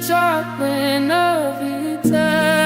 darkling of eternity.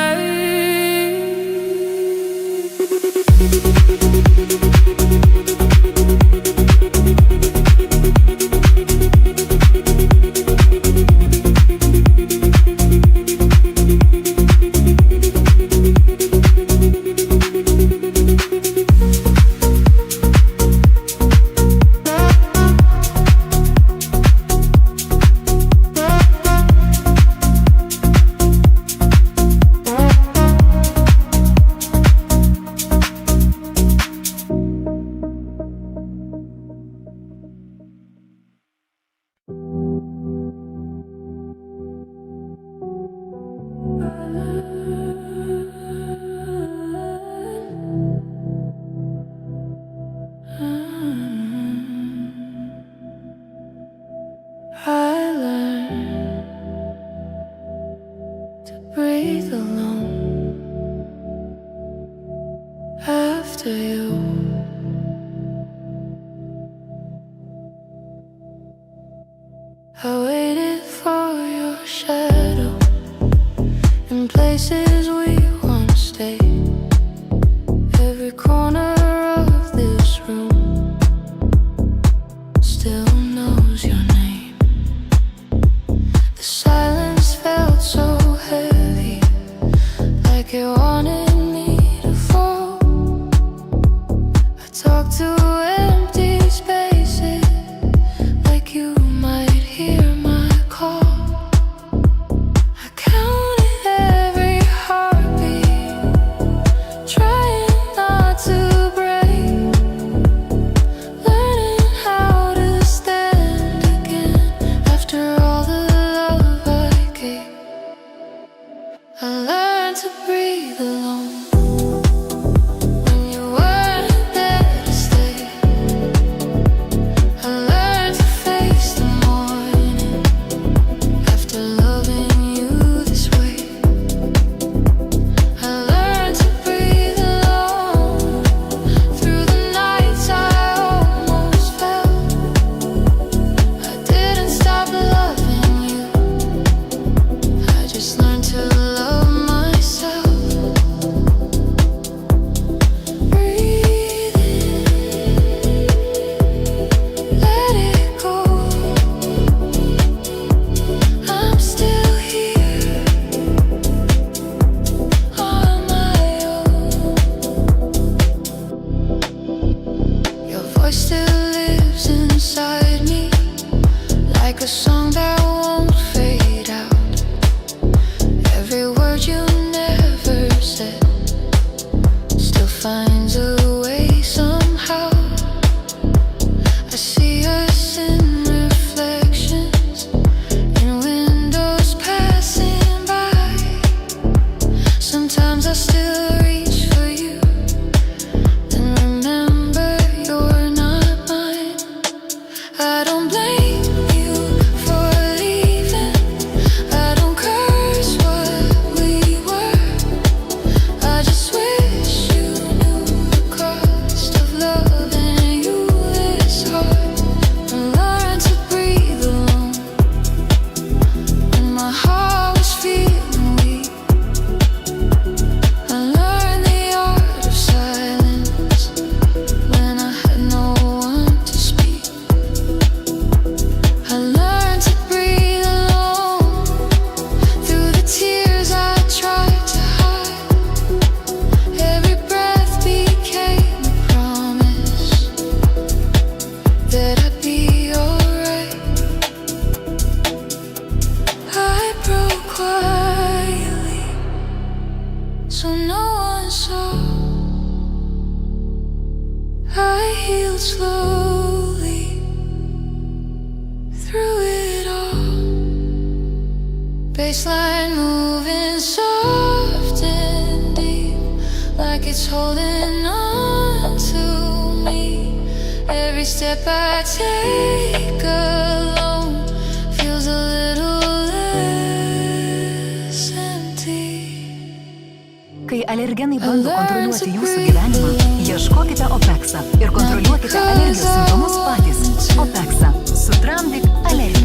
Kai alergenai bando kontroliuoti jūsų gyvenimą, ieškokite Opeksą ir kontroliuokite alergijos simptomus patys. Opeksa. Sutramdyk alergiją.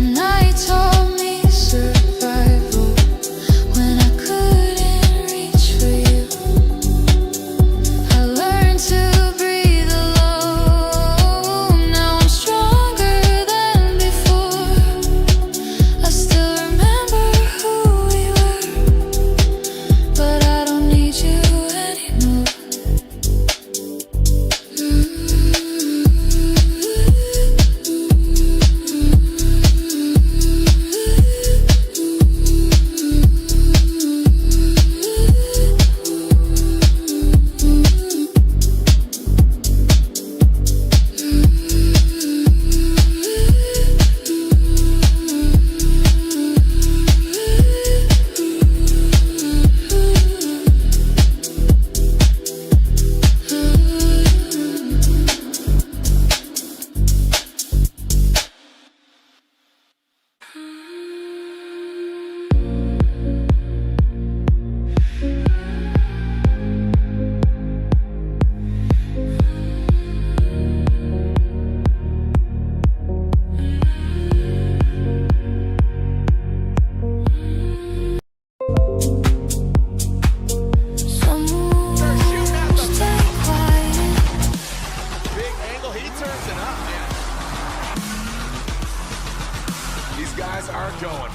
guys are going.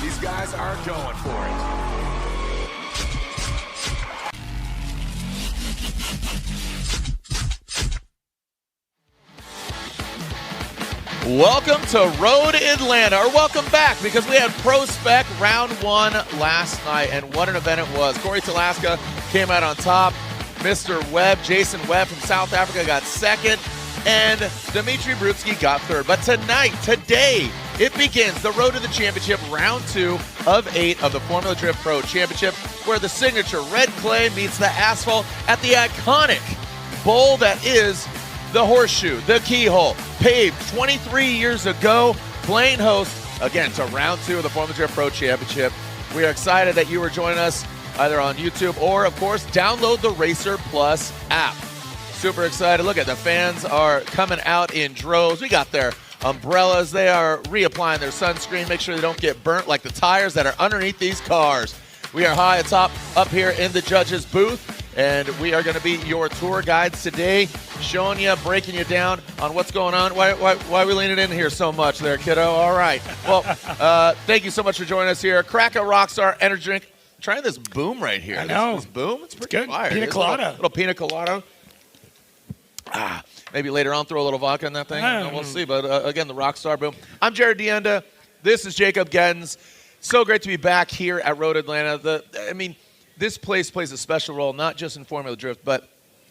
These guys are going for it. Welcome to Road Atlanta, or welcome back, because we had Pro Spec round 1 last night, and what an event it was. Corey Talaska came out on top. Mr. Webb, Jason Webb from South Africa, got second, and Dmitry Brutsky got third. But today, it begins the Road to the Championship, round 2 of 8 of the Formula Drift Pro Championship, where the signature red clay meets the asphalt at the iconic bowl that is the Horseshoe, the Keyhole, paved 23 years ago, playing host, again, to round 2 of the Formula Drift Pro Championship. We are excited that you are joining us either on YouTube or, of course, download the Racer Plus app. Super excited. Look at the fans are coming out in droves. We got their umbrellas. They are reapplying their sunscreen. Make sure they don't get burnt like the tires that are underneath these cars. We are high atop up here in the judges' booth, and we are going to be your tour guides today, showing you, breaking you down on what's going on. Why are we leaning in here so much there, kiddo? All right. Well, thank you so much for joining us here. Crack a Rockstar Energy Drink. Try this boom right here. I know. This boom, it's pretty good. fire. Pina colada. Little pina colada. Maybe later on throw a little vodka in that thing. We'll see. But again, the Rockstar boom. I'm Jared Deanda. This is Jacob Gittins. So great to be back here at Road Atlanta. This place plays a special role, not just in Formula Drift, but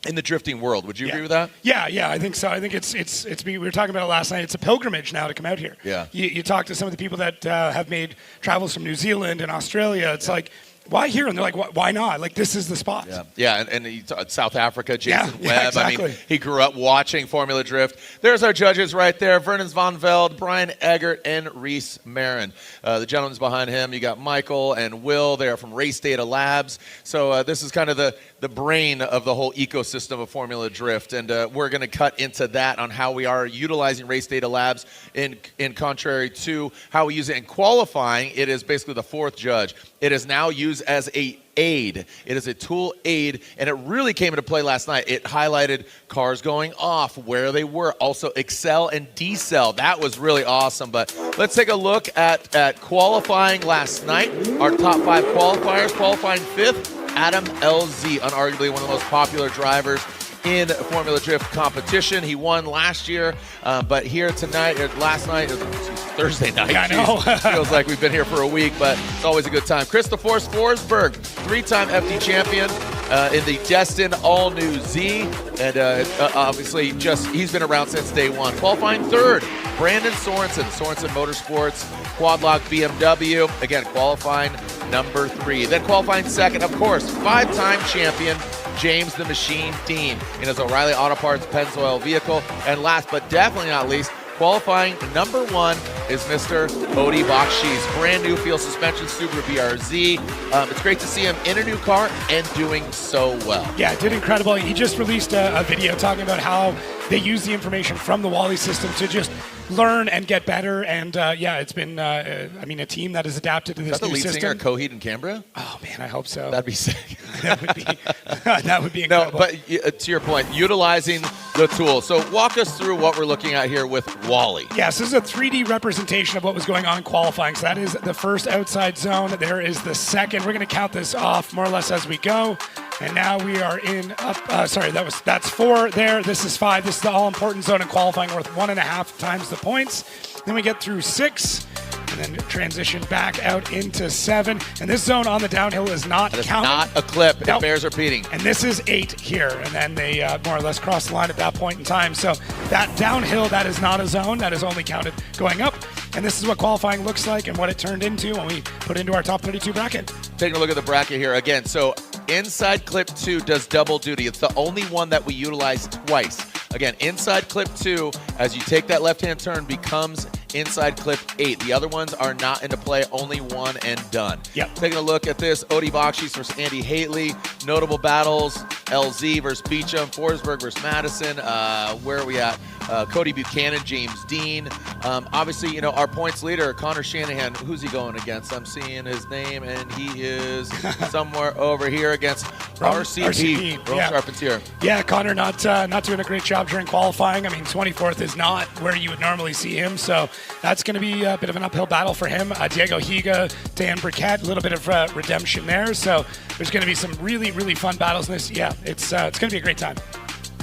in the drifting world. Would you agree with that? Yeah, I think so. I think it's we were talking about it last night. It's a pilgrimage now to come out here. Yeah. You talk to some of the people that have made travels from New Zealand and Australia. It's like, why here? And they're like, why not? Like, this is the spot. Yeah, and South Africa, Jason Webb. Yeah, exactly. I mean, he grew up watching Formula Drift. There's our judges right there, Vernon Van Velde, Brian Eggert, and Reese Marin. The gentleman's behind him. You got Michael and Will. They are from Race Data Labs. So this is kind of the brain of the whole ecosystem of Formula Drift, and we're going to cut into that on how we are utilizing Race Data Labs in contrary to how we use it in qualifying. It is basically the fourth judge. It is now used as a aid. It is a tool aid, and it really came into play last night. It highlighted cars going off, where they were, also excel and decel. That was really awesome. But let's take a look at qualifying last night. Our top 5 qualifiers. Qualifying 5th, Adam LZ, unarguably one of the most popular drivers in Formula Drift competition. He won last year, but here tonight, last night, Thursday night. Yeah, I know. Feels like we've been here for a week, but it's always a good time. Christopher Forsberg, 3-time FD champion in the Destin all-new Z, and obviously he's been around since day one. Qualifying 3rd, Brandon Sorenson, Sorenson Motorsports, Quadlock BMW, again, qualifying number 3. Then qualifying 2nd, of course, 5-time champion, James the Machine Deane in his O'Reilly Auto Parts Pennzoil vehicle. And last but definitely not least, qualifying number 1 is Mr. Odi Backhis, brand new field suspension Subaru BRZ. It's great to see him in a new car and doing so well. Yeah, did incredible. He just released a video talking about how they use the information from the Wally system to just learn and get better. And it's been, a team that has adapted to this new system. Is that the lead singer, Coheed and Cambria? Oh man, I hope so. That'd be sick. that would be incredible. No, but to your point, utilizing the tool. So walk us through what we're looking at here with Wally. Yes, this is a 3D representation of what was going on in qualifying. So that is the first outside zone. There is the second. We're going to count this off more or less as we go. And now we are in that's 4 there. This is 5. This is the all-important zone in qualifying, worth 1.5 times the points. Then we get through 6, and then transition back out into 7. And this zone on the downhill is not counted. Not a clip. Nope. It bears repeating. And this is 8 here. And then they more or less cross the line at that point in time. So that downhill, that is not a zone. That is only counted going up. And this is what qualifying looks like and what it turned into when we put into our top 32 bracket. Taking a look at the bracket here again. So inside clip 2 does double duty. It's the only one that we utilize twice. Again, inside clip 2, as you take that left-hand turn, becomes inside clip 8. The other ones are not into play, only one and done. Yep. Taking a look at this, Odi Backhis versus Andy Haley. Notable battles LZ versus Beachum, Forsberg versus Madison. Where are we at? Cody Buchanan, James Deane. Obviously, our points leader, Connor Shanahan. Who's he going against? I'm seeing his name, and he is somewhere over here against RCP, Charpentier. Yeah, Connor not doing a great job during qualifying. I mean, 24th is not where you would normally see him, so that's going to be a bit of an uphill battle for him. Diego Higa, Dan Burkett, a little bit of redemption there, so there's going to be some really, really fun battles in this. Yeah, it's going to be a great time.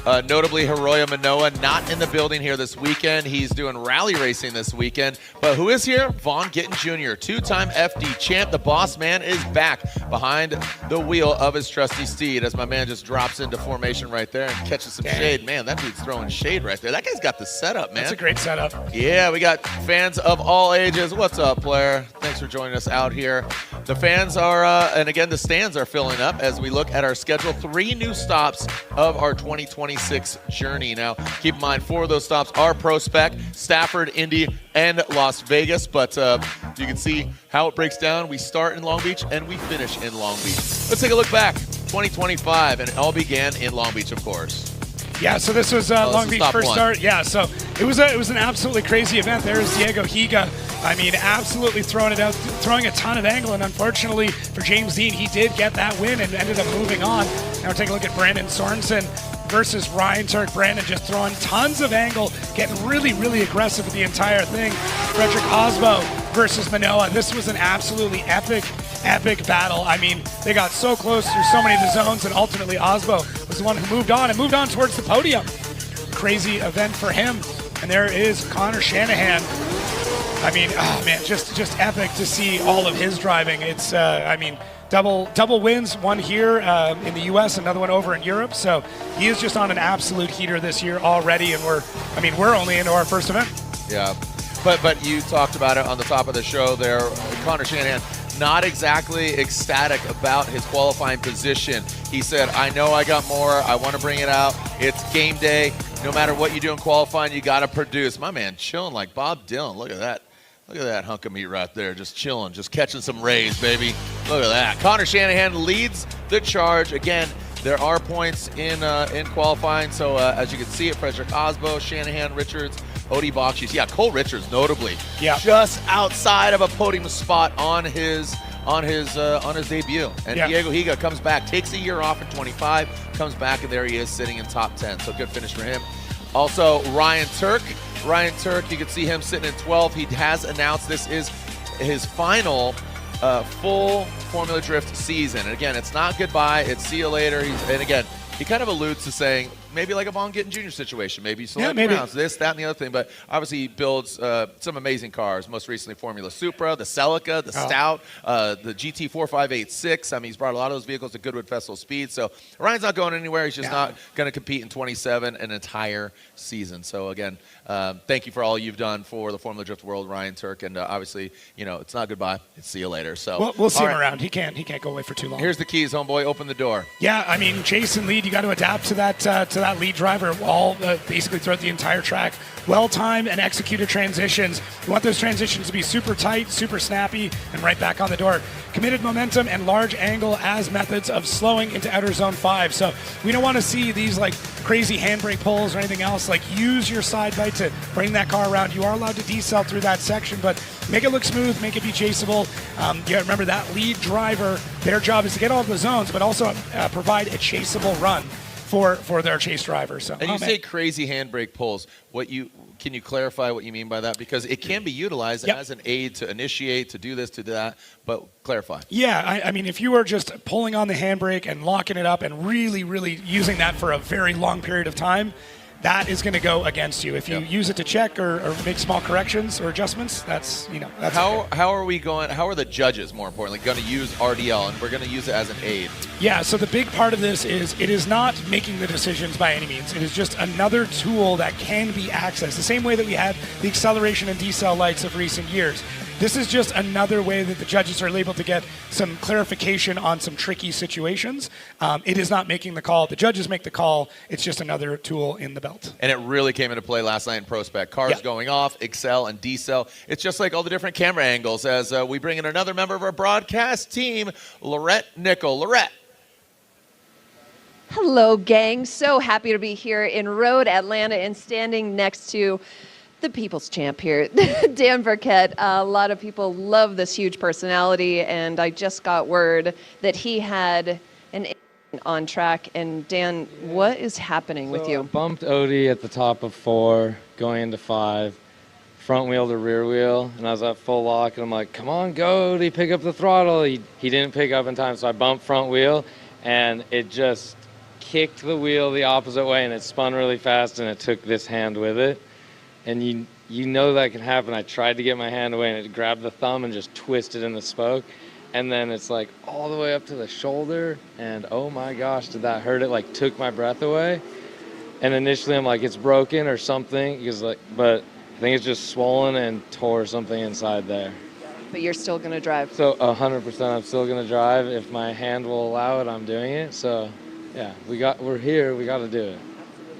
Notably, Hiroya Manoa not in the building here this weekend. He's doing rally racing this weekend. But who is here? Vaughn Gittin Jr., two-time FD champ. The boss man is back behind the wheel of his trusty steed as my man just drops into formation right there and catches some shade. Man, that dude's throwing shade right there. That guy's got the setup, man. That's a great setup. Yeah, we got fans of all ages. What's up, player? Thanks for joining us out here. The fans are, and again, the stands are filling up as we look at our schedule. 3 new stops of our 2026 journey. Now, keep in mind, 4 of those stops are Pro Spec, Stafford, Indy, and Las Vegas. But you can see how it breaks down. We start in Long Beach and we finish in Long Beach. Let's take a look back. 2025, and it all began in Long Beach, of course. Yeah, so this was Long Beach first start. Yeah, so it was an absolutely crazy event. There's Diego Higa. I mean, absolutely throwing it out, throwing a ton of angle, and unfortunately for James Deane, he did get that win and ended up moving on. Now we're taking a look at Brandon Sorenson versus Ryan Turk. Brandon just throwing tons of angle, getting really, really aggressive with the entire thing. Frederick Aasbo versus Manoa. This was an absolutely epic battle. I mean, they got so close through so many of the zones, and ultimately Aasbo was the one who moved on towards the podium. Crazy event for him. And there is Connor Shanahan. I mean, oh man, just epic to see all of his driving. It's, I mean, double wins, one here in the U.S., another one over in Europe. So he is just on an absolute heater this year already, and we're only into our first event. Yeah, but you talked about it on the top of the show there, Connor Shanahan. Not exactly ecstatic about his qualifying position. He said, I know I got more. I want to bring it out. It's game day. No matter what you do in qualifying, you got to produce. My man chilling like Bob Dylan. Look at that. Look at that hunk of meat right there. Just chilling, just catching some rays, baby. Look at that. Connor Shanahan leads the charge. Again, there are points in qualifying. So as you can see it, Frederick Aasbo, Shanahan, Richards, Odie Bacchis. Yeah, Cole Richards, notably, just outside of a podium spot on his debut. And Diego Higa comes back, takes a year off in 25, comes back, and there he is sitting in top 10. So good finish for him. Also, Ryan Turk, you can see him sitting in 12. He has announced this is his final full Formula Drift season. And again, it's not goodbye, it's see you later. And again, he kind of alludes to saying maybe like a Vaughn Gittin Jr. situation, maybe select rounds, this, that, and the other thing. But obviously he builds some amazing cars, most recently Formula Supra, the Celica, the Stout, the GT4586. I mean, he's brought a lot of those vehicles to Goodwood Festival Speed. So Ryan's not going anywhere. He's just not going to compete in 27 an entire season. So again, thank you for all you've done for the Formula Drift world, Ryan Turk. And obviously, it's not goodbye. It's see you later. So we'll see him around. He can't go away for too long. Here's the keys, homeboy. Open the door. Yeah, I mean, Jason lead. You got to adapt to that lead driver all basically throughout the entire track. Well-timed and executed transitions. You want those transitions to be super tight, super snappy, and right back on the door. Committed momentum and large angle as methods of slowing into outer zone 5. So we don't want to see these like crazy handbrake pulls or anything else. Like use your side bite to bring that car around. You are allowed to decel through that section, but make it look smooth, make it be chaseable. Remember that lead driver, their job is to get all of the zones, but also provide a chaseable run for their chase driver. So, and you say crazy handbrake pulls. Can you clarify what you mean by that? Because it can be utilized as an aid to initiate, to do this, to do that, but clarify. Yeah, I mean, if you are just pulling on the handbrake and locking it up and really, really using that for a very long period of time, that is going to go against you. If you use it to check or make small corrections or adjustments, that's how are we going? How are the judges, more importantly, going to use RDL, and we're going to use it as an aid? Yeah. So the big part of this is it is not making the decisions by any means. It is just another tool that can be accessed the same way that we had the acceleration and decel lights of recent years. This is just another way that the judges are able to get some clarification on some tricky situations. It is not making the call. The judges make the call. It's just another tool in the belt. And it really came into play last night in Pro Spec. Cars going off, excel and decel. It's just like all the different camera angles as we bring in another member of our broadcast team, Lorette Nickel. Lorette. Hello, gang. So happy to be here in Road, Atlanta, and standing next to the people's champ here, Dan Burkett. A lot of people love this huge personality, and I just got word that he had an on track. And Dan, what is happening with you? I bumped Odie at the top of 4, going into 5, front wheel to rear wheel, and I was at full lock, and I'm like, come on, go, Odie, pick up the throttle. He didn't pick up in time, so I bumped front wheel, and it just kicked the wheel the opposite way, and it spun really fast, and it took this hand with it. And you know that can happen. I tried to get my hand away, and it grabbed the thumb and just twisted in the spoke. And then it's like all the way up to the shoulder, and oh my gosh, did that hurt? It like took my breath away. And initially I'm like, it's broken or something, but I think it's just swollen and tore something inside there. But you're still going to drive. So 100% I'm still going to drive. If my hand will allow it, I'm doing it. So yeah, we're here, we got to do it.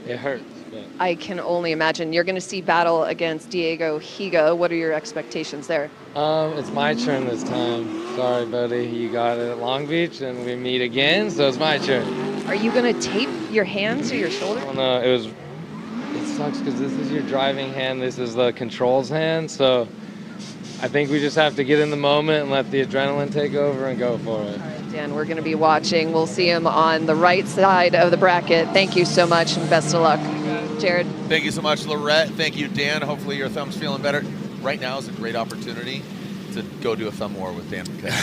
It hurts. But I can only imagine. You're going to see battle against Diego Higa. What are your expectations there? It's my turn this time. Sorry, buddy. You got it at Long Beach, and we meet again, so it's my turn. Are you going to tape your hands or your shoulder? Oh, no, it sucks because this is your driving hand. This is the controls hand, so I think we just have to get in the moment and let the adrenaline take over and go for it. All right, Dan, we're going to be watching. We'll see him on the right side of the bracket. Thank you so much, and best of luck. Jared. Thank you so much, Lorette. Thank you, Dan. Hopefully your thumb's feeling better. Right now is a great opportunity to go do a thumb war with Dan Burkett.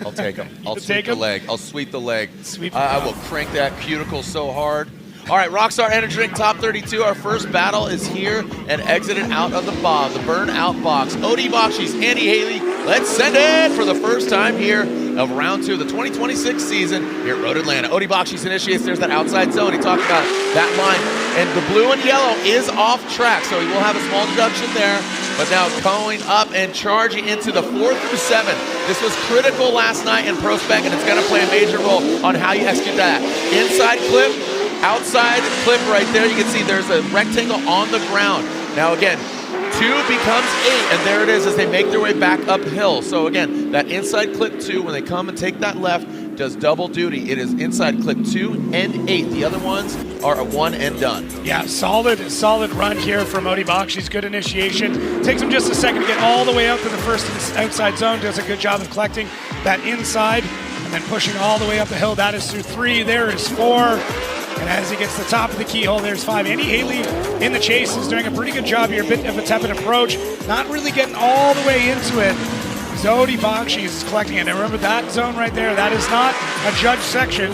I'll take him. I'll sweep the leg. I'll sweep the leg. I will crank that cuticle so hard. All right, Rockstar Energy Drink Top 32. Our first battle is here and exited out of the burnout box. Odie Bacchis, Andy Haley. Let's send it for the first time here of round 2 of the 2026 season here at Road Atlanta. Odie Bacchis initiates. There's that outside zone. He talked about that line. And the blue and yellow is off track, so he will have a small deduction there. But now going up and charging into the 4 through 7. This was critical last night in Pro Spec, and it's going to play a major role on how you execute that. Inside clip, outside clip right there. You can see there's a rectangle on the ground. Now again, 2 becomes 8, and there it is as they make their way back uphill. So again, that inside clip 2, when they come and take that left, does double duty. It is inside clip 2 and 8. The other ones are a 1 and done. Yeah, solid run here from Odie Bacchis. Good initiation. Takes him just a second to get all the way out to the first outside zone. Does a good job of collecting that inside and then pushing all the way up the hill. That is through 3. There is 4. And as he gets to the top of the keyhole, there's 5. Andy Haley in the chase is doing a pretty good job here. A bit of a tepid approach. Not really getting all the way into it. Odie Bacchis is collecting it. And remember that zone right there, that is not a judged section.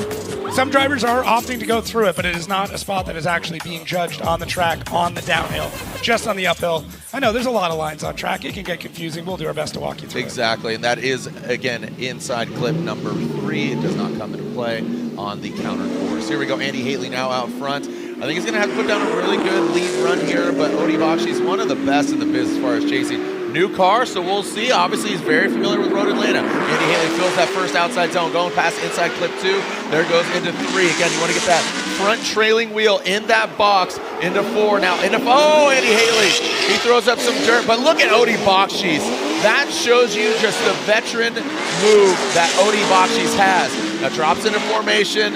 Some drivers are opting to go through it, but it is not a spot that is actually being judged on the track, on the downhill, just on the uphill. I know there's a lot of lines on track. It can get confusing. We'll do our best to walk you through Exactly, and that is, again, inside clip number 3. It does not come into play on the counter course. Here we go, Andy Haley now out front. I think he's going to have to put down a really good lead run here, but Odie Bacchis is one of the best in the business as far as chasing. New car, so we'll see. Obviously, he's very familiar with Road Atlanta. Andy Haley fills that first outside zone, going past inside clip 2. There goes into 3. Again, you want to get that front trailing wheel in that box into 4. Now into, oh, Andy Haley. He throws up some dirt, but look at Odie Bacchis. That shows you just the veteran move that Odie Bacchis has. Now drops into formation.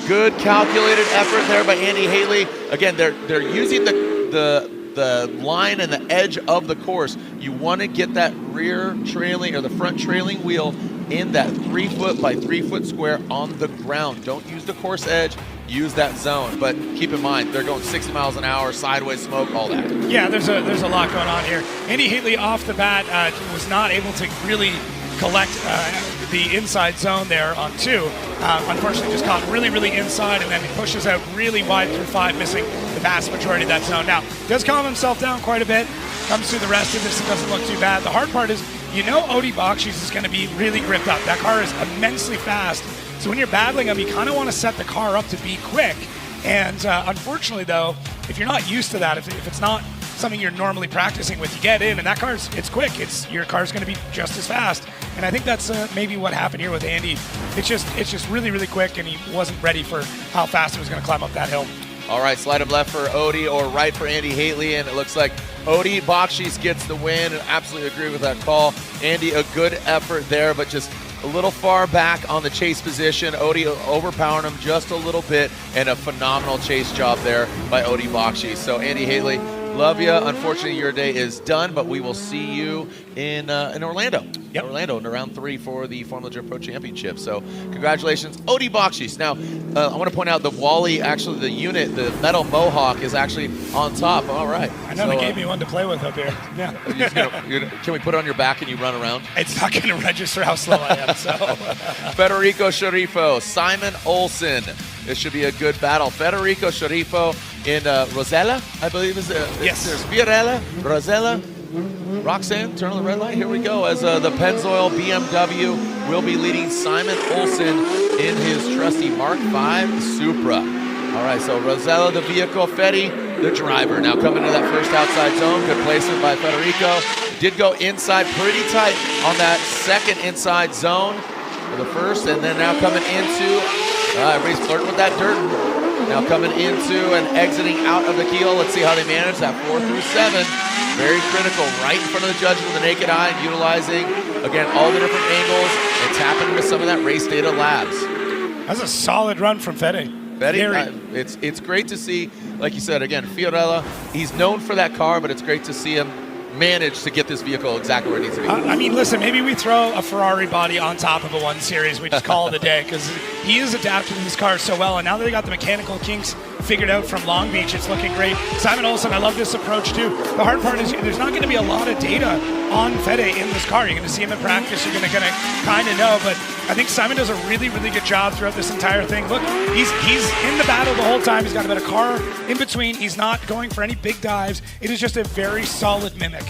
Good calculated effort there by Andy Haley. Again, they're using the line and the edge of the course. You want to get that rear trailing or the front trailing wheel in that 3 foot by 3 foot square on the ground. Don't use the course edge, use that zone. But keep in mind, they're going 60 miles an hour, sideways smoke, all that. Yeah, there's a lot going on here. Andy Haley off the bat was not able to really collect the inside zone there on 2. Unfortunately, just caught really, really inside, and then he pushes out really wide through 5, missing the vast majority of that zone. Now, does calm himself down quite a bit, comes through the rest of this, it doesn't look too bad. The hard part is, you know Odie Bacchis is going to be really gripped up. That car is immensely fast, so when you're battling him, you kind of want to set the car up to be quick. And unfortunately, though, if you're not used to that, if it's not something you're normally practicing with, you get in, and that car's, it's quick. Your car's going to be just as fast. And I think that's maybe what happened here with Andy. It's just really, really quick, and he wasn't ready for how fast he was going to climb up that hill. All right, slide him left for Odie or right for Andy Haley, and it looks like Odie Bacchis gets the win. Absolutely agree with that call. Andy, a good effort there, but just a little far back on the chase position. Odie overpowering him just a little bit, and a phenomenal chase job there by Odie Bacchis. So Andy Haley, love you. Unfortunately, your day is done, but we will see you in Orlando. Yep. Orlando in round 3 for the Formula Gym Pro Championship. So congratulations, Odie Bacchis. Now, I want to point out the Wally, actually the unit, the metal Mohawk is actually on top. All right. I know, they gave me one to play with up here. Yeah. Can we put it on your back and you run around? It's not going to register how slow I am, so. Federico Sharifo, Simon Olsen. This should be a good battle. Federico Sharifo in Rosella, I believe is yes. There's Fiorella, Rosella, Roxanne, turn on the red light. Here we go as the Pennzoil BMW will be leading Simon Olsen in his trusty Mark V Supra. All right, so Rosella, the vehicle, Fedi, the driver. Now coming to that first outside zone. Good placement by Federico. Did go inside pretty tight on that second inside zone for the first, and then now coming into, everybody's flirting with that dirt. Now coming into and exiting out of the keel. Let's see how they manage that 4 through 7. Very critical, right in front of the judges with the naked eye, and utilizing, again, all the different angles and tapping with some of that race data labs. That's a solid run from Fedi. It's great to see, like you said, again, Fiorella, he's known for that car, but it's great to see him manage to get this vehicle exactly where it needs to be. I mean, listen, maybe we throw a Ferrari body on top of a 1 Series. We just call it a day because he is adapted to this car so well. And now that they got the mechanical kinks figured out from Long Beach, it's looking great. Simon Olsen, I love this approach too. The hard part is there's not going to be a lot of data on Fedi in this car. You're going to see him in practice. You're going to kind of know. But I think Simon does a really, really good job throughout this entire thing. Look, he's in the battle the whole time. He's got about a car in between. He's not going for any big dives. It is just a very solid mimic.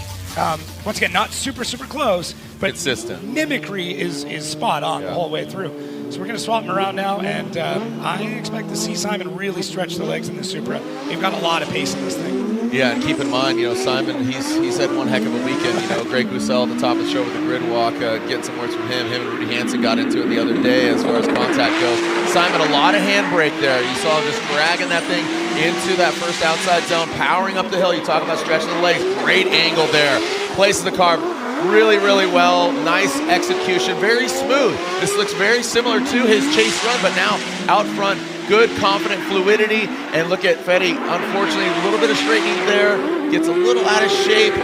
Once again, not super, super close, but consistent. Mimicry is spot on the whole way through. So we're going to swap him around now, and I expect to see Simon really stretch the legs in the Supra. They've got a lot of pace in this thing. Yeah, and keep in mind, Simon, he's had one heck of a weekend. Greg Bussell at the top of the show with the grid walk, getting some words from him. Him and Rudy Hansen got into it the other day as far as contact goes. Simon, a lot of handbrake there. You saw him just dragging that thing into that first outside zone, powering up the hill. You talk about stretching the legs. Great angle there. Places the car really, really well. Nice execution. Very smooth. This looks very similar to his chase run, but now out front, good, confident fluidity. And look at Fedi. Unfortunately, a little bit of straightening there. Gets a little out of shape.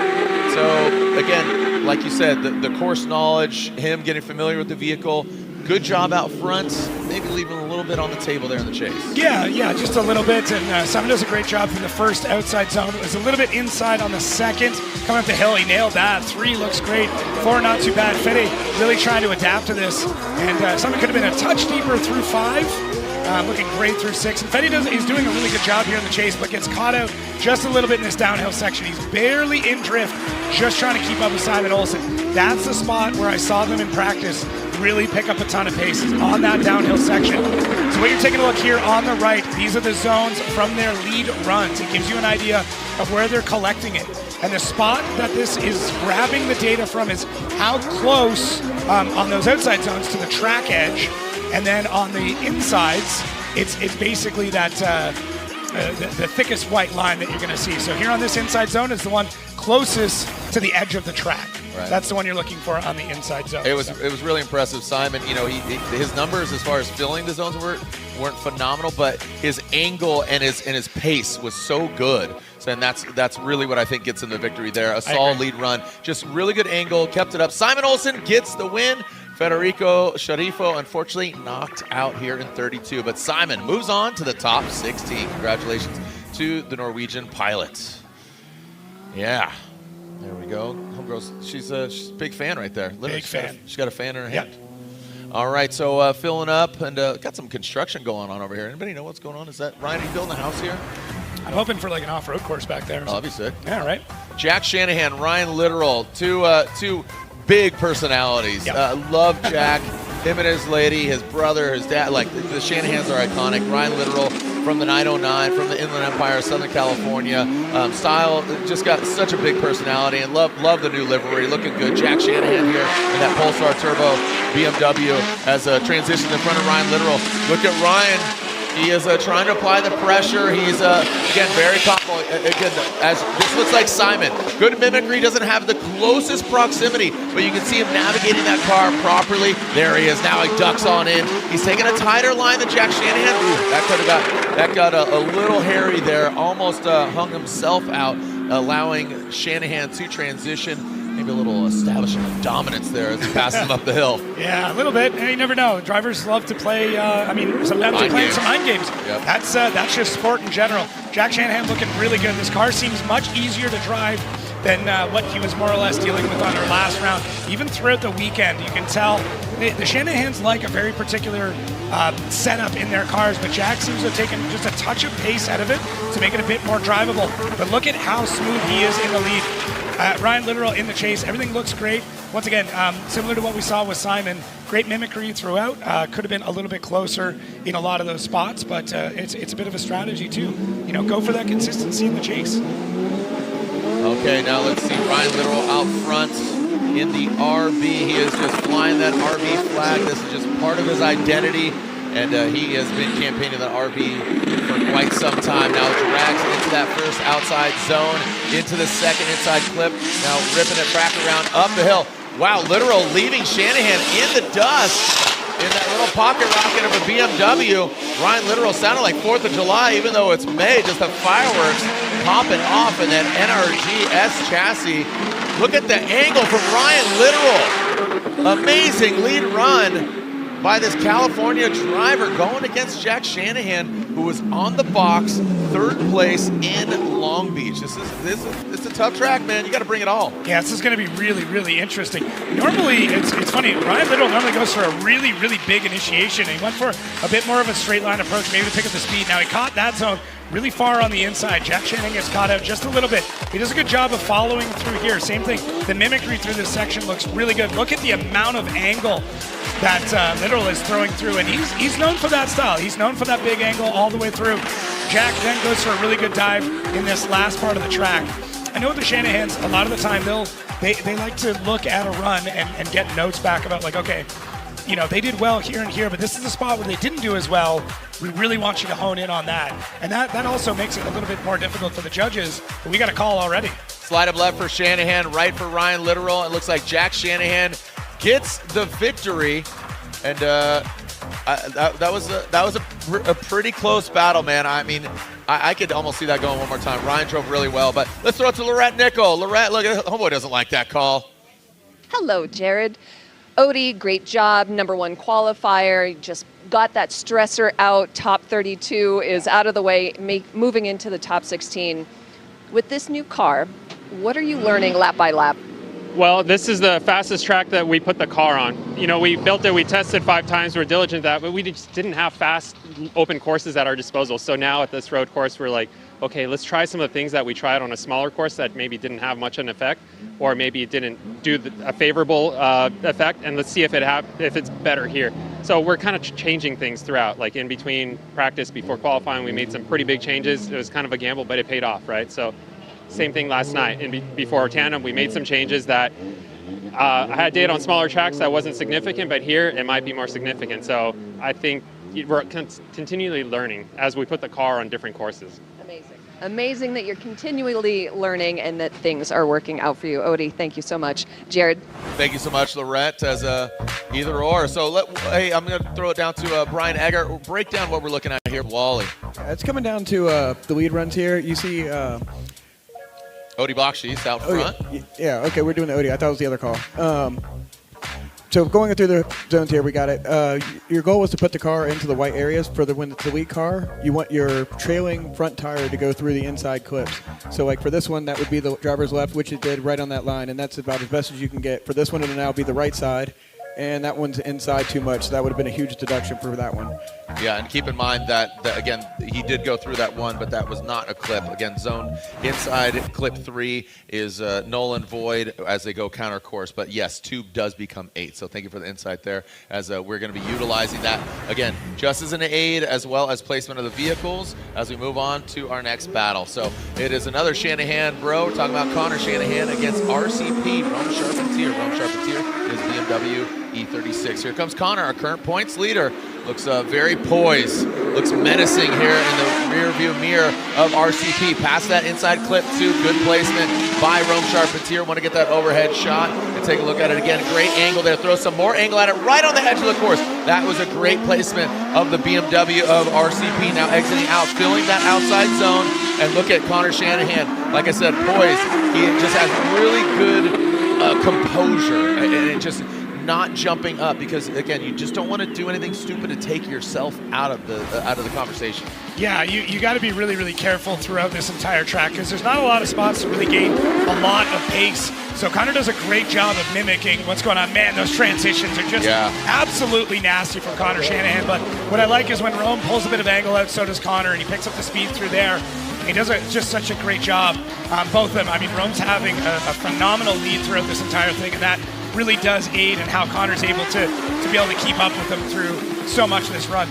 So, again, like you said, the course knowledge, him getting familiar with the vehicle. Good job out front. Maybe leaving a little bit on the table there in the chase. Yeah, just a little bit. And Simon does a great job from the first outside zone. It was a little bit inside on the second. Coming up the hill, he nailed that. 3 looks great. 4 not too bad. Fedi really trying to adapt to this. And Simon could have been a touch deeper through 5. Looking great through 6. And Fedi he's doing a really good job here in the chase, but gets caught out just a little bit in this downhill section. He's barely in drift, just trying to keep up with Simon Olsen. That's the spot where I saw them in practice really pick up a ton of pace on that downhill section. So what you're taking a look here on the right, these are the zones from their lead runs. It gives you an idea of where they're collecting it. And the spot that this is grabbing the data from is how close on those outside zones to the track edge. And then on the insides, it's basically that the thickest white line that you're going to see. So here on this inside zone is the one closest to the edge of the track. Right. That's the one you're looking for on the inside zone. It was really impressive. Simon, his numbers as far as filling the zones weren't phenomenal, but his angle and his pace was so good. So, and that's really what I think gets him the victory there. A solid lead run, just really good angle, kept it up. Simon Olsen gets the win. Federico Sharifo, unfortunately, knocked out here in 32. But Simon moves on to the top 16. Congratulations to the Norwegian pilot. Yeah, there we go. Homegirl, she's a big fan right there. Literally, big fan. She's got a fan in her hand. All right, so filling up, and got some construction going on over here. Anybody know what's going on? Is that Ryan, are you building a house here? I'm hoping for like an off-road course back there. Oh, that'd be sick. Yeah, right. Jack Shanahan, Ryan Litteral, two big personalities. Yep. Love Jack, him and his lady, his brother, his dad. Like the Shanahans are iconic. Ryan Litteral from the 909, from the Inland Empire, Southern California. Style, just got such a big personality, and love the new livery. Looking good. Jack Shanahan here in that Pulsar Turbo BMW as a transition in front of Ryan Litteral. Look at Ryan He is trying to apply the pressure. He's, again, very comfortable. Again, as this looks like Simon. Good mimicry, doesn't have the closest proximity, but you can see him navigating that car properly. There he is. Now he ducks on in. He's taking a tighter line than Jack Shanahan. Ooh, that got a little hairy there. Almost hung himself out, allowing Shanahan to transition. Maybe a little establishment of dominance there as he passes him up the hill. Yeah, a little bit. And you never know. Drivers love to play, sometimes they're playing some mind games. Yep. That's just sport in general. Jack Shanahan looking really good. This car seems much easier to drive than what he was more or less dealing with on our last round. Even throughout the weekend, you can tell the Shanahans like a very particular setup in their cars, but Jack seems to have taken just a touch of pace out of it to make it a bit more drivable. But look at how smooth he is in the lead. Ryan Litteral in the chase. Everything looks great. Once again, similar to what we saw with Simon, great mimicry throughout. Could have been a little bit closer in a lot of those spots, but it's a bit of a strategy too. Go for that consistency in the chase. Okay, now let's see Ryan Litteral out front in the RB. He is just flying that RB flag. This is just part of his identity. And he has been campaigning the RB for quite some time now. Drags into that first outside zone, into the second inside clip. Now ripping it back around up the hill. Wow, Litteral leaving Shanahan in the dust in that little pocket rocket of a BMW. Ryan Litteral sounded like 4th of July, even though it's May, just the fireworks popping off in that NRG S chassis. Look at the angle from Ryan Litteral. Amazing lead run by this California driver going against Jack Shanahan, who was on the box, 3rd place in Long Beach. This is a tough track, man. You got to bring it all. Yeah, this is going to be really, really interesting. Normally, it's funny. Ryan Litteral normally goes for a really, really big initiation. He went for a bit more of a straight line approach, maybe to pick up the speed. Now he caught that zone really far on the inside. Jack Shanahan gets caught out just a little bit. He does a good job of following through here. Same thing. The mimicry through this section looks really good. Look at the amount of angle that Litteral is throwing through, and he's known for that style. He's known for that big angle all the way through. Jack then goes for a really good dive in this last part of the track. I know with the Shanahans, a lot of the time they like to look at a run and get notes back about like, okay, they did well here and here, but this is a spot where they didn't do as well. We really want you to hone in on that. And that also makes it a little bit more difficult for the judges, but we got a call already. Slide up left for Shanahan, right for Ryan Litteral. It looks like Jack Shanahan gets the victory, and that was a pretty close battle, man. I mean, I could almost see that going one more time. Ryan drove really well, but let's throw it to Lorette Nickel. Lorette, look at homeboy doesn't like that call. Hello, Jared. Odie, great job. #1 qualifier. Just got that stressor out. Top 32 is out of the way, moving into the top 16. With this new car, what are you learning lap by lap? Well, this is the fastest track that we put the car on. We built it, we tested 5 times, we're diligent at that, but we just didn't have fast open courses at our disposal. So now at this road course, we're like, okay, let's try some of the things that we tried on a smaller course that maybe didn't have much of an effect, or maybe it didn't do a favorable effect, and let's see if it's better here. So we're kind of changing things throughout. Like in between practice, before qualifying, we made some pretty big changes. It was kind of a gamble, but it paid off, right? So same thing last night. Before tandem, we made some changes that I had data on smaller tracks that wasn't significant, but here it might be more significant. So I think we're continually learning as we put the car on different courses. Amazing that you're continually learning and that things are working out for you. Odie, thank you so much. Jared. Thank you so much, Lorette, as either or. So hey, I'm going to throw it down to Brian Egger. Break down what we're looking at here, Wally. It's coming down to the lead runs here. You see Odie Bacchis out front. Yeah, okay, we're doing the Odie. I thought it was the other call. So going through the zones here, we got it. Your goal was to put the car into the white areas for when it's the lead car. You want your trailing front tire to go through the inside clips. So like for this one, that would be the driver's left, which it did right on that line, and that's about as best as you can get. For this one, it'll now be the right side, and that one's inside too much, so that would have been a huge deduction for that one. Yeah, and keep in mind that again, he did go through that one, but that was not a clip. Again, zone inside clip 3 is null and void as they go counter course. But yes, 2 does become 8. So thank you for the insight there, as we're going to be utilizing that, again, just as an aid as well as placement of the vehicles as we move on to our next battle. So it is another Shanahan bro. We're talking about Connor Shanahan against RCP, Rome Charpentier. Rome Charpentier is the BMW E36. Here comes Connor, our current points leader. Looks very poised, looks menacing here in the rear view mirror of RCP. Past that inside clip too, good placement by Rome Charpentier. Want to get that overhead shot and take a look at it again. Great angle there, throw some more angle at it right on the edge of the course. That was a great placement of the BMW of RCP. Now exiting out, filling that outside zone, and look at Connor Shanahan. Like I said, poised. He just has really good composure, and it just not jumping up, because again, you just don't want to do anything stupid to take yourself out of the conversation. Yeah, you got to be really, really careful throughout this entire track, because there's not a lot of spots to really gain a lot of pace. So Connor does a great job of mimicking what's going on. Man, those transitions are just absolutely nasty from Connor Shanahan. But what I like is when Rome pulls a bit of angle out, so does Connor, and he picks up the speed through there. He does just such a great job. Both of them. I mean, Rome's having a phenomenal lead throughout this entire thing, and that really does aid in how Connor's able to be able to keep up with them through so much of this run.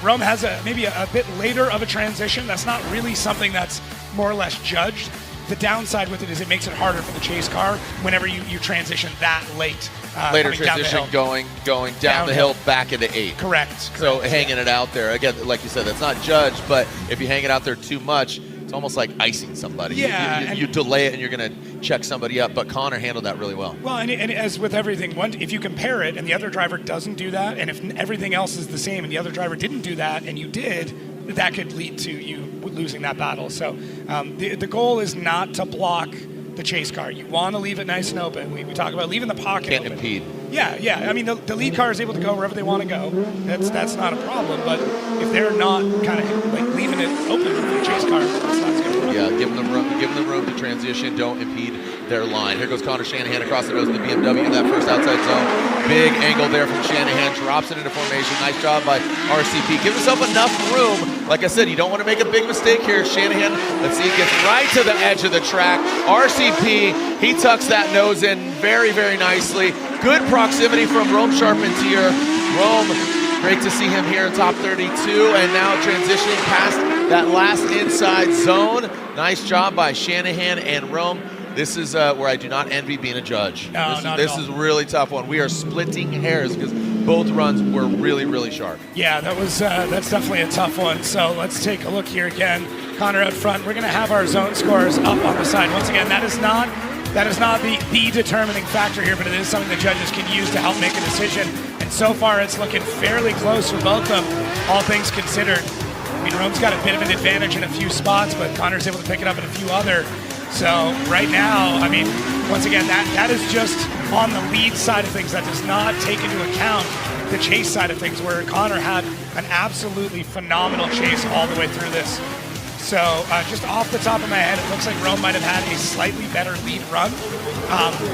Rome has maybe a bit later of a transition. That's not really something that's more or less judged. The downside with it is it makes it harder for the chase car whenever you transition that late. Later transition going down the hill back into 8. Correct. So hanging it out there. Again, like you said, that's not judged, but if you hang it out there too much, it's almost like icing somebody. Yeah, you delay it and you're going to check somebody up, but Connor handled that really well. Well, and as with everything, if you compare it and the other driver doesn't do that, and if everything else is the same and the other driver didn't do that and you did, that could lead to you losing that battle. So the goal is not to block the chase car. You want to leave it nice and open. We talk about leaving the pocket Can't open. impede. Yeah. I mean, the lead car is able to go wherever they want to go. That's not a problem. But if they're not kind of like leaving it open for the chase car, that's not as good. Yeah, give them the room to transition. Don't impede their line. Here goes Connor Shanahan across the nose of the BMW in that first outside zone. Big angle there from Shanahan. Drops it into formation. Nice job by RCP. Give himself enough room. Like I said, you don't want to make a big mistake here. Shanahan, let's see, gets right to the edge of the track. RCP, he tucks that nose in very, very nicely. Good proximity from Rome Charpentier. Rome, great to see him here in top 32, and now transitioning past that last inside zone. Nice job by Shanahan and Rome. This is where I do not envy being a judge. This is a really tough one. We are splitting hairs because both runs were really, really sharp. Yeah, that's definitely a tough one. So let's take a look here again. Connor out front. We're going to have our zone scores up on the side. Once again, that is not the determining factor here, but it is something the judges can use to help make a decision. And so far, it's looking fairly close for both of them, all things considered. I mean, Rome's got a bit of an advantage in a few spots, but Connor's able to pick it up in a few other. So right now, I mean, once again, that is just on the lead side of things. That does not take into account the chase side of things, where Connor had an absolutely phenomenal chase all the way through this. So just off the top of my head, it looks like Rome might have had a slightly better lead run.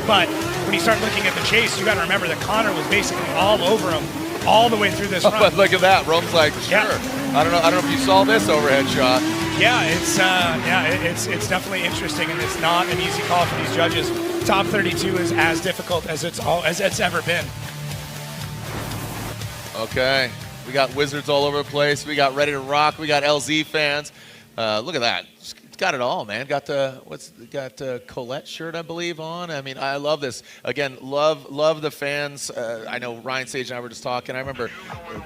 But when you start looking at the chase, you got to remember that Connor was basically all over him all the way through this run. But look at that. Rome's like, sure. Yeah. I don't know if you saw this overhead shot. Yeah, it's definitely interesting, and it's not an easy call for these judges. Top 32 is as difficult as it's ever been. Okay, we got Wizards all over the place. We got Ready to Rock. We got LZ fans. Look at that. It's got it all, man. Got Colette shirt, I believe, on. I mean, I love this. Again, love the fans. I know Ryan Sage and I were just talking. I remember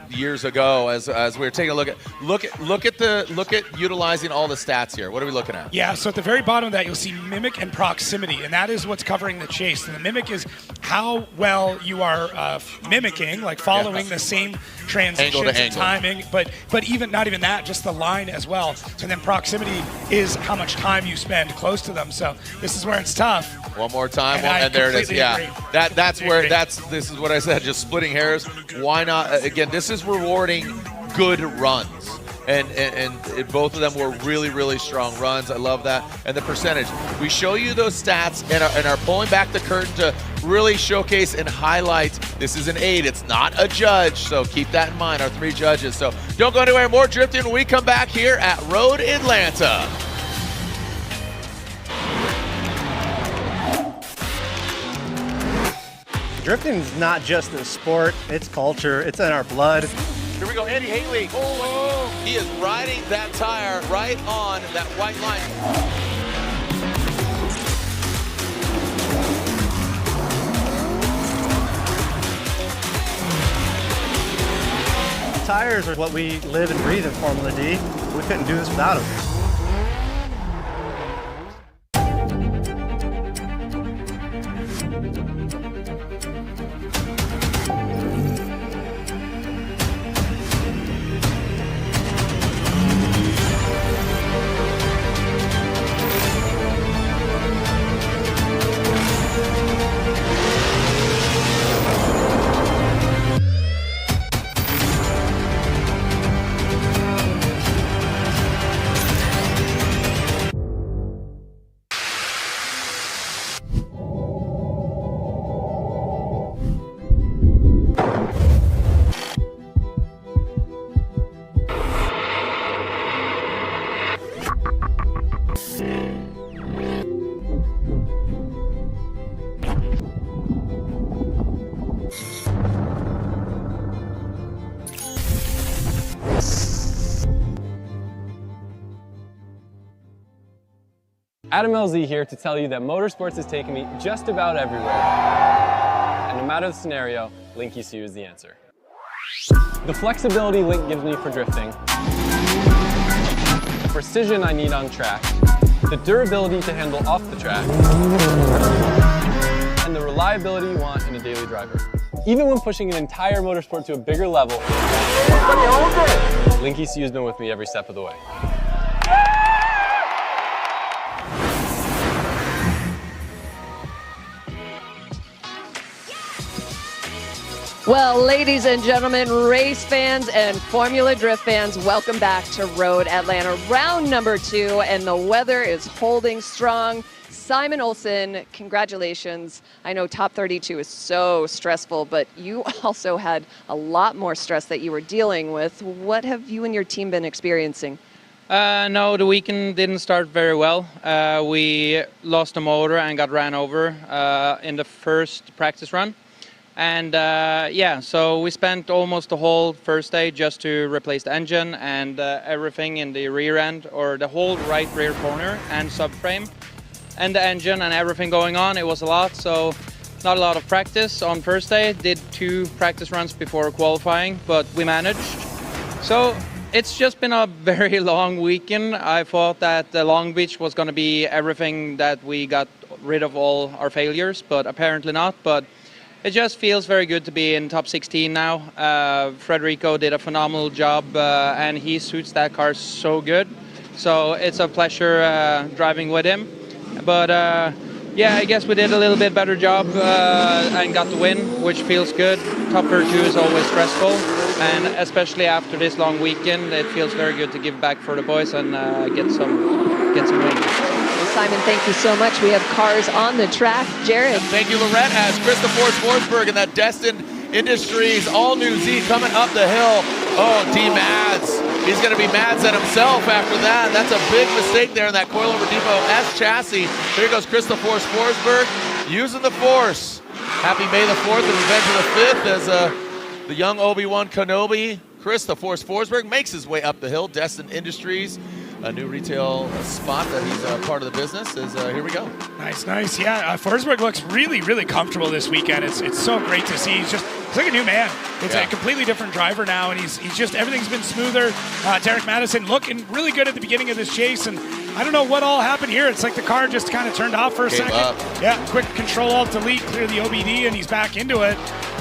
years ago as we were taking a look at utilizing all the stats here. What are we looking at? Yeah, so at the very bottom of that, you'll see mimic and proximity, and that is what's covering the chase. And the mimic is how well you are mimicking, like following the same transitions and timing, but even not even that, just the line as well. And then proximity is how much time you spend close to them. So this is where it's tough. One more time, and there it is. Yeah, this is what I said. Just splitting hairs. Why not? Again, this is rewarding good runs. And both of them were really, really strong runs. I love that. And the percentage. We show you those stats and are pulling back the curtain to really showcase and highlight. This is an aid. It's not a judge. So keep that in mind, our 3 judges. So don't go anywhere. More drifting when we come back here at Road Atlanta. Drifting is not just a sport. It's culture. It's in our blood. Here we go, Andy Haley. Oh, he is riding that tire right on that white line. tires are what we live and breathe in Formula D. We couldn't do this without them. Adam LZ here to tell you that motorsports has taken me just about everywhere. And no matter the scenario, Link ECU is the answer. The flexibility Link gives me for drifting, the precision I need on track, the durability to handle off the track, and the reliability you want in a daily driver. Even when pushing an entire motorsport to a bigger level, Link ECU has been with me every step of the way. Well, ladies and gentlemen, race fans and Formula Drift fans, welcome back to Road Atlanta. Round number 2, and the weather is holding strong. Simon Olsen, congratulations. I know top 32 is so stressful, but you also had a lot more stress that you were dealing with. What have you and your team been experiencing? No, the weekend didn't start very well. We lost a motor and got ran over in the first practice run. And yeah, so we spent almost the whole first day just to replace the engine and everything in the rear end, or the whole right rear corner and subframe, and the engine and everything going on. It was a lot, so not a lot of practice on first day. Did 2 practice runs before qualifying, but we managed. So it's just been a very long weekend. I thought that the Long Beach was going to be everything, that we got rid of all our failures, but apparently not. But it just feels very good to be in top 16 now. Federico did a phenomenal job, and he suits that car so good. So it's a pleasure driving with him. But yeah, I guess we did a little bit better job and got the win, which feels good. Top 32 is always stressful, and especially after this long weekend, it feels very good to give back for the boys and get some wins. Simon, thank you so much. We have cars on the track. Jared. Thank you, Lorette, as Christopher Forsberg in that Destined Industries all-new Z coming up the hill. Oh, D-Mads. He's going to be Mads at himself after that. That's a big mistake there in that coilover depot S chassis. Here goes Christopher Forsberg using the force. Happy May the 4th and Revenge of the 5th as the young Obi-Wan Kenobi, Christopher Forsberg, makes his way up the hill. Destined Industries, a new retail spot that he's part of the business. Here we go. Nice. Yeah, Forsberg looks really, really comfortable this weekend. It's so great to see. He's like a new man. It's a completely different driver now, and he's just, everything's been smoother. Derek Madison looking really good at the beginning of this chase, and I don't know what all happened here. It's like the car just kind of turned off for a second. Yeah, quick Control-Alt-Delete, clear the OBD, and he's back into it.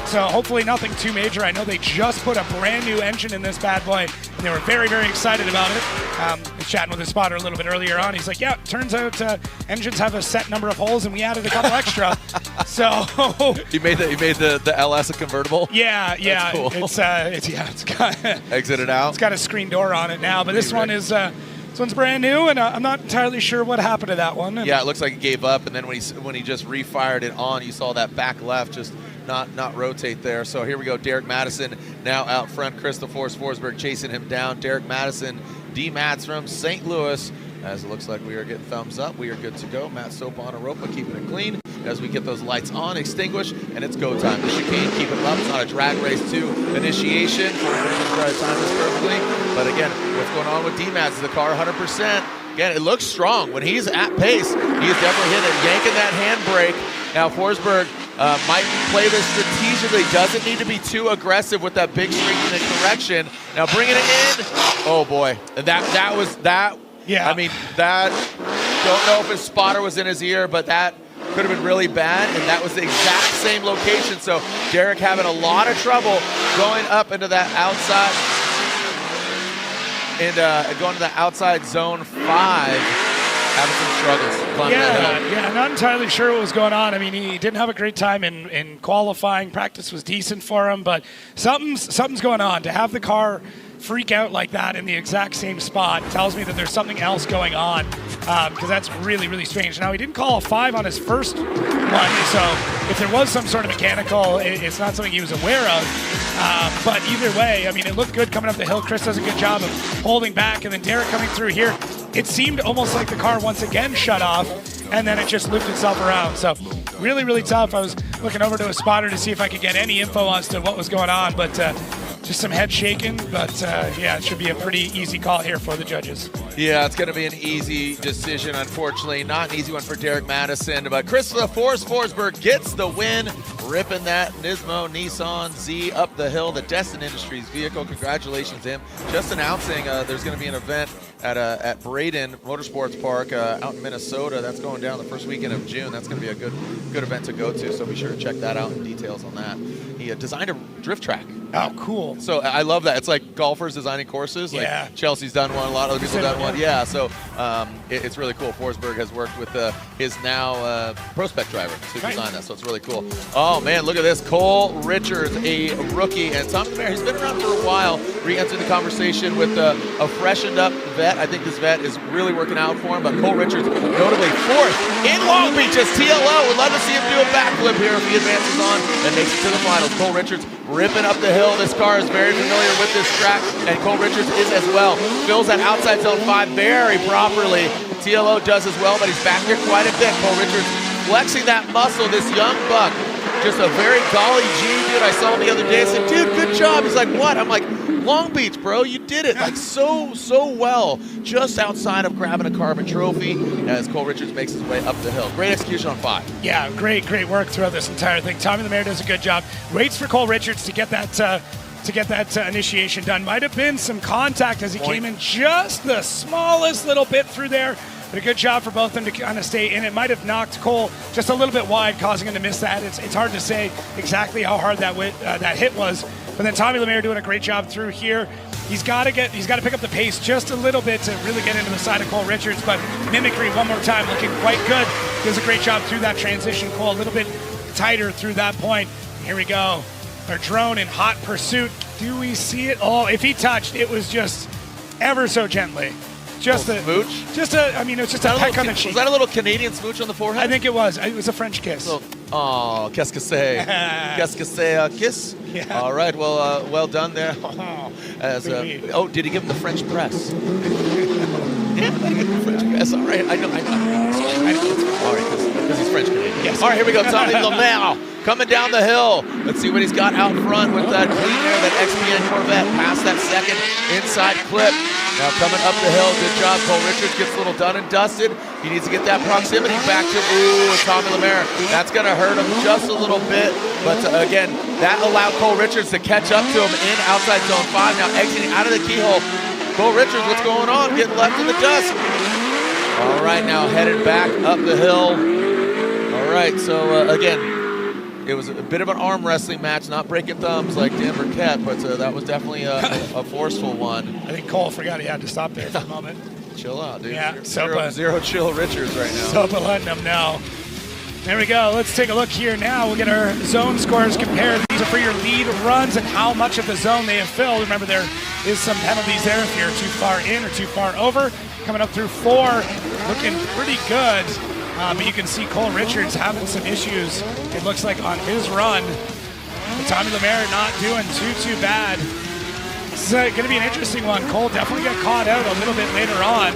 So hopefully nothing too major. I know they just put a brand new engine in this bad boy, and they were very, very excited about it. I was chatting with his spotter a little bit earlier on. He's like, yeah, turns out engines have a set number of holes, and we added a couple extra. So he made the LS a convertible. Yeah. That's cool. It's got exit it out. It's got a screen door on it now, but this one is. This one's brand new, and I'm not entirely sure what happened to that one. Yeah, it looks like it gave up, and then when he just refired it on, you saw that back left just not rotate there. So here we go, Derek Madison now out front. Christopher Forsberg chasing him down. Derek Madison, D-Mats from St. Louis. As it looks like we are getting thumbs up, we are good to go. Matt Soap on Europa keeping it clean as we get those lights on, extinguished, and it's go time. The chicane, keep it up. It's not a drag race to initiation. Try to time this perfectly. But again, what's going on with D-Mats? The car 100%. Again, it looks strong. When he's at pace, he is definitely hitting, yanking that handbrake. Now Forsberg might play this strategically. Doesn't need to be too aggressive with that big strength and correction. Now bringing it in. Oh boy, that was that. Yeah. I mean, that. Don't know if his spotter was in his ear, but that could have been really bad, and that was the exact same location. So Derek having a lot of trouble going up into that outside and going to the outside zone 5. Having some struggles climbing that hill. Yeah, not entirely sure what was going on. I mean, he didn't have a great time in qualifying. Practice was decent for him, but something's going on. To have the car freak out like that in the exact same spot tells me that there's something else going on, because that's really, really strange. Now, he didn't call a 5 on his first one, so if there was some sort of mechanical, it's not something he was aware of. But either way, I mean, it looked good coming up the hill. Chris does a good job of holding back, and then Derek coming through here. It seemed almost like the car once again shut off, and then it just looped itself around. So really, really tough. I was looking over to a spotter to see if I could get any info as to what was going on, but just some head shaking. But yeah, it should be a pretty easy call here for the judges. Yeah, it's going to be an easy decision, unfortunately. Not an easy one for Derek Madison, but Chris the Force Forsberg gets the win, ripping that Nismo Nissan Z up the hill, the Destin Industries vehicle. Congratulations to him. Just announcing there's going to be an event at Braden Motorsports Park out in Minnesota. That's going down the first weekend of June. That's going to be a good event to go to, so be sure to check that out and details on that. He designed a drift track. Oh, cool. So I love that. It's like golfers designing courses. Like yeah. Chelsea's done one. A lot of other people have done one. Yeah, so it's really cool. Forsberg has worked with his now Prospect driver to design that, so it's really cool. Oh, man, look at this. Cole Richards, a rookie, and Tom Lemaire, he's been around for a while, re-entered the conversation with a freshened up vet. I think this vet is really working out for him, but Cole Richards, notably 4th in Long Beach as TLO. We'd love to see him do a backflip here if he advances on and makes it to the finals. Cole Richards ripping up the hill. This car is very familiar with this track, and Cole Richards is as well. Fills that outside zone 5 very properly. TLO does as well, but he's back here quite a bit. Cole Richards flexing that muscle, this young buck. Just a very golly gee dude. I saw him the other day. I said, dude, good job. He's like, what? I'm like, Long Beach, bro, you did it like so well, just outside of grabbing a carbon trophy as Cole Richards makes his way up the hill. Great execution on 5. Yeah, great work throughout this entire thing. Tommy Lemaire does a good job. Waits for Cole Richards to get that initiation done. Might have been some contact as he came in just the smallest little bit through there. But a good job for both of them to kind of stay in. It might have knocked Cole just a little bit wide, causing him to miss that. It's hard to say exactly how hard that hit was. But then Tommy Lemaire doing a great job through here. He's got to pick up the pace just a little bit to really get into the side of Cole Richards. But mimicry one more time, looking quite good. Does a great job through that transition. Cole a little bit tighter through that point. Here we go. Our drone in hot pursuit. Do we see it? Oh, if he touched, it was just ever so gently. Just a smooch? It's just a peck on the cheek. Was that a little Canadian smooch on the forehead? I think it was. It was a French kiss. Oh, qu'est-ce que c'est? Qu'est-ce que c'est? Kiss? Yeah. All right, well done there. Did he give him the French press? Yeah, I give him the French press. All right, I know. All right, because he's French Canadian. Yes. All right, here we go. Tommy Lemaire coming down the hill. Let's see what he's got out front with that clean air, that XPN Corvette. Past that second inside clip. Now coming up the hill, good job. Cole Richards gets a little done and dusted. He needs to get that proximity back to Tommy Lemaire. That's going to hurt him just a little bit. But again, that allowed Cole Richards to catch up to him in outside zone 5. Now exiting out of the keyhole. Cole Richards, what's going on? Getting left in the dust. All right, now headed back up the hill. All right, so again, it was a bit of an arm wrestling match, not breaking thumbs like Dan Burkett, but that was definitely a forceful one. I think Cole forgot he had to stop there for a moment. Chill out, dude. Yeah, zero chill Richards right now. Sopa letting him know. There we go. Let's take a look here now. We'll get our zone scores compared. These are for your lead runs and how much of the zone they have filled. Remember, there is some penalties there if you're too far in or too far over. Coming up through 4, looking pretty good. But you can see Cole Richards having some issues, it looks like, on his run. But Tommy Lemaire not doing too bad. This is going to be an interesting one. Cole definitely got caught out a little bit later on.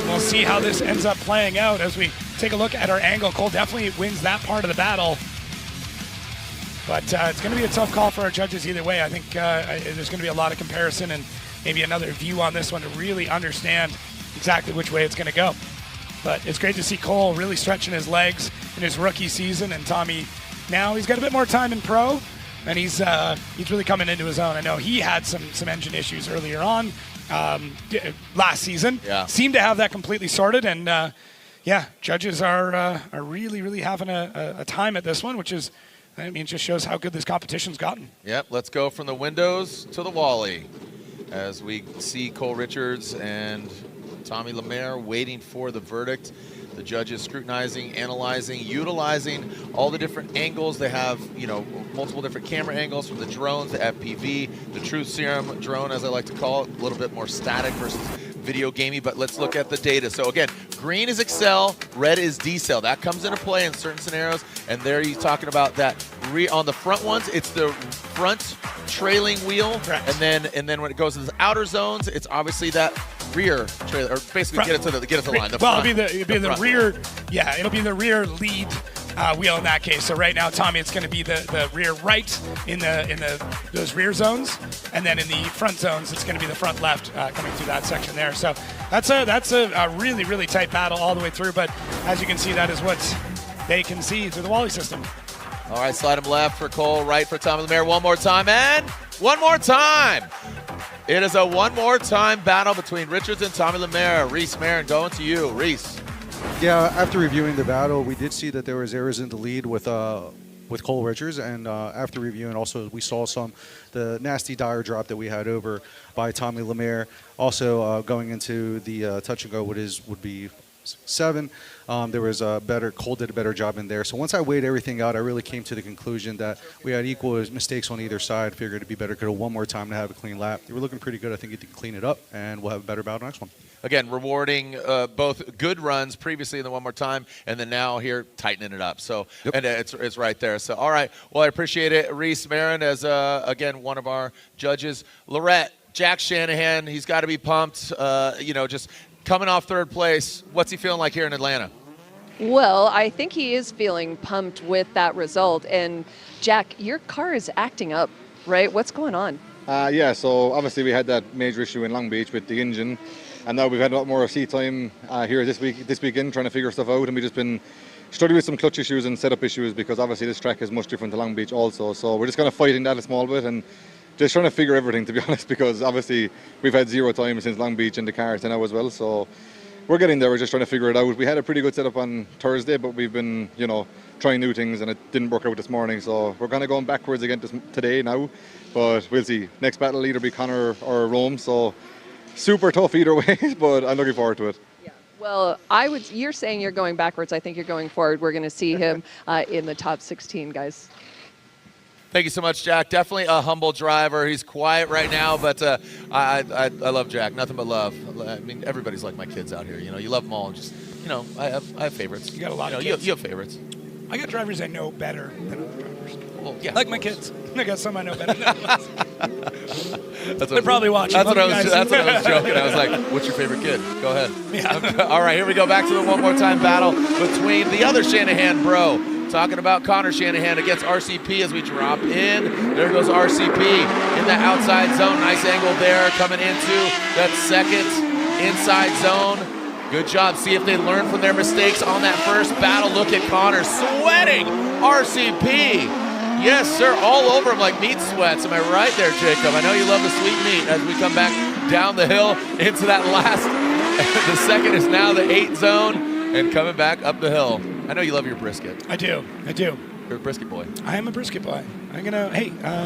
We'll see how this ends up playing out as we take a look at our angle. Cole definitely wins that part of the battle. But it's going to be a tough call for our judges either way. I think there's going to be a lot of comparison and maybe another view on this one to really understand exactly which way it's going to go. But it's great to see Cole really stretching his legs in his rookie season, and Tommy now. He's got a bit more time in pro, and he's really coming into his own. I know he had some engine issues earlier on last season. Yeah. Seemed to have that completely sorted, and judges are really having a time at this one, which is, I mean, just shows how good this competition's gotten. Yep, let's go from the windows to the Wally as we see Cole Richards and Tommy Lemaire waiting for the verdict. The judges scrutinizing, analyzing, utilizing all the different angles. They have, multiple different camera angles from the drones, the FPV, the Truth Serum drone, as I like to call it, a little bit more static versus video gamey, but let's look at the data. So again, green is excel, red is decel. That comes into play in certain scenarios, and there he's talking about that. On the front ones, it's the front trailing wheel, correct. And then when it goes to the outer zones, it's obviously that rear trailer, or basically get it to the line. It'll be the rear. Yeah, it'll be the rear lead wheel in that case. So right now, Tommy, it's going to be the rear right in those rear zones, and then in the front zones, it's going to be the front left coming through that section there. So that's a really tight battle all the way through. But as you can see, that is what they can see through the Wally system. All right, slide him left for Cole, right for Tommy Lemaire. One more time, and one more time. It is a one more time battle between Richards and Tommy Lemaire. Reese Marin, going to you. Reese. Yeah, after reviewing the battle, we did see that there was errors in the lead with Cole Richards, and after reviewing also we saw the nasty dire drop that we had over by Tommy Lemaire. Also going into the touch and go would be 7. There was Cole did a better job in there. So once I weighed everything out, I really came to the conclusion that we had equal mistakes on either side. Figured it'd be better to go one more time to have a clean lap. They were looking pretty good. I think you can clean it up, and we'll have a better battle next one. Again, rewarding both good runs previously in the one more time, and then now here tightening it up. So, yep. And it's right there. So, all right. Well, I appreciate it, Reese Marin, as again one of our judges. Lorette, Jack Shanahan, he's got to be pumped. Just coming off third place. What's he feeling like here in Atlanta? Well, I think he is feeling pumped with that result. And Jack, your car is acting up, right? What's going on? So obviously we had that major issue in Long Beach with the engine. And now we've had a lot more seat time here this weekend trying to figure stuff out, and we've just been struggling with some clutch issues and setup issues because obviously this track is much different to Long Beach also. So we're just kind of fighting that a small bit and just trying to figure everything, to be honest, because obviously we've had 0 time since Long Beach in the car to now as well. So we're getting there. We're just trying to figure it out. We had a pretty good setup on Thursday, but we've been, trying new things, and it didn't work out this morning. So we're kind of going backwards again today now, but we'll see. Next battle will either be Connor or Rome. So super tough either way, but I'm looking forward to it. Yeah. Well, you're saying you're going backwards. I think you're going forward. We're going to see him in the top 16, guys. Thank you so much, Jack. Definitely a humble driver. He's quiet right now, but I love Jack. Nothing but love. I mean, everybody's like my kids out here. You love them all. Just, I have favorites. You got a lot of kids. You have favorites. I got drivers I know better than other drivers. Well, yeah. Like my kids. I got some I know better than others. They're probably watching. That's what I was joking. I was like, what's your favorite kid? Go ahead. Yeah. All right, here we go. Back to the one more time battle between the other Shanahan bro. Talking about Connor Shanahan against RCP as we drop in. There goes RCP in the outside zone. Nice angle there coming into that second inside zone. Good job. See if they learn from their mistakes on that first battle. Look at Connor sweating RCP. Yes, sir. All over him like meat sweats. Am I right there, Jacob? I know you love the sweet meat as we come back down the hill into that last. The second is now the 8 zone and coming back up the hill. I know you love your brisket. I do. You're a brisket boy. I am a brisket boy. I'm going to,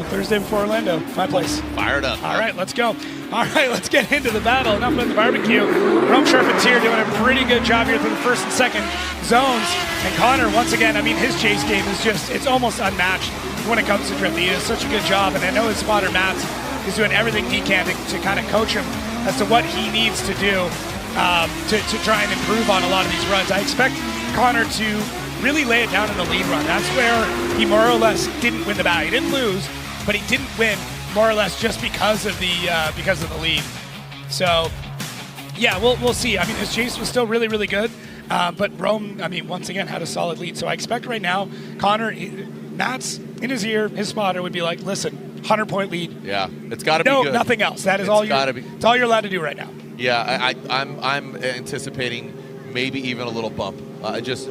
Thursday before Orlando, my place. Fire it up. All right, let's go. All right, let's get into the battle. Enough with the barbecue. Rome Charpentier doing a pretty good job here through the first and second zones. And Connor, once again, his chase game is it's almost unmatched when it comes to drifting. He does such a good job, and I know his spotter, Matt, is doing everything he can to kind of coach him as to what he needs to do to try and improve on a lot of these runs. I expect Connor to really lay it down in the lead run. That's where he more or less didn't win the battle. He didn't lose, but he didn't win more or less just because of the lead. So, yeah, we'll see. His chase was still really, really good, but Rome, once again, had a solid lead. So I expect right now, Connor, Matt's in his ear, his spotter would be like, listen, 100-point lead. Yeah, it's got to be good. No, nothing else. That is all you're allowed to do right now. Yeah, I'm anticipating maybe even a little bump. Just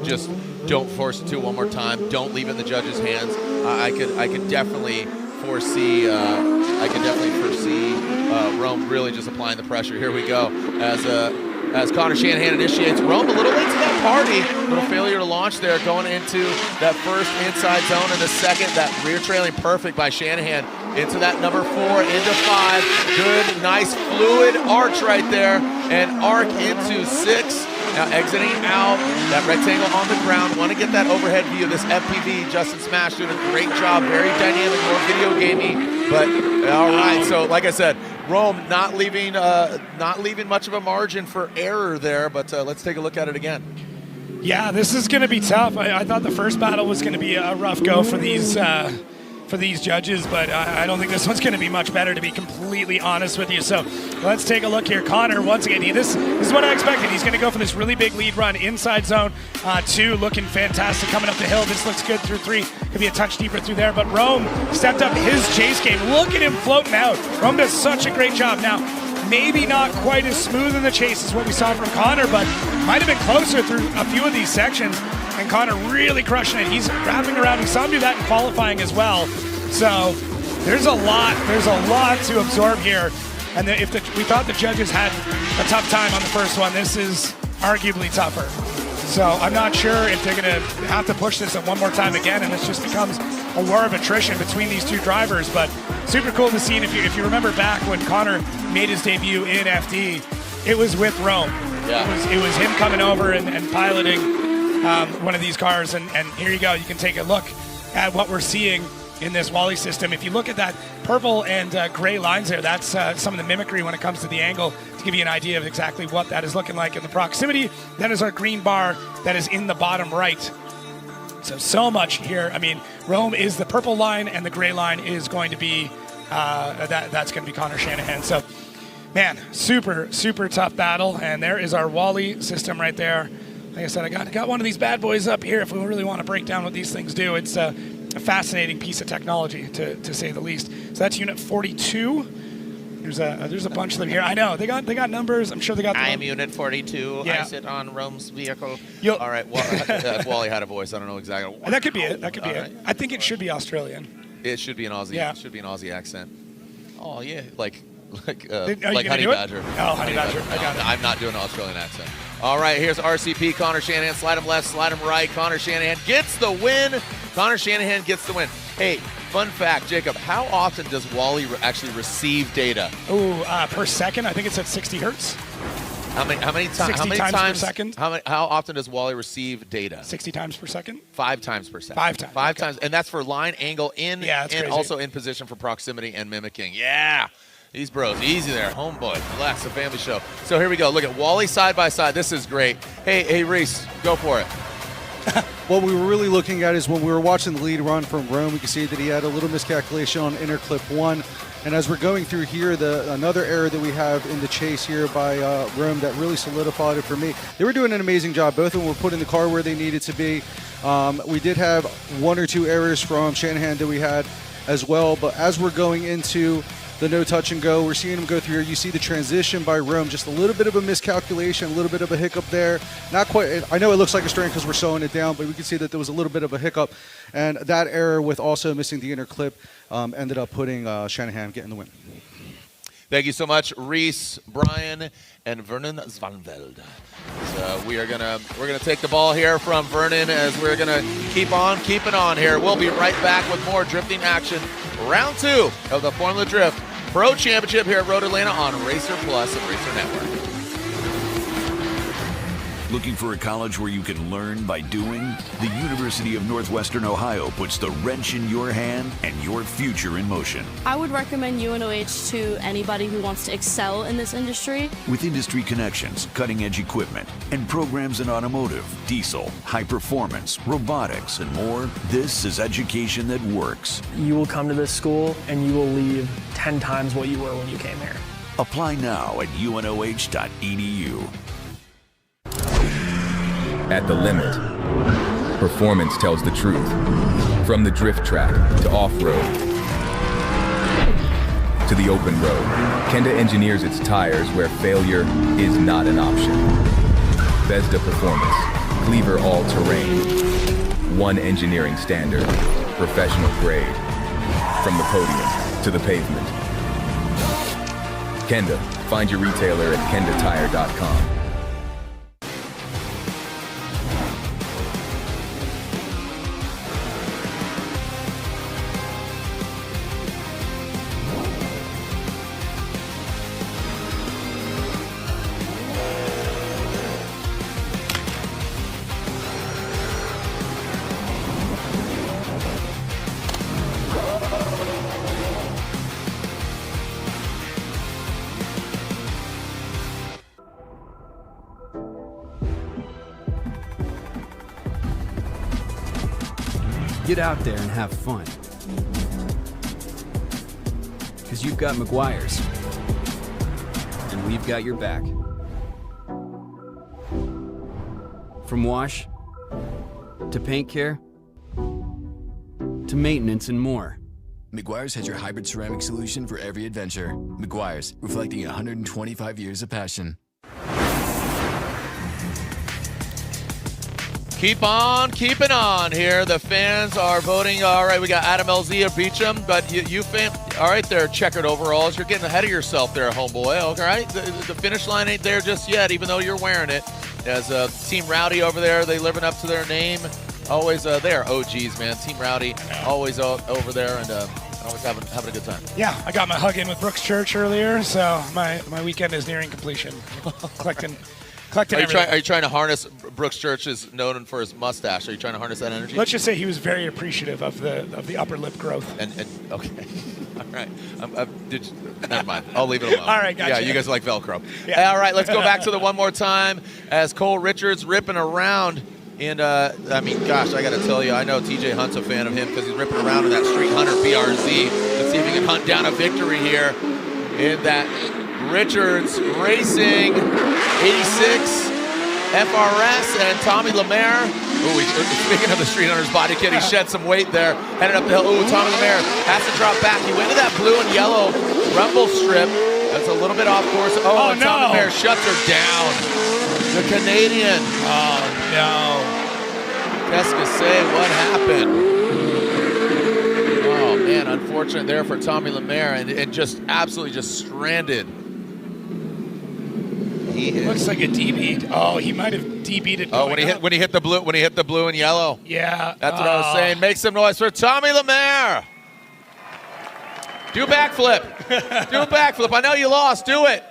don't force it to one more time. Don't leave it in the judge's hands. I could definitely foresee Rome really just applying the pressure. Here we go as Connor Shanahan initiates. Rome a little late to that party. Little failure to launch there, going into that first inside zone, and the second that rear trailing perfect by Shanahan into that number 4, into 5. Good, nice fluid arch right there, and arc into 6. Now exiting out, that rectangle on the ground. Want to get that overhead view of this FPV. Justin Smash doing a great job, very dynamic, more video gamey. But all right, so like I said, Rome not leaving much of a margin for error there. But let's take a look at it again. Yeah, this is going to be tough. I thought the first battle was going to be a rough go for these judges, but I don't think this one's going to be much better, to be completely honest with you. So let's take a look here. Connor, once again, this is what I expected. He's going to go for this really big lead run inside zone 2, looking fantastic coming up the hill. This looks good through 3. Could be a touch deeper through there, but Rome stepped up his chase game. Look at him floating out. Rome does such a great job. Now, maybe not quite as smooth in the chase as what we saw from Connor, but might have been closer through a few of these sections. And Connor really crushing it. He's wrapping around. We saw him do that in qualifying as well. So there's a lot to absorb here. And we thought the judges had a tough time on the first one. This is arguably tougher. So I'm not sure if they're going to have to push this one more time again, and this just becomes a war of attrition between these two drivers. But super cool to see. And if you remember back when Connor made his debut in FD, it was with Rome. Yeah. It was him coming over and piloting one of these cars. And here you go. You can take a look at what we're seeing in this Wally system. If you look at that purple and gray lines there, that's some of the mimicry when it comes to the angle, to give you an idea of exactly what that is looking like in the proximity. That is our green bar that is in the bottom right. So much here. I mean, Rome is the purple line, and the gray line is going to be that's going to be Connor Shanahan. So, man, super tough battle. And there is our Wally system right there. Like I said, I got one of these bad boys up here. If we really want to break down what these things do, it's a fascinating piece of technology, to say the least. So that's unit 42. There's a bunch of them here. I know they got numbers. I'm sure they got. I am unit 42. Yeah. I sit on Rome's vehicle. All right. Well, Wally had a voice. I don't know exactly. That could be it. That could be it. I think it should be Australian. It should be an Aussie. Yeah. It should be an Aussie accent. Oh yeah, like Honey Badger. Oh, Honey Badger. I got it. I'm not doing an Australian accent. All right, here's RCP, Connor Shanahan. Slide him left, slide him right. Connor Shanahan gets the win. Connor Shanahan gets the win. Hey, fun fact, Jacob, how often does Wally actually receive data? Per second, I think it's at 60 hertz. How many times per second? How often does Wally receive data? 60 times per second? 5 times per second. 5 times. 5 times, and that's for line, angle, and crazy. also in position for proximity and mimicking. Yeah. These bros, easy there. Homeboy, relax, the family show. So here we go. Look at Wally side by side. This is great. Hey, Reese, go for it. What we were really looking at is when we were watching the lead run from Rome, we could see that he had a little miscalculation on inner clip 1. And as we're going through here, another error that we have in the chase here by Rome that really solidified it for me. They were doing an amazing job. Both of them were putting the car where they needed to be. We did have 1 or 2 errors from Shanahan that we had as well. But as we're going into the no touch and go, we're seeing him go through here. You see the transition by Rome, just a little bit of a miscalculation, a little bit of a hiccup there. Not quite, I know it looks like a strain because we're slowing it down, but we can see that there was a little bit of a hiccup. And that error with also missing the inner clip ended up putting Shanahan getting the win. Thank you so much, Reese, Brian, and Vernon Zvanveld. So we're gonna take the ball here from Vernon as we're gonna keep on keeping on here. We'll be right back with more drifting action. Round 2 of the Formula Drift Pro Championship here at Road Atlanta on Racer Plus and Racer Network. Looking for a college where you can learn by doing? The University of Northwestern Ohio puts the wrench in your hand and your future in motion. I would recommend UNOH to anybody who wants to excel in this industry. With industry connections, cutting-edge equipment, and programs in automotive, diesel, high performance, robotics, and more, this is education that works. You will come to this school and you will leave 10 times what you were when you came here. Apply now at unoh.edu. At the limit, performance tells the truth. From the drift track to off-road to the open road, Kenda engineers its tires where failure is not an option. Bethesda Performance, Cleaver All-Terrain. One engineering standard, professional grade. From the podium to the pavement. Kenda, find your retailer at kendatire.com. Get out there and have fun. Because you've got McGuire's. And we've got your back. From wash, to paint care, to maintenance and more. McGuire's has your hybrid ceramic solution for every adventure. McGuire's, reflecting 125 years of passion. Keep on keeping on here. The fans are voting. All right, we got Adam LZ or Beachum, but you fam, all right there, checkered overalls. You're getting ahead of yourself there, homeboy. All right, the finish line ain't there just yet, even though you're wearing it. As Team Rowdy over there, they living up to their name. Always they're OGs, man. Team Rowdy, always over there, and always having a good time. Yeah, I got my hug in with Brooks Church earlier, so my weekend is nearing completion. collecting Are you trying to harness Brooks Church is known for his mustache? Are you trying to harness that energy? Let's just say he was very appreciative of the upper lip growth. And okay, all right. Never mind. I'll leave it alone. All right, gotcha. Yeah, you guys like Velcro. Yeah. All right, let's go back to the one more time as Cole Richards ripping around. And I mean, gosh, I got to tell you, I know TJ Hunt's a fan of him because he's ripping around in that Street Hunter BRZ. Let's see if he can hunt down a victory here in that Richards Racing 86 FRS and Tommy Lemaire. Ooh, speaking of the Street Hunters body kit, he shed some weight there, headed up the hill. Ooh, Tommy Lemaire has to drop back. He went to that blue and yellow rumble strip. That's a little bit off course. Oh, and Tommy Lemaire shuts her down. The Canadian. Oh, no. Qu'est-ce que c'est? What happened? Oh, man, unfortunate there for Tommy Lemaire and just absolutely just stranded. Looks like a DB'd. Oh, he might have DB'd it. Oh, when he hit the blue and yellow. Yeah. That's what I was saying. Make some noise for Tommy Lemaire. Do a backflip. Do a backflip. I know you lost. Do it.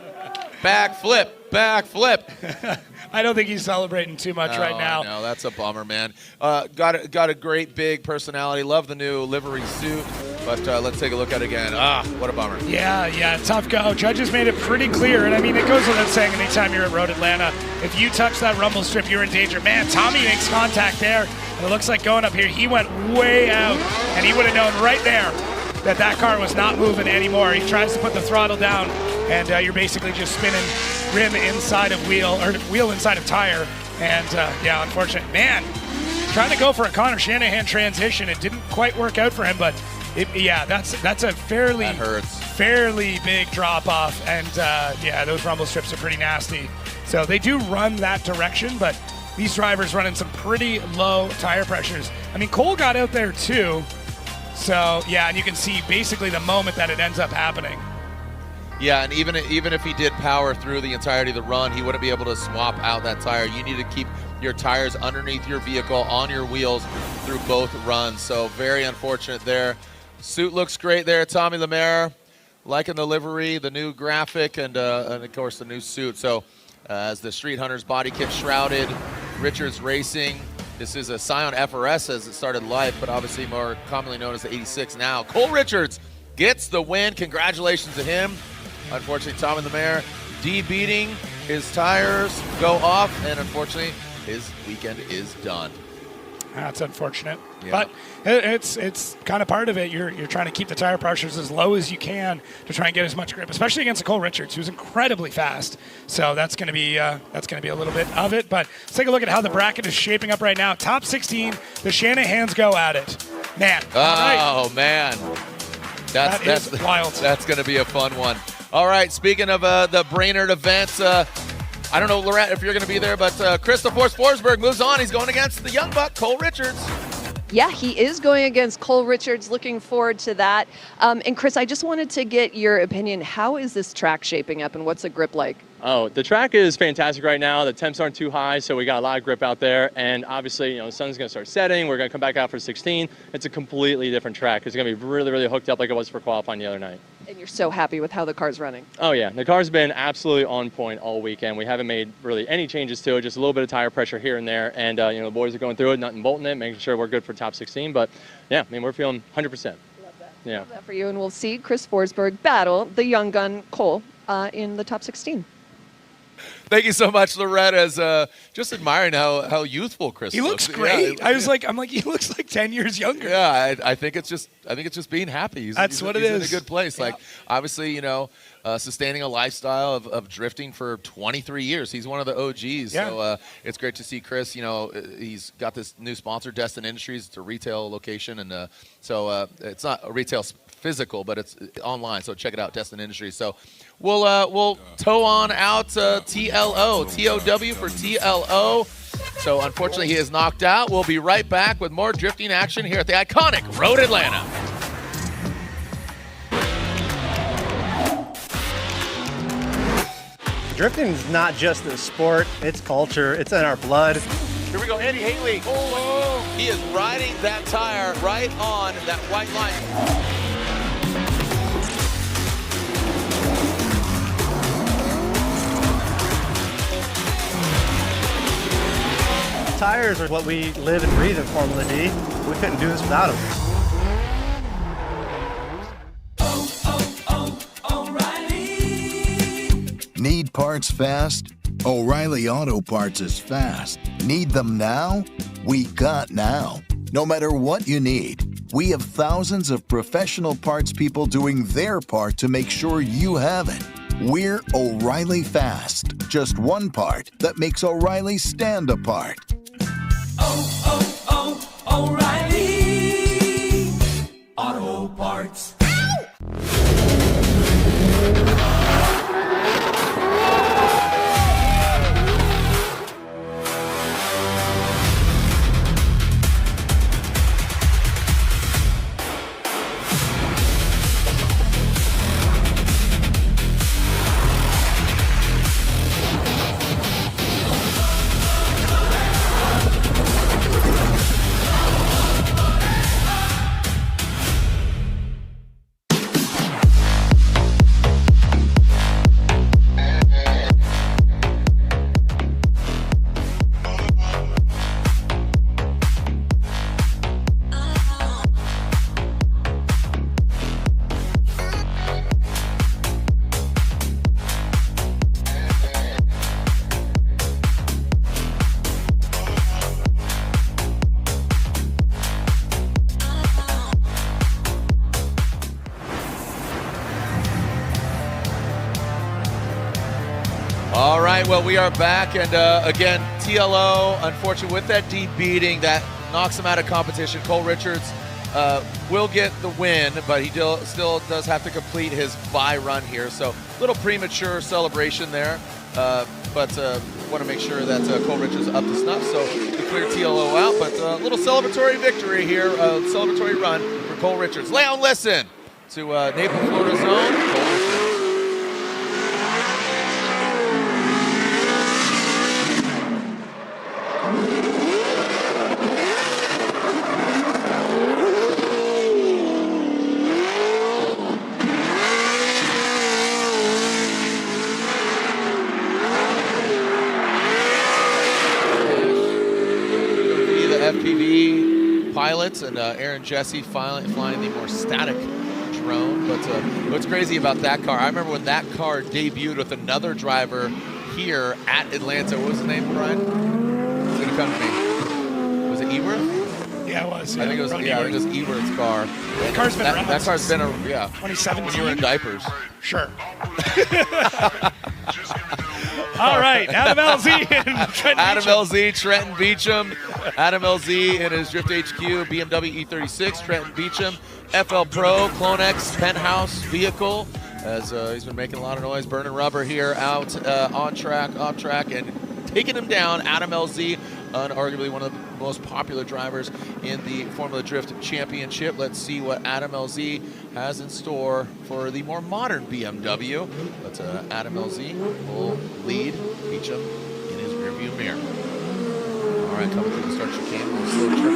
Backflip. Backflip. I don't think he's celebrating too much right now. No, that's a bummer, man. Got a great big personality. Love the new livery suit. But let's take a look at it again. What a bummer. Yeah, tough go. Judges made it pretty clear, and I mean, it goes without saying anytime you're at Road Atlanta, if you touch that rumble strip, you're in danger. Man, Tommy makes contact there, and it looks like going up here, he went way out, and he would have known right there that car was not moving anymore. He tries to put the throttle down, and you're basically just spinning rim inside of wheel, or wheel inside of tire, and yeah, unfortunate. Man, trying to go for a Connor Shanahan transition, it didn't quite work out for him, but that's a fairly big drop off, and yeah, those rumble strips are pretty nasty. So they do run that direction, but these drivers run in some pretty low tire pressures. I mean, Cole got out there too, so yeah, and you can see basically the moment that it ends up happening. Yeah, and even if he did power through the entirety of the run, he wouldn't be able to swap out that tire. You need to keep your tires underneath your vehicle on your wheels through both runs. So very unfortunate there. Suit looks great there, Tommy Lemaire. Liking the livery, the new graphic, and of course the new suit. So as the Street Hunters body kit shrouded, Richards Racing. This is a Scion FRS as it started life, but obviously more commonly known as the 86 now. Cole Richards gets the win. Congratulations to him. Unfortunately, Tommy Lemaire beating his tires go off, and unfortunately, his weekend is done. That's unfortunate, yeah. But it's kind of part of it. You're trying to keep the tire pressures as low as you can to try and get as much grip, especially against Cole Richards, who's incredibly fast. So that's going to be a little bit of it. But let's take a look at how the bracket is shaping up right now. Top 16, the Shanahans go at it. Man, oh man, that's wild. That's going to be a fun one. All right, speaking of the Brainerd events, I don't know, Lorette, if you're going to be there, but Chris the Force Forsberg moves on. He's going against the young buck, Cole Richards. Yeah, he is going against Cole Richards. Looking forward to that. And Chris, I just wanted to get your opinion. How is this track shaping up, and what's the grip like? Oh, the track is fantastic right now. The temps aren't too high, so we got a lot of grip out there. And obviously, the sun's going to start setting. We're going to come back out for 16. It's a completely different track. It's going to be really, really hooked up like it was for qualifying the other night. And you're so happy with how the car's running. Oh, yeah. The car's been absolutely on point all weekend. We haven't made really any changes to it, just a little bit of tire pressure here and there. And, the boys are going through it, nut and bolting it, making sure we're good for top 16. But, yeah, we're feeling 100%. Love that. Yeah. Love that for you. And we'll see Chris Forsberg battle the young gun Cole in the top 16. Thank you so much, Loretta. Just admiring how youthful Chris He looks great. I'm like, he looks like 10 years younger. Yeah, I think it's just being happy. That's what it is. is. In a good place. Yeah. Like, obviously, sustaining a lifestyle of drifting for 23 years. He's one of the OGs. Yeah. So it's great to see Chris. He's got this new sponsor, Destin Industries. It's a retail location, and so it's not a retail physical, but it's online. So check it out, Destin Industries. So we'll tow on out TLO, TOW for TLO. So unfortunately, he is knocked out. We'll be right back with more drifting action here at the iconic Road Atlanta. Drifting is not just a sport, it's culture, it's in our blood. Here we go, Andy Haley. Oh, he is riding that tire right on that white line. Tires are what we live and breathe in Formula D. We couldn't do this without them. Need parts fast? O'Reilly Auto Parts is fast. Need them now? We got now. No matter what you need, we have thousands of professional parts people doing their part to make sure you have it. We're O'Reilly Fast. Just one part that makes O'Reilly stand apart. O'Reilly Auto Parts. All right, well, we are back, and again, TLO, unfortunately, with that deep beating, that knocks him out of competition. Cole Richards will get the win, but he still does have to complete his bye run here. So a little premature celebration there, but want to make sure that Cole Richards is up to snuff. So to clear TLO out, but a little celebratory victory here, celebratory run for Cole Richards. Leon, listen to Naples, Florida zone. Cole Richards. FPV pilots and Aaron Jesse flying the more static drone. But what's crazy about that car, I remember when that car debuted with another driver here at Atlanta. What was his name, Brian? It's going to come to me. Was it Eworth? Yeah, it was. I think it was. Yeah, it was Eworth's car. That car's been around. That car's been 2017. When you were in diapers. Sure. All right, Adam LZ and Trenton Adam Beachum. LZ, Trenton Beachum. Adam LZ in his Drift HQ BMW E36. Trenton Beachum, FL Pro, Clone X Penthouse vehicle. as he's been making a lot of noise, burning rubber here out on track, off track, and taking him down. Adam LZ, arguably one of the most popular drivers in the Formula Drift Championship. Let's see what Adam LZ has in store for the more modern BMW. But Adam LZ will lead Beachum in his rearview mirror. All right, coming through the start chicane, a little slow trickle.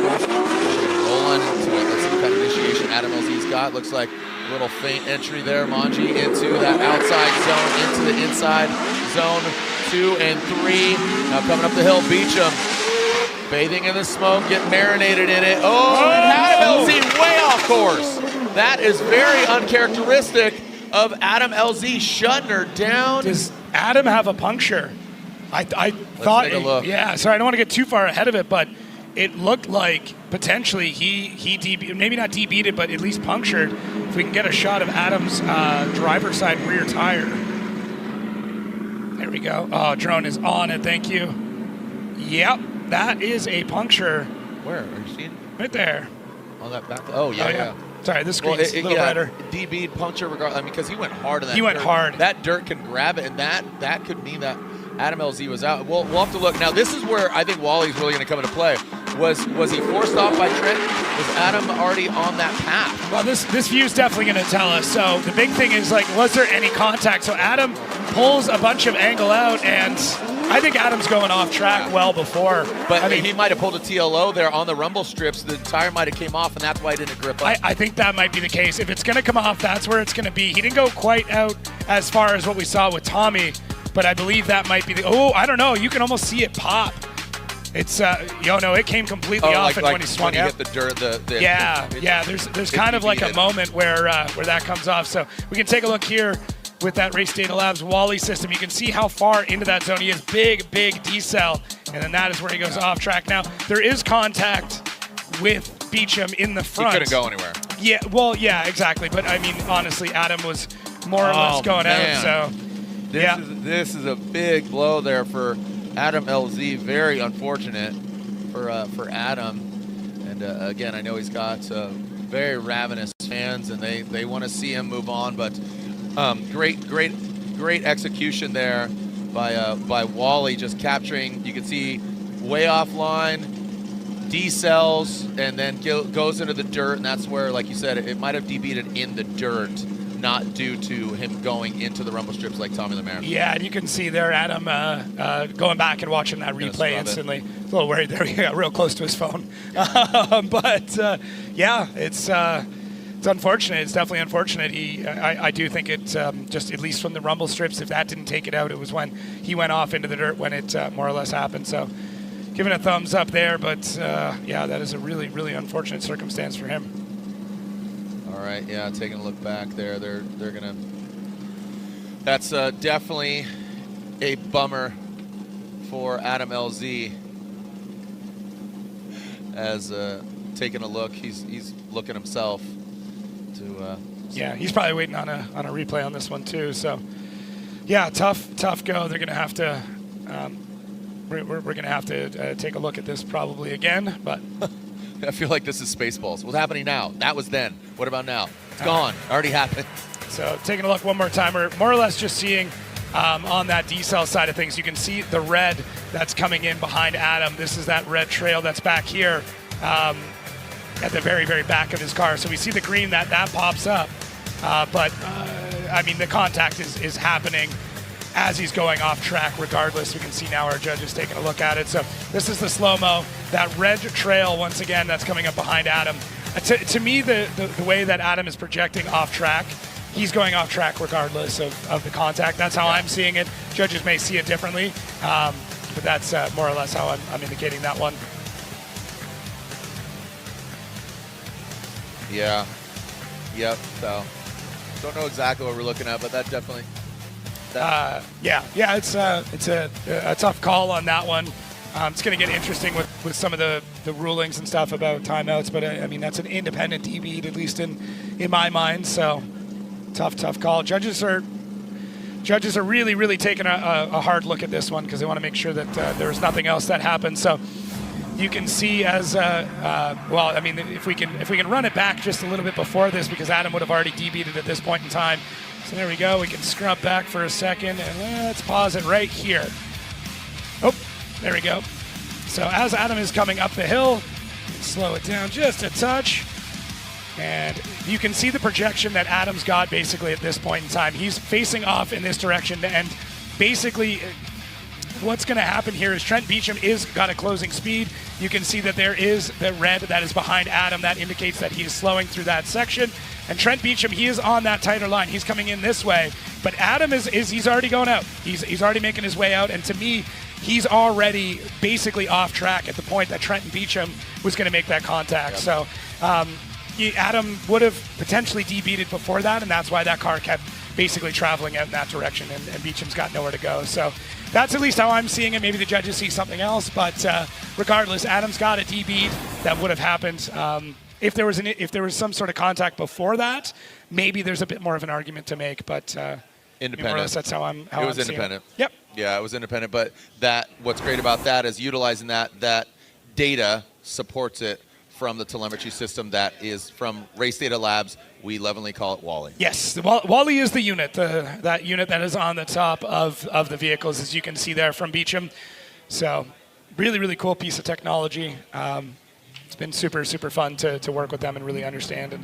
Roll on into it. Let's see what kind of initiation Adam LZ's got. Looks like a little faint entry there, Manji, into that outside zone, into the inside zone 2 and 3. Now coming up the hill, Beachum bathing in the smoke, getting marinated in it. Oh, and Adam LZ way off course. That is very uncharacteristic of Adam LZ, shutting her down. Does Adam have a puncture? I thought, take a look. Yeah, sorry, I don't want to get too far ahead of it, but it looked like potentially he DB, maybe not DB'd it, but at least punctured. If we can get a shot of Adam's driver's side rear tire. There we go. Oh, drone is on it, thank you. Yep, that is a puncture. Where? Are you seeing? Right there. On that back. Oh, yeah. Sorry, this screen's a little brighter. DB'd puncture regardless. I mean, because he went hard in that. He went dirt. hard. That dirt can grab it, and that could mean that Adam LZ was out. We'll have to look. Now, this is where I think Wally's really going to come into play. Was he forced off by Trent? Was Adam already on that path? Well, this view's definitely going to tell us. So the big thing is, like, was there any contact? So Adam pulls a bunch of angle out, and I think Adam's going off track well before. But I mean, he might have pulled a TLO there on the rumble strips. The tire might have came off, and that's why it didn't grip up. I think that might be the case. If it's going to come off, that's where it's going to be. He didn't go quite out as far as what we saw with Tommy, but I believe that might be the. Oh, I don't know. You can almost see it pop. It's it came completely off when he swung when out. Hit the dirt. There's kind of like a moment where that comes off. So we can take a look here with that Race Data Labs Wally system. You can see how far into that zone he is. Big decel, and then that is where he goes off track. Now there is contact with Beachum in the front. He couldn't go anywhere. Yeah, exactly. But I mean, honestly, Adam was more or less going out. So this is a big blow there for Adam LZ. Very unfortunate for Adam. And again, I know he's got very ravenous fans, and they want to see him move on. But great execution there by Wally, just capturing. You can see way offline, decels, and then goes into the dirt, and that's where, like you said, it might have DB'd it in the dirt, not due to him going into the rumble strips like Tommy Lemaire. Yeah, and you can see there Adam going back and watching that replay instantly. A little worried there. He got real close to his phone. It's unfortunate. It's definitely unfortunate. I do think it just, at least from the rumble strips, if that didn't take it out, it was when he went off into the dirt when it more or less happened. So giving a thumbs up there, but that is a really, really unfortunate circumstance for him. All right, taking a look back there, they're gonna. That's definitely a bummer for Adam LZ. As taking a look, he's looking himself to. He's probably waiting on a replay on this one too. So, tough go. They're gonna have to. We're gonna have to take a look at this probably again, but. I feel like this is Spaceballs. What's happening now? That was then. What about now? It's gone. Already happened. So taking a look one more time, we're more or less just seeing on that decel side of things, you can see the red that's coming in behind Adam. This is that red trail that's back here at the very, very back of his car. So we see the green that pops up. The contact is happening as he's going off track regardless. We can see now our judges taking a look at it. So this is the slow-mo, that red trail once again that's coming up behind Adam. To me, the way that Adam is projecting off track, he's going off track regardless of the contact. That's how I'm seeing it. Judges may see it differently, but that's more or less how I'm indicating that one. Yeah. Yep. So don't know exactly what we're looking at, but that definitely. It's a tough call on that one. It's going to get interesting with some of the rulings and stuff about timeouts, but that's an independent DB, at least in my mind. So tough call. Judges are really, really taking a hard look at this one because they want to make sure that there's nothing else that happens. So you can see as if we can run it back just a little bit before this, because Adam would have already DB'd it at this point in time. So there we go. We can scrub back for a second, and let's pause it right here. Oh, there we go. So as Adam is coming up the hill, slow it down just a touch. And you can see the projection that Adam's got basically at this point in time. He's facing off in this direction, and basically what's going to happen here is Trent Beachum is got a closing speed. You can see that there is the red that is behind Adam. That indicates that he is slowing through that section. And Trent Beachum, he is on that tighter line. He's coming in this way. But Adam he's already going out. He's already making his way out. And to me, he's already basically off track at the point that Trent Beachum was going to make that contact. Yep. So Adam would have potentially DB'd it before that, and that's why that car kept basically traveling out in that direction, and Beachum's got nowhere to go. So that's at least how I'm seeing it. Maybe the judges see something else, but regardless, Adam's got a DB'd. That would have happened. If there was some sort of contact before that, maybe there's a bit more of an argument to make, but independent. More or less that's how I'm It was seeing independent. Yep. Yeah, it was independent, but what's great about that is utilizing that data supports it from the telemetry system that is from Race Data Labs. We lovingly call it Wally. Yes, Wally is the unit, that unit that is on the top of the vehicles, as you can see there from Beachum. So really, really cool piece of technology. It's been super, super fun to work with them and really understand, and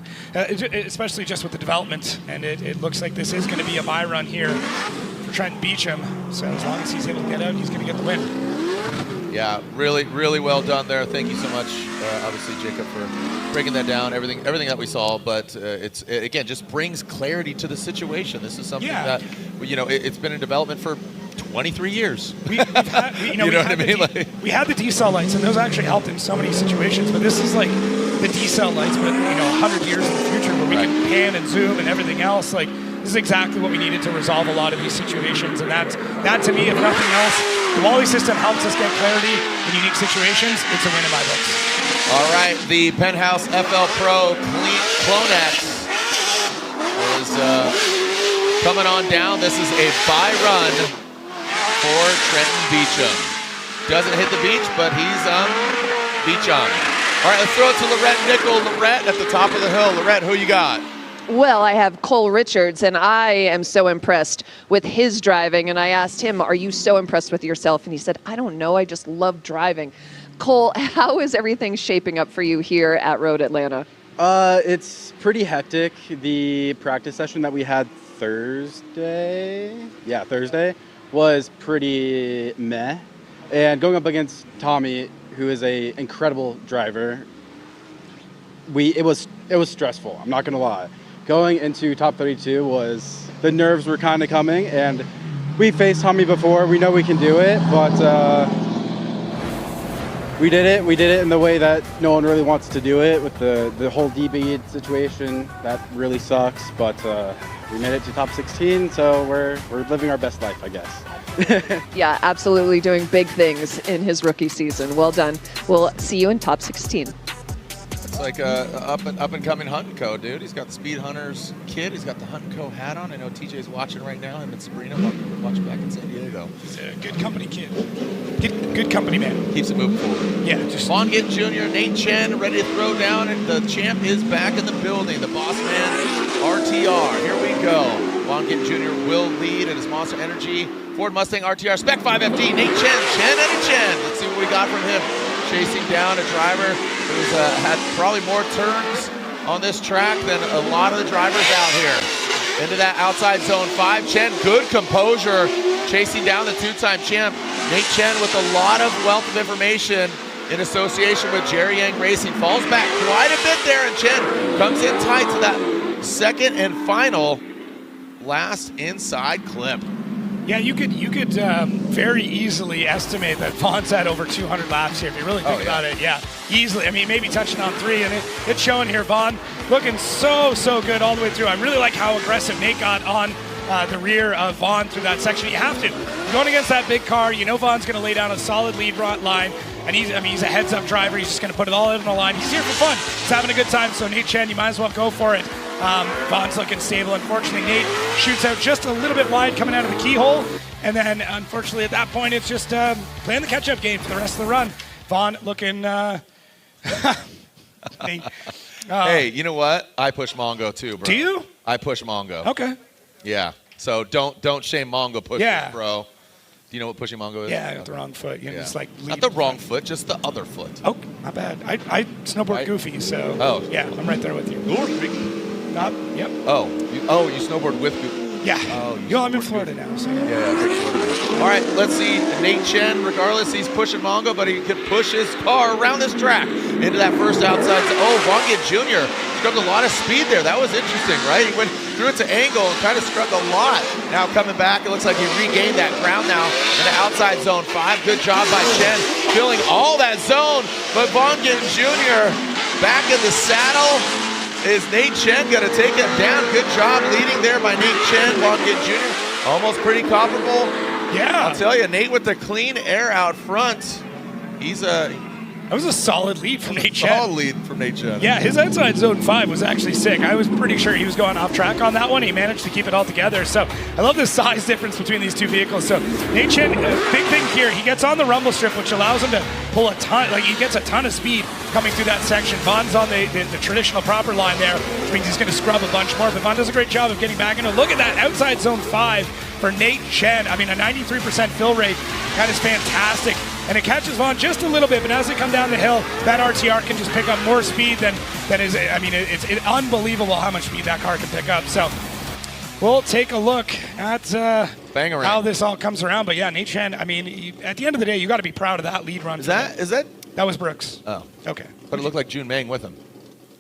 especially just with the development. And it looks like this is going to be a buy run here for Trent Beachum. So as long as he's able to get out, he's going to get the win. Yeah, really, really well done there. Thank you so much, obviously, Jacob, for breaking that down, everything that we saw. But it again just brings clarity to the situation. This is something that, it's been in development for 23 years. We had the D-cell lights, and those actually helped in so many situations. But this is like the D-cell lights, but 100 years in the future, where we can pan and zoom and everything else. Like, this is exactly what we needed to resolve a lot of these situations, and that to me, if nothing else, the Wally system helps us get clarity in unique situations. It's a win in my books. All right, the Penthouse FL Pro Clonex is coming on down. This is a buy run for Trenton Beachum. Doesn't hit the beach, but he's beach on. All right, let's throw it to Lorette Nickel. Lorette at the top of the hill. Lorette, who you got? Well, I have Cole Richards, and I am so impressed with his driving. And I asked him, are you so impressed with yourself? And he said, I don't know, I just love driving. Cole, how is everything shaping up for you here at Road Atlanta? It's pretty hectic. The practice session that we had Thursday was pretty meh. And going up against Tommy, who is an incredible driver, it was stressful, I'm not going to lie. Going into top 32 the nerves were kind of coming, and we faced Tommy before. We know we can do it, but we did it. We did it in the way that no one really wants to do it, with the whole DB situation. That really sucks, but we made it to top 16, so we're living our best life, I guess. Yeah, absolutely doing big things in his rookie season. Well done. We'll see you in top 16. Like a up and coming Hunt & Co, dude. He's got the Speed Hunters kit. He's got the Hunt & Co hat on. I know TJ's watching right now. Him and Sabrina watching back in San Diego. He's a good company kid. Good company man. Keeps it moving forward. Yeah, just Vaughn Gittin Jr., Nate Chen ready to throw down, and the champ is back in the building. The boss man RTR. Here we go. Vaughn Gittin Jr. will lead in his Monster Energy Ford Mustang RTR Spec 5FD. Nate Chen and a Chen. Let's see what we got from him. Chasing down a driver who's had probably more turns on this track than a lot of the drivers out here. Into that outside zone 5. Chen, good composure, chasing down the two-time champ. Nate Chen with a lot of wealth of information in association with Jerry Yang Racing. Falls back quite a bit there, and Chen comes in tight to that second and final last inside clip. Yeah, you could very easily estimate that Vaughn's had over 200 laps here if you really think about it. Yeah, easily. I mean, maybe touching on 3, and it's showing here. Vaughn looking so good all the way through. I really like how aggressive Nate got on the rear of Vaughn through that section. You have to. Going against that big car, you know Vaughn's going to lay down a solid lead line, and he's a heads-up driver. He's just going to put it all in the line. He's here for fun. He's having a good time, so Nate Chen, you might as well go for it. Vaughn's looking stable. Unfortunately, Nate shoots out just a little bit wide coming out of the keyhole. And then, unfortunately, at that point, it's just playing the catch-up game for the rest of the run. Vaughn looking... Hey, you know what? I push Mongo, too, bro. Do you? I push Mongo. Okay. Yeah. So don't shame Mongo pushing, Yeah. bro. Do you know what pushing Mongo is? Yeah, with the wrong foot. You know, just like not the wrong foot, just the other foot. Oh, not bad. I snowboard goofy, so yeah, I'm right there with you. Not, yep. Oh, you snowboard with goofy. Yeah. Oh, I'm in Florida now. So. Yeah. All right, let's see. Nate Chen, regardless, he's pushing Mongo, but he can push his car around this track into that first outside. Von Gittin Jr. scrubbed a lot of speed there. That was interesting, right? He went through it to angle and kind of scrubbed a lot. Now coming back, it looks like he regained that ground now in the outside zone 5. Good job by Chen, filling all that zone. But Von Gittin Jr. back in the saddle. Is Nate Chen going to take him down? Good job leading there by Nate Chen. Von Gittin Jr. almost pretty comparable. Yeah. I'll tell you, Nate with the clean air out front. That was a solid lead from Nate Chen. Solid lead from Nate Chen. Yeah, his outside zone 5 was actually sick. I was pretty sure he was going off track on that one. He managed to keep it all together. So I love the size difference between these two vehicles. So Nate Chen, big thing here, he gets on the rumble strip, which allows him to pull a ton, like he gets a ton of speed coming through that section. Von's on the traditional proper line there, which means he's going to scrub a bunch more. But Von does a great job of getting back into it. Look at that outside zone 5 for Nate Chen. I mean, a 93% fill rate. That is fantastic. And it catches Von just a little bit, but as they come down the hill, that RTR can just pick up more speed than is. I mean, it's unbelievable how much speed that car can pick up. So we'll take a look at how this all comes around. But yeah, Nate Chen, I mean, at the end of the day, you got to be proud of that lead run. Is that? That was Brooks. Oh. Okay. But it looked like June Meng with him.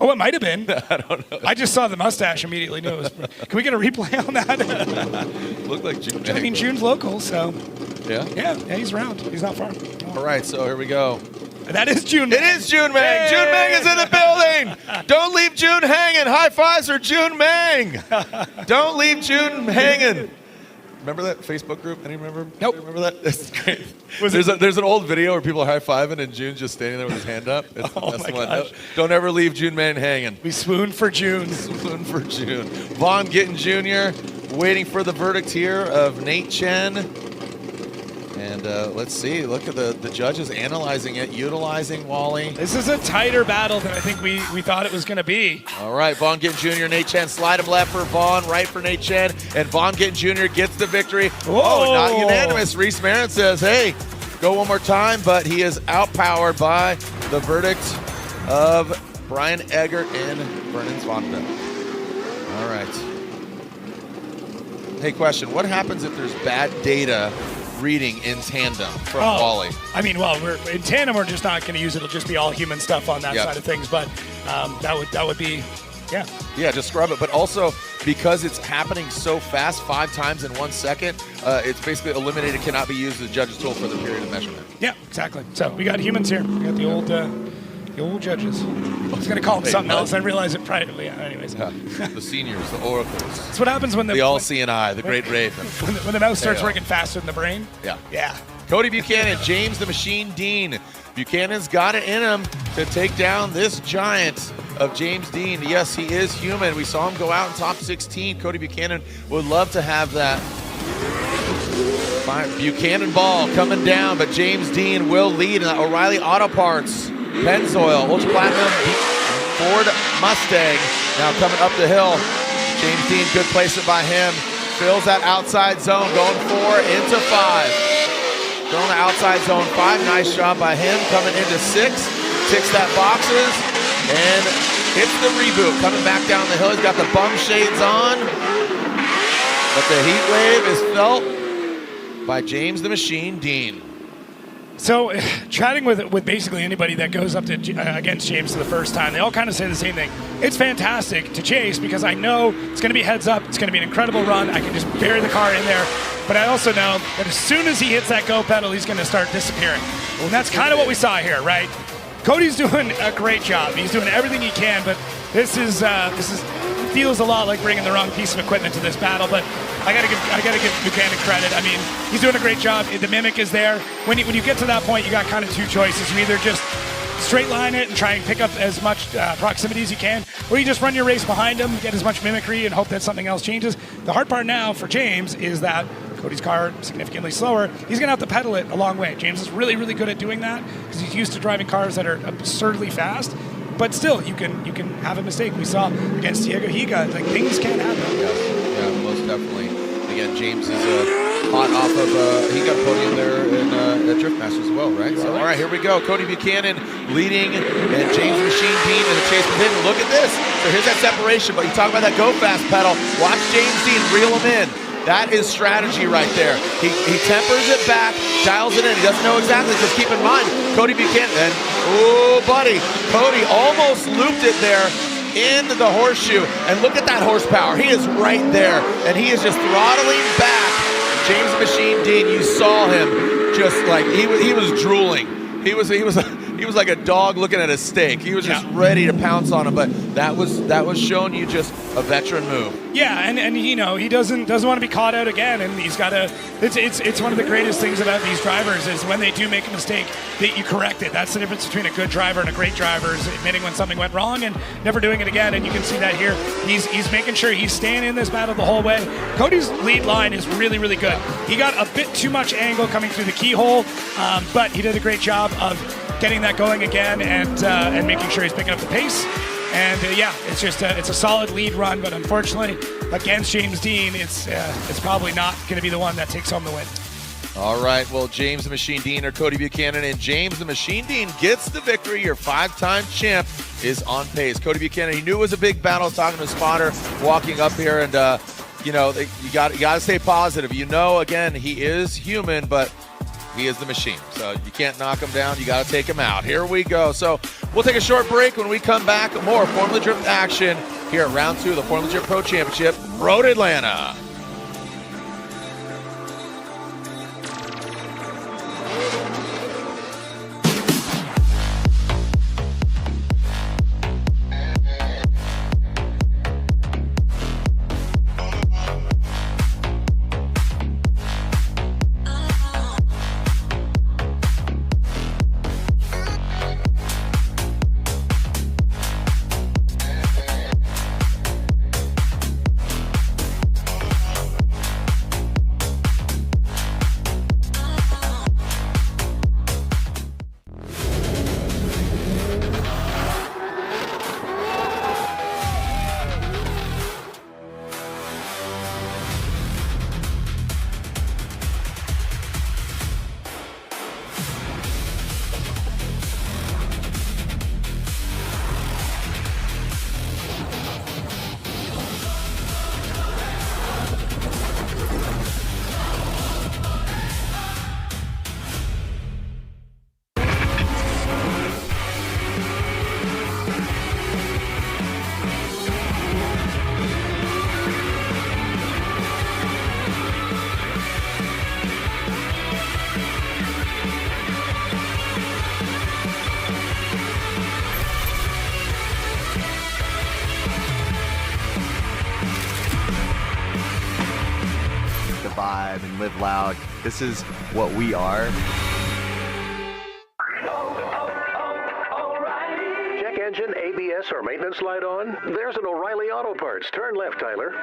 Oh, it might have been. I don't know. I just saw the mustache, immediately knew it was. Can we get a replay on that? Looked like June Meng. I mean, June's local, so. Yeah? Yeah, he's around. He's not far. All right, so here we go. That is June. It is June Meng. Hey! June Meng is in the building. Don't leave June hanging. High fives for June Meng. Don't leave June hanging. Remember that Facebook group? Any remember? Nope. Remember that? It's great. There's an old video where people are high-fiving and June's just standing there with his hand up. It's the best one. Gosh. Don't ever leave June Meng hanging. We swoon for June. Swoon for June. Von Gittin Jr. waiting for the verdict here of Nate Chen. And let's see. Look at the judges analyzing it, utilizing Wally. This is a tighter battle than I think we thought it was going to be. All right, Von Gittin Jr., Nate Chen, slide him left for Von, right for Nate Chen, and Von Gittin Jr. gets the victory. Whoa. Oh, not unanimous. Reese Marin says, hey, go one more time, but he is outpowered by the verdict of Brian Eggert and Vernon Svanberg. All right. Hey, question. What happens if there's bad data reading in tandem from Wally? I mean, well, we're in tandem. We're just not going to use it. It'll just be all human stuff on that side of things. But that would be, yeah. Yeah, just scrub it. But also, because it's happening so fast, 5 times in 1 second, it's basically eliminated, cannot be used as a judge's tool for the period of measurement. Yeah, exactly. So we got humans here. We got the old judges. I was going to call them something else. I realized it privately. Yeah, anyways. The seniors, the oracles. That's what happens when the all-seeing eye, the great Raven. When the mouse starts working faster than the brain. Yeah. Yeah. Cody Buchanan, James the Machine Deane. Buchanan's got it in him to take down this giant of James Deane. Yes, he is human. We saw him go out in top 16. Cody Buchanan would love to have that. Buchanan ball coming down, but James Deane will lead in the O'Reilly Auto Parts. Pennzoil, Ultra Platinum, Ford Mustang. Now coming up the hill. James Deane, good placement by him. Fills that outside zone, going 4 into 5. Filling the outside zone 5. Nice job by him. Coming into 6. Ticks that boxes. And hits the reboot. Coming back down the hill. He's got the bum shades on. But the heat wave is felt by James the Machine Deane. So, chatting with basically anybody that goes up to against James for the first time, they all kind of say the same thing. It's fantastic to chase because I know it's going to be heads up. It's going to be an incredible run. I can just bury the car in there. But I also know that as soon as he hits that go pedal, he's going to start disappearing. And that's kind of what we saw here, right? Cody's doing a great job. He's doing everything he can, but this feels a lot like bringing the wrong piece of equipment to this battle. But I gotta give Buchanan credit. I mean, he's doing a great job. The mimic is there. When you get to that point, you got kind of 2 choices. You either just straight line it and try and pick up as much proximity as you can, or you just run your race behind him, get as much mimicry, and hope that something else changes. The hard part now for James is that Cody's car significantly slower. He's going to have to pedal it a long way. James is really, really good at doing that because he's used to driving cars that are absurdly fast. But still, you can have a mistake. We saw against Diego Higa, like things can happen. Yeah, most definitely. Again, James is hot off of, he got a podium there in at Drift Masters as well, right? So, all right, here we go. Cody Buchanan leading, and James Machine Deane in the chase with him. Look at this. So here's that separation, but you talk about that go fast pedal. Watch James Deane reel him in. That is strategy right there. He tempers it back, dials it in. He doesn't know exactly, because keep in mind, Cody Buchanan, oh, buddy, Cody almost looped it there into the horseshoe, and look at that horsepower. He is right there, and he is just throttling back. James Machine Deane, you saw him just like he was drooling. He was like a dog looking at a steak. He was just ready to pounce on him, but that was showing you just a veteran move. Yeah, and you know, he doesn't want to be caught out again, and he's got to. It's one of the greatest things about these drivers is when they do make a mistake, that you correct it. That's the difference between a good driver and a great driver, is admitting when something went wrong and never doing it again. And you can see that here. He's making sure he's staying in this battle the whole way. Cody's lead line is really, really good. He got a bit too much angle coming through the keyhole, but he did a great job of getting that going again and making sure he's picking up the pace. And it's just it's a solid lead run, but unfortunately against James Deane, it's probably not going to be the one that takes home the win. All right, well, James the Machine Deane or Cody Buchanan, and James the Machine Deane gets the victory. Your 5-time champ is on pace. Cody Buchanan, he knew it was a big battle, talking to his spotter, walking up here, and you got to stay positive. You know, again, he is human, but he is the machine, so you can't knock him down. You got to take him out. Here we go. So we'll take a short break. When we come back, more Formula Drift action here at round 2 of the Formula Drift Pro Championship, Road Atlanta. vibe and live loud. This is what we are. Check engine, ABS, or maintenance light on? There's an O'Reilly Auto Parts. Turn left, Tyler.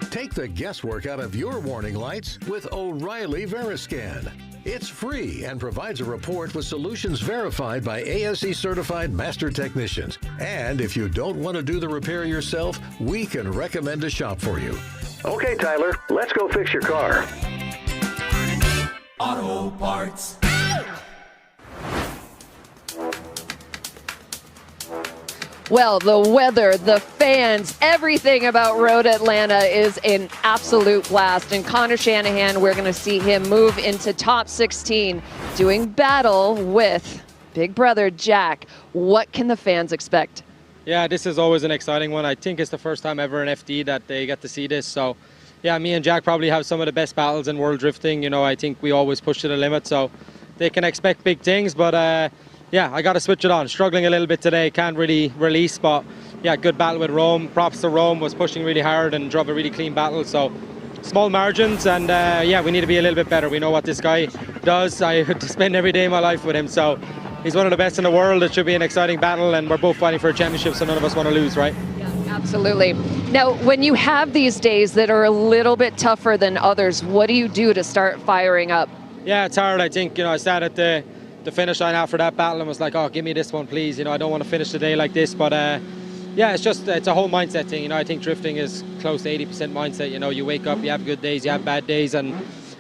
Take the guesswork out of your warning lights with O'Reilly Veriscan. It's free and provides a report with solutions verified by ASE certified master technicians. And if you don't want to do the repair yourself, we can recommend a shop for you. Okay, Tyler, let's go fix your car. Auto Parts. Well, the weather, the fans, everything about Road Atlanta is an absolute blast. And Connor Shanahan, we're going to see him move into top 16, doing battle with big brother Jack. What can the fans expect? Yeah, this is always an exciting one. I think it's the first time ever in FD that they get to see this. So, yeah, me and Jack probably have some of the best battles in world drifting. You know, I think we always push to the limit, so they can expect big things. But, yeah, I got to switch it on. Struggling a little bit today, can't really release, but yeah, good battle with Rome. Props to Rome, was pushing really hard and drove a really clean battle. So small margins, and yeah, we need to be a little bit better. We know what this guy does. I spend every day of my life with him, so he's one of the best in the world. It should be an exciting battle, and we're both fighting for a championship, so none of us want to lose, right? Yeah, absolutely. Now, when you have these days that are a little bit tougher than others, what do you do to start firing up? Yeah, it's hard. I think, you know, I started the finish line after that battle and was like, oh, give me this one, please. You know, I don't want to finish the day like this. But Yeah, it's a whole mindset thing. I think drifting is close to 80% mindset. You wake up, you have good days, you have bad days, and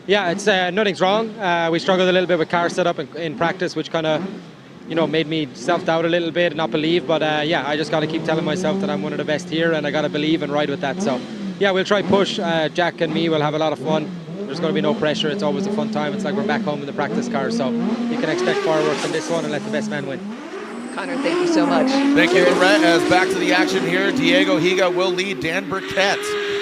yeah, it's nothing's wrong. We struggled a little bit with car setup in practice, which kind of made me self-doubt a little bit and not believe. But yeah, I just got to keep telling myself that I'm one of the best here, and I got to believe and ride with that. So yeah, we'll try push. Jack and me will have a lot of fun. There's going to be no pressure. It's always a fun time. It's like we're back home in the practice car, so you can expect fireworks in this one and let the best man win. Connor, thank you so much. Thank you, Lorette. As back to the action here, Diego Higa will lead Dan Burkett.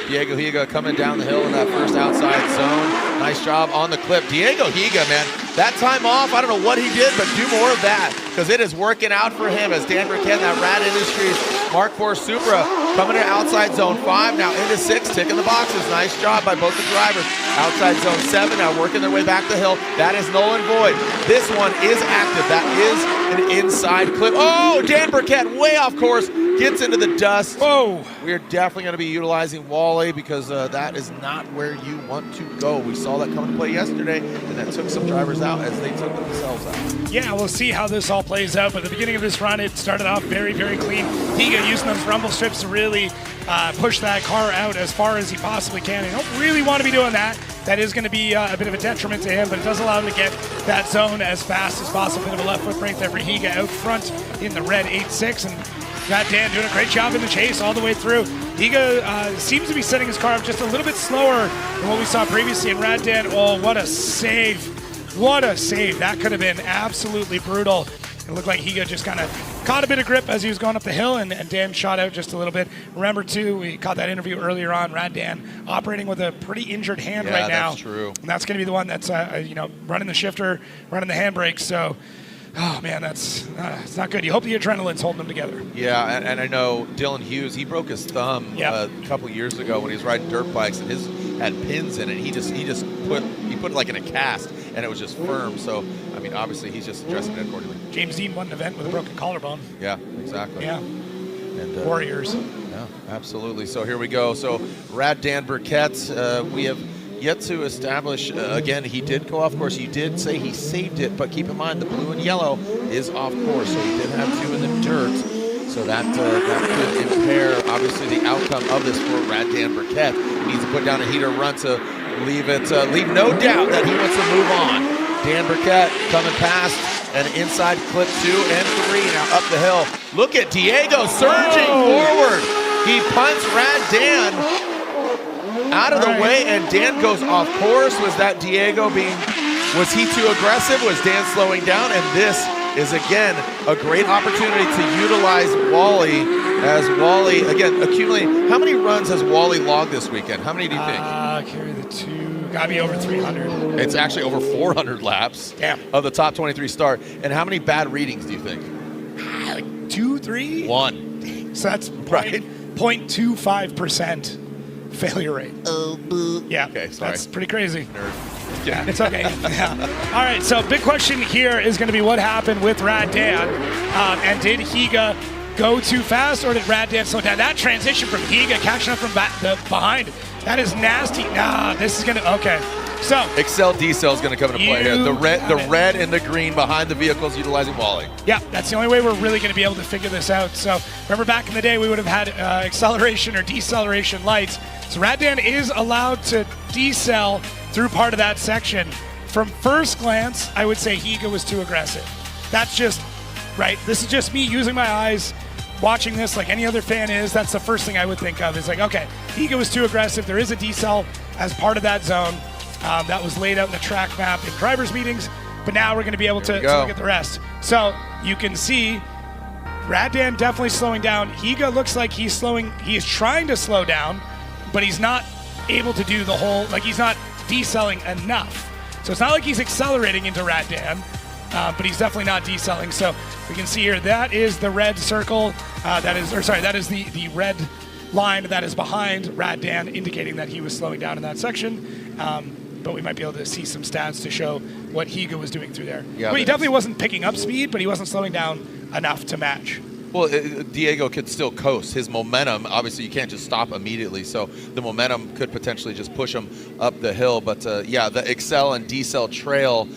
Diego Higa coming down the hill in that first outside zone. Nice job on the clip. Diego Higa, man, that time off, I don't know what he did, but do more of that, because it is working out for him as Dan Burkett, that Rad Industries Mark IV Supra coming to outside zone 5, now into 6, ticking the boxes. Nice job by both the drivers. Outside zone 7, now working their way back the hill. That is null and void. This one is active. That is an inside clip. Oh, Dan Burkett way off course, gets into the dust. Whoa. We are definitely going to be utilizing Wally because that is not where you want to go. We saw that come into play yesterday, and that took some drivers out as they took themselves out. Yeah, we'll see how this all plays out, but at the beginning of this run, it started off very, very clean. Higa using those rumble strips to really push that car out as far as he possibly can. You don't really want to be doing that. That is going to be a bit of a detriment to him, but it does allow him to get that zone as fast as possible. Bit of a left foot brake there for Higa out front in the red 8.6, and got Dan doing a great job in the chase all the way through. Higa seems to be setting his car up just a little bit slower than what we saw previously. And Rad Dan, oh, what a save. What a save. That could have been absolutely brutal. It looked like Higa just kind of caught a bit of grip as he was going up the hill, and Dan shot out just a little bit. Remember, too, we caught that interview earlier on, Rad Dan operating with a pretty injured hand right now. Yeah, that's true. And that's going to be the one that's, running the shifter, running the handbrake. So, oh, man, that's it's not good. You hope the adrenaline's holding them together. Yeah, and I know Dylan Hughes, he broke his thumb a couple years ago when he was riding dirt bikes, and his had pins in it. He put it like in a cast, and it was just firm. So, I mean, obviously, he's just addressing it accordingly. James Deane won an event with a broken collarbone. Yeah, exactly. Yeah. And, Warriors. Yeah, absolutely. So here we go. So Rad Dan Burkett, we have yet to establish, again, he did go off course. You did say he saved it, but keep in mind the blue and yellow is off course. So he did have 2 in the dirt. So that could impair, obviously, the outcome of this for Rad Dan Burkett. He needs to put down a heater run to leave no doubt that he wants to move on. Dan Burkett coming past an inside clip 2 and 3, now up the hill. Look at Diego surging forward. He punts Rad Dan out of the way, and Dan goes off course. Was that Diego was he too aggressive? Was Dan slowing down? And this is, again, a great opportunity to utilize Wally as Wally, again, accumulating. How many runs has Wally logged this weekend? How many do you think? Carry the 2. Got to be over 300. It's actually over 400 laps of the top 23 start. And how many bad readings do you think? Like 2, 3? 1. So that's right. 0.25% failure rate. Yeah, okay, sorry. That's pretty crazy. Nerd. Yeah, it's okay. Yeah. All right, so big question here is going to be what happened with Rad Dan, and did Higa go too fast, or did Rad Dan slow down? That transition from Higa catching up from behind, that is nasty. Nah, this is going to, okay. So Excel D-Cell is going to come into play here. The red and the green behind the vehicles utilizing Wally. Yeah, that's the only way we're really going to be able to figure this out. So remember back in the day, we would have had acceleration or deceleration lights. So Rad Dan is allowed to decel through part of that section. From first glance, I would say Higa was too aggressive. That's just, right, this is just me using my eyes, watching this like any other fan is. That's the first thing I would think of is like, okay, Higa was too aggressive. There is a decel as part of that zone. That was laid out in the track map in drivers' meetings, but now we're going to be able to look at the rest. So you can see Rad Dan definitely slowing down. Higa looks like he's trying to slow down, but he's not able to do the whole, like he's not decelling enough. So it's not like he's accelerating into Rad Dan, but he's definitely not decelling. So we can see here, that is the red circle, that is the red line that is behind Rad Dan, indicating that he was slowing down in that section. But we might be able to see some stats to show what Higa was doing through there. Yeah, well, he definitely wasn't picking up speed, but he wasn't slowing down enough to match. Well, Diego could still coast. His momentum, obviously, you can't just stop immediately, so the momentum could potentially just push him up the hill. But, yeah, the Excel and Decel trail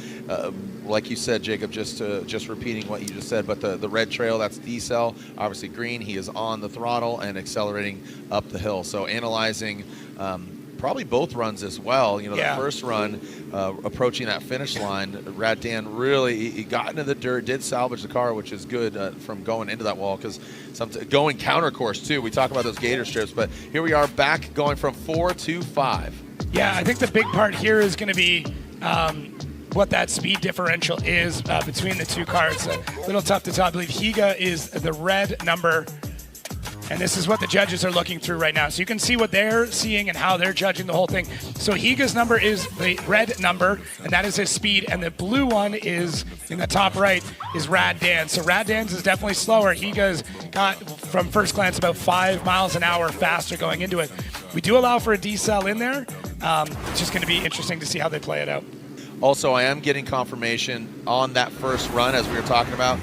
like you said, Jacob, just repeating what you just said, but the red trail, that's decel. Obviously green, he is on the throttle and accelerating up the hill. So analyzing probably both runs as well. You know, the first run, approaching that finish line, Deane really, he got into the dirt, did salvage the car, which is good from going into that wall, because going counter course too. We talk about those gator strips, but here we are back going from 4 to 5. Yeah, I think the big part here is going to be what that speed differential is between the two cars. A little tough to tell. I believe Higa is the red number, and this is what the judges are looking through right now. So you can see what they're seeing and how they're judging the whole thing. So Higa's number is the red number, and that is his speed, and the blue one is, in the top right, is Deane. So Deane's is definitely slower. Higa's got, from first glance, about 5 miles an hour faster going into it. We do allow for a decel in there. It's just going to be interesting to see how they play it out. Also, I am getting confirmation on that first run, as we were talking about.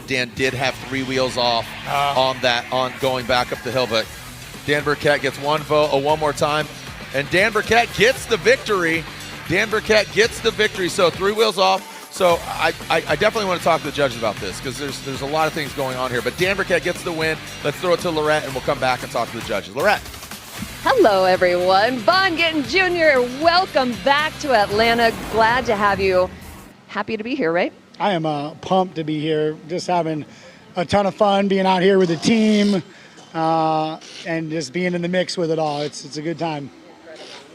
Deane did have 3 wheels off on going back up the hill, but Dan Burkett gets one more time, and Dan Burkett gets the victory. So 3 wheels off. So I definitely want to talk to the judges about this, because there's a lot of things going on here. But Dan Burkett gets the win. Let's throw it to Lorette, and we'll come back and talk to the judges. Lorette. Hello, everyone. Von Gittin Jr., welcome back to Atlanta. Glad to have you. Happy to be here, right? I am pumped to be here. Just having a ton of fun being out here with the team and just being in the mix with it all. It's a good time.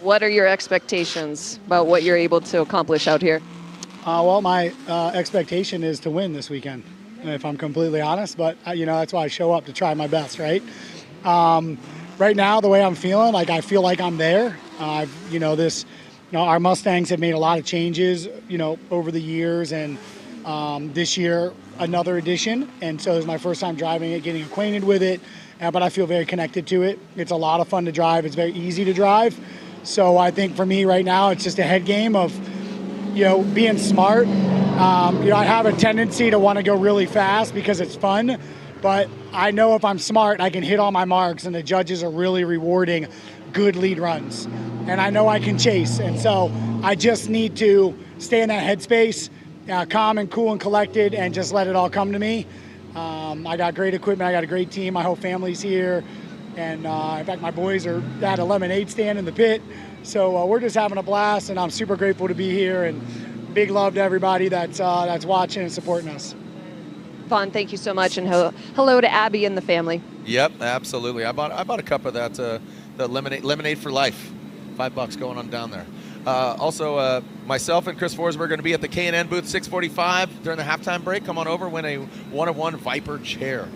What are your expectations about what you're able to accomplish out here? Well, my expectation is to win this weekend, if I'm completely honest. But, that's why I show up, to try my best, right? Right now, the way I'm feeling, like I feel like I'm there. Our Mustangs have made a lot of changes, over the years, and this year another edition. And so it's my first time driving it, getting acquainted with it, but I feel very connected to it. It's a lot of fun to drive. It's very easy to drive. So I think for me right now, it's just a head game of, being smart. I have a tendency to want to go really fast because it's fun. But I know if I'm smart, I can hit all my marks, and the judges are really rewarding good lead runs. And I know I can chase. And so I just need to stay in that headspace, calm and cool and collected, and just let it all come to me. I got great equipment. I got a great team. My whole family's here. And in fact, my boys are at a lemonade stand in the pit. So we're just having a blast, and I'm super grateful to be here. And big love to everybody that's watching and supporting us. Vaughn, thank you so much, and hello to Abby and the family. Yep, absolutely. I bought a cup of that the lemonade for life. $5 going on down there. Also, myself and Chris Forsberg are going to be at the K&N booth 6:45 during the halftime break. Come on over, win a 1-of-1 Viper chair.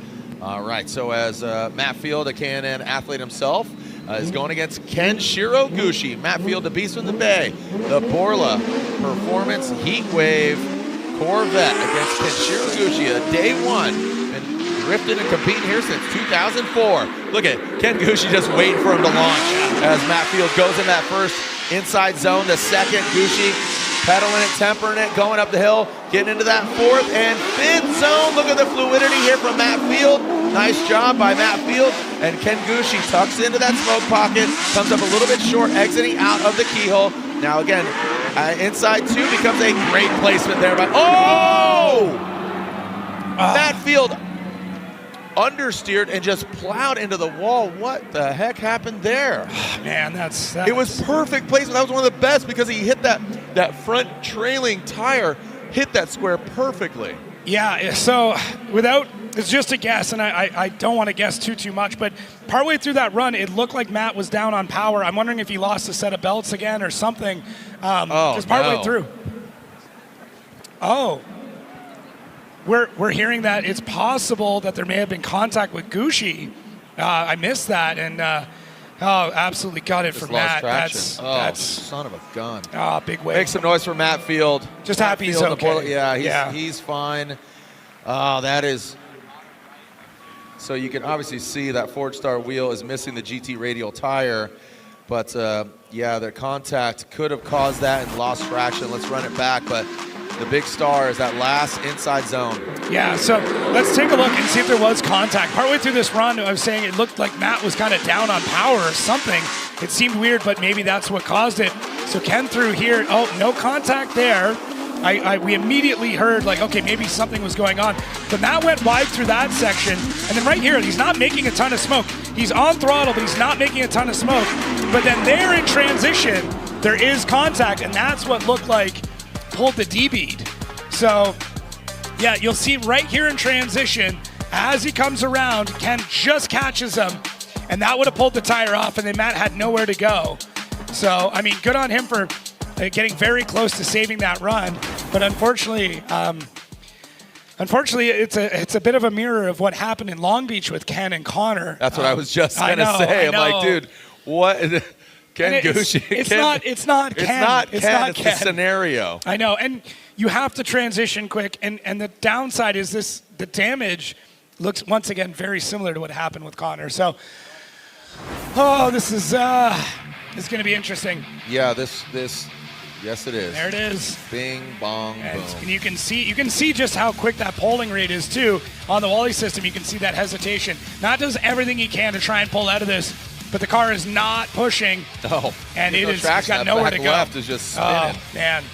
All right. So as Matt Field, a K&N athlete himself, is going against Kenshiro Gushi. Matt Field, the Beast from the Bay, the Borla Performance Heat Wave Corvette against Kenshiro Gushi, a day one, and drifted and competing here since 2004. Look at Ken Gushi just waiting for him to launch as Matt Field goes in that first inside zone. The second, Gushi pedaling it, tempering it, going up the hill, getting into that fourth and fifth zone. Look at the fluidity here from Matt Field. Nice job by Matt Field. And Ken Gushi tucks into that smoke pocket, comes up a little bit short, exiting out of the keyhole. Now again, inside two becomes a great placement there. Matt Field understeered and just plowed into the wall. What the heck happened there? Man, it was perfect placement. That was one of the best because he hit that front trailing tire, hit that square perfectly. Yeah, so it's just a guess, and I don't want to guess too much, but partway through that run, it looked like Matt was down on power. I'm wondering if he lost a set of belts again or something. Just partway through. Oh. We're hearing that it's possible that there may have been contact with Gushi. I missed that, and absolutely got it for Matt. That's son of a gun. Big wave. Make some noise for Matt Field. Just happy he's okay. He's fine. That is. So you can obviously see that Ford Star wheel is missing the GT radial tire, but the contact could have caused that and lost traction. Let's run it back, but the big star is that last inside zone. Yeah, so let's take a look and see if there was contact. Partway through this run, I was saying it looked like Matt was kind of down on power or something. It seemed weird, but maybe that's what caused it. So Ken through here. Oh, no contact there. we immediately heard like, okay, maybe something was going on. But Matt went wide through that section. And then right here, he's not making a ton of smoke. He's on throttle, but he's not making a ton of smoke. But then there in transition, there is contact, and that's what looked like pulled the D-bead. So, yeah, you'll see right here in transition, as he comes around, Ken just catches him, and that would have pulled the tire off, and then Matt had nowhere to go. So, I mean, good on him for getting very close to saving that run. But unfortunately, it's a bit of a mirror of what happened in Long Beach with Ken and Connor. That's what I was just going to say. I'm like, dude, what? Ken Gucci. It's not Ken. It's not Ken. It's the scenario. I know. And you have to transition quick. And the downside is the damage looks, once again, very similar to what happened with Connor. So, this is going to be interesting. Yeah, yes, it is. There it is. Bing, bong, boom. And you can see just how quick that polling rate is, too. On the Wally system, you can see that hesitation. Matt does everything he can to try and pull out of this, but the car is not pushing. No. And it's got nowhere to go. Left is just spinning. Oh, man.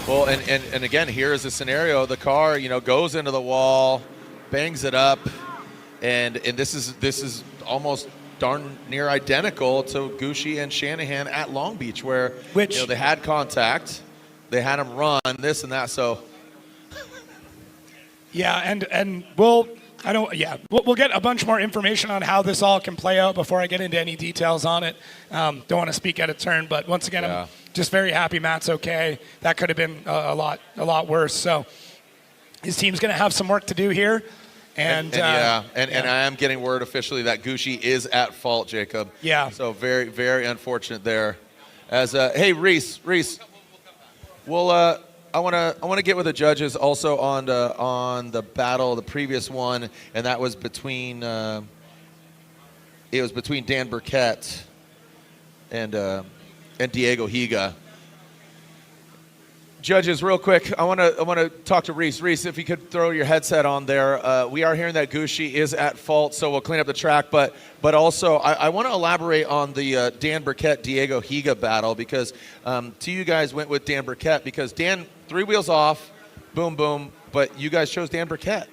Well, and again, here is a scenario. The car, goes into the wall, bangs it up, and this is almost darn near identical to Gucci and Shanahan at Long Beach, where they had contact, they had him run this and that. So yeah, and we'll get a bunch more information on how this all can play out before I get into any details on it. Don't want to speak out of turn, but once again, I'm just very happy Matt's okay. That could have been a lot worse. So his team's going to have some work to do here. And I am getting word officially that Gucci is at fault, Jacob. Yeah. So very, very unfortunate there. As hey, Reese, well, I want to get with the judges also on the battle, the previous one, and that was between Dan Burkett and Diego Higa. Judges, real quick, I want to talk to Reese. Reese, if you could throw your headset on there. We are hearing that Gucci is at fault, so we'll clean up the track. But also, I want to elaborate on the Dan Burkett-Diego Higa battle, because two you guys went with Dan Burkett because Dan, 3 wheels off, boom, boom, but you guys chose Dan Burkett.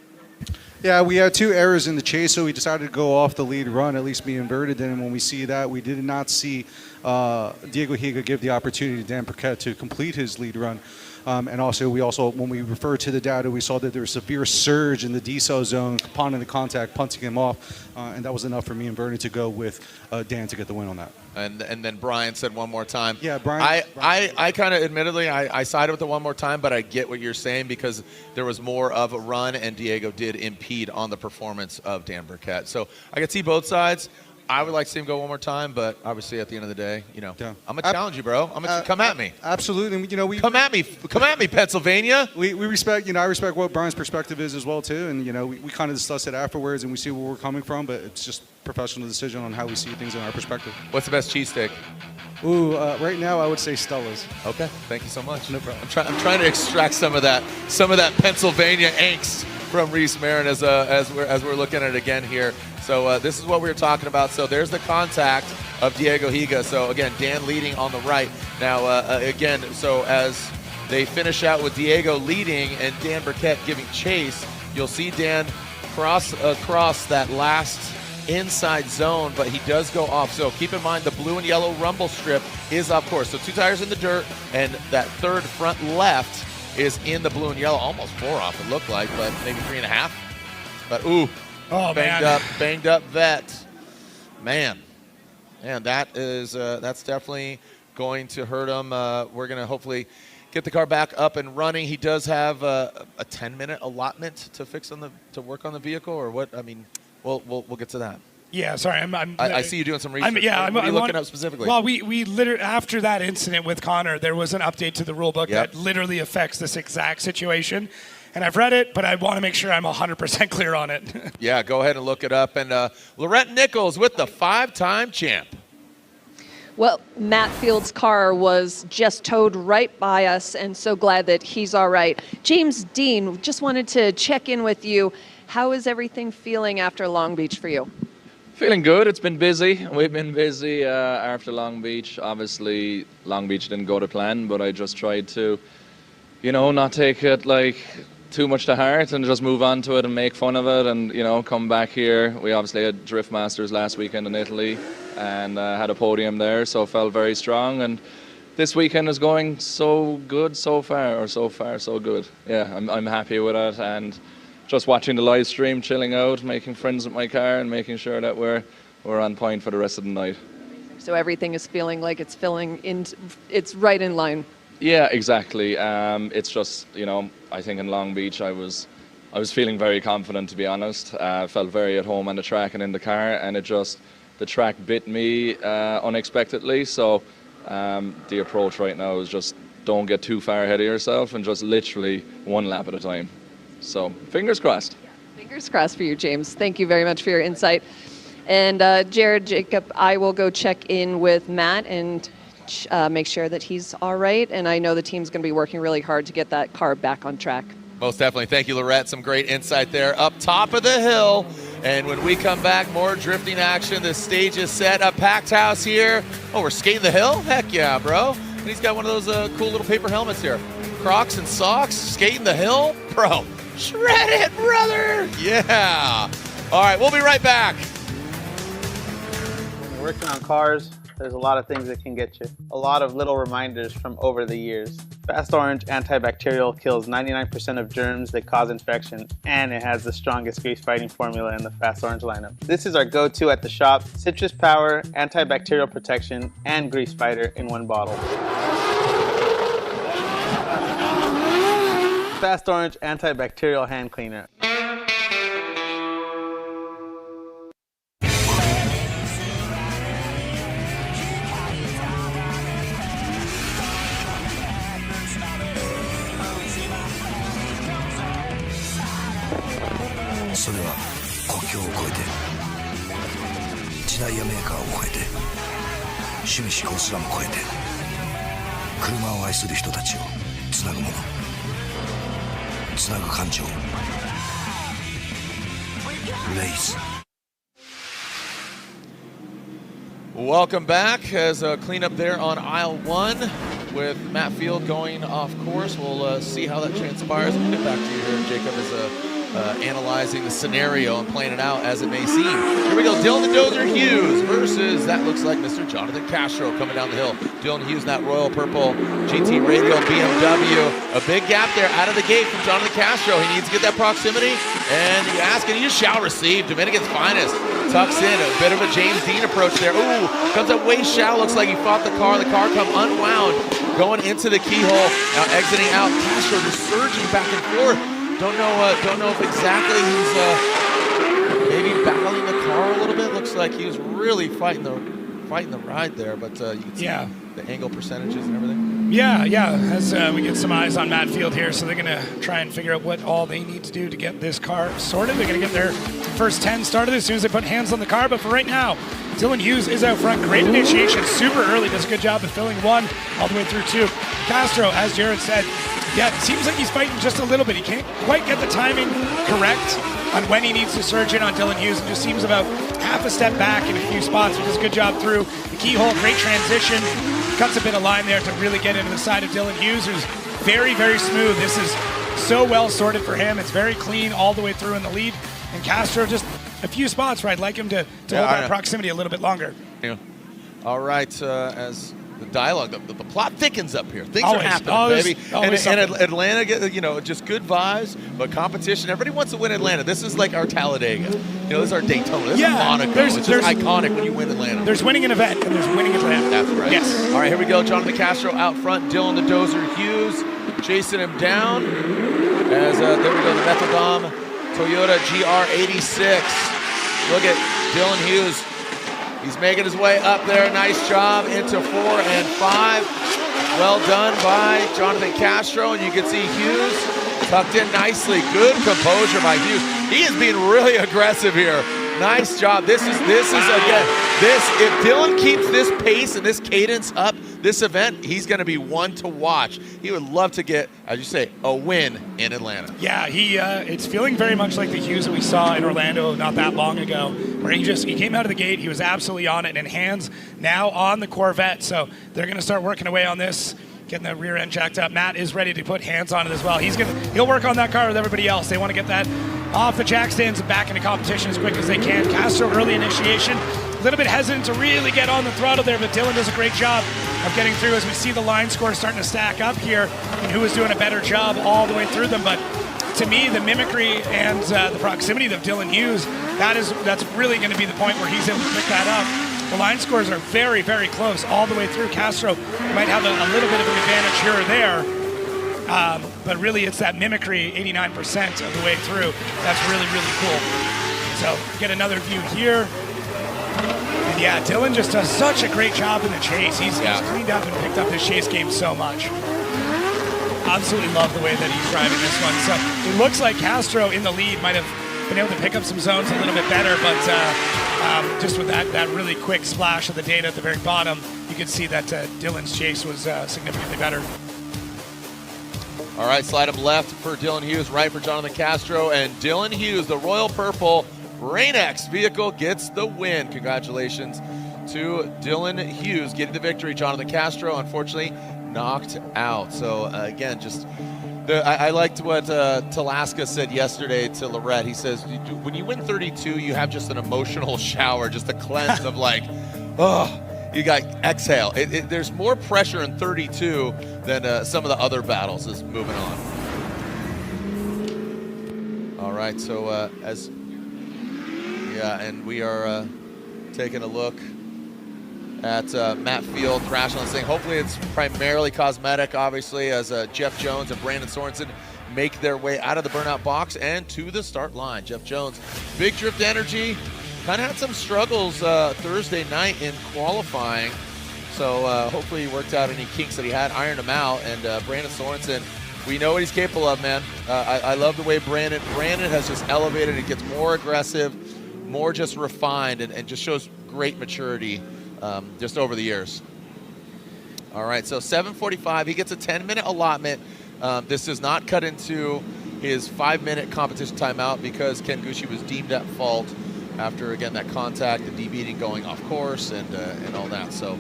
Yeah, we had 2 errors in the chase, so we decided to go off the lead run, at least be inverted. And when we see that, we did not see Diego Higa give the opportunity to Dan Burkett to complete his lead run. And also, when we referred to the data, we saw that there was severe surge in the D-cell zone upon the contact, punting him off. And that was enough for me and Bernie to go with Dan to get the win on that. And then Brian said one more time. Yeah, Brian. I kind of admittedly, I sided with the one more time, but I get what you're saying because there was more of a run and Diego did impede on the performance of Dan Burkett. So I could see both sides. I would like to see him go one more time, but obviously at the end of the day, I'm going to challenge you, bro. Come at me. Absolutely. Come at me, Pennsylvania. We respect, I respect what Brian's perspective is as well, too. And, we kind of discuss it afterwards and we see where we're coming from, but it's just professional decision on how we see things in our perspective. What's the best cheesesteak? Ooh, right now I would say Stella's. Okay, thank you so much. No problem. I'm trying to extract some of that Pennsylvania angst from Reese Marin as we're looking at it again here. So this is what we were talking about. So there's the contact of Diego Higa. So again, Dan leading on the right. Now again, so as they finish out with Diego leading and Dan Burkett giving chase, you'll see Dan cross across that last inside zone, but he does go off. So keep in mind the blue and yellow rumble strip is off course. So 2 tires in the dirt, and that third front left is in the blue and yellow. Almost 4 off, it looked like, but maybe 3.5. But banged up vet. Man, that's definitely going to hurt him. We're going to hopefully get the car back up and running. He does have a 10-minute allotment to work on the vehicle, or what? I mean, we'll get to that. Yeah, sorry. I see you doing some research. What are you looking up specifically? Well, we literally, after that incident with Connor, there was an update to the rule book that literally affects this exact situation. And I've read it, but I want to make sure I'm 100% clear on it. Yeah, go ahead and look it up. And Lorette Nichols with the 5-time champ. Well, Matt Field's car was just towed right by us, and so glad that he's all right. James Deane, just wanted to check in with you. How is everything feeling after Long Beach for you? Feeling good. It's been busy. We've been busy after Long Beach. Obviously, Long Beach didn't go to plan, but I just tried to, not take it like too much to heart and just move on to it and make fun of it and, come back here. We obviously had Drift Masters last weekend in Italy and had a podium there, so felt very strong. And this weekend is going so good so far, so good. Yeah, I'm happy with it, and just watching the live stream, chilling out, making friends with my car, and making sure that we're on point for the rest of the night. So everything is feeling like it's it's right in line. Yeah, exactly. It's just, I think in Long Beach I was feeling very confident, to be honest. Felt very at home on the track and in the car, and the track bit me unexpectedly. So the approach right now is just don't get too far ahead of yourself and just literally one lap at a time. So fingers crossed. Fingers crossed for you, James. Thank you very much for your insight. And Jared, Jacob, I will go check in with Matt and make sure that he's all right. And I know the team's going to be working really hard to get that car back on track. Most definitely. Thank you, Lorette. Some great insight there up top of the hill. And when we come back, more drifting action. The stage is set. A packed house here. Oh, we're skating the hill? Heck yeah, bro. And he's got one of those cool little paper helmets here. Crocs and socks, skating the hill. Bro, shred it, brother. Yeah. All right, we'll be right back. Working on cars, there's a lot of things that can get you. A lot of little reminders from over the years. Fast Orange antibacterial kills 99% of germs that cause infection, and it has the strongest grease fighting formula in the Fast Orange lineup. This is our go-to at the shop. Citrus power, antibacterial protection, and grease fighter in one bottle. Fast Orange antibacterial hand cleaner. それは国境を越えて時代やメーカーを越えて趣味思考すらも越えて車を愛する人たちをつなぐものつなぐ感情レイス Welcome back as a cleanup there on aisle 1 with Matt Field going off course. We'll see how that transpires. We'll get back to you here, Jacob, as analyzing the scenario and playing it out as it may seem. Here we go, Dylan the Dozer Hughes versus, that looks like Mr. Jonathan Castro coming down the hill. Dylan Hughes in that royal purple GT Radial BMW. A big gap there out of the gate from Jonathan Castro. He needs to get that proximity, and you ask, and he shall receive. Dominican's finest tucks in, a bit of a James Deane approach there. Ooh, comes up way shallow, looks like he fought the car come unwound, going into the keyhole, now exiting out. Castro just surging back and forth. Don't know if exactly he's maybe battling the car a little bit. Looks like he was really fighting the ride there, but you can see the angle percentages and everything. Yeah. As we get some eyes on Matt Field here, so they're going to try and figure out what all they need to do to get this car sorted. They're going to get their first 10 started as soon as they put hands on the car, but for right now, Dylan Hughes is out front. Great initiation, super early, does a good job of filling 1 all the way through 2. Castro, as Jared said, yeah, it seems like he's fighting just a little bit. He can't quite get the timing correct on when he needs to surge in on Dylan Hughes. It just seems about half a step back in a few spots, which is a good job through the keyhole. Great transition. Cuts a bit of line there to really get into the side of Dylan Hughes, who's very, very smooth. This is so well sorted for him. It's very clean all the way through in the lead. And Castro just a few spots where I'd like him to hold that proximity a little bit longer. Yeah. All right, as the dialogue, the plot thickens up here. Things are happening, baby. And Atlanta, just good vibes, but competition. Everybody wants to win Atlanta. This is like our Talladega. This is our Daytona. This is Monaco. It's just iconic when you win Atlanta. There's winning an event, and there's winning Atlanta. That's right. Yes. All right, here we go. Jonathan Castro out front. Dylan the Dozer Hughes chasing him down. As there we go, the Metaldom Toyota GR86. Look at Dylan Hughes. He's making his way up there. Nice job into 4 and 5. Well done by Jonathan Castro. And you can see Hughes tucked in nicely. Good composure by Hughes. He is being really aggressive here. Nice job. This is again, If Dylan keeps this pace and this cadence up this event, he's going to be one to watch. He would love to get, as you say, a win in Atlanta. Yeah, it's feeling very much like the Hughes that we saw in Orlando not that long ago, where he came out of the gate, he was absolutely on it, and hands now on the Corvette. So they're going to start working away on this, getting the rear end jacked up. Matt is ready to put hands on it as well. He'll work on that car with everybody else. They want to get that off the jack stands and back into competition as quick as they can. Castro, early initiation, a little bit hesitant to really get on the throttle there, but Dylan does a great job of getting through as we see the line score starting to stack up here, and who is doing a better job all the way through them. But to me, the mimicry and the proximity of Dylan Hughes, that's really going to be the point where he's able to pick that up. The line scores are very, very close all the way through. Castro might have a little bit of an advantage here or there. But really, it's that mimicry 89% of the way through. That's really, really cool. So get another view here. And yeah, Dylan just does such a great job in the chase. He's cleaned up and picked up this chase game so much. Absolutely love the way that he's driving this one. So it looks like Castro in the lead might have been able to pick up some zones a little bit better, but just with that really quick splash of the data at the very bottom, you can see that Dylan's chase was significantly better. All right, slide him left for Dylan Hughes, right for Jonathan Castro, and Dylan Hughes, the Royal Purple Rain-X vehicle, gets the win. Congratulations to Dylan Hughes getting the victory. Jonathan Castro, unfortunately, knocked out. So, again, I liked what Talaska said yesterday to Lorette. He says, when you win 32, you have just an emotional shower, just a cleanse of like, oh, you got exhale. There's more pressure in 32 than some of the other battles is moving on. All right, so and we are taking a look at Matt Field thrashing on this thing. Hopefully it's primarily cosmetic, obviously, as Jeff Jones and Brandon Sorenson make their way out of the burnout box and to the start line. Jeff Jones, big drift energy. Kind of had some struggles Thursday night in qualifying, so hopefully he worked out any kinks that he had, ironed them out, and Brandon Sorenson, we know what he's capable of, man. I love the way Brandon has just elevated. It gets more aggressive, more just refined, and just shows great maturity just over the years. All right, so 7:45, he gets a 10-minute allotment. This does not cut into his 5-minute competition timeout because Ken Gucci was deemed at fault after, again, that contact, the debeating going off course, and all that, so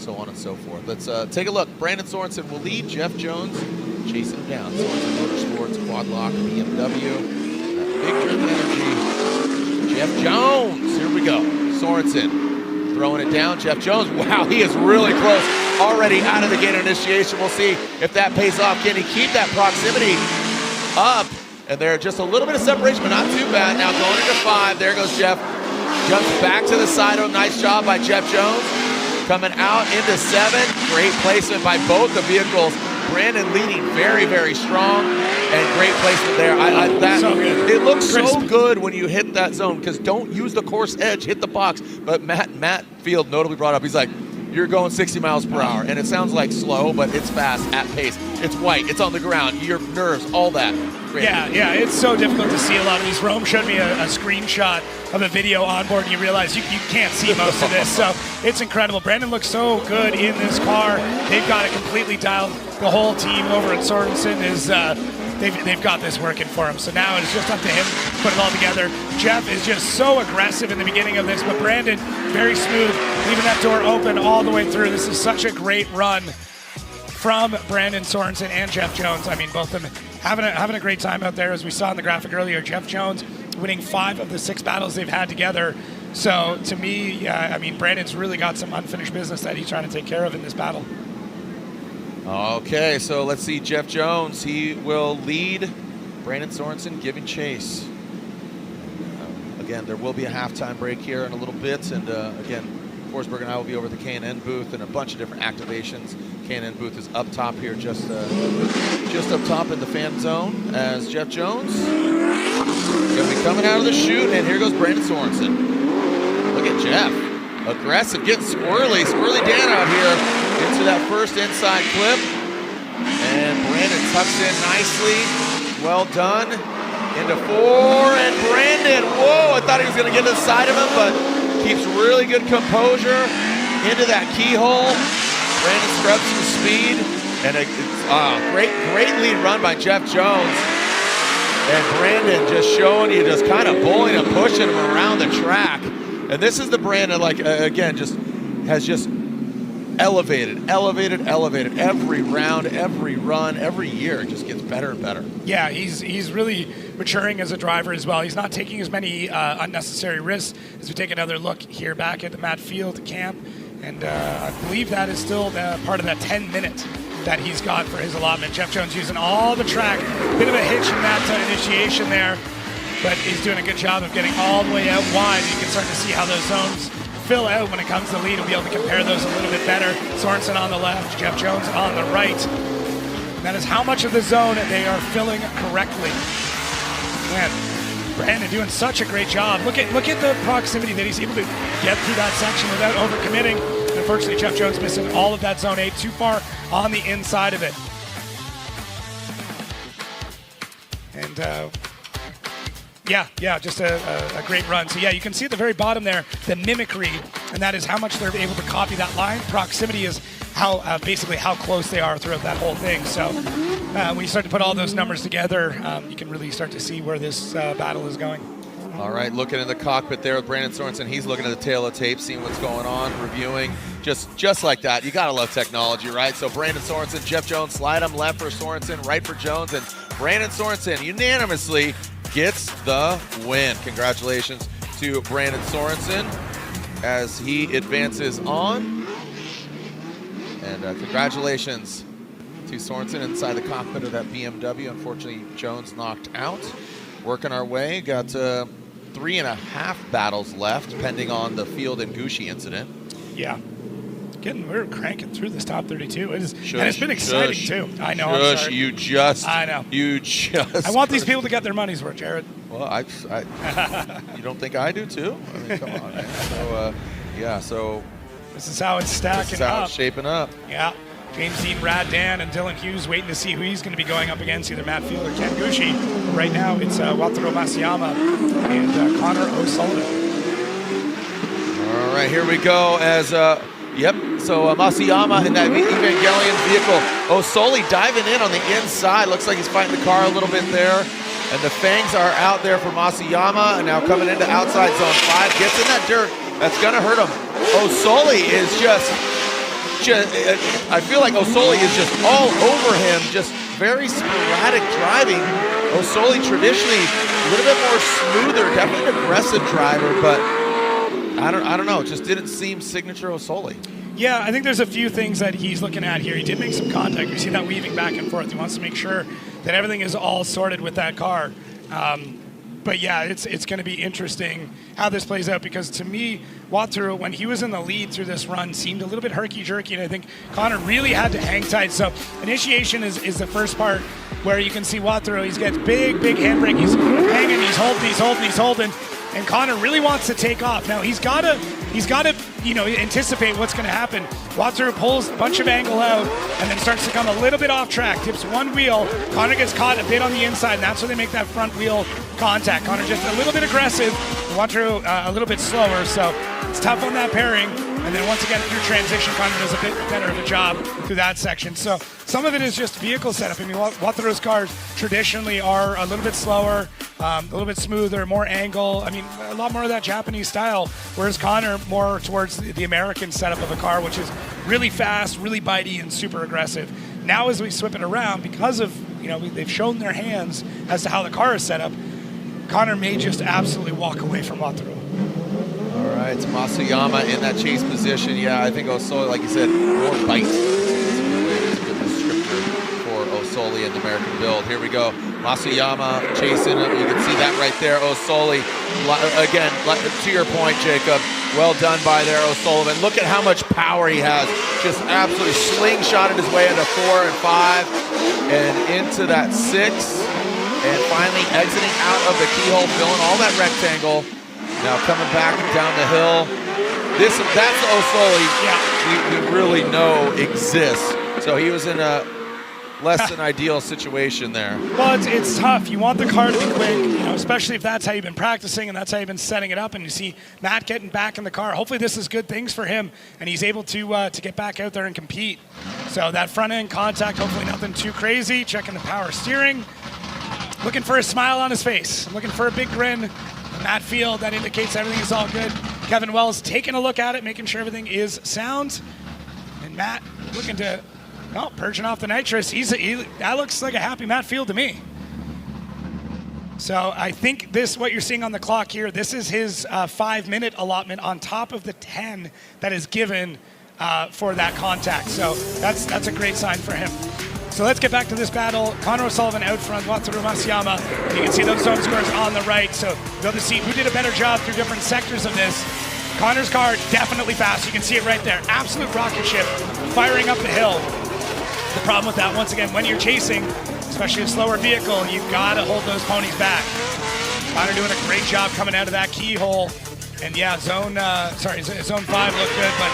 on and so forth. Let's take a look. Brandon Sorenson will lead. Jeff Jones chasing him down. Sorenson Motorsports, Quad Lock, BMW. Big drift energy. Jeff Jones. Here we go. Sorenson throwing it down. Jeff Jones. Wow, he is really close. Already out of the gate initiation. We'll see if that pays off. Can he keep that proximity up? And there just a little bit of separation, but not too bad. Now going into 5, there goes Jeff. Jumps back to the side of him. Nice job by Jeff Jones. Coming out into 7. Great placement by both the vehicles. Brandon leading very, very strong, and great placement there. So good. It looks so good when you hit that zone, because don't use the course edge, hit the box. But Matt Field notably brought up, he's like, you're going 60 miles per hour, and it sounds like slow, but it's fast at pace. It's white, it's on the ground, your nerves, all that. Great. Yeah, it's so difficult to see a lot of these. Rome showed me a screenshot of a video on board, and you realize you can't see most of this, so it's incredible. Brandon looks so good in this car. They've got it completely dialed. The whole team over at Sorenson is they've got this working for him. So now it's just up to him to put it all together. Jeff is just so aggressive in the beginning of this, but Brandon, very smooth, leaving that door open all the way through. This is such a great run from Brandon Sorenson and Jeff Jones. I mean, both of them having a great time out there, as we saw in the graphic earlier. Jeff Jones winning 5 of the 6 battles they've had together. So to me, I mean, Brandon's really got some unfinished business that he's trying to take care of in this battle. Okay, so let's see Jeff Jones. He will lead. Brandon Sorenson giving chase. Again, there will be a halftime break here in a little bit, and again, Forsberg and I will be over at the K&N booth and a bunch of different activations. K&N booth is up top here, just up top in the fan zone, as Jeff Jones gonna be coming out of the chute, and here goes Brandon Sorenson. Look at Jeff, aggressive, getting squirrely Dan out here into that first inside clip, and Brandon tucks in nicely. Well done. Into 4, and Brandon, whoa, I thought he was gonna get to the side of him, but keeps really good composure into that keyhole. Brandon scrubs some speed, and a great lead run by Jeff Jones. And Brandon just showing you, just kind of bullying and pushing him around the track. And this is the Brandon, like, again, just has just elevated. Every round, every run, every year, it just gets better and better. Yeah, he's really maturing as a driver as well. He's not taking as many unnecessary risks. As we take another look here back at the Matt Field camp, and I believe that is still part of that 10-minute that he's got for his allotment. Jeff Jones using all the track. Bit of a hitch in that initiation there, but he's doing a good job of getting all the way out wide. You can start to see how those zones fill out when it comes to lead. We'll be able to compare those a little bit better. Sorenson on the left, Jeff Jones on the right. And that is how much of the zone they are filling correctly. Man, Brandon doing such a great job. Look at the proximity that he's able to get through that section without overcommitting. Unfortunately, Jeff Jones missing all of that zone 8, too far on the inside of it. And just a great run. So yeah, you can see at the very bottom there, the mimicry, and that is how much they're able to copy that line. Proximity is how basically how close they are throughout that whole thing. So when you start to put all those numbers together, you can really start to see where this battle is going. All right, looking in the cockpit there with Brandon Sorenson. He's looking at the tail of tape, seeing what's going on, reviewing, just like that. You gotta love technology, right? So Brandon Sorenson, Jeff Jones, slide him left for Sorenson, right for Jones, and Brandon Sorenson unanimously gets the win. Congratulations to Brandon Sorenson as he advances on. And congratulations to Sorenson inside the cockpit of that BMW. Unfortunately, Jones knocked out. Working our way, got 3.5 battles left, pending on the Field and Gucci incident. Yeah. We're cranking through this top 32. And it's been exciting, too. I know, I'm sorry. I know. I want these people to get their money's worth, Jared. Well, you don't think I do, too? I mean, come on, man. So, this is how it's stacking up. This is how it's shaping up. Yeah. James Deane, Brad Dan, and Dylan Hughes waiting to see who he's going to be going up against, either Matt Field or Ken Gucci. Right now, it's Wataru Masuyama and Connor O'Sullivan. All right, here we go as, so Masuyama in that Evangelion vehicle. O'Sully diving in on the inside. Looks like he's fighting the car a little bit there. And the fangs are out there for Masuyama, and now coming into outside zone 5. Gets in that dirt. That's going to hurt him. O'Sully is just I feel like O'Sully is just all over him, just very sporadic driving. O'Sully traditionally a little bit more smoother, definitely an aggressive driver, but I don't know, it just didn't seem signature O'Sully. Yeah, I think there's a few things that he's looking at here. He did make some contact. You see that weaving back and forth. He wants to make sure that everything is all sorted with that car. But yeah, it's going to be interesting how this plays out, because to me, Wataru, when he was in the lead through this run, seemed a little bit herky-jerky, and I think Connor really had to hang tight. So initiation is the first part where you can see Wataru. He's got big handbrake. He's hanging, he's holding, and Connor really wants to take off. Now he's got to anticipate what's going to happen. Wataru pulls a bunch of angle out and then starts to come a little bit off track, tips one wheel. Connor gets caught a bit on the inside, and that's where they make that front wheel contact. Connor just a little bit aggressive, Wataru a little bit slower, so it's tough on that pairing. And then once again, through transition, Connor does a bit better of a job through that section. So some of it is just vehicle setup. I mean, Wataru's cars traditionally are a little bit slower, a little bit smoother, more angle. I mean, a lot more of that Japanese style, whereas Connor more towards the American setup of a car, which is really fast, really bitey, and super aggressive. Now as we swip it around, because of, they've shown their hands as to how the car is set up, Connor may just absolutely walk away from Wataru. All right, it's Masuyama in that chase position. Yeah, I think O'Sully, like you said, more bite. It's a good descriptor for O'Sully in the American build. Here we go. Masuyama chasing him. You can see that right there. O'Sully, again, to your point, Jacob, well done by there, O'Sullivan. Look at how much power he has. Just absolutely slingshotted his way into 4 and 5 and into that 6. And finally exiting out of the keyhole, filling all that rectangle. Now coming back down the hill. That's O'Sully we really know exists. So he was in less than ideal situation there. Well, it's tough. You want the car to be quick, especially if that's how you've been practicing and that's how you've been setting it up. And you see Matt getting back in the car. Hopefully this is good things for him, and he's able to get back out there and compete. So that front end contact, hopefully nothing too crazy. Checking the power steering. Looking for a smile on his face. Looking for a big grin. Matt Field, that indicates everything is all good. Kevin Wells taking a look at it, making sure everything is sound. And Matt looking to, purging off the nitrous. That looks like a happy Matt Field to me. So I think what you're seeing on the clock here, this is his 5-minute allotment on top of the 10 that is given for that contact. So that's a great sign for him. So let's get back to this battle. Connor O'Sullivan out front, Wataru Masuyama. You can see those zone scores on the right. So we'll be able to see who did a better job through different sectors of this. Connor's car definitely fast. You can see it right there. Absolute rocket ship firing up the hill. The problem with that, once again, when you're chasing, especially a slower vehicle, you've got to hold those ponies back. Connor doing a great job coming out of that keyhole. And yeah, zone 5 looked good, but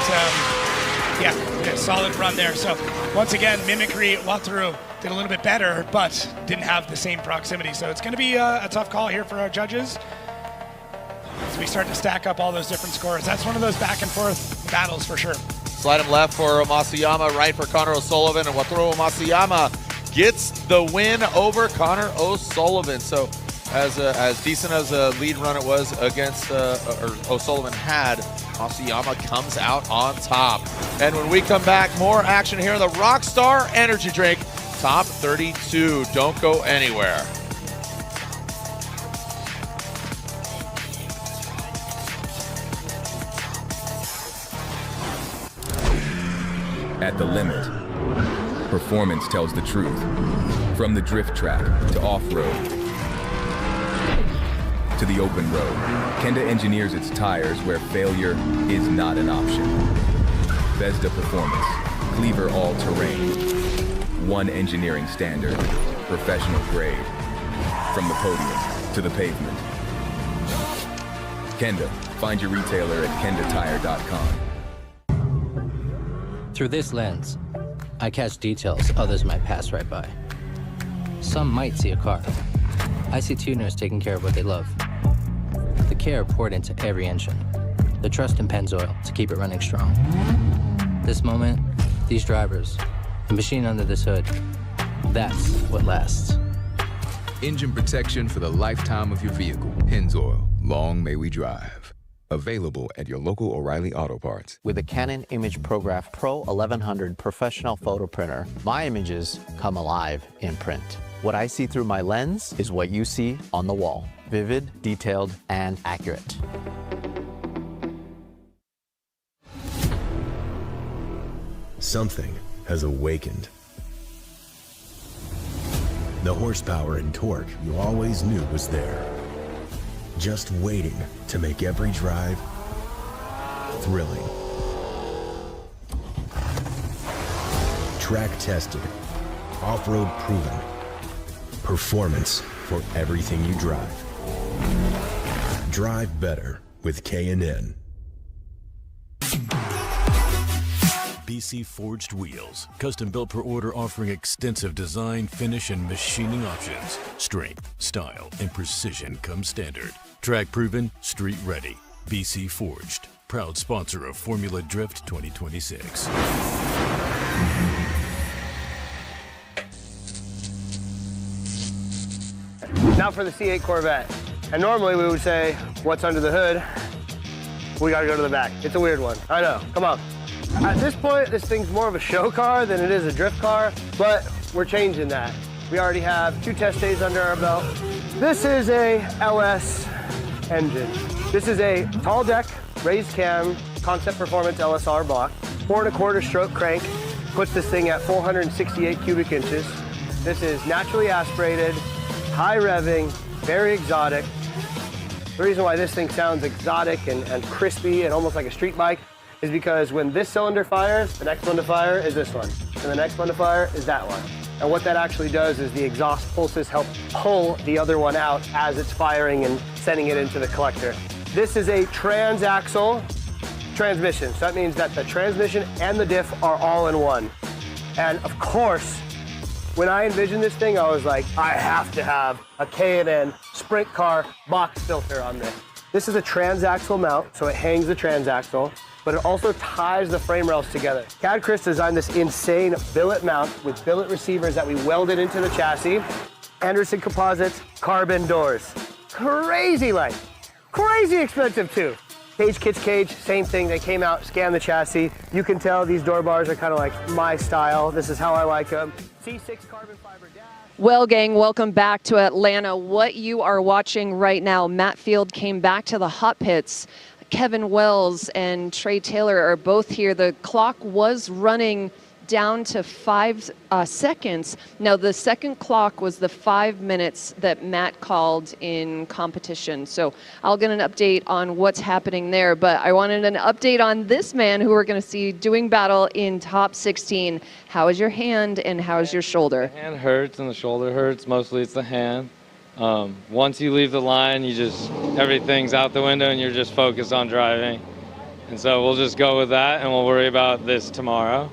yeah, solid run there. So once again, Mimicry, Wataru did a little bit better, but didn't have the same proximity. So it's going to be a tough call here for our judges as we start to stack up all those different scores. That's one of those back and forth battles for sure. Slide him left for Masuyama, right for Connor O'Sullivan, and Wataru Masuyama gets the win over Connor O'Sullivan. So as decent as a lead run it was against, or O'Sullivan had, Masuyama comes out on top. And when we come back, more action here in the Rockstar Energy Drink Top 32. Don't go anywhere. At the limit, performance tells the truth. From the drift track to off-road to the open road, Kenda engineers its tires where failure is not an option. Vesda Performance, Cleaver All-Terrain. One engineering standard, professional grade. From the podium to the pavement. Kenda, find your retailer at kendatire.com. Through this lens, I catch details others might pass right by. Some might see a car. I see tuners taking care of what they love. The care poured into every engine. The trust in Pennzoil to keep it running strong. This moment, these drivers, the machine under this hood, that's what lasts. Engine protection for the lifetime of your vehicle. Pennzoil, long may we drive. Available at your local O'Reilly Auto Parts. With the Canon Image ProGraph Pro 1100 professional photo printer, my images come alive in print. What I see through my lens is what you see on the wall. Vivid, detailed, and accurate. Something has awakened. The horsepower and torque you always knew was there. Just waiting to make every drive thrilling. Track tested, off-road proven, performance for everything you drive. Drive better with K&N. BC Forged Wheels, custom built per order, offering extensive design, finish, and machining options. Strength, style, and precision come standard. Track proven, street ready. BC Forged, proud sponsor of Formula Drift 2026. Now for the C8 Corvette. And normally we would say, what's under the hood? We gotta go to the back. It's a weird one. I know, come on. At this point, this thing's more of a show car than it is a drift car, but we're changing that. We already have 2 test days under our belt. This is a LS engine. This is a tall deck, raised cam, Concept Performance LSR block, 4 1/4 stroke crank, puts this thing at 468 cubic inches. This is naturally aspirated, high revving, very exotic. The reason why this thing sounds exotic and crispy and almost like a street bike is because when this cylinder fires, the next one to fire is this one, and the next one to fire is that one. And what that actually does is the exhaust pulses help pull the other one out as it's firing and sending it into the collector. This is a transaxle transmission, so that means that the transmission and the diff are all in one. And of course, When I envisioned this thing, I was like, I have to have a K&N sprint car box filter on this. This is a transaxle mount, so it hangs the transaxle, but it also ties the frame rails together. CAD Chris designed this insane billet mount with billet receivers that we welded into the chassis. Anderson Composites, carbon doors. Crazy light, crazy expensive too. Cage Kits Cage, same thing. They came out, scanned the chassis. You can tell these door bars are kind of like my style. This is how I like them. C6 carbon fiber dash. Well, gang, welcome back to Atlanta. What you are watching right now, Matt Field came back to the hot pits. Kevin Wells and Trey Taylor are both here. The clock was running down to 5 seconds. Now, the second clock was the 5 minutes that Matt called in competition. So I'll get an update on what's happening there. But I wanted an update on this man who we're going to see doing battle in top 16. How is your hand and how is your shoulder? The hand hurts and the shoulder hurts. Mostly it's the hand. Once you leave the line, everything's out the window and you're just focused on driving. And so we'll just go with that and we'll worry about this tomorrow.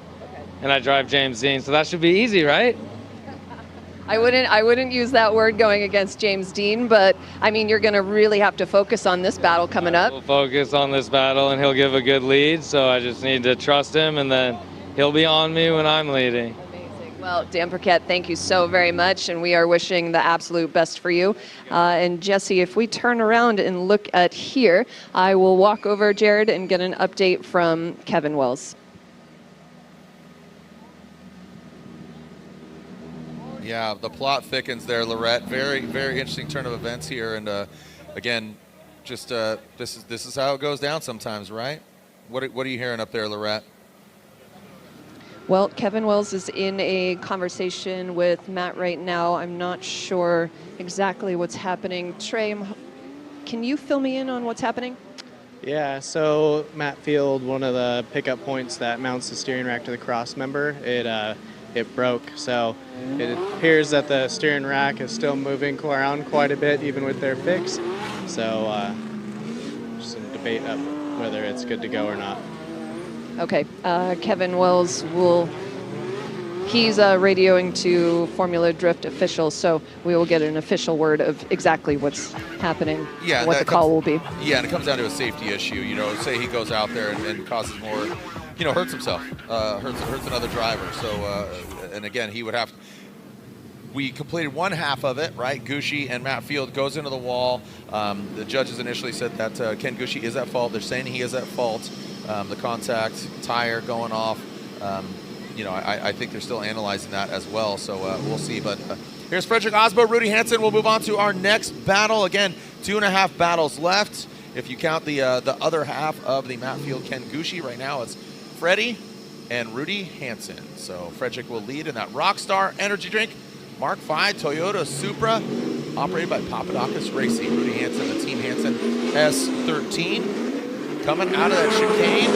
And I drive James Deane, so that should be easy, right? I wouldn't use that word going against James Deane, but I mean, you're going to really have to focus on this battle coming up. We'll focus on this battle, and he'll give a good lead, so I just need to trust him, and then he'll be on me when I'm leading. Amazing. Well, Dan Burkett, thank you so very much, and we are wishing the absolute best for you. And Jesse, if we turn around and look at here, I will walk over, Jared, and get an update from Kevin Wells. Yeah, the plot thickens there, Lorette. Very, very interesting turn of events here. And again, just this is how it goes down sometimes, right? What are you hearing up there, Lorette? Well, Kevin Wells is in a conversation with Matt right now. I'm not sure exactly what's happening. Trey, can you fill me in on what's happening? Yeah, so Matt Field, one of the pickup points that mounts the steering rack to the cross member, it broke. So it appears that the steering rack is still moving around quite a bit, even with their fix. So just some debate of whether it's good to go or not. Okay, Kevin Wells he's radioing to Formula Drift officials, so we will get an official word of exactly what's happening, what the call will be. Yeah, and it comes down to a safety issue. Say he goes out there and causes more, hurts himself, hurts another driver. So, and again, he would have. We completed one half of it, right? Gucci and Matt Field goes into the wall. The judges initially said that Ken Gucci is at fault. They're saying he is at fault. The contact, tire going off. I think they're still analyzing that as well. So we'll see. But here's Frederick Aasbo, Rudy Hansen. We'll move on to our next battle. Again, 2.5 battles left. If you count the other half of the Matt Field Ken Gucci, right now it's Fedi and Rudy Hansen. So Frederick will lead in that Rockstar energy drink. Mark V Toyota Supra, operated by Papadakis Racing. Rudy Hansen, the Team Hansen S13, coming out of that chicane.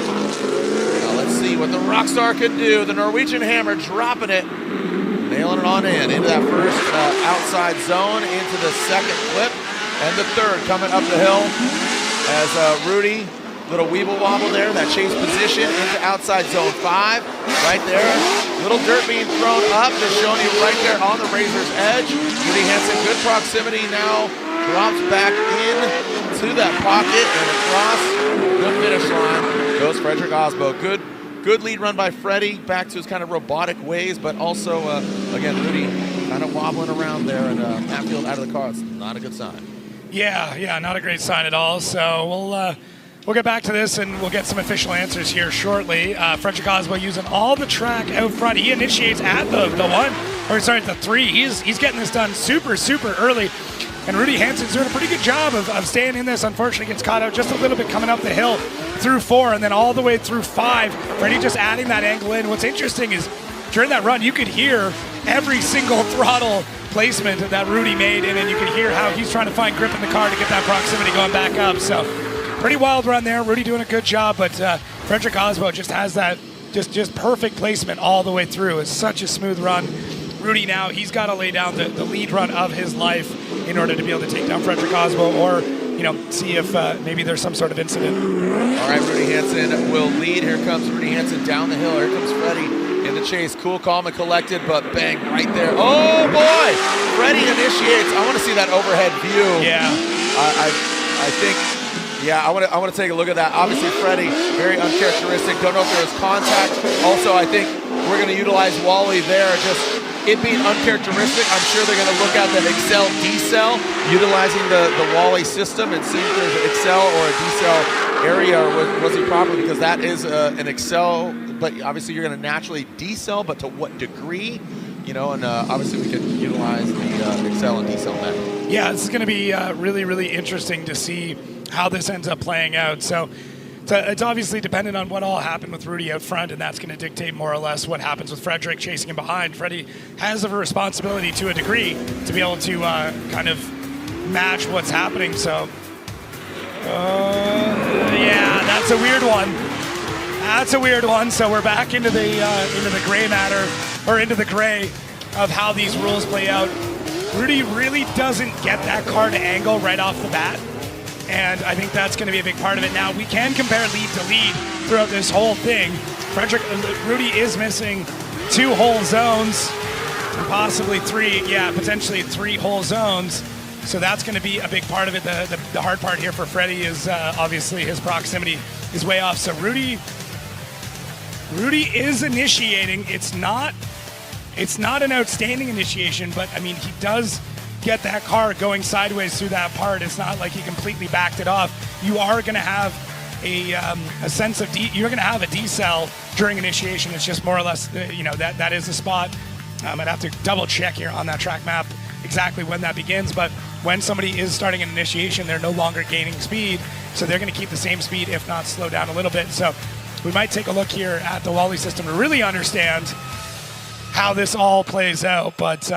Now let's see what the Rockstar can do. The Norwegian Hammer dropping it, nailing it on into that first outside zone, into the second clip, and the third coming up the hill as Rudy, little weeble wobble there, that chase position into outside zone 5, right there. Little dirt being thrown up, just showing you right there on the razor's edge. Rudy Hansen, good proximity now, drops back into that pocket and across the finish line goes Frederick Aasbo. Good lead run by Fedi, back to his kind of robotic ways, but also, again, Rudy kind of wobbling around there, and Matt Field out of the car. It's not a good sign. Yeah, not a great sign at all. So we'll get back to this and we'll get some official answers here shortly. Frederick Aasbo using all the track out front. He initiates at the 3. He's getting this done super, super early. And Rudy Hansen's doing a pretty good job of staying in this. Unfortunately, gets caught out just a little bit coming up the hill through 4 and then all the way through 5. Fedi just adding that angle in. What's interesting is during that run, you could hear every single throttle placement that Rudy made, and then you could hear how he's trying to find grip in the car to get that proximity going back up. So pretty wild run there. Rudy doing a good job, but Frederick Aasbo just has that just perfect placement all the way through. It's such a smooth run. Rudy now, he's got to lay down the lead run of his life in order to be able to take down Frederick Aasbo or, see if maybe there's some sort of incident. All right, Rudy Hansen will lead. Here comes Rudy Hansen down the hill. Here comes Fedi in the chase. Cool, calm, and collected, but bang, right there. Oh, boy! Fedi initiates. I want to see that overhead view. Yeah. I think, yeah, I want to take a look at that. Obviously, Fedi, very uncharacteristic. Don't know if there was contact. Also, I think we're going to utilize Wally there. Just it being uncharacteristic, I'm sure they're going to look at the accel decel, utilizing the Wally system and see if there's an accel or a decel area, or was he proper, because that is an accel, but obviously you're going to naturally decel, but to what degree? And obviously we can utilize the accel and decel method. Yeah, this is going to be really, really interesting to see how this ends up playing out. So it's obviously dependent on what all happened with Rudy out front, and that's going to dictate more or less what happens with Frederick chasing him behind. Fedi has a responsibility to a degree to be able to kind of match what's happening. So, yeah, that's a weird one. That's a weird one. So we're back into the gray matter, or into the gray of how these rules play out. Rudy really doesn't get that car to angle right off the bat. And I think that's going to be a big part of it. Now, we can compare lead to lead throughout this whole thing. Rudy is missing 2 whole zones, and possibly 3, potentially 3 whole zones. So that's going to be a big part of it. The hard part here for Fedi is obviously his proximity is way off. So Rudy is initiating. It's not an outstanding initiation, but I mean, he does get that car going sideways through that part. It's not like he completely backed it off. You are going to have a sense of you're going to have a decel during initiation. It's just more or less that is the spot. I'd have to double check here on that track map exactly when that begins, but when somebody is starting an initiation, they're no longer gaining speed, so they're going to keep the same speed, if not slow down a little bit. So we might take a look here at the Wally system to really understand how this all plays out, but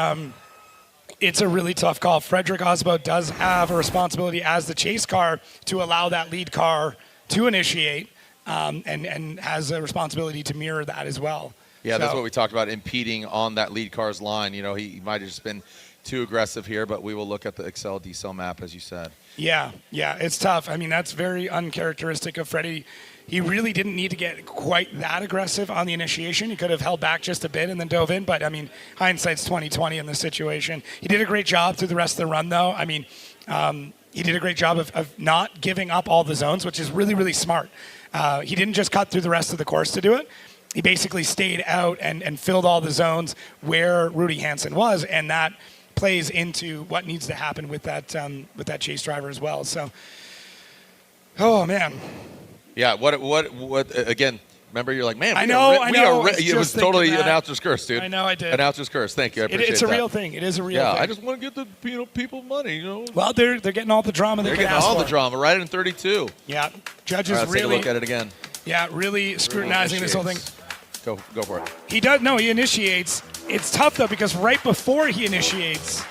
it's a really tough call. Frederick Aasbo does have a responsibility as the chase car to allow that lead car to initiate, and has a responsibility to mirror that as well. Yeah, that's what we talked about, impeding on that lead car's line. He might have just been too aggressive here, but we will look at the accel decel map, as you said. Yeah, it's tough. I mean, that's very uncharacteristic of Fedi. He really didn't need to get quite that aggressive on the initiation. He could have held back just a bit and then dove in, but I mean, hindsight's 20/20 in this situation. He did a great job through the rest of the run, though. I mean, he did a great job of not giving up all the zones, which is really, really smart. He didn't just cut through the rest of the course to do it. He basically stayed out and filled all the zones where Rudy Hansen was, and that plays into what needs to happen with that chase driver as well. So, oh man. Yeah, what again, remember you're like, man, I know. It was totally announcer's curse, dude. I know I did. Announcer's curse. Thank you. I appreciate it's a real thing. It is a real thing. Yeah, I just want to get the people money, Well, they're getting all the drama they can ask for. They're getting all the drama right in 32. Yeah. Judges let's really take a look at it again. Yeah, really scrutinizing this whole thing. Go for it. He initiates. It's tough though, because right before he initiates,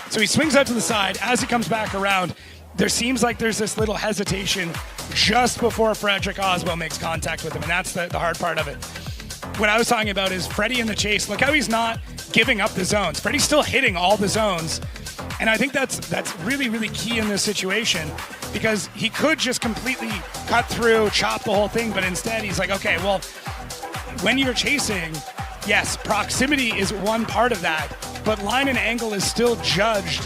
so he swings out to the side. As he comes back around, there seems like there's this little hesitation just before Frederick Aasbo makes contact with him, and that's the hard part of it. What I was talking about is Fedi in the chase. Look how he's not giving up the zones. Fedi's still hitting all the zones, and I think that's really, really key in this situation, because he could just completely cut through, chop the whole thing, but instead he's like, okay, well, when you're chasing, yes, proximity is one part of that, but line and angle is still judged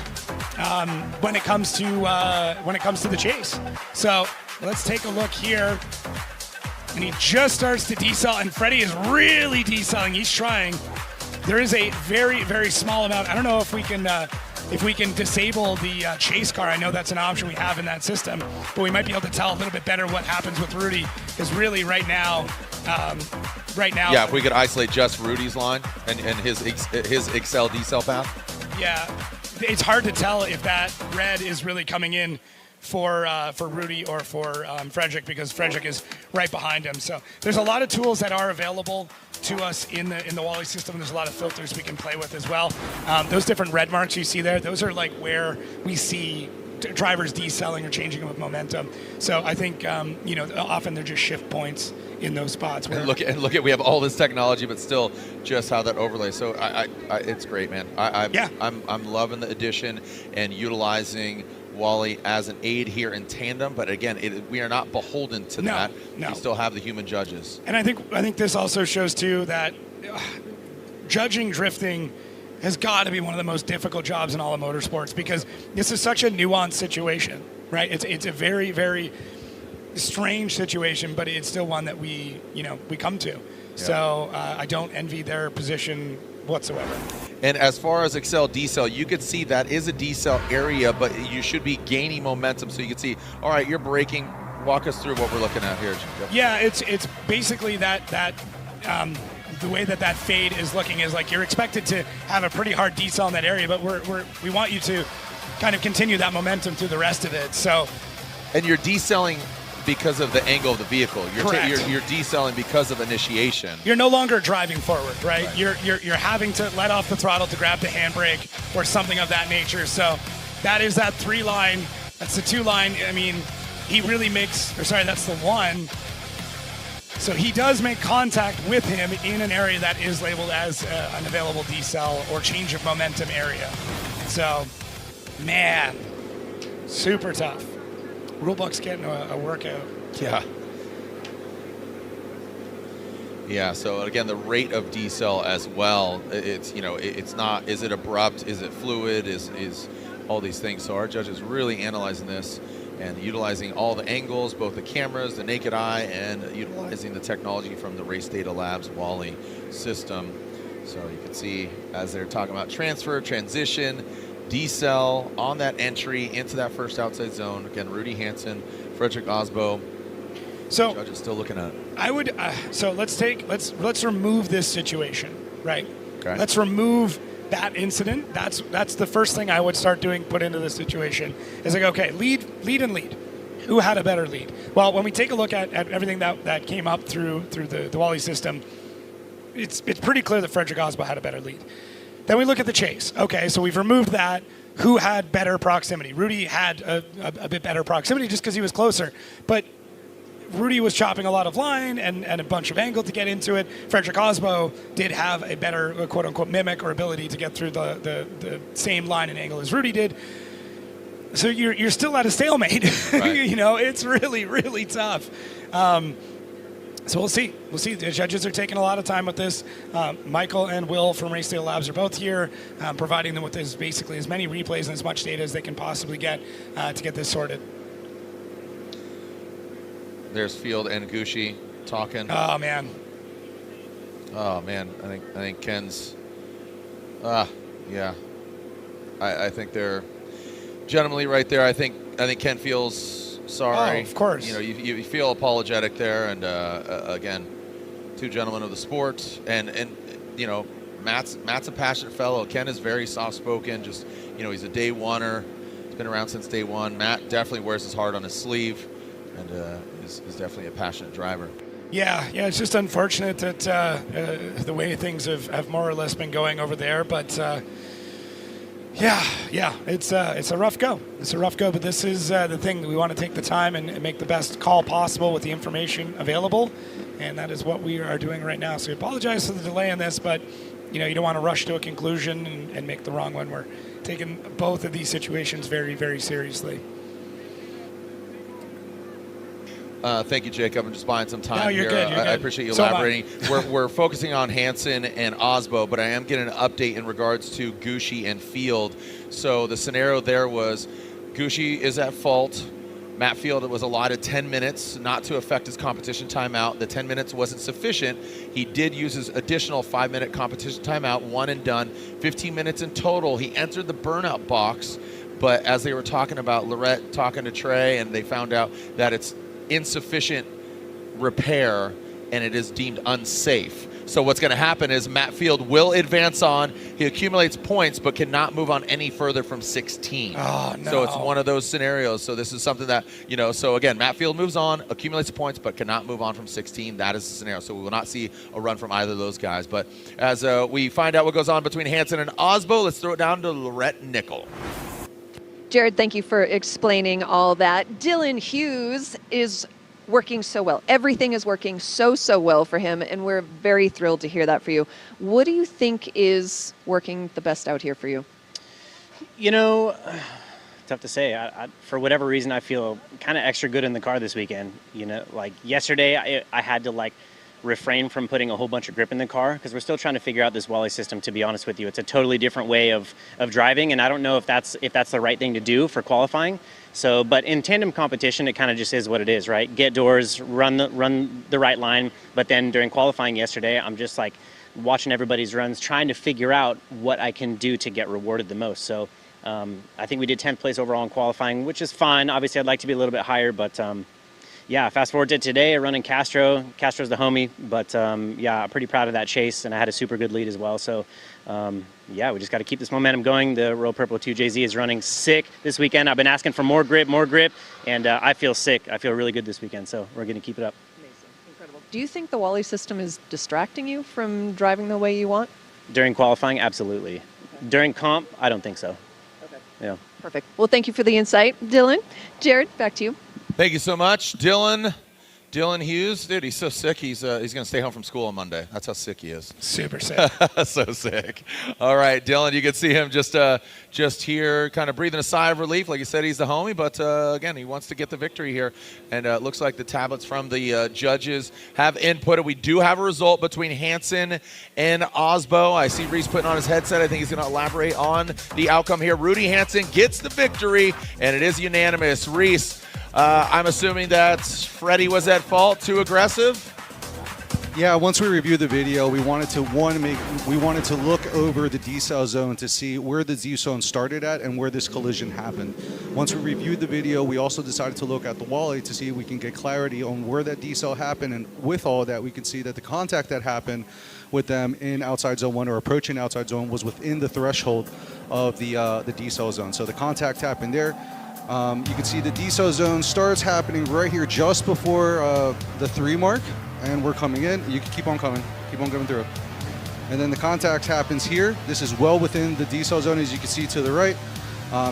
when it comes to the chase. So let's take a look here. And he just starts to decel, and Fedi is really decelling. He's trying. There is a very, very small amount. I don't know if we can disable the chase car. I know that's an option we have in that system, but we might be able to tell a little bit better what happens with Rudy, because really right now. Yeah, if we could isolate just Rudy's line and his accel decel path. Yeah, it's hard to tell if that red is really coming in for Rudy or for Frederick, because Frederick is right behind him. So there's a lot of tools that are available to us in the Wally system. There's a lot of filters we can play with as well. Those different red marks you see there, those are like where we see drivers decelling or changing with momentum. So I think often they're just shift points in those spots. And look at we have all this technology, but still just how that overlay. So I it's great, man. I'm loving the addition and utilizing Wally as an aid here in tandem, but again, we are not beholden to that. No. We still have the human judges. And I think this also shows too that judging drifting has got to be one of the most difficult jobs in all of motorsports because this is such a nuanced situation, right? It's a very, very strange situation, but it's still one that we come to. Yeah. So I don't envy their position whatsoever. And as far as accel decel, you could see that is a decel area, but you should be gaining momentum. So you can see, all right, you're braking. Walk us through what we're looking at here. Yeah, it's basically that the way that fade is looking is like you're expected to have a pretty hard decel in that area, but we want you to kind of continue that momentum through the rest of it. So, and you're decelling because of the angle of the vehicle. You're decelling because of initiation. You're no longer driving forward, right? You're having to let off the throttle to grab the handbrake or something of that nature. So that is that 3-line. That's the 2-line. I mean, he really that's the 1. So he does make contact with him in an area that is labeled as an available decel or change of momentum area. So, man, super tough. Rulebook's getting a workout. Yeah. Yeah, so again, the rate of decel as well, it's not, is it abrupt, is it fluid, is all these things. So our judge is really analyzing this and utilizing all the angles, both the cameras, the naked eye, and utilizing the technology from the Race Data Labs Wally system. So you can see as they're talking about transfer, transition, decel on that entry into that first outside zone. Again, Rudy Hansen, Frederick Aasbo. So judge is still looking at it. I would so let's remove this situation, right? Okay. Let's remove that incident. That's the first thing I would start doing. Put into this situation is like, okay, lead. Who had a better lead? Well, when we take a look at everything that came up through the Wally system, it's pretty clear that Frederick Aasbo had a better lead. Then we look at the chase. Okay, so we've removed that. Who had better proximity? Rudy had a bit better proximity just because he was closer, but Rudy was chopping a lot of line and a bunch of angle to get into it. Frederick Aasbo did have a better quote-unquote mimic or ability to get through the same line and angle as Rudy did. So you're still at a stalemate. Right. It's really, really tough. So we'll see. The judges are taking a lot of time with this. Michael and Will from Race Data Labs are both here, providing them with basically as many replays and as much data as they can possibly get to get this sorted. There's Field and Gucci talking. Oh man. I think Ken's. Yeah. I think they're gentlemanly right there. I think Ken feels sorry. Oh, of course. You feel apologetic there, and again, two gentlemen of the sport, and Matt's a passionate fellow. Ken is very soft-spoken. Just he's a day oneer. He's been around since day one. Matt definitely wears his heart on his sleeve, and is definitely a passionate driver. Yeah, it's just unfortunate that the way things have more or less been going over there, but it's a rough go. But this is the thing. We want to take the time and make the best call possible with the information available, and that is what we are doing right now. So we apologize for the delay in this, but you don't want to rush to a conclusion and make the wrong one. We're taking both of these situations very, very seriously. Thank you, Jacob. I'm just buying some time no, you're here. Good, you're I good. appreciate you So elaborating. We're focusing on Hansen and Aasbo, but I am getting an update in regards to Gucci and Field. So the scenario there was Gucci is at fault. Matt Field was allotted 10 minutes not to affect his competition timeout. The 10 minutes wasn't sufficient. He did use his additional 5-minute competition timeout, one and done, 15 minutes in total. He entered the burnout box, but as they were talking about Lorette talking to Trey, and they found out that it's insufficient repair and it is deemed unsafe. So what's going to happen is Matt Field will advance on. He accumulates points but cannot move on any further from 16. Oh, no. So it's one of those scenarios. So this is something that, so again, Matt Field moves on, accumulates points but cannot move on from 16. That is the scenario. So we will not see a run from either of those guys. But as we find out what goes on between Hansen and Aasbo, let's throw it down to Lorette Nickel. Jared, thank you for explaining all that. Dylan Hughes is working so well. Everything is working so well for him, and we're very thrilled to hear that for you. What do you think is working the best out here for you? Tough to say. I for whatever reason, I feel kind of extra good in the car this weekend. Like yesterday, I had to refrain from putting a whole bunch of grip in the car because we're still trying to figure out this Wally system, to be honest with you. It's a totally different way of driving, and I don't know if that's the right thing to do for qualifying. So, but in tandem competition, it kind of just is what it is, right? Get doors, run the right line, but then during qualifying yesterday, I'm just like watching everybody's runs, trying to figure out what I can do to get rewarded the most. So I think we did 10th place overall in qualifying, which is fine. Obviously, I'd like to be a little bit higher, but yeah, fast forward to today, running Castro. Castro's the homie, but yeah, I'm pretty proud of that chase, and I had a super good lead as well. So yeah, we just got to keep this momentum going. The Royal Purple 2JZ is running sick this weekend. I've been asking for more grip, and I feel sick. I feel really good this weekend, so we're going to keep it up. Do you think the Wally system is distracting you from driving the way you want? During qualifying, absolutely. Okay. During comp, I don't think so. Okay. Yeah. Perfect. Well, thank you for the insight, Dylan. Jared, back to you. Thank you so much, Dylan Hughes. Dude, he's so sick. He's going to stay home from school on Monday. That's how sick he is. Super sick. So sick. All right, Dylan, you can see him just here kind of breathing a sigh of relief. Like you said, he's the homie, but again, he wants to get the victory here. And it looks like the tablets from the judges have inputted. We do have a result between Hansen and Aasbo. I see Reese putting on his headset. I think he's going to elaborate on the outcome here. Rudy Hansen gets the victory, and it is unanimous. Reese, I'm assuming that Fedi was at fault, too aggressive? Yeah, once we reviewed the video, we wanted to look over the decel zone to see where the Z zone started at and where this collision happened. Once we reviewed the video, we also decided to look at the Wally to see if we can get clarity on where that decel happened, and with all that, we can see that the contact that happened with them in outside zone 1 or approaching outside zone was within the threshold of the decel zone. So the contact happened there. You can see the decel zone starts happening right here just before the 3 mark, and we're coming in. You can keep on coming through. And then the contact happens here. This is well within the decel zone, as you can see to the right.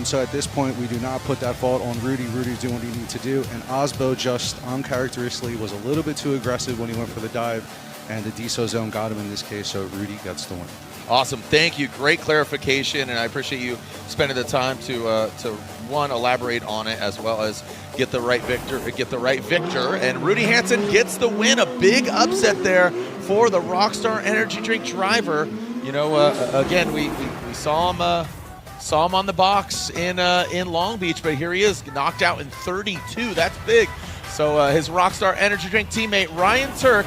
So at this point, we do not put that fault on Rudy. Rudy's doing what he needs to do. And Aasbo just uncharacteristically was a little bit too aggressive when he went for the dive, and the decel zone got him in this case, so Rudy gets the win. Awesome. Thank you. Great clarification, and I appreciate you spending the time to one, elaborate on it, as well as get the right victor. And Rudy Hansen gets the win. A big upset there for the Rockstar Energy Drink driver. You know, again, we saw him on the box in Long Beach, but here he is, knocked out in 32. That's big. So his Rockstar Energy Drink teammate Ryan Turk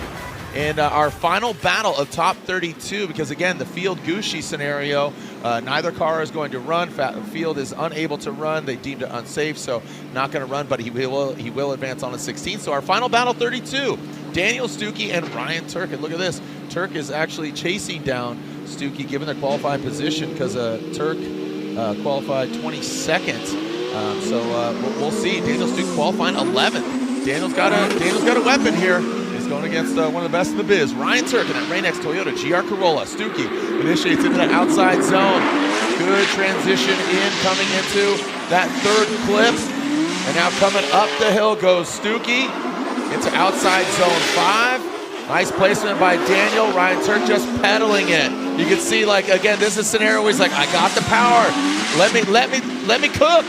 in our final battle of top 32, because again, the field Gucci scenario, neither car is going to run. Field is unable to run. They deemed it unsafe, so not going to run, but he will advance on a 16. So our final battle 32, Daniel Stukie and Ryan Turk. And look at this, Turk is actually chasing down Stukie given their qualifying position, because Turk qualified 22nd. So we'll see. Daniel Stukie qualifying 11th. Daniel's got a weapon here. Going against one of the best in the biz. Ryan Turk in that Rain-X Toyota GR Corolla. Stukie initiates into that outside zone. Good transition coming into that 3rd clip. And now coming up the hill goes Stukie into outside zone 5. Nice placement by Daniel. Ryan Turk just pedaling it. You can see, like, again, this is a scenario where he's like, I got the power. Let me cook.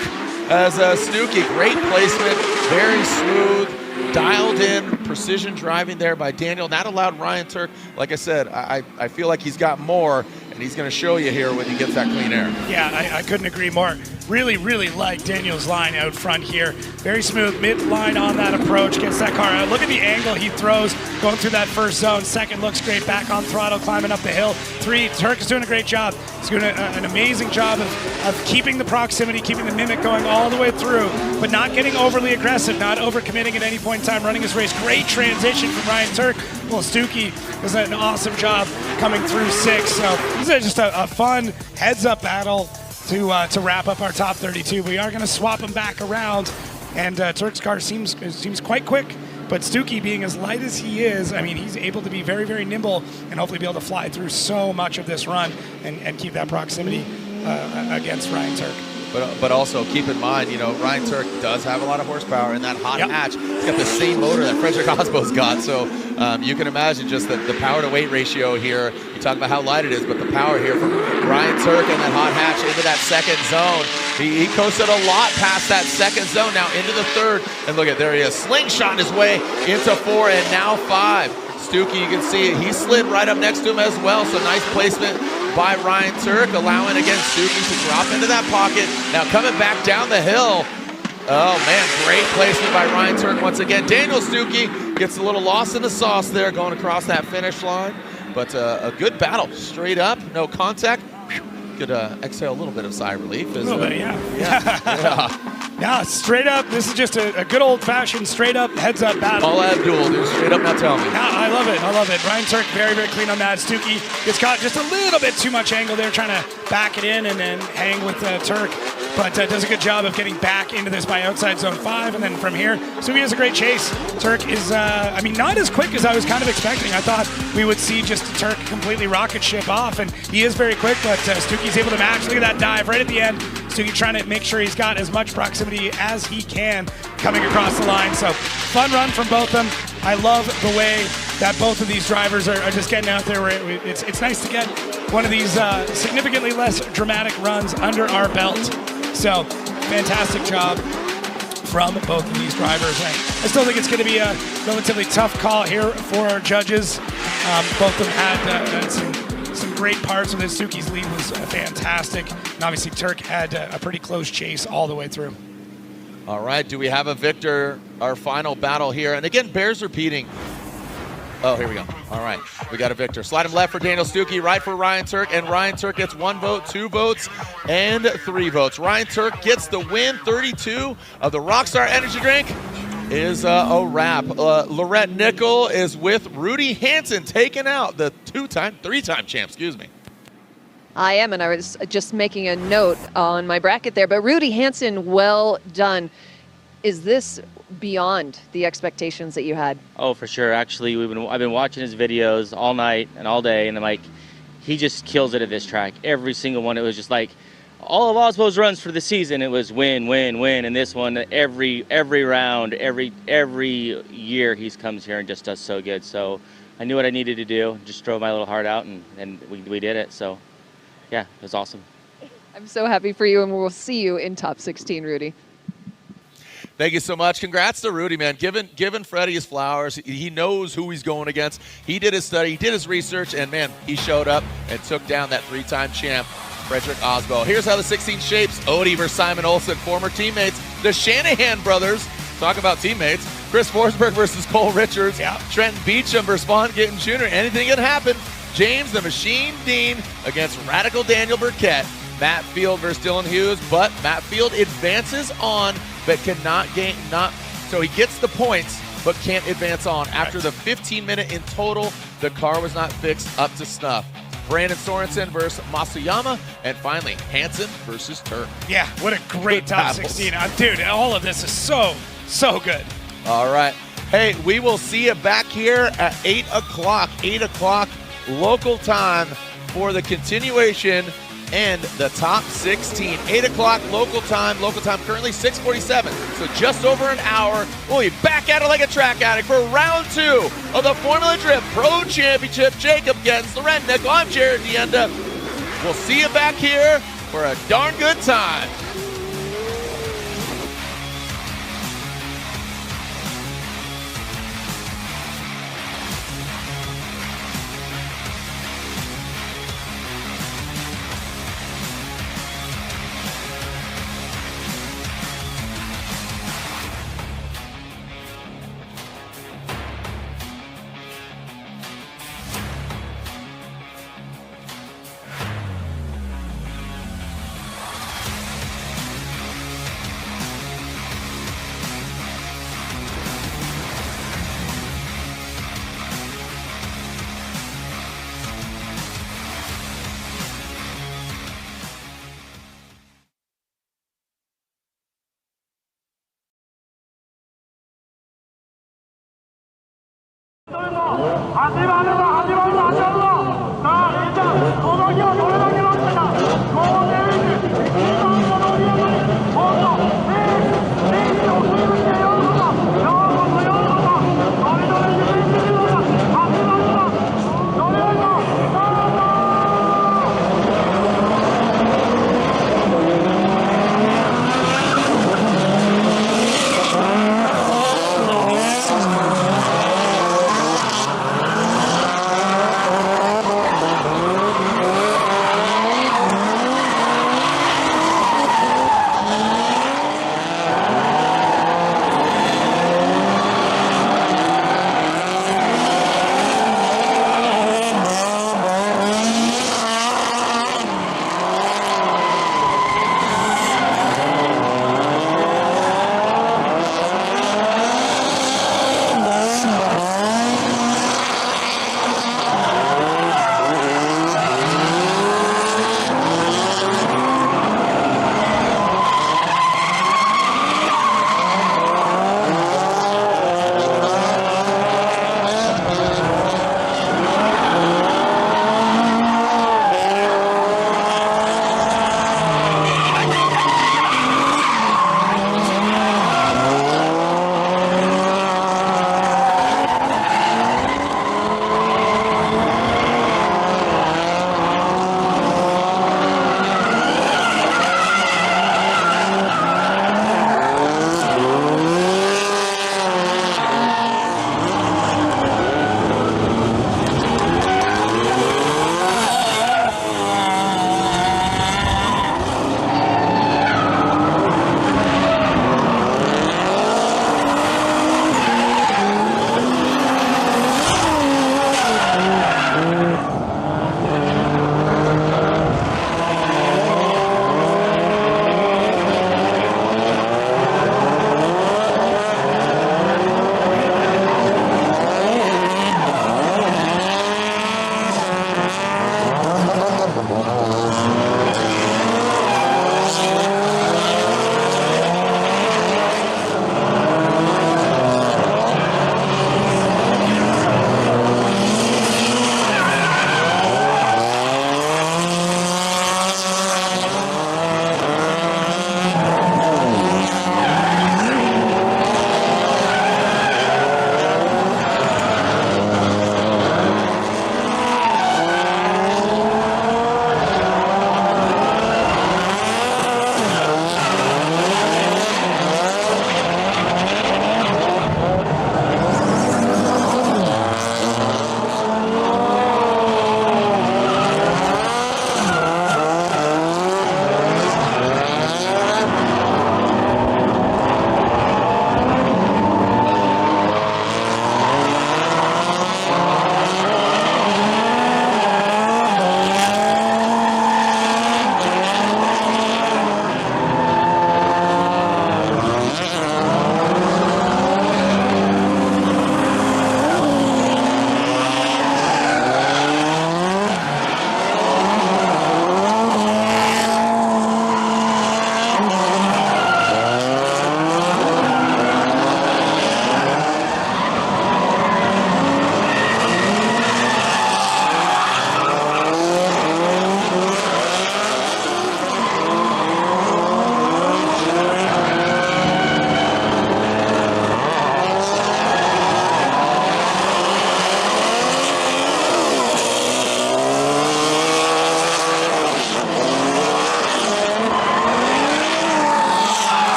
As Stukie, great placement, very smooth. Dialed in, precision driving there by Daniel. That allowed Ryan Turk, like I said, I feel like he's got more, and he's going to show you here when he gets that clean air. Yeah, I couldn't agree more. Really, really like Daniel's line out front here. Very smooth mid-line on that approach, gets that car out. Look at the angle he throws going through that first zone. 2nd looks great, back on throttle, climbing up the hill. 3, Turk is doing a great job. He's doing an amazing job of keeping the proximity, keeping the mimic going all the way through, but not getting overly aggressive, not overcommitting at any point in time, running his race. Great transition from Ryan Turk. Well, Stukie does an awesome job coming through 6. So this is just a fun heads-up battle to wrap up our top 32. We are going to swap them back around, and Turk's car seems quite quick, but Stukie, being as light as he is, I mean, he's able to be very, very nimble and hopefully be able to fly through so much of this run and keep that proximity against Ryan Turk. But also keep in mind, you know, Ryan Turk does have a lot of horsepower in that hot hatch. He's got the same motor that Frederick Aasbo's got, so you can imagine just the power to weight ratio here. You talk about how light it is, but the power here from Ryan Turk and that hot hatch into that 2nd zone. He coasted a lot past that 2nd zone, now into the 3rd, and look at, there he is, slingshot his way into 4 and now 5. Stukie, you can see he slid right up next to him as well, so nice placement by Ryan Turk, allowing again Stukie to drop into that pocket. Now coming back down the hill. Oh man, great placement by Ryan Turk once again. Daniel Stukie gets a little lost in the sauce there going across that finish line, but a good battle. Straight up, no contact. Could exhale a little bit of sigh of relief. A little bit, yeah. Yeah. Yeah, straight up. This is just a good old-fashioned straight-up, heads-up battle. All Abdul, dude. Straight up, now tell me. Yeah, I love it. I love it. Ryan Turk very, very clean on that. Stukie gets caught just a little bit too much angle there, trying to back it in and then hang with Turk. But does a good job of getting back into this by outside zone 5. And then from here, Stukie does a great chase. Turk is, not as quick as I was kind of expecting. I thought we would see just Turk completely rocket ship off. And he is very quick, but Stukie's able to match. Look at that dive right at the end. Stukie trying to make sure he's got as much proximity as he can coming across the line. So fun run from both of them. I love the way that both of these drivers are just getting out there. It's nice to get one of these significantly less dramatic runs under our belt. So fantastic job from both of these drivers. I still think it's going to be a relatively tough call here for our judges. Both of them had some great parts of this. Stukie's lead was fantastic. And obviously Turk had a pretty close chase all the way through. All right, do we have a victor? Our final battle here. And again, bears repeating. Oh, here we go. All right, we got a victor. Slide him left for Daniel Stukie, right for Ryan Turk, and Ryan Turk gets 1 vote, 2 votes, and 3 votes. Ryan Turk gets the win. 32 of the Rockstar Energy Drink is a wrap. Lorette Nickel is with Rudy Hansen, taking out the three-time champ, excuse me. I am, and I was just making a note on my bracket there, but Rudy Hansen, well done. Is this beyond the expectations that you had? Oh, for sure. Actually, I've been watching his videos all night and all day, and I'm like, he just kills it at this track. Every single one, it was just like, all of Aasbo's runs for the season, it was win, win, win, and this one, every round, every year he comes here and just does so good. So I knew what I needed to do, just drove my little heart out, and we did it. So yeah, it was awesome. I'm so happy for you, and we'll see you in top 16, Rudy. Thank you so much. Congrats to Rudy, man. Giving Fedi his flowers. He knows who he's going against. He did his study, he did his research, and man, he showed up and took down that 3-time champ, Frederick Aasbo. Here's how the 16 shapes. Odie versus Simon Olsen, former teammates. The Shanahan brothers, talk about teammates. Chris Forsberg versus Cole Richards. Yeah. Trent Beachum versus Gittin Jr. Anything can happen. James the Machine Deane against Radical Daniel Burkett. Matt Field versus Dylan Hughes, but Matt Field advances on, but cannot gain, so he gets the points, but can't advance on. After the 15-minute in total, the car was not fixed up to snuff. Brandon Sorenson versus Masuyama, and finally, Hansen versus Turk. Yeah, what a great top 16. Dude, all of this is so good. All right. Hey, we will see you back here at 8 o'clock, 8 o'clock local time for the continuation and the top 16. 8 o'clock local time currently 6:47. So just over an hour. We'll be back at it like a track addict for round 2 of the Formula Drift Pro Championship. Jacob Gittins, the Red Nickel. I'm Jared Dienda. We'll see you back here for a darn good time.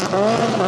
Yeah.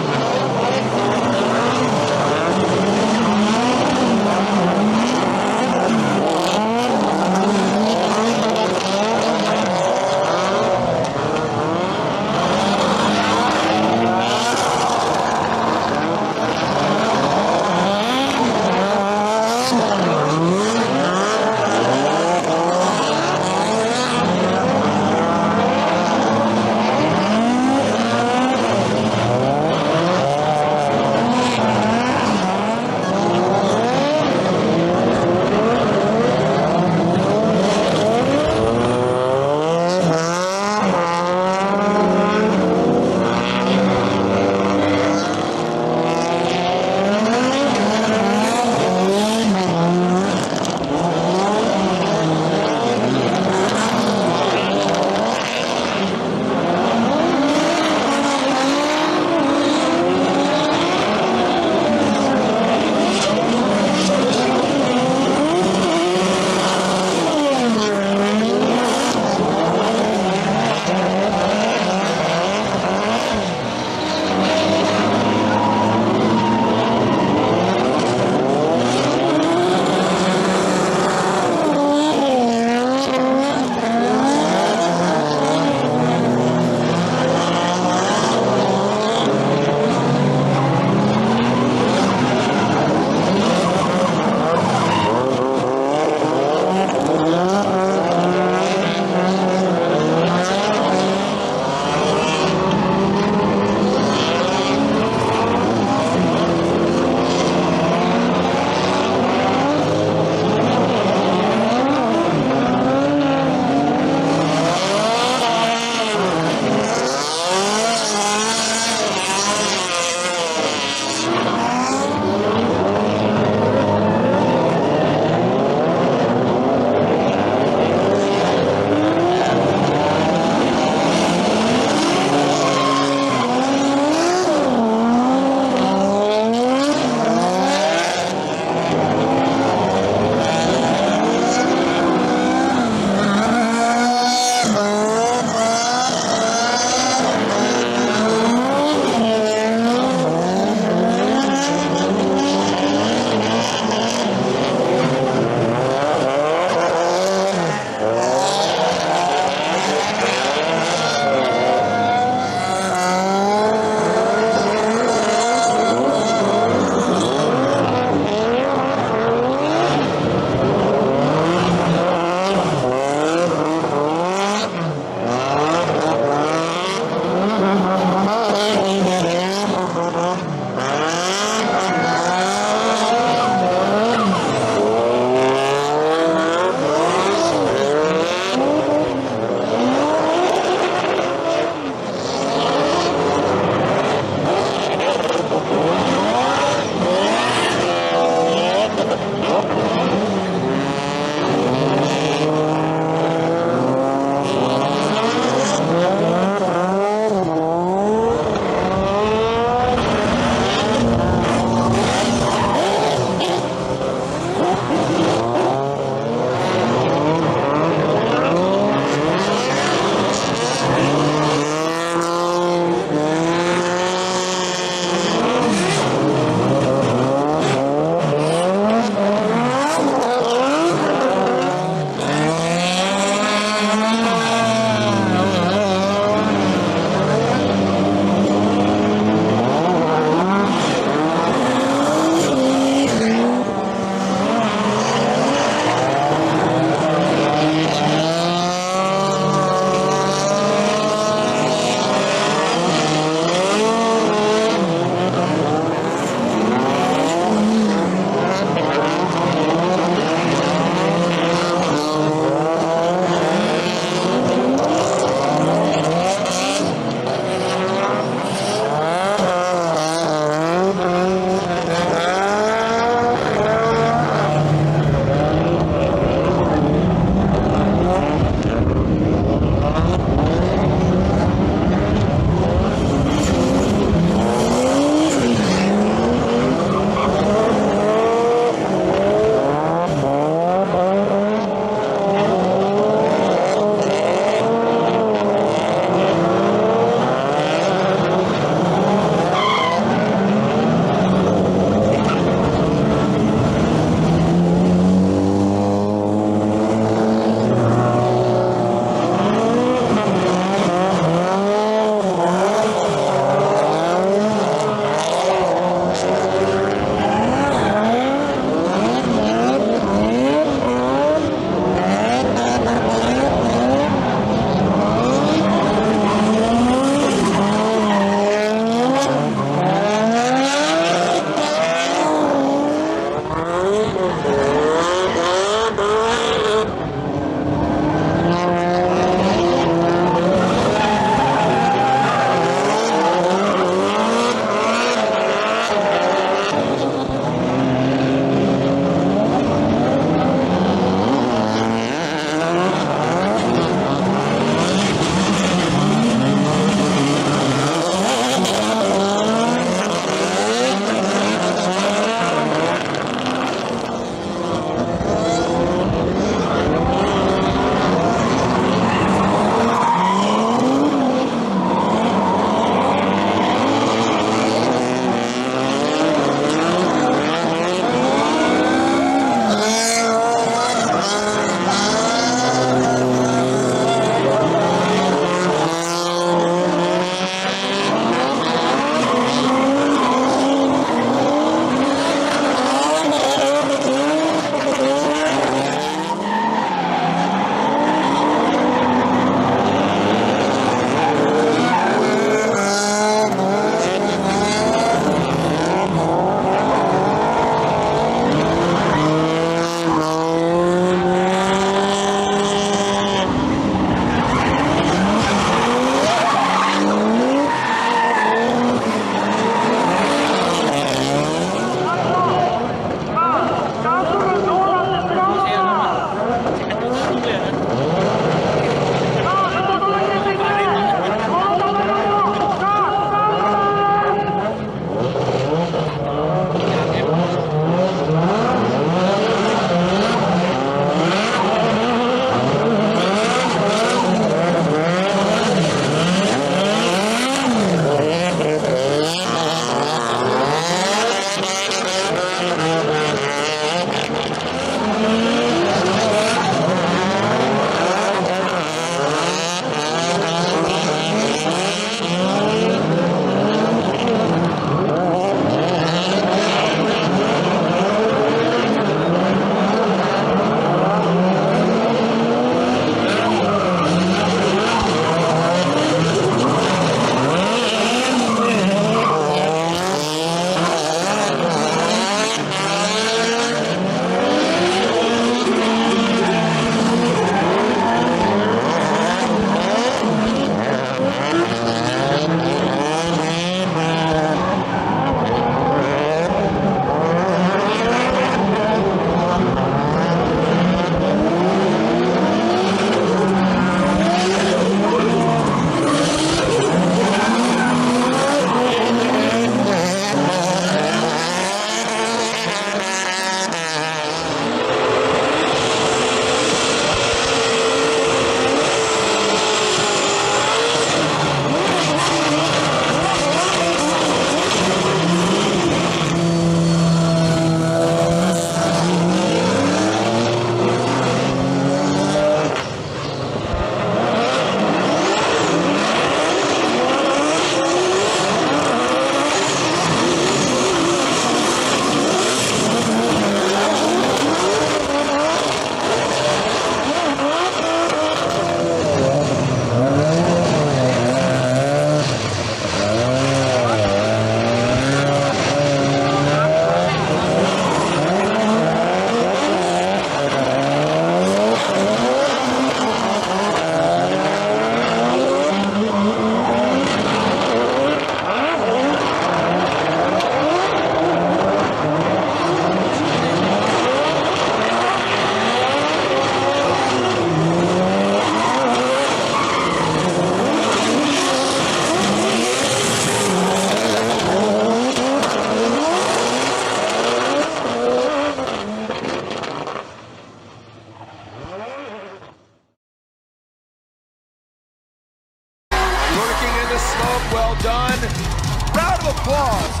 applause.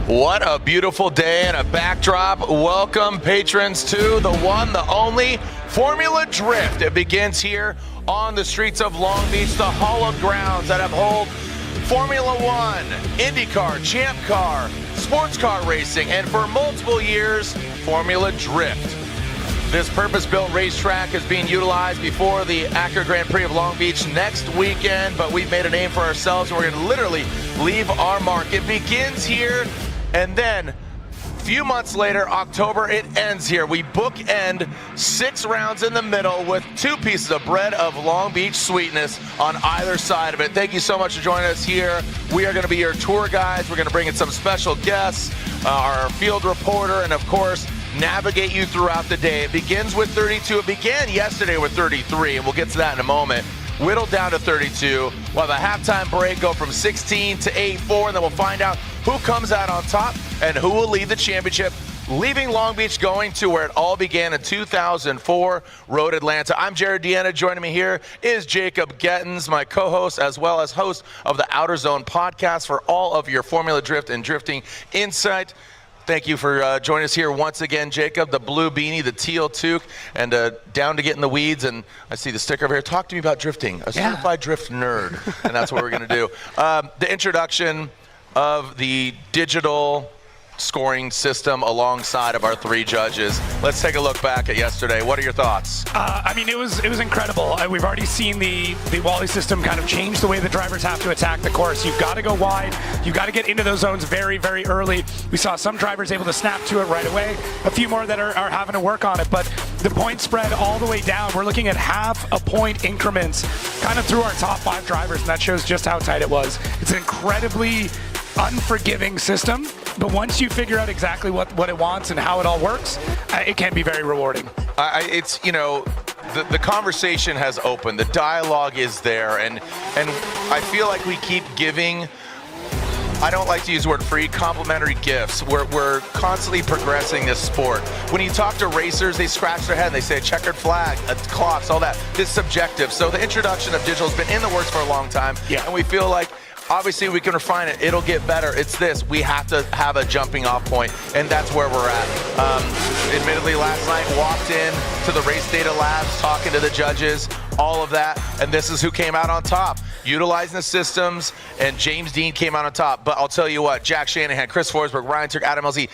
What a beautiful day and a backdrop. Welcome, patrons, to the one, the only Formula Drift. It begins here on the streets of Long Beach, the hallowed grounds that have held Formula One, IndyCar, Champ Car, sports car racing, and for multiple years, Formula Drift. This purpose-built racetrack is being utilized before the Acura Grand Prix of Long Beach next weekend, but we've made a name for ourselves, and we're going to literally leave our mark. It begins here, and then a few months later, October, it ends here. We bookend 6 rounds in the middle with 2 pieces of bread of Long Beach sweetness on either side of it. Thank you so much for joining us here. We are going to be your tour guides. We're going to bring in some special guests, our field reporter, and of course, navigate you throughout the day. It begins with 32. It began yesterday with 33, and we'll get to that in a moment. Whittled down to 32. We'll have a halftime break, go from 16 to 8-4, and then we'll find out who comes out on top and who will lead the championship, leaving Long Beach going to where it all began in 2004, Road Atlanta. I'm Jared Deane. Joining me here is Jacob Gittins, my co-host, as well as host of the Outer Zone podcast for all of your Formula Drift and drifting insight. Thank you for joining us here once again, Jacob. The blue beanie, the teal toque, and down to get in the weeds. And I see the sticker over here. Talk to me about drifting. A certified drift nerd, and that's what we're going to do. The introduction of the digital scoring system alongside of our 3 judges. Let's take a look back at yesterday. What are your thoughts? I mean, it was incredible. We've already seen the Wally system kind of change the way the drivers have to attack the course. You've got to go wide. You've got to get into those zones very, very early. We saw some drivers able to snap to it right away. A few more that are having to work on it. But the point spread all the way down, we're looking at half a point increments kind of through our top 5 drivers, and that shows just how tight it was. It's an incredibly unforgiving system, but once you figure out exactly what it wants and how it all works, it can be very rewarding. It's, you know, the conversation has opened, the dialogue is there, and I feel like we keep giving, I don't like to use the word free, complimentary gifts. We're constantly progressing this sport. When you talk to racers, they scratch their head and they say checkered flag, clocks, all that. It's subjective. So the introduction of digital has been in the works for a long time, and we feel like obviously we can refine it. It'll get better. It's this. We have to have a jumping off point, and that's where we're at. Admittedly, last night walked in to the race data labs, talking to the judges, all of that, and this is who came out on top. Utilizing the systems, and James Deane came out on top. But I'll tell you what, Jack Shanahan, Chris Forsberg, Ryan Turk, Adam LZ,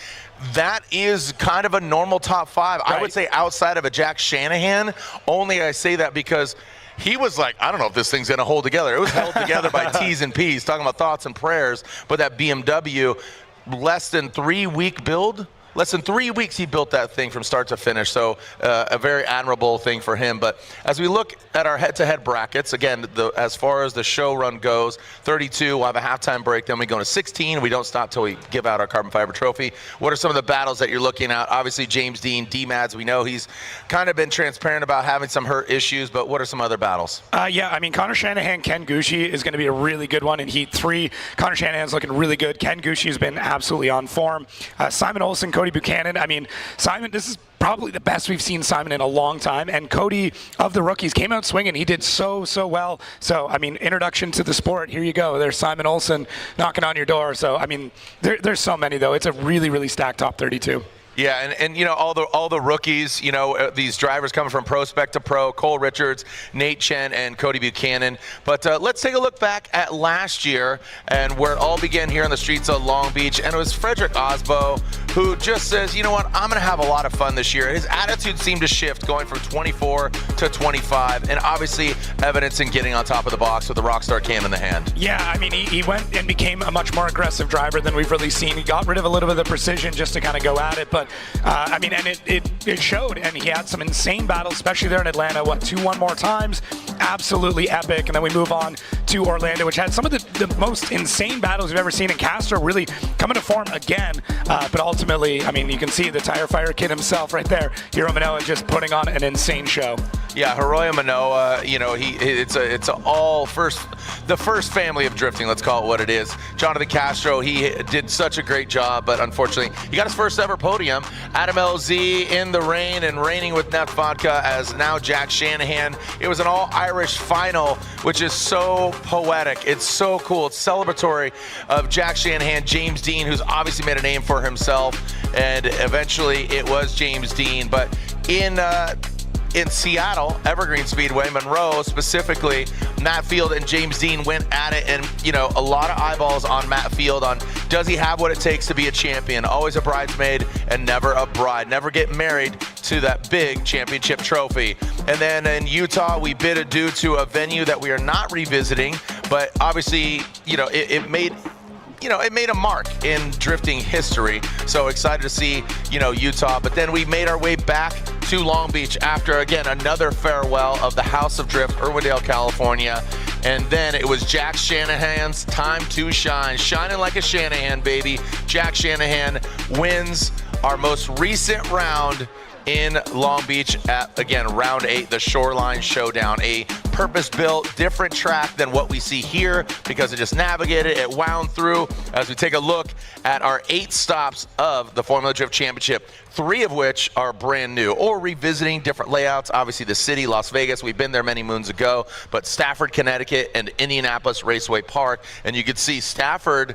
that is kind of a normal top 5. Right. I would say outside of a Jack Shanahan, only I say that because he was like, I don't know if this thing's going to hold together. It was held together by T's and P's, talking about thoughts and prayers. But that BMW, less than 3-week build, less than 3 weeks he built that thing from start to finish. So a very admirable thing for him. But as we look at our head-to-head brackets, again, as far as the show run goes, 32, we'll have a halftime break. Then we go to 16. We don't stop till we give out our carbon fiber trophy. What are some of the battles that you're looking at? Obviously, James Deane, D-Mads, we know he's kind of been transparent about having some hurt issues, but what are some other battles? Yeah, I mean, Connor Shanahan, Ken Gucci is going to be a really good one in Heat 3. Connor Shanahan's looking really good. Ken Gucci has been absolutely on form. Simon Olsen, Cody Buchanan. I mean, Simon, this is probably the best we've seen Simon in a long time. And Cody, of the rookies, came out swinging. He did so well. So, I mean, introduction to the sport. Here you go. There's Simon Olsen knocking on your door. So, I mean, there's so many, though. It's a really, really stacked top 32. Yeah, and you know, all the rookies, you know, these drivers coming from prospect to pro, Cole Richards, Nate Chen, and Cody Buchanan. But let's take a look back at last year and where it all began here on the streets of Long Beach. And it was Frederick Aasbo who just says, you know what, I'm going to have a lot of fun this year. His attitude seemed to shift going from 24 to 25, and obviously evidence in getting on top of the box with the Rockstar can in the hand. Yeah, I mean, he went and became a much more aggressive driver than we've really seen. He got rid of a little bit of the precision just to kind of go at it, but I mean, and it showed, and he had some insane battles, especially there in Atlanta. 2-1 more times, absolutely epic. And then we move on to Orlando, which had some of the most insane battles we've ever seen in Castro, really coming to form again. But ultimately, I mean, you can see the tire fire kid himself right there, Hiro Manoa, just putting on an insane show. Yeah, Hiroya Manoa, it's all the first family of drifting, let's call it what it is. Jonathan Castro, he did such a great job, but unfortunately, he got his first ever podium. Adam LZ in the rain and reigning with Neft Vodka as now Jack Shanahan. It was an all-Irish final, which is so poetic. It's so cool. It's celebratory of Jack Shanahan, James Deane, who's obviously made a name for himself, and eventually it was James Deane. But in Seattle, Evergreen Speedway, Monroe specifically, Matt Field and James Deane went at it, and a lot of eyeballs on Matt Field on does he have what it takes to be a champion? Always a bridesmaid and never a bride. Never get married to that big championship trophy. And then in Utah, we bid adieu to a venue that we are not revisiting, but obviously, it made a mark in drifting history. So excited to see, Utah. But then we made our way back to Long Beach after, again, another farewell of the House of Drift, Irwindale, California. And then it was Jack Shanahan's time to shine. Shining like a Shanahan, baby. Jack Shanahan wins our most recent round in Long Beach at, again, round 8, the Shoreline Showdown, a purpose-built, different track than what we see here because it just navigated, it wound through. As we take a look at our 8 stops of the Formula Drift Championship, 3 of which are brand new or revisiting different layouts. Obviously the city, Las Vegas, we've been there many moons ago, but Stafford, Connecticut and Indianapolis Raceway Park. And you could see Stafford,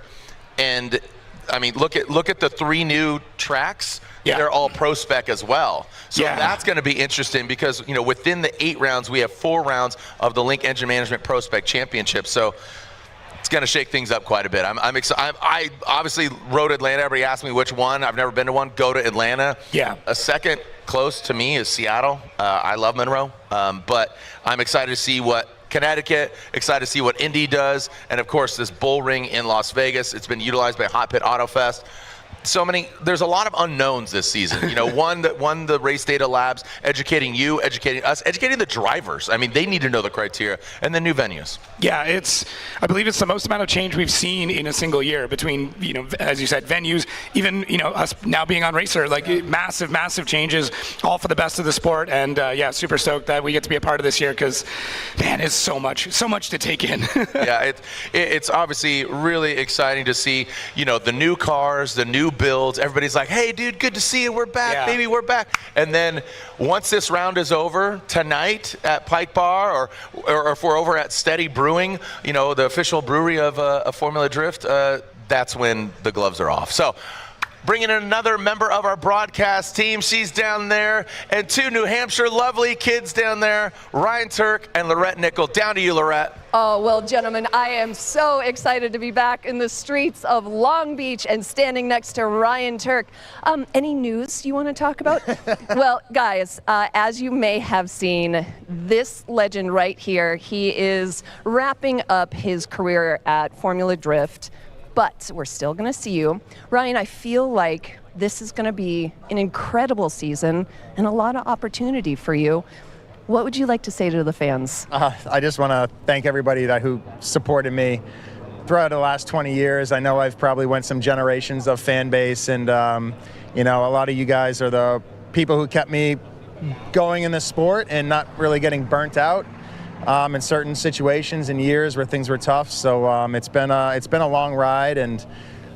and I mean, look at the 3 new tracks. Yeah. They're all pro spec as well. So that's going to be interesting because, within the 8 rounds, we have 4 rounds of the Link Engine Management Pro Spec Championship. So it's going to shake things up quite a bit. I'm excited. I obviously rode Atlanta. Everybody asked me which one. I've never been to one. Go to Atlanta. Yeah. A second close to me is Seattle. I love Monroe. But I'm excited to see what Connecticut, excited to see what Indy does. And of course, this bull ring in Las Vegas. It's been utilized by Hot Pit Auto Fest. There's a lot of unknowns this season. One, the race data labs, educating you, educating us, educating the drivers. I mean, they need to know the criteria, and then new venues. Yeah, I believe it's the most amount of change we've seen in a single year between, as you said, venues, even, us now being on Racer, massive changes, all for the best of the sport. And super stoked that we get to be a part of this year because, man, it's so much to take in. Yeah, it's obviously really exciting to see, the new cars, the new builds. Everybody's like, hey, dude, good to see you. We're back, baby, we're back. And then once this round is over tonight at Pike Bar or if we're over at Steady Brewing, the official brewery of Formula Drift, that's when the gloves are off. So bringing in another member of our broadcast team. She's down there. And 2 New Hampshire lovely kids down there, Ryan Turk and Lorette Nickel. Down to you, Lorette. Oh, well, gentlemen, I am so excited to be back in the streets of Long Beach and standing next to Ryan Turk. Any news you want to talk about? Well, guys, as you may have seen, this legend right here, he is wrapping up his career at Formula Drift. But we're still going to see you. Ryan, I feel like this is going to be an incredible season and a lot of opportunity for you. What would you like to say to the fans? I just want to thank everybody who supported me throughout the last 20 years. I know I've probably went some generations of fan base, and a lot of you guys are the people who kept me going in the sport and not really getting burnt out in certain situations and years where things were tough. So it's been a long ride, and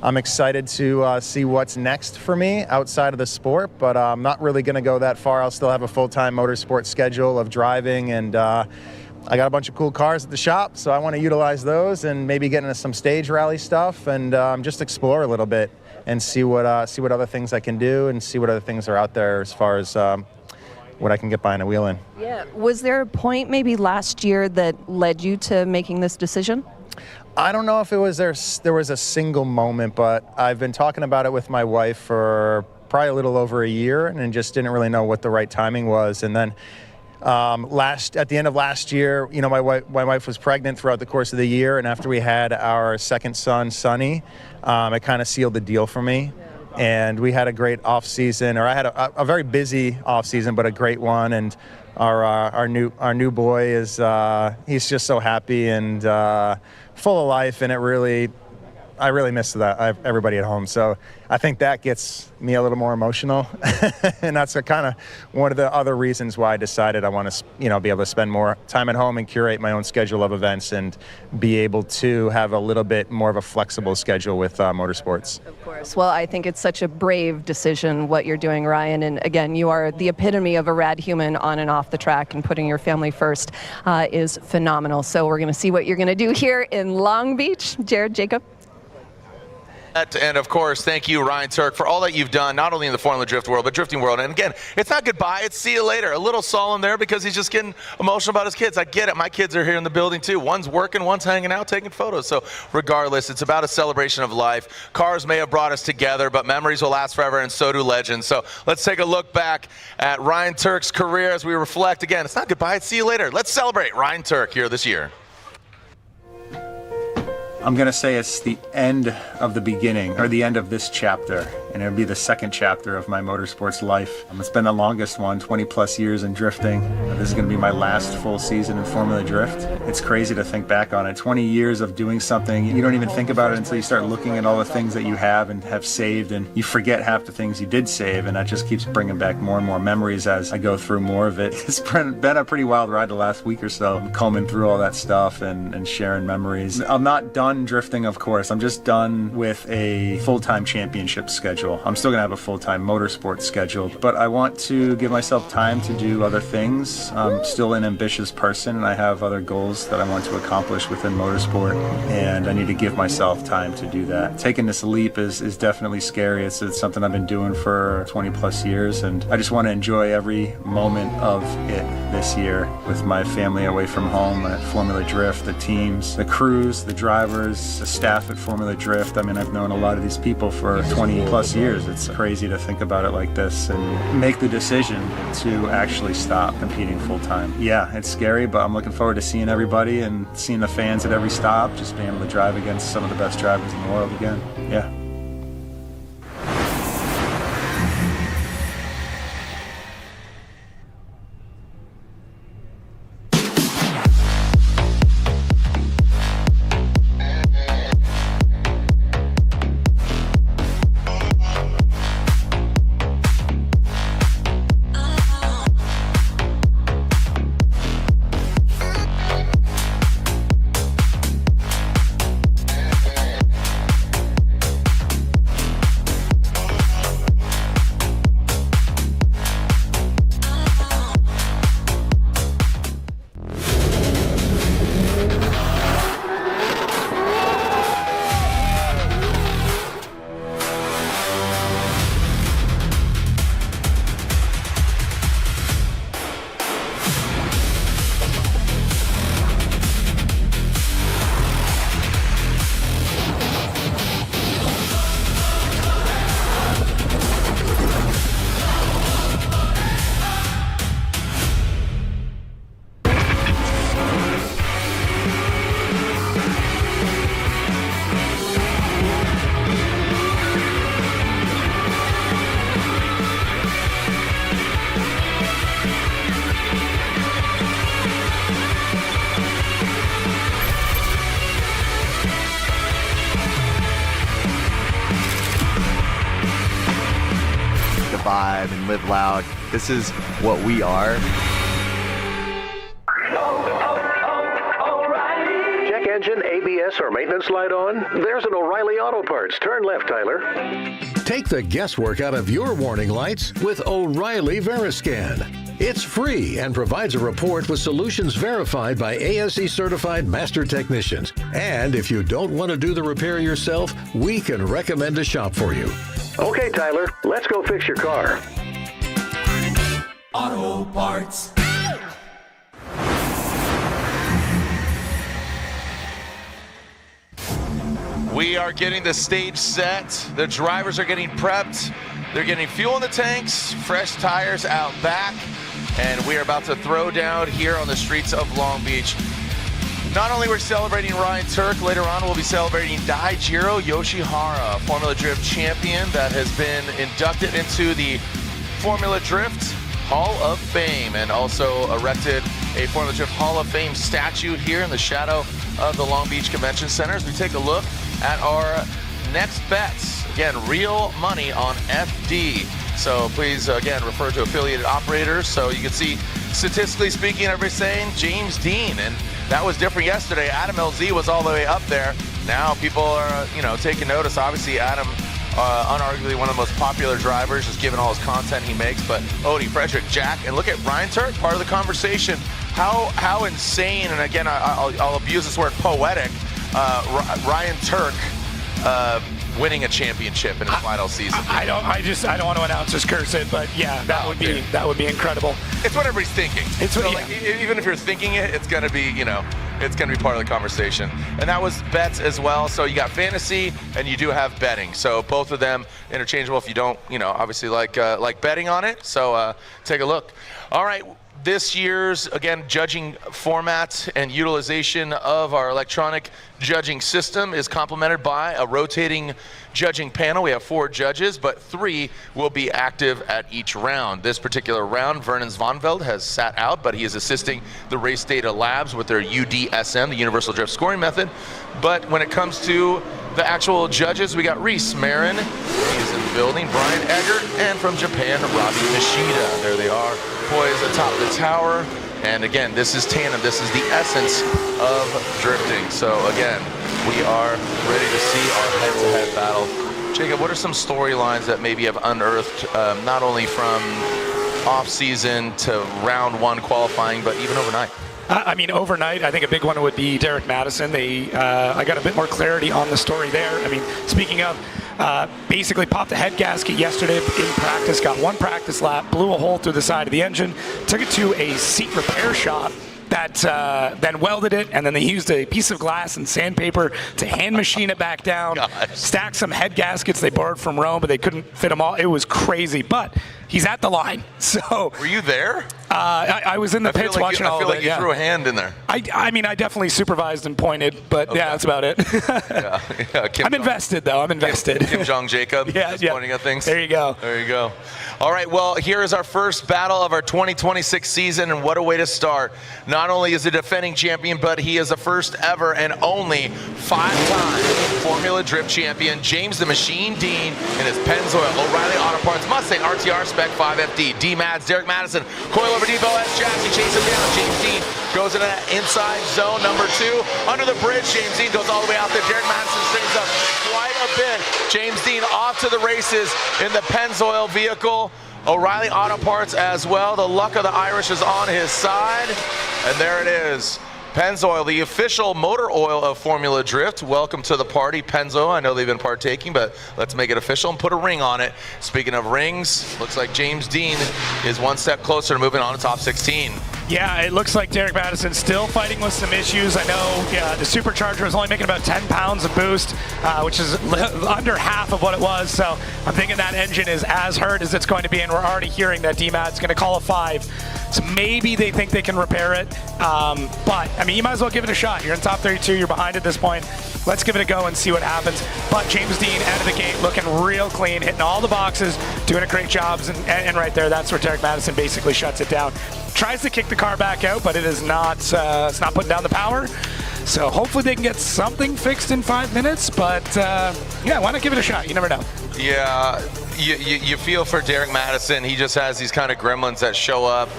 I'm excited to see what's next for me outside of the sport, but I'm not really going to go that far. I'll still have a full-time motorsport schedule of driving, and I got a bunch of cool cars at the shop, so I want to utilize those and maybe get into some stage rally stuff and just explore a little bit and see what other things I can do and see what other things are out there as far as what I can get behind a wheel in. Yeah. Was there a point maybe last year that led you to making this decision? I don't know if there was a single moment, but I've been talking about it with my wife for probably a little over a year and just didn't really know what the right timing was. And then at the end of last year, my wife was pregnant throughout the course of the year, and after we had our second son, Sonny, it kind of sealed the deal for me. And we had a great off season, or I had a very busy off season, but a great one. And our new boy is he's just so happy and full of life, and it really I really miss that. Everybody at home. So I think that gets me a little more emotional. And that's kind of one of the other reasons why I decided I want to, be able to spend more time at home and curate my own schedule of events and be able to have a little bit more of a flexible schedule with motorsports. Of course. Well, I think it's such a brave decision what you're doing, Ryan. And again, you are the epitome of a rad human on and off the track, and putting your family first is phenomenal. So we're going to see what you're going to do here in Long Beach. Jared, Jacob. And of course, thank you, Ryan Turk, for all that you've done, not only in the Formula Drift world, but drifting world. And again, it's not goodbye, it's see you later. A little solemn there because he's just getting emotional about his kids. I get it. My kids are here in the building too. One's working, one's hanging out, taking photos. So regardless, it's about a celebration of life. Cars may have brought us together, but memories will last forever, and so do legends. So let's take a look back at Ryan Turk's career as we reflect. Again, it's not goodbye, it's see you later. Let's celebrate Ryan Turk here this year. I'm going to say it's the end of the beginning, or the end of this chapter, and it'll be the second chapter of my motorsports life. It's been the longest one, 20 plus years in drifting. This is going to be my last full season in Formula Drift. It's crazy to think back on it. 20 years of doing something, you don't even think about it until you start looking at all the things that you have and have saved, and you forget half the things you did save, and that just keeps bringing back more and more memories as I go through more of it. It's been a pretty wild ride the last week or so. I'm combing through all that stuff and sharing memories. I'm not done drifting, of course. I'm just done with a full-time championship schedule. I'm still gonna have a full-time motorsports schedule, but I want to give myself time to do other things. I'm still an ambitious person, and I have other goals that I want to accomplish within motorsport, and I need to give myself time to do that. Taking this leap is definitely scary. It's something I've been doing for 20 plus years, and I just want to enjoy every moment of it this year with my family away from home at Formula Drift, the teams, the crews, the drivers, the staff at Formula Drift. I mean, I've known a lot of these people for 20 plus years. It's crazy to think about it like this and make the decision to actually stop competing full time. Yeah, it's scary, but I'm looking forward to seeing everybody and seeing the fans at every stop, just being able to drive against some of the best drivers in the world again. Yeah. vibe and live loud. This is what we are. Check engine, ABS, or maintenance light on? There's an O'Reilly Auto Parts. Turn left, Tyler. Take the guesswork out of your warning lights with O'Reilly Veriscan. It's free and provides a report with solutions verified by ASE certified master technicians. And if you don't want to do the repair yourself, we can recommend a shop for you. Okay, Tyler, let's go fix your car. Auto Parts. We are getting the stage set. The drivers are getting prepped. They're getting fuel in the tanks, fresh tires out back, and we are about to throw down here on the streets of Long Beach. Not only we're celebrating Ryan Turk, later on we'll be celebrating Daijiro Yoshihara, Formula Drift champion that has been inducted into the Formula Drift Hall of Fame and also erected a Formula Drift Hall of Fame statue here in the shadow of the Long Beach Convention Center as we take a look at our next bets. Again, real money on FD. So please, again, refer to affiliated operators. So you can see, statistically speaking, everybody's saying James Deane, and that was different yesterday. Adam LZ was all the way up there. Now people are, taking notice. Obviously, Adam, unarguably one of the most popular drivers, just given all his content he makes. But Odie, Frederick, Jack, and look at Ryan Turk, part of the conversation. How insane, and again, I'll abuse this word, poetic. Ryan Turk winning a championship in his final season. I don't want to announce this, curse it, but yeah, that would be incredible. It's what everybody's thinking. Even if you're thinking it, it's gonna be it's gonna be part of the conversation. And that was bets as well. So you got fantasy and you do have betting. So both of them interchangeable if you don't obviously like betting on it. So take a look. All right. This year's, again, judging format and utilization of our electronic judging system is complemented by a rotating judging panel. We have 4 judges, but 3 will be active at each round. This particular round, Vernon Zvanveld has sat out, but he is assisting the Race Data Labs with their UDSM, the Universal Drift Scoring Method. But when it comes to the actual judges, we got Reese Marin, he's in the building, Brian Eggert, and from Japan, Robbie Nishida. There they are, poised atop the tower. And again, this is tandem. This is the essence of drifting. So again, we are ready to see our head-to-head battle. Jacob, what are some storylines that maybe have unearthed, not only from off-season to round 1 qualifying, but even overnight? Overnight, I think a big one would be Derek Madison. I got a bit more clarity on the story there. Speaking of, basically popped a head gasket yesterday in practice, got 1 practice lap, blew a hole through the side of the engine, took it to a seat repair shop that then welded it, and then they used a piece of glass and sandpaper to hand machine it back down. Stacked some head gaskets they borrowed from Rome, but they couldn't fit them all. It was crazy, but he's at the line. So were you there? I was in the pits watching all of it. I feel like you threw a hand in there. I definitely supervised and pointed, but yeah, that's about it. I'm invested, though. I'm invested. Kim Jong-Jacob is pointing at things. There you go. There you go. All right, well, here is our first battle of our 2026 season, and what a way to start. Not only is he defending champion, but he is the first ever and only 5-time Formula Drift champion, James the Machine Deane, in his Pennzoil O'Reilly Auto Parts Mustang RTR Spec 5FD. D-Mads, Derek Madison, coil over Debo S. Jackson, chase him down. James Deane goes into that inside zone, number 2. Under the bridge, James Deane goes all the way out there. Derek Madison straightens up quite a bit. James Deane off to the races in the Pennzoil vehicle. O'Reilly Auto Parts as well. The luck of the Irish is on his side. And there it is. Pennzoil, the official motor oil of Formula Drift. Welcome to the party, Pennzoil. I know they've been partaking, but let's make it official and put a ring on it. Speaking of rings, looks like James Deane is 1 step closer to moving on to top 16. Yeah, it looks like Derek Madison's still fighting with some issues. I know the supercharger is only making about 10 pounds of boost, which is under half of what it was. So I'm thinking that engine is as hurt as it's going to be, and we're already hearing that D-Mad's going to call a 5. So maybe they think they can repair it. But, you might as well give it a shot. You're in top 32. You're behind at this point. Let's give it a go and see what happens. But James Deane out of the gate looking real clean, hitting all the boxes, doing a great job. And right there, that's where Derek Madison basically shuts it down. Tries to kick the car back out, but it is not. It's not putting down the power. So hopefully they can get something fixed in 5 minutes. But yeah, why not give it a shot? You never know. Yeah, you feel for Derek Madison. He just has these kind of gremlins that show up,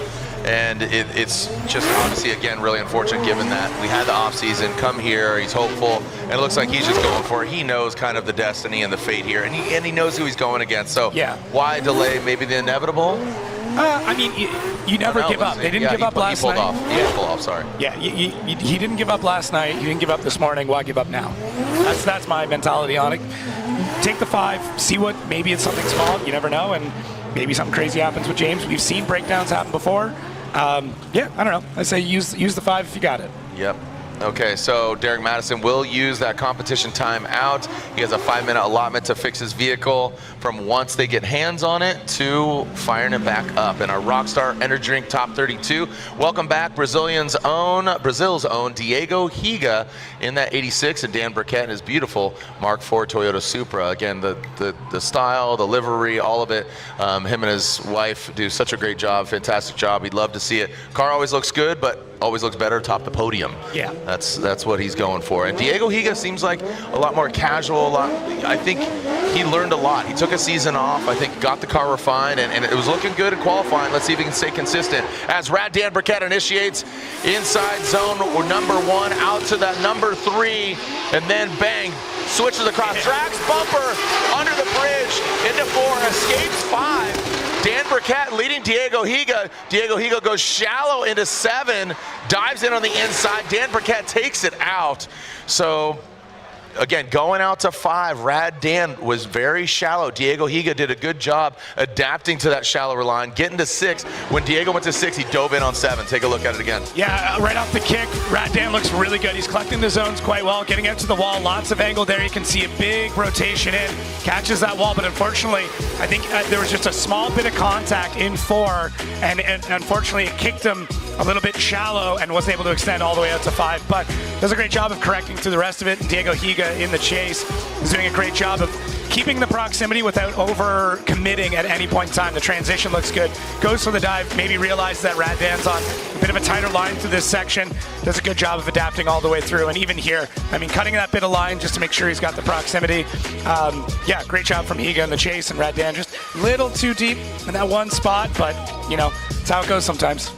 and it's just obviously, again, really unfortunate given that we had the offseason come here. He's hopeful, and it looks like he's just going for it. He knows kind of the destiny and the fate here, and he knows who he's going against. So yeah, why delay maybe the inevitable? You never give up. They didn't give up last night. He pulled off, sorry. Yeah, he didn't give up last night. He didn't give up this morning. Why give up now? That's my mentality on it. Take the 5, see what, maybe it's something small. You never know, and maybe something crazy happens with James. We've seen breakdowns happen before. Yeah, I don't know. I say use the 5 if you got it. Yep. Okay, so Derek Madison will use that competition time out. He has a 5-minute allotment to fix his vehicle from once they get hands on it to firing it back up. And our Rockstar Energy Drink Top 32. Welcome back, Brazil's own Diego Higa in that 86, and Dan Burkett in his beautiful Mark IV Toyota Supra. Again, the style, the livery, all of it. Him and his wife do such a great job, fantastic job. We'd love to see it. Car always looks good, but always looks better atop the podium. Yeah. That's what he's going for. And Diego Higa seems like a lot more casual. I think he learned a lot. He took a season off. I think got the car refined, and it was looking good in qualifying. Let's see if he can stay consistent. As Dan Burkett initiates inside zone number 1 out to that number 3, and then bang, switches across tracks, bumper under the bridge into 4, escapes 5. Dan Burkett leading Diego Higa. Diego Higa goes shallow into 7, dives in on the inside. Dan Burkett takes it out. So again, going out to 5, Dan was very shallow. Diego Higa did a good job adapting to that shallower line, getting to 6. When Diego went to 6, he dove in on 7. Take a look at it again. Yeah, right off the kick, Dan looks really good. He's collecting the zones quite well, getting out to the wall, lots of angle there. You can see a big rotation in, catches that wall, but unfortunately, I think there was just a small bit of contact in 4, and unfortunately it kicked him a little bit shallow and wasn't able to extend all the way out to 5, but does a great job of correcting through the rest of it. And Diego Higa in the chase is doing a great job of keeping the proximity without over committing at any point in time. The transition looks good, goes for the dive, maybe realizes that Dan's on a bit of a tighter line through this section, does a good job of adapting all the way through. And even here, I mean, cutting that bit of line just to make sure he's got the proximity. Yeah, great job from Higa in the chase, and Dan just a little too deep in that one spot, but you know, it's how it goes sometimes.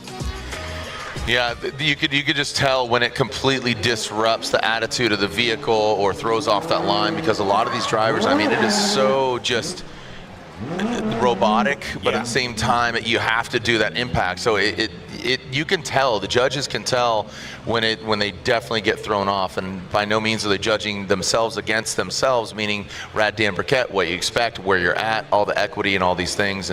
Yeah, you could just tell when it completely disrupts the attitude of the vehicle or throws off that line, because a lot of these drivers, I mean, it is so just robotic, but at the same time, you have to do that impact. So you can tell, the judges can tell when they definitely get thrown off, and by no means are they judging themselves against themselves, meaning Dan Burkett, what you expect, where you're at, all the equity and all these things,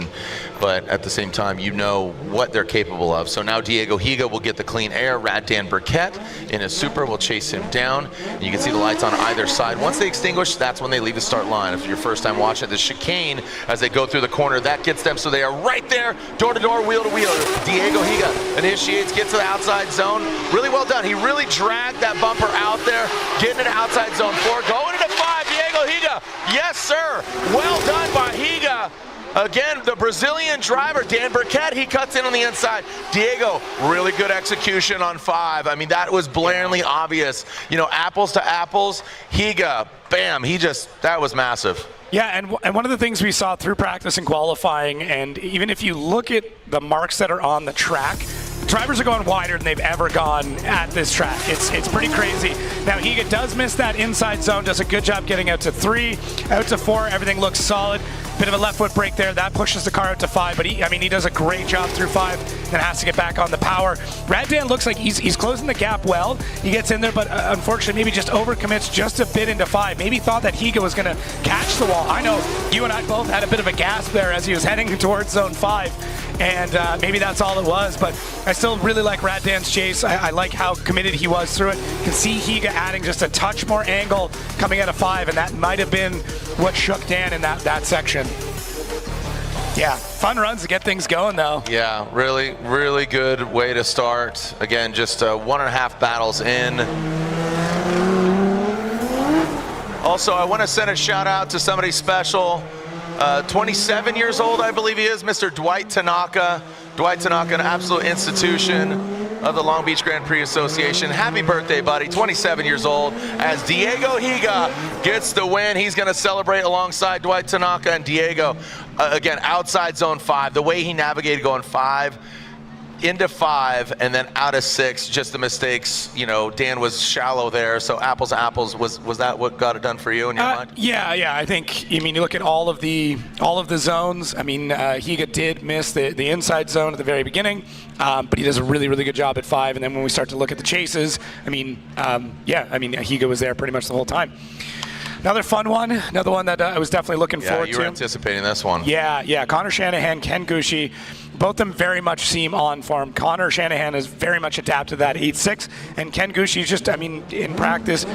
but at the same time, you know what they're capable of. So now Diego Higa will get the clean air. Dan Burkett in his Super will chase him down. You can see the lights on either side. Once they extinguish, that's when they leave the start line. If you're first time watching it, the chicane as they go through the corner, that gets them, so they are right there, door to door, wheel to wheel. Diego Higa initiates, gets to the outside zone. Really well done. He really dragged that bumper out there, getting into outside zone 4, going into 5. Diego Higa, yes sir, well done by Higa. Again, the Brazilian driver, Dan Burkett, he cuts in on the inside. Diego, really good execution on 5. I mean, that was blatantly obvious. You know, apples to apples. Higa, bam, that was massive. Yeah, and one of the things we saw through practice and qualifying, and even if you look at the marks that are on the track, drivers are going wider than they've ever gone at this track. It's pretty crazy. Now, Higa does miss that inside zone, does a good job getting out to 3, out to 4, everything looks solid. Bit of a left foot brake there, that pushes the car out to 5, but he does a great job through 5, then has to get back on the power. Dan looks like he's closing the gap well. He gets in there, but unfortunately maybe just overcommits just a bit into 5. Maybe thought that Higa was going to catch the wall. I know you and I both had a bit of a gasp there as he was heading towards zone 5, and maybe that's all it was, but I still really like Dan's chase. I like how committed he was through it. You can see Higa adding just a touch more angle coming out of 5, and that might have been what shook Dan in that section. Yeah, fun runs to get things going though. Yeah, really, really good way to start. Again, just 1.5 battles in. Also, I want to send a shout out to somebody special. 27 years old, I believe he is, Mr. Dwight Tanaka. Dwight Tanaka, an absolute institution of the Long Beach Grand Prix Association. Happy birthday, buddy, 27 years old. As Diego Higa gets the win, he's going to celebrate alongside Dwight Tanaka and Diego. Again, outside zone 5, the way he navigated going 5 into 5 and then out of 6, just the mistakes. You know, Dan was shallow there, so apples to apples. Was that what got it done for you in your mind? Yeah. I think, you look at all of the zones. Higa did miss the inside zone at the very beginning, but he does a really, really good job at 5. And then when we start to look at the chases, Higa was there pretty much the whole time. Another fun one, another one that I was definitely looking forward to. Yeah, you were anticipating this one. Yeah. Connor Shanahan, Ken Gucci, both of them very much seem on form. Connor Shanahan has very much adapted that 8.6, and Ken Gucci is just, in practice,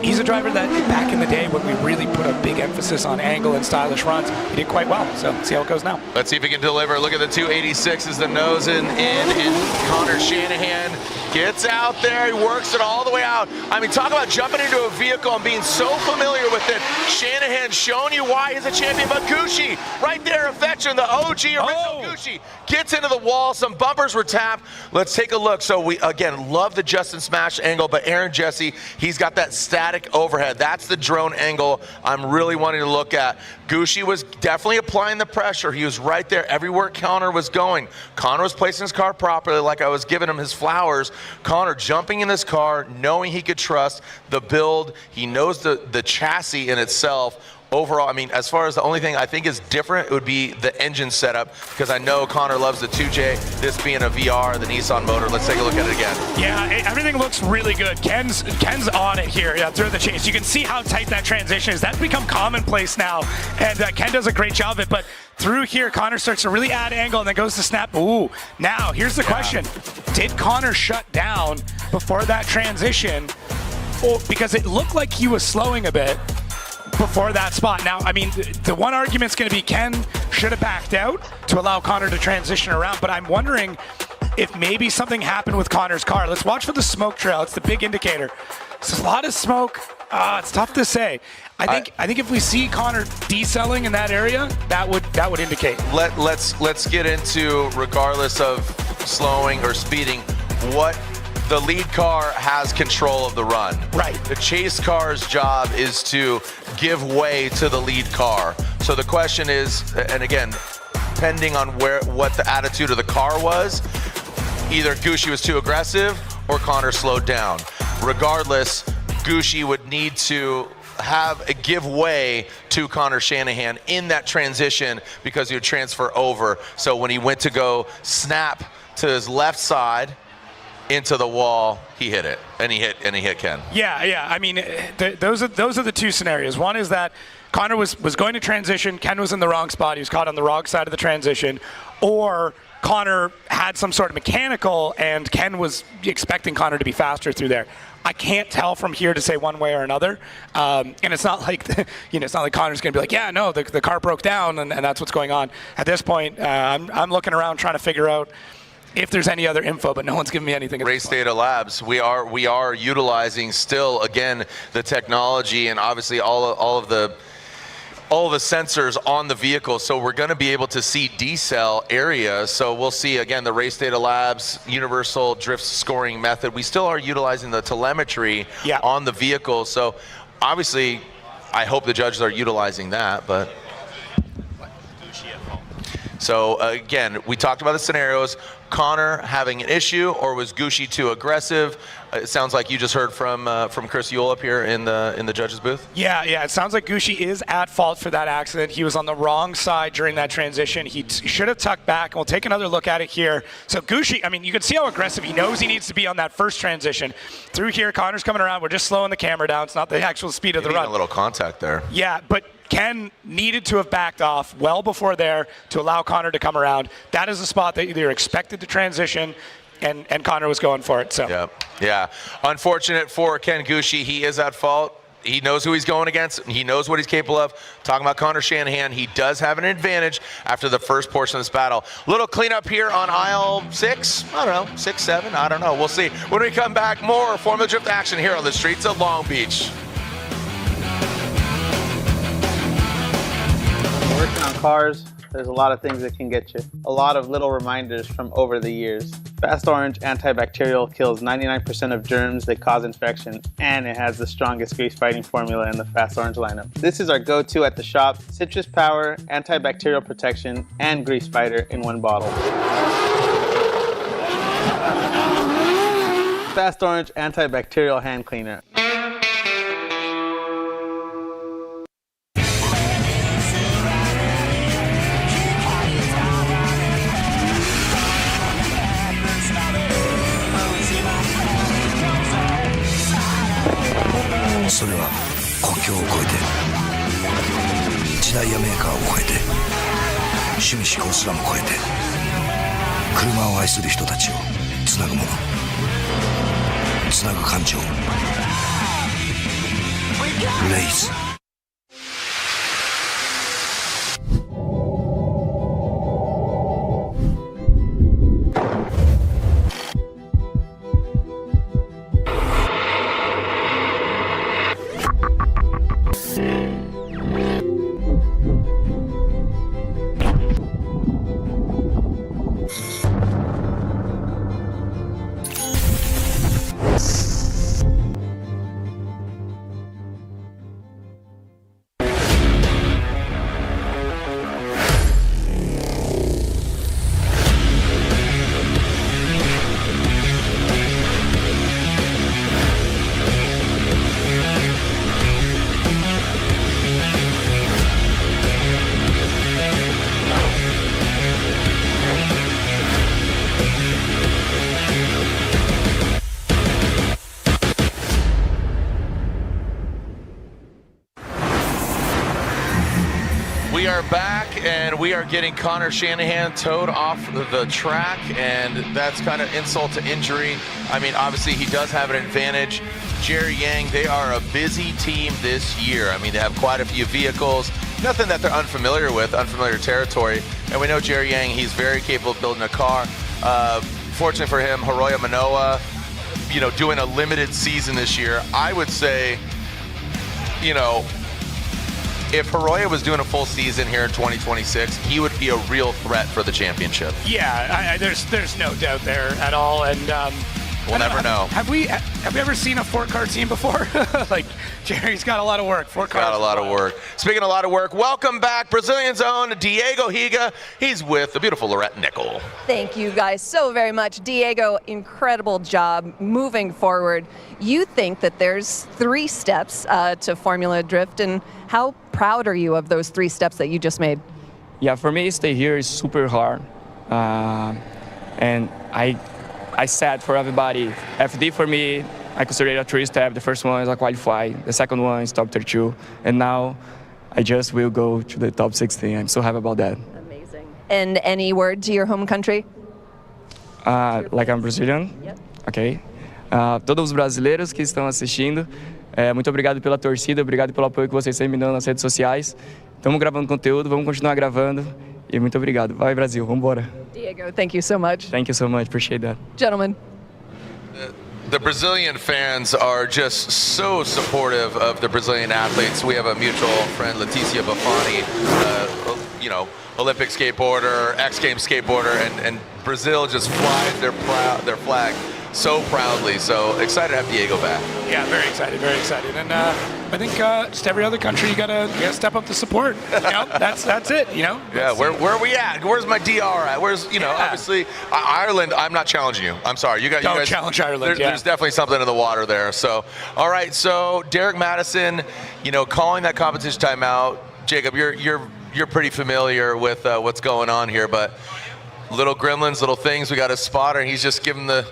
he's a driver that back in the day when we really put a big emphasis on angle and stylish runs, he did quite well. So see how it goes now. Let's see if he can deliver. Look at the 286 as the nose in, and Connor Shanahan gets out there. He works it all the way out. Talk about jumping into a vehicle and being so familiar with it. Shanahan showing you why he's a champion, but Gucci right there, affection, the OG original Gucci gets into the wall. Some bumpers were tapped. Let's take a look. So we, again, love the Justin Smash angle, but Aaron Jesse, he's got that static overhead. That's the drone angle I'm really wanting to look at. Gucci was definitely applying the pressure. He was right there everywhere Connor was going. Connor was placing his car properly, like I was giving him his flowers. Connor jumping in this car, knowing he could trust the build. He knows the chassis in itself. Overall, I mean, as far as the only thing I think is different, it would be the engine setup, because I know Connor loves the 2J, this being a VR, the Nissan motor. Let's take a look at it again. Yeah, everything looks really good. Ken's on it here through the chase. You can see how tight that transition is. That's become commonplace now, and Ken does a great job of it. But through here, Connor starts to really add angle and then goes to snap. Ooh, now here's the question. Did Connor shut down before that transition? Because it looked like he was slowing a bit before that spot. Now, I mean, the one argument's going to be Ken should have backed out to allow Connor to transition around, but I'm wondering if maybe something happened with Connor's car. Let's watch for the smoke trail. It's the big indicator. It's a lot of smoke. It's tough to say. I think if we see Connor decelling in that area, that would indicate. Let's get into, regardless of slowing or speeding, what the lead car has control of the run. Right. The chase car's job is to give way to the lead car. So the question is, and again, depending on what the attitude of the car was, either Gucci was too aggressive or Connor slowed down. Regardless, Gucci would need to give way to Connor Shanahan in that transition, because he would transfer over. So when he went to go snap to his left side into the wall, he hit it, and he hit Ken. Yeah. I mean, those are the two scenarios. One is that Connor was going to transition, Ken was in the wrong spot, he was caught on the wrong side of the transition, or Connor had some sort of mechanical and Ken was expecting Connor to be faster through there. I can't tell from here to say one way or another, and it's not like it's not like Connor's going to be like, yeah, no, the car broke down and that's what's going on. At this point, I'm looking around trying to figure out if there's any other info, but no one's giving me anything. Race Data Labs, we are utilizing still, again, the technology and obviously all of the sensors on the vehicle, so we're going to be able to see decel areas. So we'll see, again, the Race Data Labs universal drift scoring method. We still are utilizing the telemetry on the vehicle, so obviously I hope the judges are utilizing that. But so again, we talked about the scenarios. Connor having an issue, or was Gucci too aggressive? It sounds like you just heard from Chris Yule up here in the judges booth. Yeah. It sounds like Gucci is at fault for that accident. He was on the wrong side during that transition. He should have tucked back, and we'll take another look at it here. So Gucci, I mean, you can see how aggressive he knows he needs to be on that first transition. Through here, Connor's coming around. We're just slowing the camera down. It's not the actual speed of the run. A little contact there. Yeah, but Ken needed to have backed off well before there to allow Connor to come around. That is a spot that you're expected to transition, and Connor was going for it. So yeah. Unfortunate for Ken Gucci. He is at fault. He knows who he's going against. He knows what he's capable of. Talking about Connor Shanahan, he does have an advantage after the first portion of this battle. Little cleanup here on aisle 6. I don't know, 6, 7. I don't know. We'll see. When we come back, more Formula Drift action here on the streets of Long Beach. Working on cars, there's a lot of things that can get you. A lot of little reminders from over the years. Fast Orange antibacterial kills 99% of germs that cause infection, and it has the strongest grease fighting formula in the Fast Orange lineup. This is our go-to at the shop. Citrus power, antibacterial protection, and grease fighter in one bottle. Fast Orange antibacterial hand cleaner.それは国境を越えて時代やメーカーを超えて趣味嗜好すらも超えて車を愛する人たちをつなぐものつなぐ感情レイズ We are back, and we are getting Connor Shanahan towed off the track, and that's kind of insult to injury. I mean, obviously, he does have an advantage. Jerry Yang, they are a busy team this year. I mean, they have quite a few vehicles, nothing that they're unfamiliar with, unfamiliar territory. And we know Jerry Yang, he's very capable of building a car. Fortunately for him, Hiroya Manoa, you know, doing a limited season this year. I would say, you know, if Hiroya was doing a full season here in 2026, he would be a real threat for the championship. Yeah, there's no doubt there at all. And we'll never know. Have we ever seen a 4-car team before? Like, Jerry's got a lot of work. 4 cars. Got a lot of work. Speaking of a lot of work, welcome back, Brazilian's own Diego Higa. He's with the beautiful Lorette Nickel. Thank you guys so very much. Diego, incredible job moving forward. You think that there's 3 steps to Formula Drift, and how proud are you of those 3 steps that you just made? Yeah, for me, stay here is super hard. And I said for everybody, FD for me, I consider it a 3-step. The first one is a qualify, the second one is top 32, and now I just will go to the top 16. I'm so happy about that. Amazing. And any word to your home country? Like I'm Brazilian? Yep. Ok. Todos os brasileiros que estão assistindo, muito obrigado pela torcida, obrigado pelo apoio que vocês sempre me dão nas redes sociais. Estamos gravando conteúdo, vamos continuar gravando. E muito obrigado. Vai, Brasil, vamos embora. Diego, thank you so much. Thank you so much. Appreciate that. Gentlemen. The Brazilian fans are just so supportive of the Brazilian athletes. We have a mutual friend, Leticia Bafani, you know, Olympic skateboarder, X-Games skateboarder, and Brazil just flies their flag so proudly. So excited to have Diego back. Yeah, very excited, very excited. And I think just every other country, you gotta step up the support. You know, that's it. You know. Yeah, where are we at? Where's my DR at? Where's, you know, obviously Ireland. I'm not challenging you. I'm sorry. You guys don't challenge Ireland. There's definitely something in the water there. So, all right. So Derek Madison, you know, calling that competition timeout. Jacob, you're pretty familiar with what's going on here, but little gremlins, little things. We got a spotter, and he's just giving the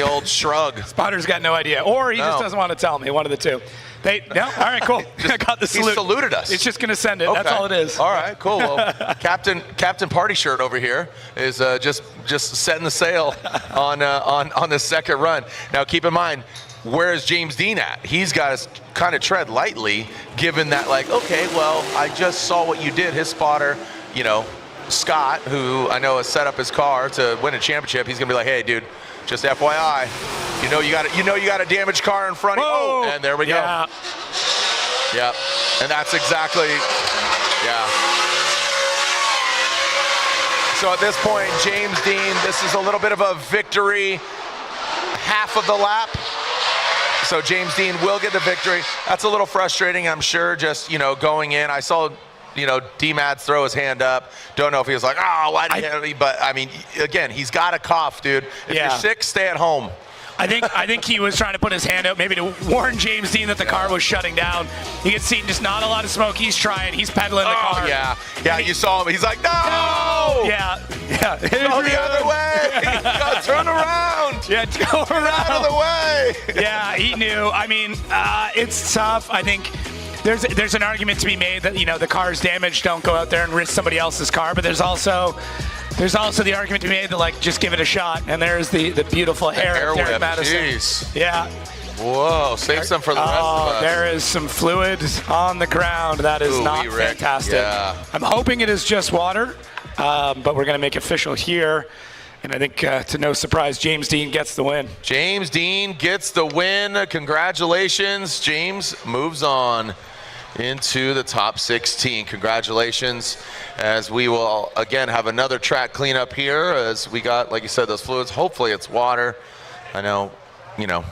old shrug. Spotter's got no idea, or he just doesn't want to tell me. One of the two. No? All right, cool. I got the salute. He saluted us. It's just going to send it. Okay. That's all it is. All right, cool. Well, Captain Party Shirt over here is just setting the sail on the second run. Now, keep in mind, where is James Deane at? He's got to kind of tread lightly, given that, like, okay, well, I just saw what you did. His spotter, you know, Scott, who I know has set up his car to win a championship, he's gonna be like, hey, dude, just FYI, you know you got a damaged car in front of you. Oh, and there we go. Yeah, and that's exactly, yeah. So at this point, James Deane, this is a little bit of a victory, half of the lap. So James Deane will get the victory. That's a little frustrating, I'm sure, just, you know, going in. I saw, you know, D-Mads throw his hand up. Don't know if he was like, oh, why did he? But, I mean, again, he's got a cough, dude. If you're sick, stay at home. I think he was trying to put his hand out maybe to warn James Deane that the car was shutting down. You can see just not a lot of smoke. He's trying. He's pedaling the car. Yeah, you saw him. He's like, no! Yeah. Go the other way. Go, turn around. Yeah, go around. Out of the way. Yeah, he knew. I mean, it's tough. I think there's an argument to be made that, you know, the car's damaged, don't go out there and risk somebody else's car, but there's also the argument to be made that, like, just give it a shot. And there's the beautiful hair of Derek Madison. Jeez. Yeah. Whoa, save some for the rest of us. There is some fluid on the ground. That is not fantastic. Yeah. I'm hoping it is just water, but we're going to make it official here. And I think, to no surprise, James Deane gets the win. James Deane gets the win. Congratulations. James moves on into the top 16. Congratulations, as we will again have another track cleanup here, as we got, like you said, those fluids. Hopefully it's water. I know, you know,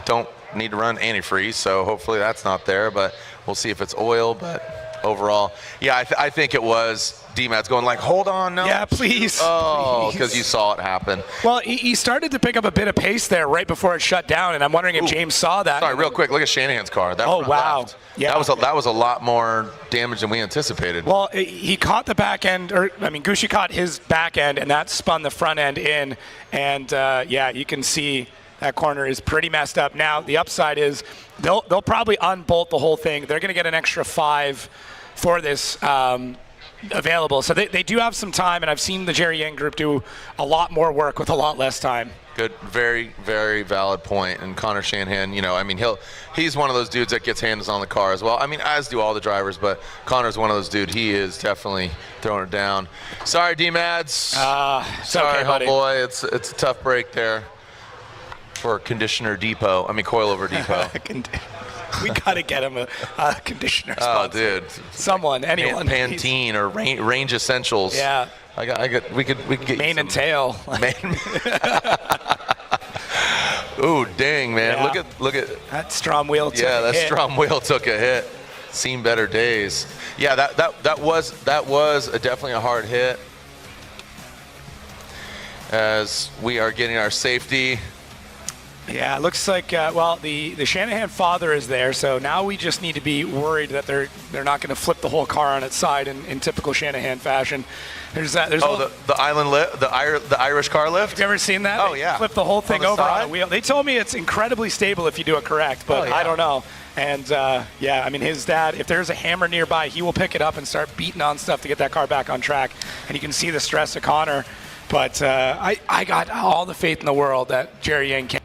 don't need to run antifreeze, so hopefully that's not there, but we'll see if it's oil. But overall, yeah, I think it was D-Mads going like, hold on, no. Yeah, please. Oh, because you saw it happen. Well, he started to pick up a bit of pace there right before it shut down, and I'm wondering if James saw that. Sorry, real quick, look at Shanahan's car. That wow. Left. Yeah. That was a lot more damage than we anticipated. Well, he caught the back end, Gucci caught his back end, and that spun the front end in. And yeah, you can see that corner is pretty messed up. Now, the upside is they'll probably unbolt the whole thing. They're going to get an extra 5 for this available. So they do have some time, and I've seen the Jerry Yang group do a lot more work with a lot less time. Good, very, very valid point. And Connor Shanahan, you know, I mean, he's one of those dudes that gets hands on the car as well. I mean, as do all the drivers, but Connor's one of those dudes. He is definitely throwing it down. Sorry, D-Mads. Sorry, okay, buddy. boy. It's a tough break there for Conditioner Depot. I mean, Coilover Depot. We gotta get him a conditioner. Oh, sponsor. dude. Someone, anyone. Pantene or Range Essentials. Yeah. We could get mane and tail. Ooh, dang, man! Yeah. Look at that Strom wheel. That Strom wheel took a hit. Seen better days. Yeah, that was definitely a hard hit. As we are getting our safety. Yeah, it looks like the Shanahan father is there, so now we just need to be worried that they're not going to flip the whole car on its side in typical Shanahan fashion. The island lift, the Irish car lift. Have you ever seen that? Oh yeah. Flip the whole thing over on a wheel. They told me it's incredibly stable if you do it correct, but I don't know. And I mean, his dad, if there's a hammer nearby, he will pick it up and start beating on stuff to get that car back on track. And you can see the stress of Connor. But I got all the faith in the world that Jerry Yang can.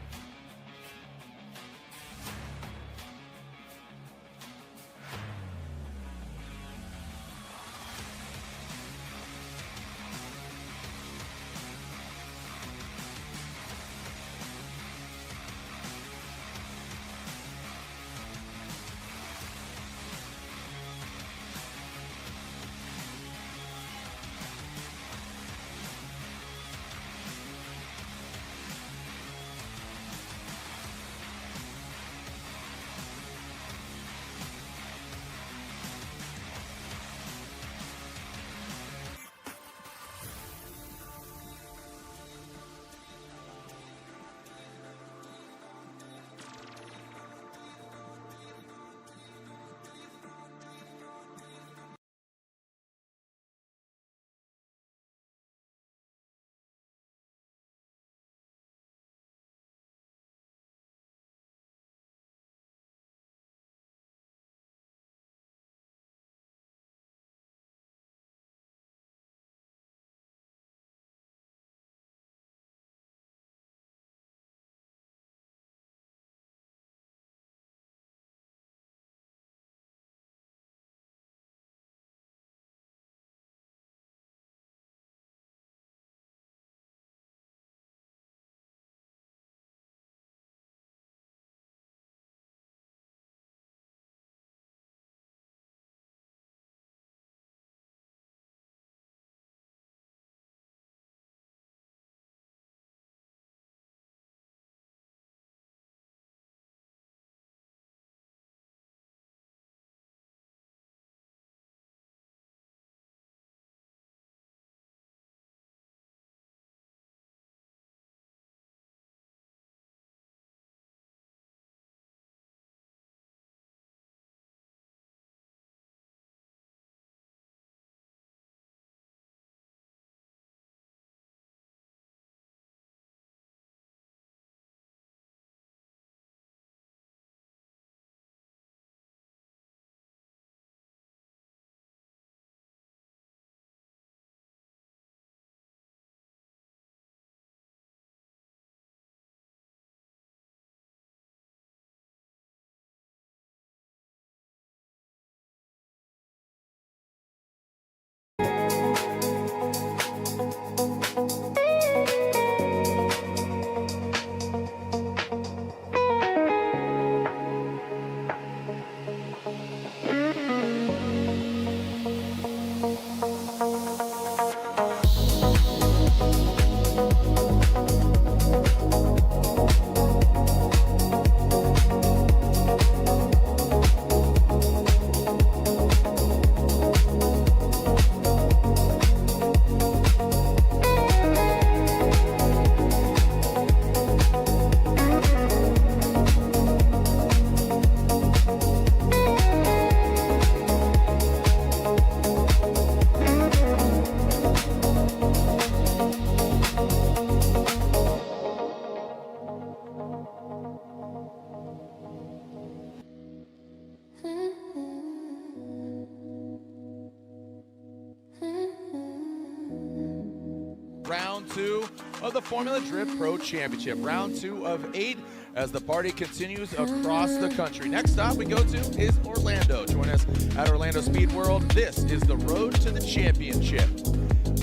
round 2 of the Formula Drift Pro Championship. Round 2 of 8 as the party continues across the country. Next stop we go to is Orlando. Join us at Orlando Speed World. This is the road to the championship.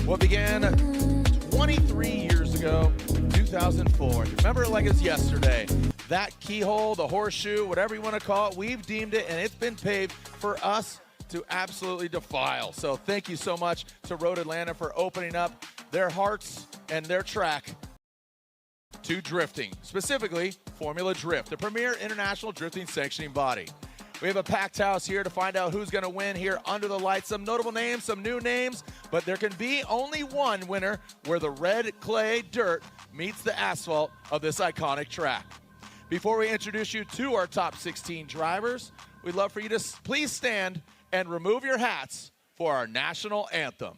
What began 23 years ago, 2004. Remember it like it's yesterday. That keyhole, the horseshoe, whatever you want to call it, we've deemed it, and it's been paved for us to absolutely defile. So thank you so much to Road Atlanta for opening up their hearts and their track to drifting, specifically Formula Drift, the premier international drifting sanctioning body. We have a packed house here to find out who's going to win here under the lights. Some notable names, some new names, but there can be only one winner where the red clay dirt meets the asphalt of this iconic track. Before we introduce you to our top 16 drivers, we'd love for you to please stand and remove your hats for our national anthem.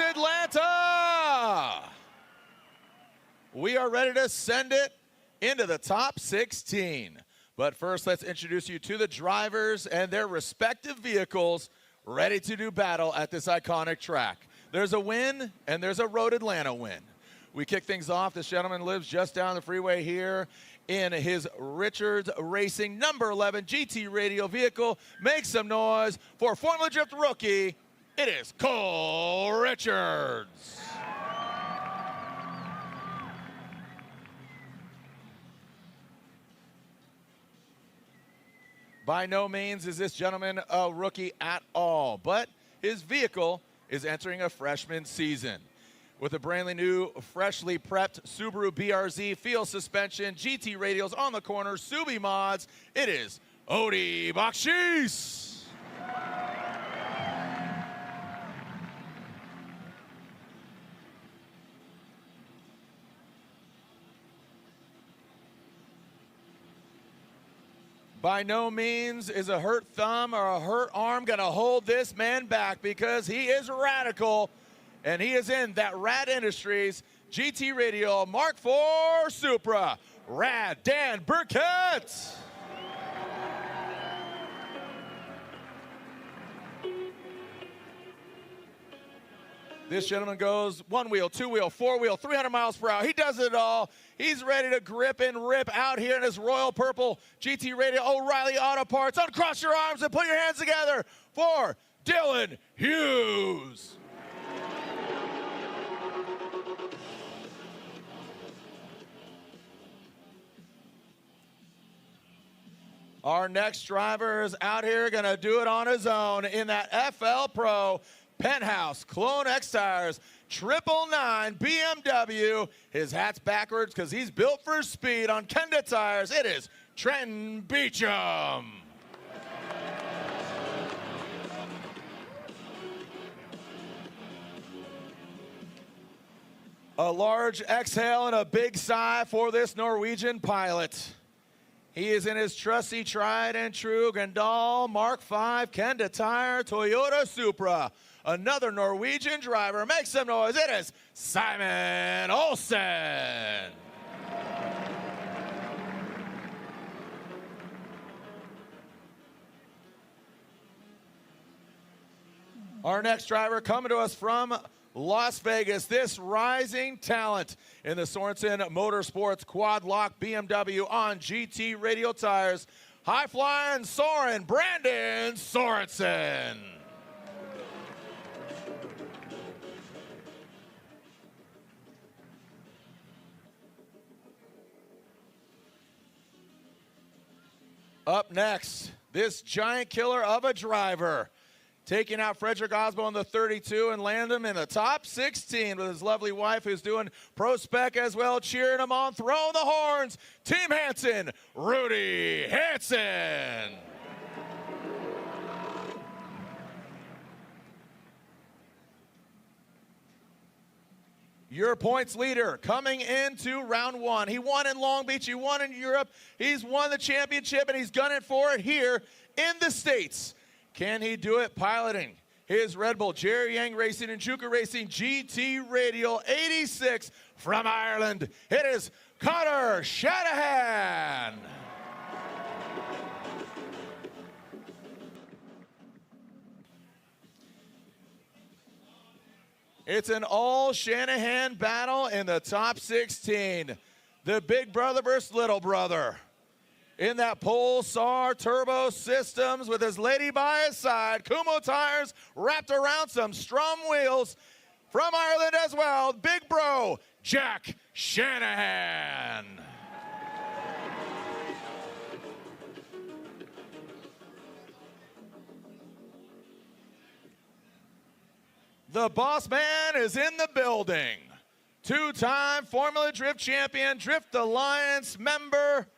Atlanta! We are ready to send it into the top 16. But first, let's introduce you to the drivers and their respective vehicles ready to do battle at this iconic track. There's a win and there's a Road Atlanta win. We kick things off. This gentleman lives just down the freeway here in his Richards Racing number 11 GT radial vehicle. Make some noise for Formula Drift rookie. It is Cole Richards. By no means is this gentleman a rookie at all, but his vehicle is entering a freshman season. With a brand new, freshly prepped Subaru BRZ field suspension, GT radials on the corner, Subi mods, it is Odi Backhis. By no means is a hurt thumb or a hurt arm going to hold this man back, because he is radical, and he is in that Rad Industries GT Radial Mark IV Supra, Rad Dan Burkett. This gentleman goes one wheel, two wheel, four wheel, 300 miles per hour. He does it all. He's ready to grip and rip out here in his royal purple GT Radial O'Reilly Auto Parts. Uncross your arms and put your hands together for Dylan Hughes. Our next driver is out here going to do it on his own in that FL Pro Penthouse Clone X tires, 999 BMW. His hat's backwards because he's built for speed on Kenda tires. It is Trenton Beachum. A large exhale and a big sigh for this Norwegian pilot. He is in his trusty, tried and true Grandal Mark V Kenda tire Toyota Supra. Another Norwegian driver. Make some noise. It is Simon Olsen. Our next driver coming to us from Las Vegas, this rising talent in the Sorenson Motorsports Quad Lock BMW on GT radial tires, high flying Soren Brandon Sorenson. Up next, this giant killer of a driver, taking out Frederick Aasbo in the 32 and land him in the top 16 with his lovely wife who's doing pro spec as well, cheering him on, throwing the horns. Team Hansen, Rudy Hansen. Your points leader coming into round one. He won in Long Beach, he won in Europe, he's won the championship, and he's gunning for it here in the States. Can he do it piloting his Red Bull Jerry Yang Racing and Juka Racing GT Radial 86 from Ireland? It is Connor Shanahan. It's an all Shanahan battle in the top 16. The big brother versus little brother. In that Pulsar Turbo Systems with his lady by his side. Kumo tires wrapped around some Strum wheels from Ireland as well. Big bro, Jack Shanahan. The boss man is in the building. Two-time Formula Drift champion, Drift Alliance member.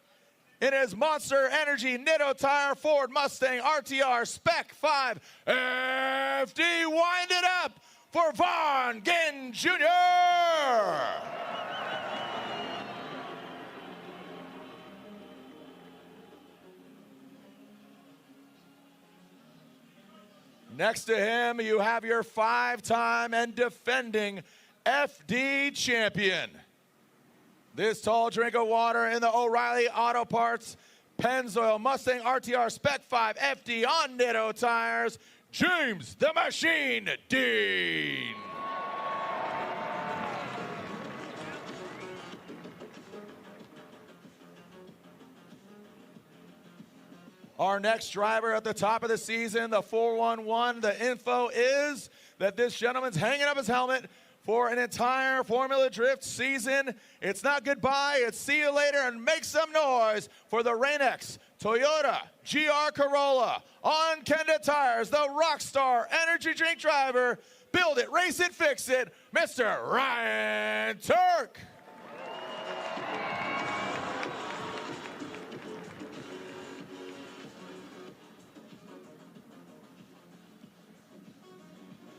It is Monster Energy Nitto Tire Ford Mustang RTR Spec 5 FD. Wind it up for Vaughn Ginn Jr. Next to him, you have your five-time and defending FD champion. This tall drink of water in the O'Reilly Auto Parts Pennzoil Mustang RTR Spec 5 FD on Nitto tires, James the Machine Deane. Our next driver at the top of the season, the 411, the info is that this gentleman's hanging up his helmet for an entire Formula Drift season. It's not goodbye, it's see you later, and make some noise for the Rain-X Toyota GR Corolla on Kenda tires, the Rockstar Energy Drink driver. Build it, race it, fix it, Mr. Ryan Turk.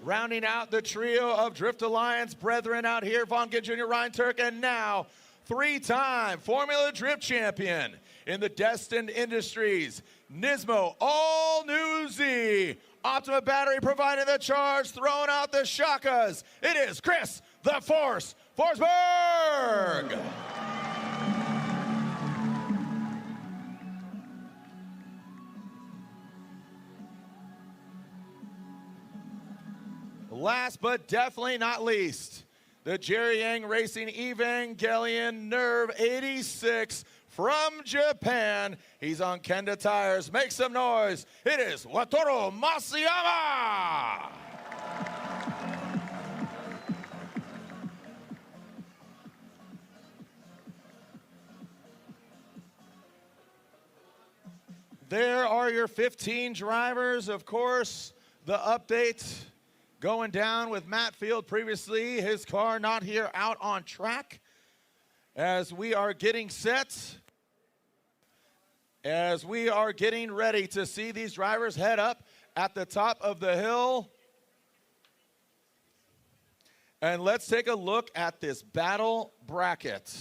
Rounding out the trio of Drift Alliance brethren out here, Vaughn Ginn Jr., Ryan Turk, and now three-time Formula Drift champion in the Destined Industries, Nismo All-New Z. Optima battery providing the charge, throwing out the shakas. It is Chris the Force Forsberg. Last but definitely not least, the Jerry Yang Racing Evangelion Nerve 86 from Japan. He's on Kenda tires. Make some noise. It is Wataru Masuyama. There are your 15 drivers. Of course, the update going down with Matt Field previously, his car not here out on track. As we are getting set, as we are getting ready to see these drivers head up at the top of the hill. And let's take a look at this battle bracket.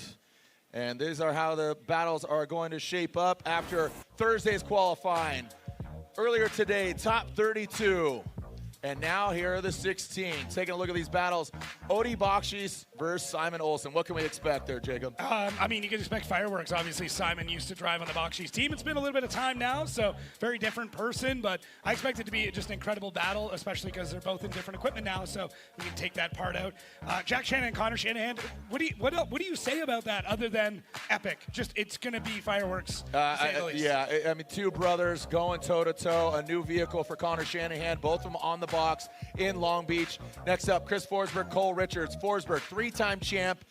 And these are how the battles are going to shape up after Thursday's qualifying. Earlier today, top 32. And now here are the 16. Taking a look at these battles. Backhis versus Simon Olsen. What can we expect there, Jacob? I mean, you can expect fireworks. Obviously, Simon used to drive on the Backhis team. It's been a little bit of time now, so very different person, but I expect it to be just an incredible battle, especially because they're both in different equipment now, so we can take that part out. Jack Shannon and Connor Shanahan, what do you say about that other than epic? Just, it's going to be fireworks, to say the least. Yeah, I mean, two brothers going toe-to-toe, a new vehicle for Connor Shanahan, both of them on the box in Long Beach. Next up, Chris Forsberg, Cole Richards. Forsberg, 3-time champ.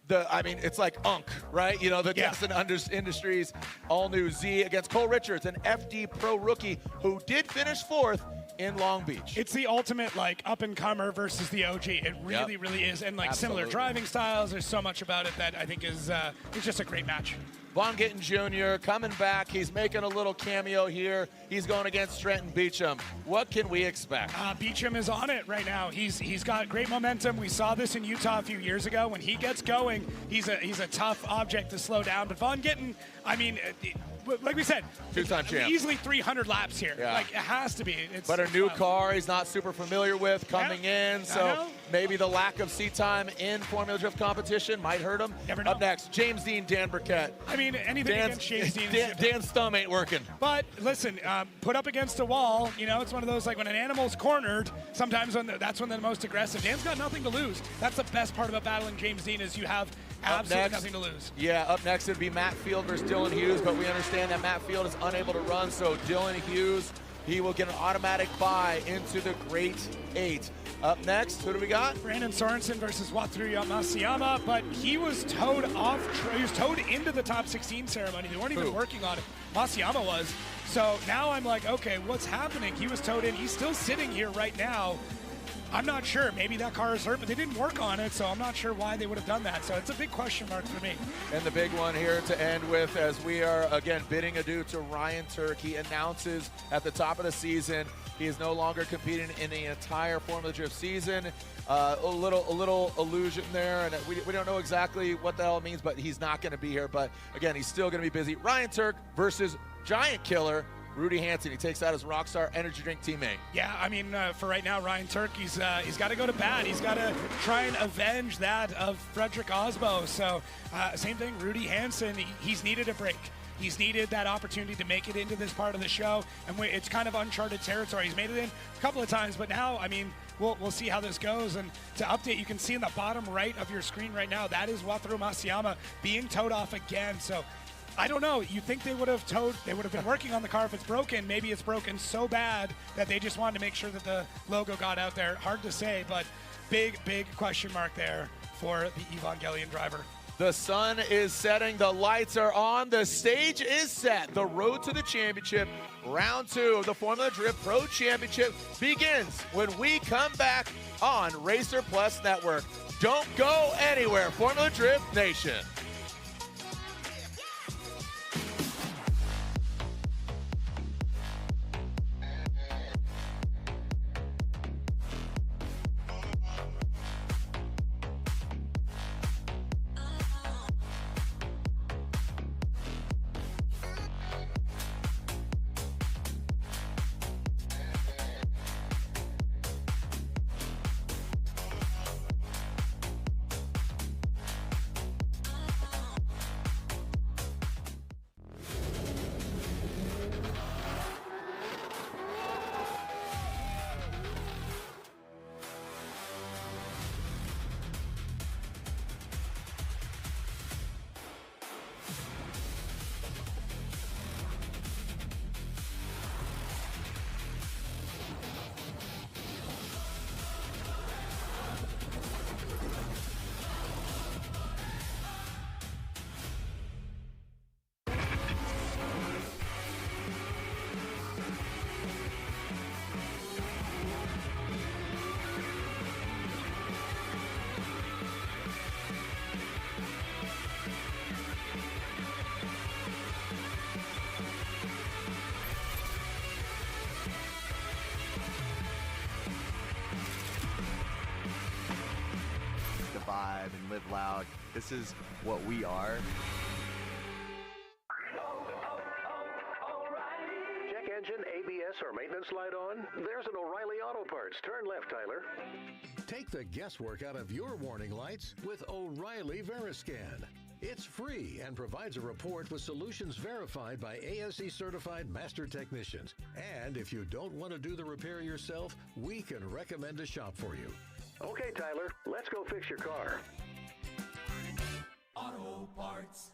It's like Unk, right? You know, the Gittin Industries all-new Z against Cole Richards, an FD Pro rookie who did finish 4th in Long Beach. It's the ultimate, like, up-and-comer versus the OG. It really, really is. And, like, similar driving styles. There's so much about it that I think is it's just a great match. Von Gittin Jr. coming back. He's making a little cameo here. He's going against Trenton Beachum. What can we expect? Beachum is on it right now. He's got great momentum. We saw this in Utah a few years ago. When he gets going, he's a tough object to slow down. But Von Gittin, I mean, like we said, 2-time champ. Easily 300 laps here. Yeah. Like, it has to be. But a new car he's not super familiar with coming in, so maybe the lack of seat time in Formula Drift competition might hurt him. Never know. Up next, James Deane, Dan Burkett. I mean, anything against James Deane. Dan's thumb ain't working. But listen, put up against a wall, you know, it's one of those, like, when an animal's cornered, sometimes that's when they're the most aggressive. Dan's got nothing to lose. That's the best part about battling James Deane is you have absolutely nothing to lose. Yeah, up next it'd be Matt Field versus Dylan Hughes, but we understand that Matt Field is unable to run, so Dylan Hughes, he will get an automatic bye into the Great 8. Up next, who do we got? Brandon Sorenson versus Masuyama, but he was towed off. He was towed into the top 16 ceremony. They weren't even working on it. Masuyama was. So now I'm like, okay, what's happening? He was towed in. He's still sitting here right now. I'm not sure. Maybe that car is hurt, but they didn't work on it, so I'm not sure why they would have done that. So it's a big question mark for me. And the big one here to end with, as we are, again, bidding adieu to Ryan Turk. He announces at the top of the season he is no longer competing in the entire Formula Drift season. A little illusion there, and we don't know exactly what the hell it means, but he's not going to be here. But, again, he's still going to be busy. Ryan Turk versus Giant Killer Rudy Hansen. He takes out his Rockstar Energy Drink teammate. Yeah, I mean, for right now, Ryan Turk, he's got to go to bat. He's got to try and avenge that of Frederick Aasbo. So, same thing, Rudy Hansen, he's needed a break. He's needed that opportunity to make it into this part of the show, and it's kind of uncharted territory. He's made it in a couple of times, but now, I mean, we'll see how this goes. And to update, you can see in the bottom right of your screen right now, that is Wataru Masuyama being towed off again. So, I don't know. You think they would have been working on the car if it's broken. Maybe it's broken so bad that they just wanted to make sure that the logo got out there. Hard to say, but big question mark there for the Evangelion driver. The sun is setting, the lights are on, the stage is set. The road to the championship, round 2 of the Formula Drift Pro Championship begins when we come back on Racer Plus Network. Don't go anywhere, Formula Drift Nation. Vibe and live loud. This is what we are. Check engine, ABS, or maintenance light on? There's an O'Reilly Auto Parts. Turn left, Tyler. Take the guesswork out of your warning lights with O'Reilly Veriscan. It's free and provides a report with solutions verified by ASE certified master technicians. And if you don't want to do the repair yourself, we can recommend a shop for you. Okay, Tyler, let's go fix your car. Auto Parts.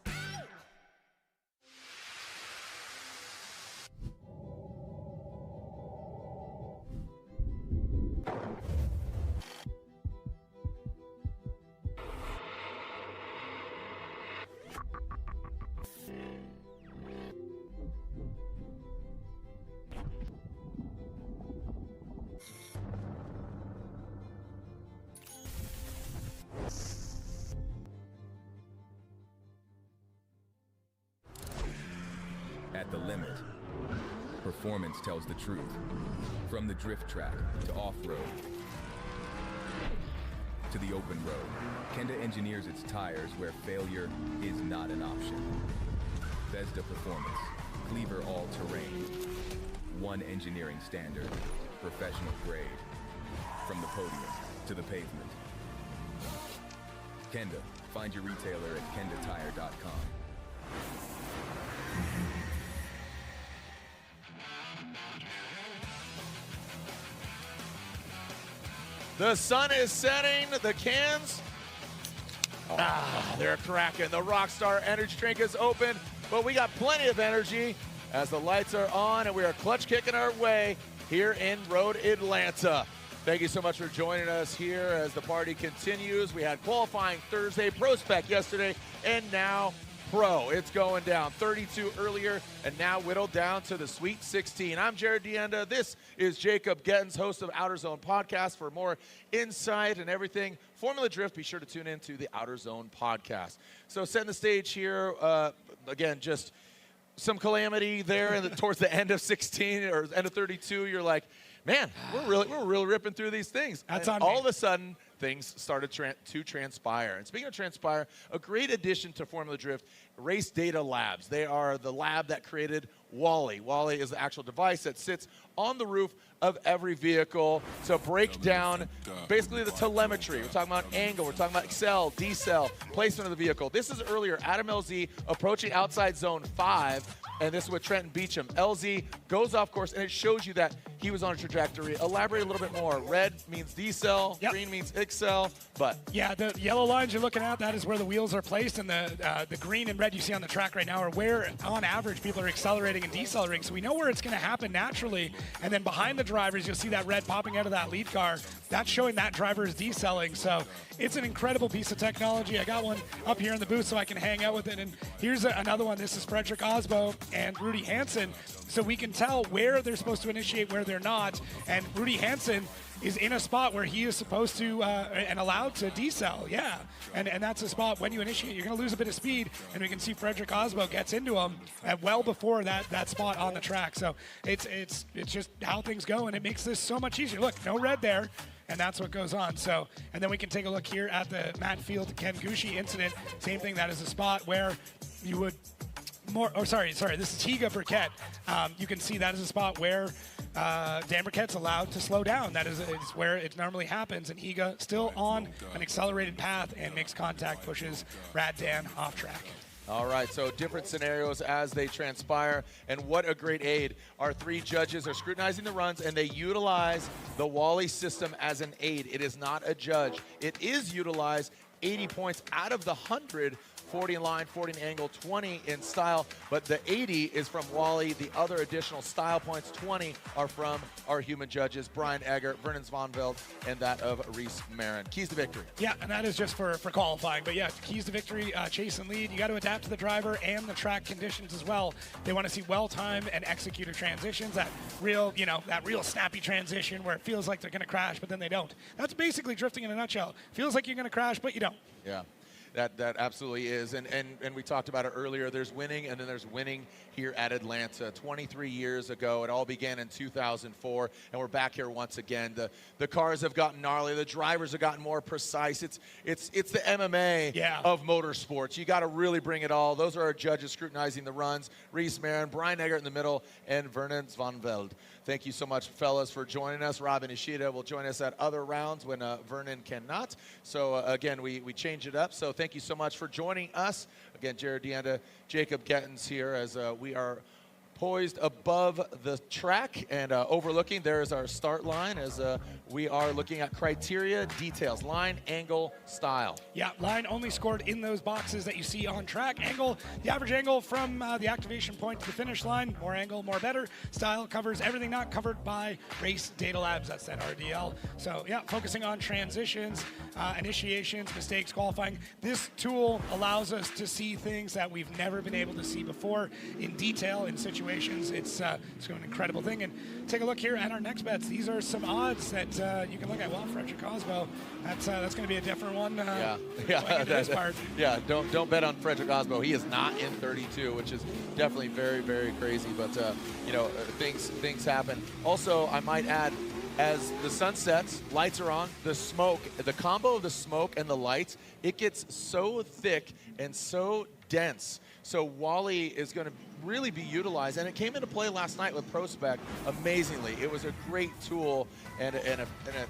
At the limit, performance tells the truth. From the drift track to off-road to the open road, Kenda engineers its tires where failure is not an option. Vesda Performance, Cleaver all-terrain. One engineering standard, professional grade. From the podium to the pavement. Kenda, find your retailer at kendatire.com. The sun is setting. The cans, they're cracking. The Rockstar energy drink is open, but we got plenty of energy as the lights are on and we are clutch kicking our way here in Road Atlanta. Thank you so much for joining us here as the party continues. We had qualifying Thursday, Pro Spec yesterday, and now Pro. It's going down. 32 earlier, and now whittled down to the Sweet 16. I'm Jared Deanda. This is Jacob Gittins, host of Outer Zone Podcast. For more insight and everything Formula Drift, be sure to tune in to the Outer Zone Podcast. So setting the stage here, again, just some calamity there towards the end of 16 or end of 32. You're like, man, we're really ripping through these things. That's and on all me. of a sudden, things started to transpire. And speaking of transpire, a great addition to Formula Drift, Race Data Labs. They are the lab that created Wally. Wally is the actual device that sits on the roof of every vehicle to break down basically the telemetry. We're talking about angle, we're talking about accel, decel, placement of the vehicle. This is earlier, Adam LZ approaching outside zone 5, and this is with Trenton Beachum. LZ goes off course, and it shows you that he was on a trajectory. Elaborate a little bit more. Red means decel, green means accel, but... Yeah, the yellow lines you're looking at, that is where the wheels are placed, and the green and red you see on the track right now are where, on average, people are accelerating and decelerating. So we know where it's going to happen naturally, and then behind the drivers, you'll see that red popping out of that lead car. That's showing that driver is decelling. So it's an incredible piece of technology. I got one up here in the booth so I can hang out with it. And here's another one. This is Frederick Aasbo and Rudy Hansen. So we can tell where they're supposed to initiate, where they're not. And Rudy Hansen is in a spot where he is supposed to and allowed to decel, and that's a spot when you initiate, you're going to lose a bit of speed, and we can see Frederick Aasbo gets into him well before that spot on the track. So it's just how things go, and it makes this so much easier. Look, no red there. And that's what goes on. So, and then we can take a look here at the Matt Field Ken Gucci incident. Same thing. That is a spot where you would sorry. This is Higa Burkett. You can see that is a spot where Dan Burkett's allowed to slow down. That is where it normally happens. And Higa still on an accelerated path and makes contact, pushes Rad Dan off track. All right, so different scenarios as they transpire, and what a great aid. Our three judges are scrutinizing the runs, and they utilize the Wally system as an aid. It is not a judge. It is utilized 80 points out of the 100, 40 in line, 40 in angle, 20 in style, but the 80 is from Wally. The other additional style points, 20, are from our human judges, Brian Egger, Vernon Zvanveld, and that of Reese Marin. Keys to victory. Yeah, and that is just for qualifying. But yeah, keys to victory, chase and lead. You got to adapt to the driver and the track conditions as well. They want to see well-timed and executed transitions, that real snappy transition where it feels like they're going to crash, but then they don't. That's basically drifting in a nutshell. Feels like you're going to crash, but you don't. Yeah. That absolutely is. And we talked about it earlier. There's winning, and then there's winning here at Atlanta. 23 years ago, it all began in 2004, and we're back here once again. The cars have gotten gnarly. The drivers have gotten more precise. It's the MMA of motorsports. You got to really bring it all. Those are our judges scrutinizing the runs. Reese Marin, Brian Eggert in the middle, and Vernon Van Velde. Thank you so much, fellas, for joining us. Robin Ishida will join us at other rounds when Vernon cannot. So, again, we change it up. So thank you so much for joining us. Again, Jared Deanda, Jacob Gettin's here as we are poised above the track and overlooking. There is our start line as we are looking at criteria, details, line, angle, style. Yeah, line only scored in those boxes that you see on track. Angle, the average angle from the activation point to the finish line. More angle, more better. Style covers everything not covered by Race Data Labs. That's that RDL. So yeah, focusing on transitions, initiations, mistakes, qualifying. This tool allows us to see things that we've never been able to see before in detail in situations. It's an incredible thing. And take a look here at our next bets. These are some odds that you can look at. Well, Frederick Aasbo, that's going to be a different one. Don't bet on Frederick Aasbo. He is not in 32, which is definitely very, very crazy. But things happen. Also, I might add, as the sun sets, lights are on, the combo of the smoke and the lights, it gets so thick and so dense. So Wally is going to really be utilized, and it came into play last night with ProSpec amazingly. It was a great tool and an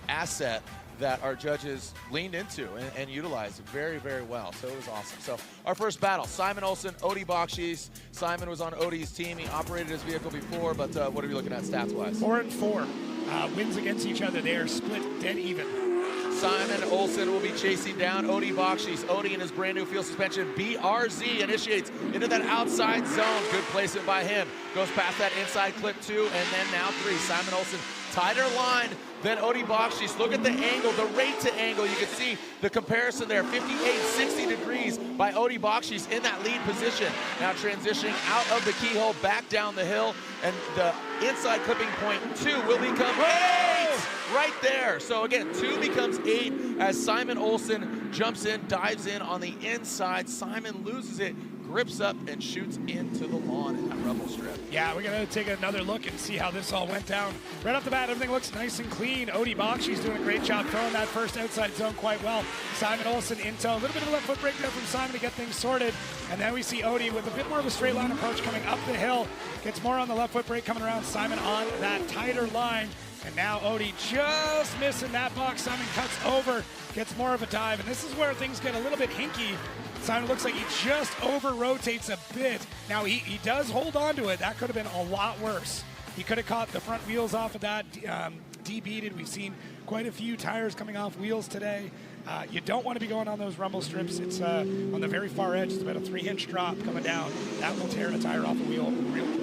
asset that our judges leaned into and utilized very, very well. So it was awesome. So our first battle, Simon Olsen, Odi Backhis. Simon was on Odi's team. He operated his vehicle before, but what are we looking at stats-wise? 4-4. Wins against each other. They are split dead even. Simon Olsen will be chasing down Odi Backhis. Odi in his brand new field suspension. BRZ initiates into that outside zone. Good placement by him. Goes past that inside clip 2, and then now 3. Simon Olsen, tighter line than Odi Backhis. Look at the angle, the rate to angle. You can see the comparison there. 58, 60 degrees by Odi Backhis in that lead position. Now transitioning out of the keyhole, back down the hill, and the inside clipping point 2 will become 8 right there. So again, 2 becomes 8 as Simon Olsen jumps in, dives in on the inside. Simon loses it, grips up, and shoots into the lawn in that rubble strip. Yeah, we're going to take another look and see how this all went down. Right off the bat, everything looks nice and clean. Odi Backhis doing a great job throwing that first outside zone quite well. Simon Olsen in tow. A little bit of a left foot break there from Simon to get things sorted. And then we see Odi with a bit more of a straight line approach coming up the hill. Gets more on the left foot break coming around. Simon on that tighter line. And now Odi just missing that box. Simon cuts over, gets more of a dive. And this is where things get a little bit hinky. Simon looks like he just over-rotates a bit. Now, he does hold on to it. That could have been a lot worse. He could have caught the front wheels off of that, debeated. We've seen quite a few tires coming off wheels today. You don't want to be going on those rumble strips. It's on the very far edge. It's about a 3-inch drop coming down. That will tear a tire off a wheel real quick.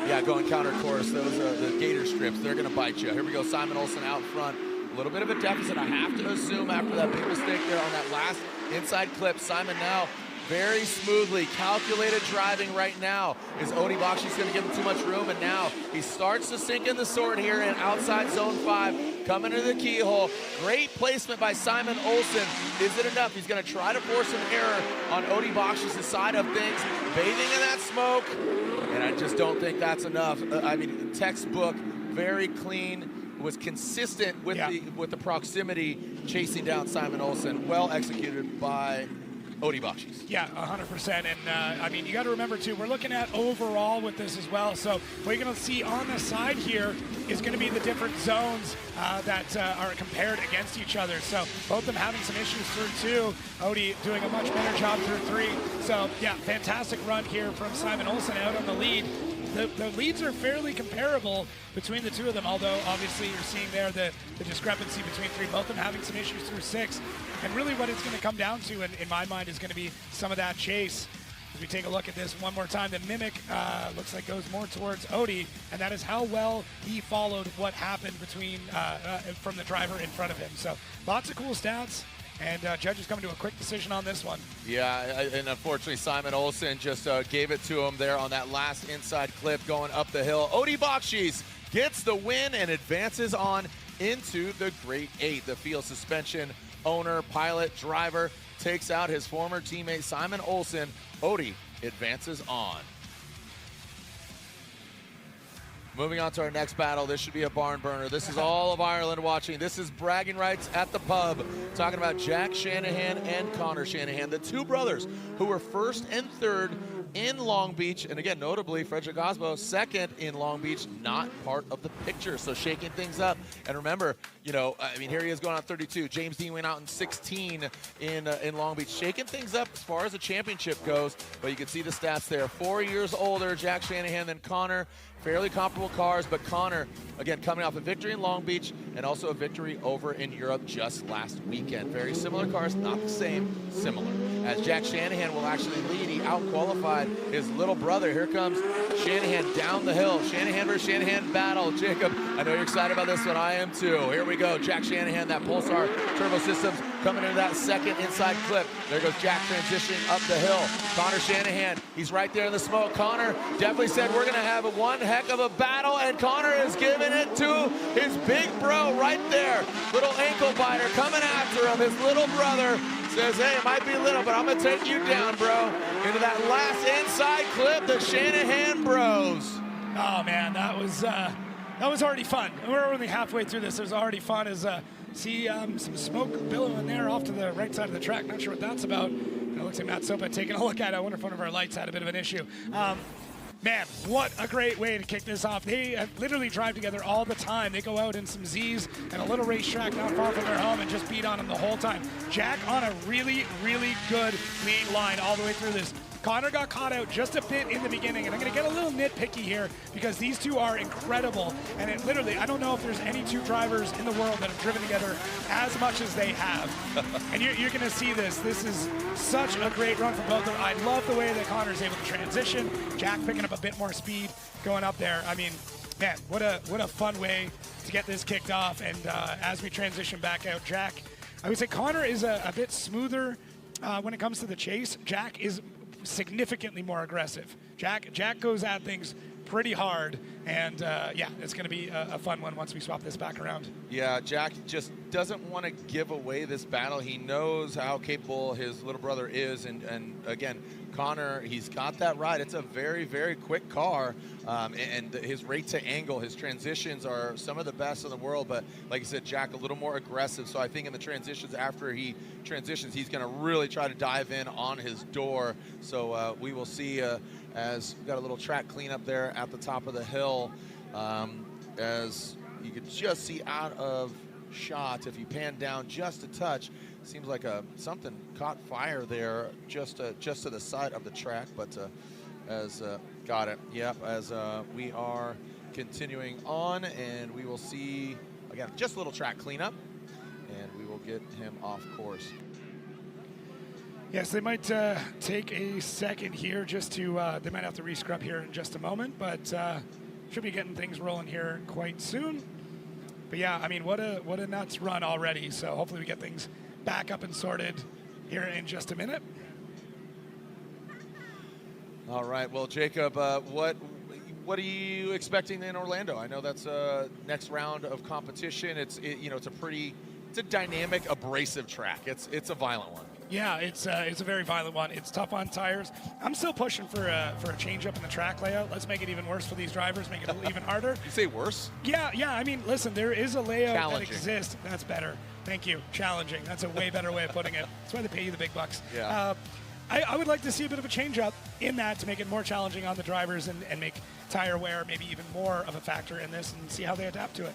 Yeah, going counter course. Those are the gator strips. They're going to bite you. Here we go. Simon Olsen out front. A little bit of a deficit, I have to assume, after that big mistake there on that last inside clip. Simon now very smoothly, calculated driving right now. Is Odi Backhis going to give him too much room? And now he starts to sink in the sword here in outside zone 5, coming into the keyhole. Great placement by Simon Olsen. Is it enough? He's going to try to force an error on Odi Backhis' side of things, bathing in that smoke. And I just don't think that's enough. I mean, textbook, very clean, was consistent with the proximity, chasing down Simon Olsen. Well executed by Odi Backhis. Yeah, 100%. And I mean, you got to remember too, we're looking at overall with this as well. So what you're going to see on the side here is going to be the different zones that are compared against each other. So both of them having some issues through 2. Odi doing a much better job through 3. So yeah, fantastic run here from Simon Olsen out on the lead. The leads are fairly comparable between the two of them, although obviously you're seeing there the discrepancy between 3, both of them having some issues through 6. And really what it's going to come down to, in my mind, is going to be some of that chase. As we take a look at this one more time, the mimic looks like goes more towards Odi, and that is how well he followed what happened between from the driver in front of him. So lots of cool stats. And judges coming to a quick decision on this one. Yeah, and unfortunately, Simon Olsen just gave it to him there on that last inside clip going up the hill. Odi Backhis gets the win and advances on into the Great 8. The field suspension owner, pilot, driver takes out his former teammate Simon Olsen. Odie advances on. Moving on to our next battle, this should be a barn burner. This is all of Ireland watching. This is bragging rights at the pub. Talking about Jack Shanahan and Connor Shanahan, the two brothers who were first and third in Long Beach. And again, notably, Frederick Aasbo, second in Long Beach, not part of the picture. So shaking things up. And remember, here he is going on 32. James Deane went out in 16 in Long Beach. Shaking things up as far as the championship goes. But you can see the stats there. 4 years older, Jack Shanahan than Connor. Fairly comparable cars, but Connor, again, coming off a victory in Long Beach and also a victory over in Europe just last weekend. Very similar cars, not the same, similar. As Jack Shanahan will actually lead, he out-qualified his little brother. Here comes Shanahan down the hill. Shanahan versus Shanahan battle. Jacob, I know you're excited about this one. I am too. Here we go. Jack Shanahan, that Pulsar Turbo Systems coming into that second inside clip. There goes Jack transitioning up the hill. Connor Shanahan, he's right there in the smoke. Connor definitely said we're going to have one heck of a battle, and Connor is giving it to his big bro right there. Little ankle biter coming after him. His little brother says, hey, it might be little, but I'm going to take you down, bro. Into that last inside clip, the Shanahan bros. Oh, man, that was already fun. We're only halfway through this. It was already fun as see some smoke billowing there off to the right side of the track. Not sure what that's about. It looks like Matt Sopa taking a look at it. I wonder if one of our lights had a bit of an issue. Man, what a great way to kick this off. They literally drive together all the time. They go out in some Z's and a little racetrack not far from their home and just beat on them the whole time. Jack on a really, really good lean line all the way through this. Connor got caught out just a bit in the beginning, and I'm going to get a little nitpicky here because these two are incredible. And it literally, I don't know if there's any two drivers in the world that have driven together as much as they have. And you're going to see this. This is such a great run for both of them. I love the way that Connor's able to transition. Jack picking up a bit more speed going up there. I mean, man, what a fun way to get this kicked off. And as we transition back out, Jack, I would say Connor is a bit smoother when it comes to the chase. Jack is significantly more aggressive. Jack goes at things pretty hard, and it's going to be a fun one once we swap this back around. Yeah, Jack just doesn't want to give away this battle. He knows how capable his little brother is, and again, Connor, he's got that right. It's a very, very quick car, and his rate to angle, his transitions are some of the best in the world, but like I said, Jack a little more aggressive, so I think in the transitions, after he transitions, he's going to really try to dive in on his door. So we will see as we've got a little track cleanup there at the top of the hill, as you could just see out of shot. If you pan down just a touch, seems like something caught fire there just to the side of the track, but got it. Yep, as we are continuing on, and we will see, again, just a little track cleanup, and we will get him off course. Yes, they might take a second here just to, they might have to re-scrub here in just a moment, but should be getting things rolling here quite soon. But yeah, I mean, what a nuts run already. So hopefully we get things back up and sorted here in just a minute. All right, well, Jacob, what are you expecting in Orlando? I know that's next round of competition. It's a dynamic, abrasive track. It's a violent one. Yeah, it's a very violent one. It's tough on tires. I'm still pushing for a change up in the track layout. Let's make it even worse for these drivers, make it even harder. You say worse? Yeah. I mean, listen, there is a layout that exists. That's better. Thank you. Challenging. That's a way better way of putting it. That's why they pay you the big bucks. Yeah. I would like to see a bit of a change up in that to make it more challenging on the drivers and make tire wear maybe even more of a factor in this and see how they adapt to it.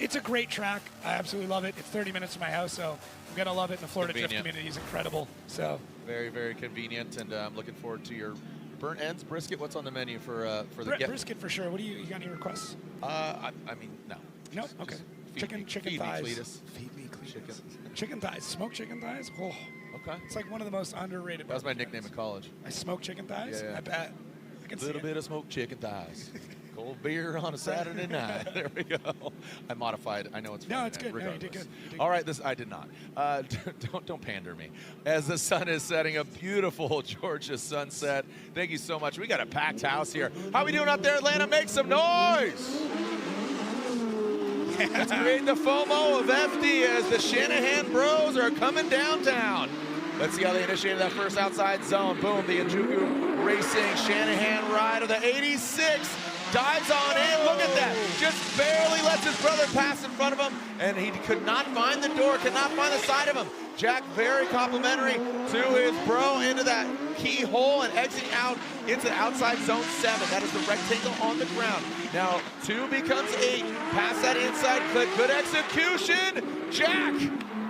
It's a great track. I absolutely love it. It's 30 minutes from my house, so I'm going to love it. And the Florida drift community is incredible. So very, very convenient, and I'm looking forward to your burnt ends, brisket. What's on the menu for the brisket for sure. What do you got any requests? I mean, no. No? Okay. Chicken thighs. Feed me, Cletus. Chicken thighs. Smoked chicken thighs? Oh. Okay. It's like one of the most underrated. That was my nickname in college. I smoke chicken thighs? Yeah. I bet. I can a little bit of smoked chicken thighs. Cold beer on a Saturday night. There we go. I modified. I know it's no, it's good. No, you did good. All right, I did not. Don't pander me. As the sun is setting, a beautiful Georgia sunset. Thank you so much. We got a packed house here. How we doing up there, Atlanta? Make some noise. Let's create the FOMO of FD as the Shanahan bros are coming downtown. Let's see how they initiated that first outside zone. Boom, the Ajuku Racing Shanahan ride of the 86. Dives on in, look at that. Just barely lets his brother pass in front of him, and he could not find the door, could not find the side of him. Jack very complimentary to his bro into that keyhole and exiting out into outside zone 7. That is the rectangle on the ground. Now 2 becomes 8. Pass that inside clip. Good execution. Jack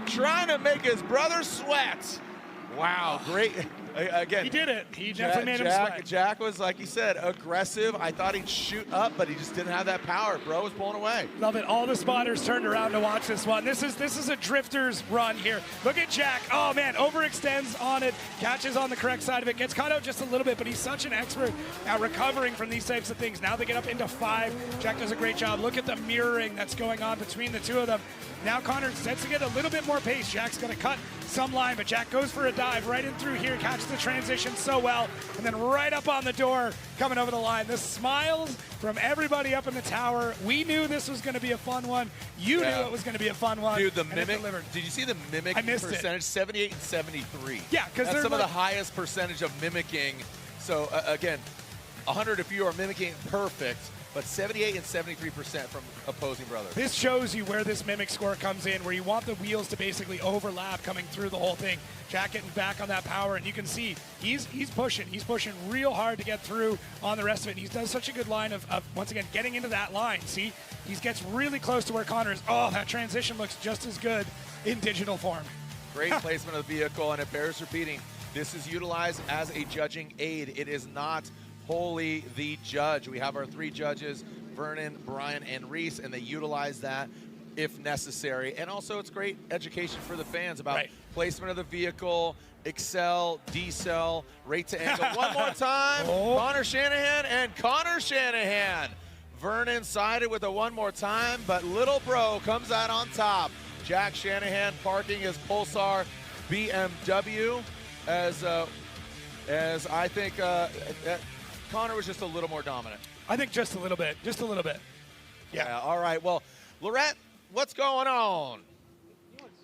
trying to make his brother sweat. Wow, great. Again, he did it. He definitely made him sweat. Jack was, like you said, aggressive. I thought he'd shoot up, but he just didn't have that power. Bro was pulling away. Love it. All the spotters turned around to watch this one. This is a drifter's run here. Look at Jack. Oh, man, overextends on it, catches on the correct side of it, gets caught out just a little bit, but he's such an expert at recovering from these types of things. Now they get up into 5. Jack does a great job. Look at the mirroring that's going on between the two of them. Now Connor sets to get a little bit more pace. Jack's going to cut some line, but Jack goes for a dive right in through here, catches the transition so well, and then right up on the door, coming over the line. The smiles from everybody up in the tower. We knew this was going to be a fun one. You knew it was going to be a fun one. Dude, the mimic. Did you see the mimic percentage? 78 and 73. Yeah, because that's some of the highest percentage of mimicking. So again, 100 if you are mimicking perfect, but 78 and 73% from opposing brothers. This shows you where this mimic score comes in, where you want the wheels to basically overlap coming through the whole thing. Jack getting back on that power, and you can see he's pushing. He's pushing real hard to get through on the rest of it. He does such a good line of once again, getting into that line. See, he gets really close to where Connor is. Oh, that transition looks just as good in digital form. Great placement of the vehicle, and it bears repeating. This is utilized as a judging aid. It is not wholly the judge. We have our 3 judges, Vernon, Brian, and Reese, and they utilize that if necessary. And also it's great education for the fans about placement of the vehicle, excel, decel, rate to angle. One more time, Connor Shanahan and Connor Shanahan. Vernon sided with a one more time, but little bro comes out on top. Jack Shanahan parking his Pulsar BMW as I think Connor was just a little more dominant. I think just a little bit. Yeah, all right. Well, Lorette, what's going on?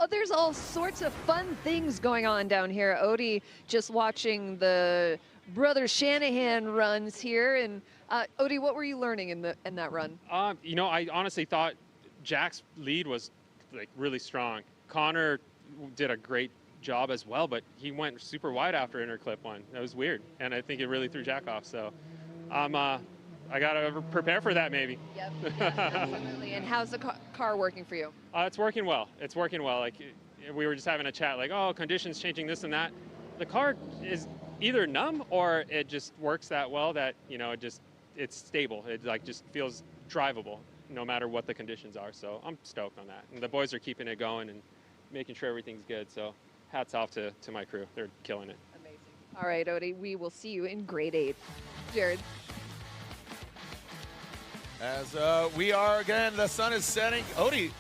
Oh, there's all sorts of fun things going on down here. Odie just watching the brother Shanahan runs here. And Odie, what were you learning in that run? I honestly thought Jack's lead was like really strong. Connor did a great job as well, but he went super wide after interclip 1. That was weird, and I think it really threw Jack off. So I gotta prepare for that maybe. Yep, absolutely. And how's the car working for you? It's working well. Like we were just having a chat, like, oh, conditions changing, this and that. The car is either numb or it just works that well that it's stable. It like just feels drivable no matter what the conditions are. So I'm stoked on that, and the boys are keeping it going and making sure everything's good. So hats off to my crew. They're killing it. Amazing. All right, Odie, we will see you in grade 8. Jared. As we are again, the sun is setting. Odie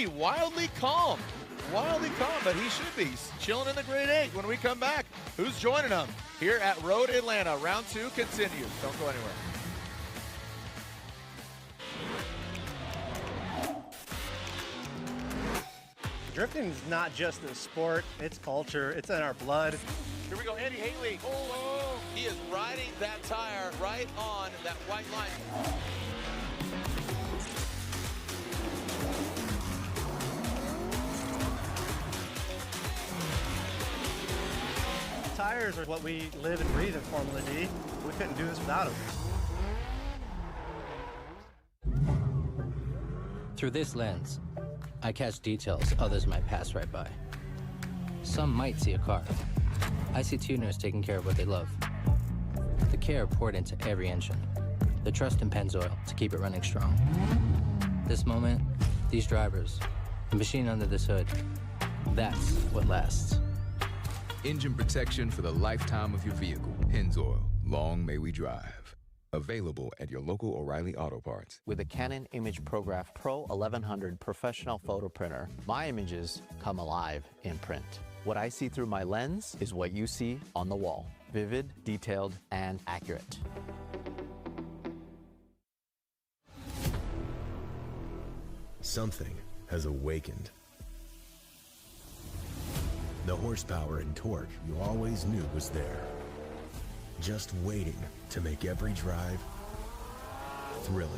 wildly calm, but he should be chilling in the grade 8 when we come back. Who's joining him here at Road Atlanta? Round 2 continues. Don't go anywhere. Drifting is not just a sport, it's culture, it's in our blood. Here we go, Andy Haley. Oh, he is riding that tire right on that white line. Tires are what we live and breathe in Formula D. We couldn't do this without them. Through this lens, I catch details others might pass right by. Some might see a car. I see tuners taking care of what they love. The care poured into every engine. The trust in Pennzoil to keep it running strong. This moment, these drivers, the machine under this hood, that's what lasts. Engine protection for the lifetime of your vehicle. Pennzoil. Long may we drive. Available at your local O'Reilly Auto Parts. With a Canon Image ProGraph Pro 1100 professional photo printer, my images come alive in print. What I see through my lens is what you see on the wall. Vivid, detailed, and accurate. Something has awakened. The horsepower and torque you always knew was there. Just waiting to make every drive thrilling.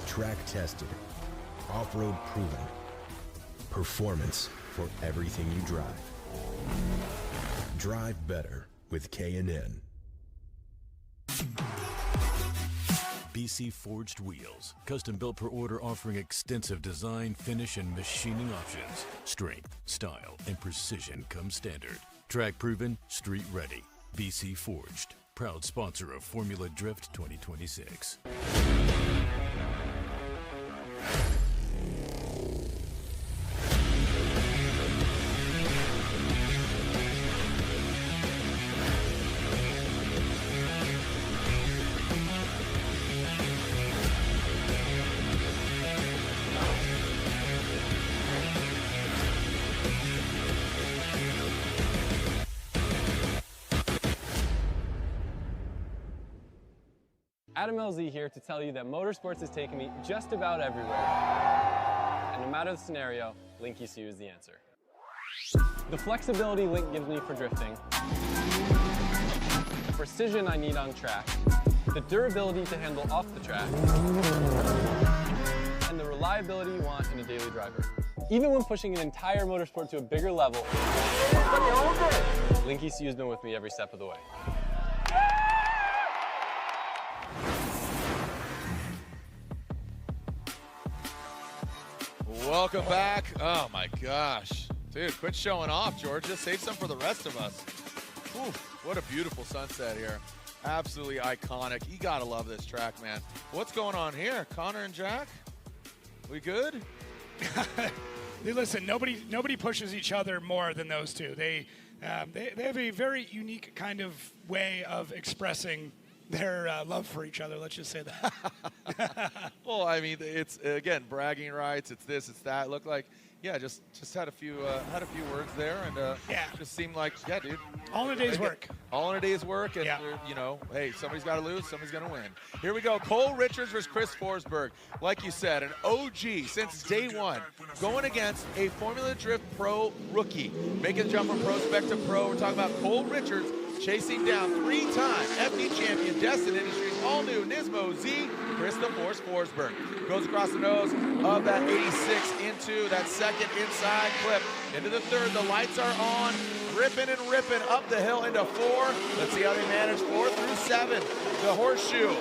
Track tested, off-road proven. Performance for everything you drive. Drive better with K&N. BC Forged Wheels. Custom built per order, offering extensive design, finish, and machining options. Strength, style, and precision come standard. Track proven, street ready. BC Forged. Proud sponsor of Formula Drift 2026. Adam LZ here to tell you that motorsports has taken me just about everywhere. And no matter the scenario, Link ECU is the answer. The flexibility Link gives me for drifting, the precision I need on track, the durability to handle off the track, and the reliability you want in a daily driver. Even when pushing an entire motorsport to a bigger level, Link ECU has been with me every step of the way. Welcome back. Oh my gosh. Dude, quit showing off, Georgia. Save some for the rest of us. Whew, what a beautiful sunset here. Absolutely iconic. You gotta love this track, man. What's going on here? Connor and Jack? We good? Hey, listen, nobody pushes each other more than those two. They have a very unique kind of way of expressing their love for each other. Let's just say that. Well, I mean, it's again bragging rights. It's this, it's that. Look like, yeah, just had a few words there, and yeah, just seemed like, yeah, dude, all in a day's work. All in a day's work, and yeah, you know, hey, somebody's got to lose, somebody's going to win. Here we go. Cole Richards versus Chris Forsberg. Like you said, an OG since day one, going against a Formula Drift Pro rookie, making the jump from pro spec to pro. We're talking about Cole Richards chasing down three-time FD champion, Destin Industries, all-new Nismo Z, Chris the Force Forsberg. Goes across the nose of that 86 into that second inside clip. Into the third, the lights are on, ripping and ripping up the hill into four. Let's see how they manage 4 through 7. The horseshoe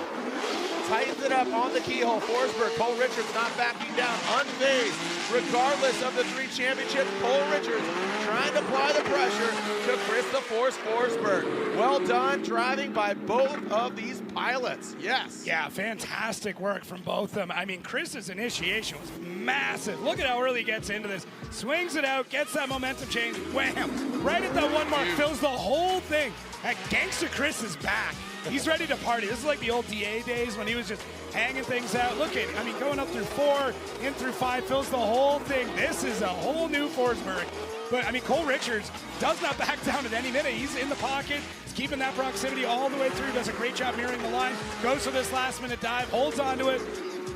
tightens it up on the keyhole. Forsberg, Cole Richards not backing down, unfazed. Regardless of the 3 championships, Cole Richards trying to apply the pressure to Chris the Force Forsberg. Well done driving by both of these pilots. Yes. Yeah, fantastic work from both of them. I mean, Chris's initiation was massive. Look at how early he gets into this. Swings it out, gets that momentum change, wham! Right at that 1 mark, fills the whole thing. That gangster Chris is back. He's ready to party. This is like the old DA days when he was just hanging things out. Look at, I mean, going up through 4, in through 5, fills the whole thing. This is a whole new Forsberg. But, I mean, Cole Richards does not back down at any minute. He's in the pocket. He's keeping that proximity all the way through. Does a great job mirroring the line. Goes for this last-minute dive. Holds on to it.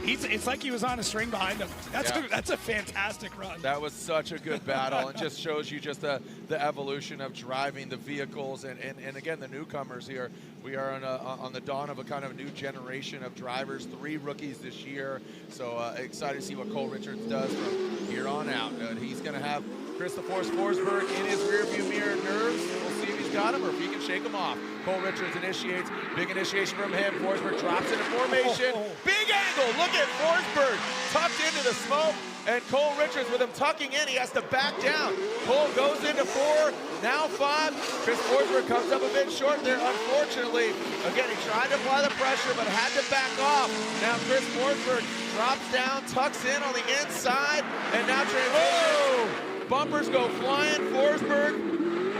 It's like he was on a string behind him. That's a fantastic run. That was such a good battle, and just shows you just the evolution of driving the vehicles, and again, the newcomers here. We are on the dawn of a kind of new generation of drivers, 3 rookies this year. So excited to see what Cole Richards does from here on out. He's going to have Chris the Force Forsberg in his rearview mirror nerves. We'll see if he's got him or if he can shake him off. Cole Richards initiates. Big initiation from him. Forsberg drops into formation. Big angle. Look at Forsberg tucked into the smoke. And Cole Richards with him tucking in. He has to back down. Cole goes into 4. Now 5. Chris Forsberg comes up a bit short there, unfortunately. Again, he tried to apply the pressure, but had to back off. Now Chris Forsberg drops down, tucks in on the inside, and now transition. Bumpers go flying. Forsberg,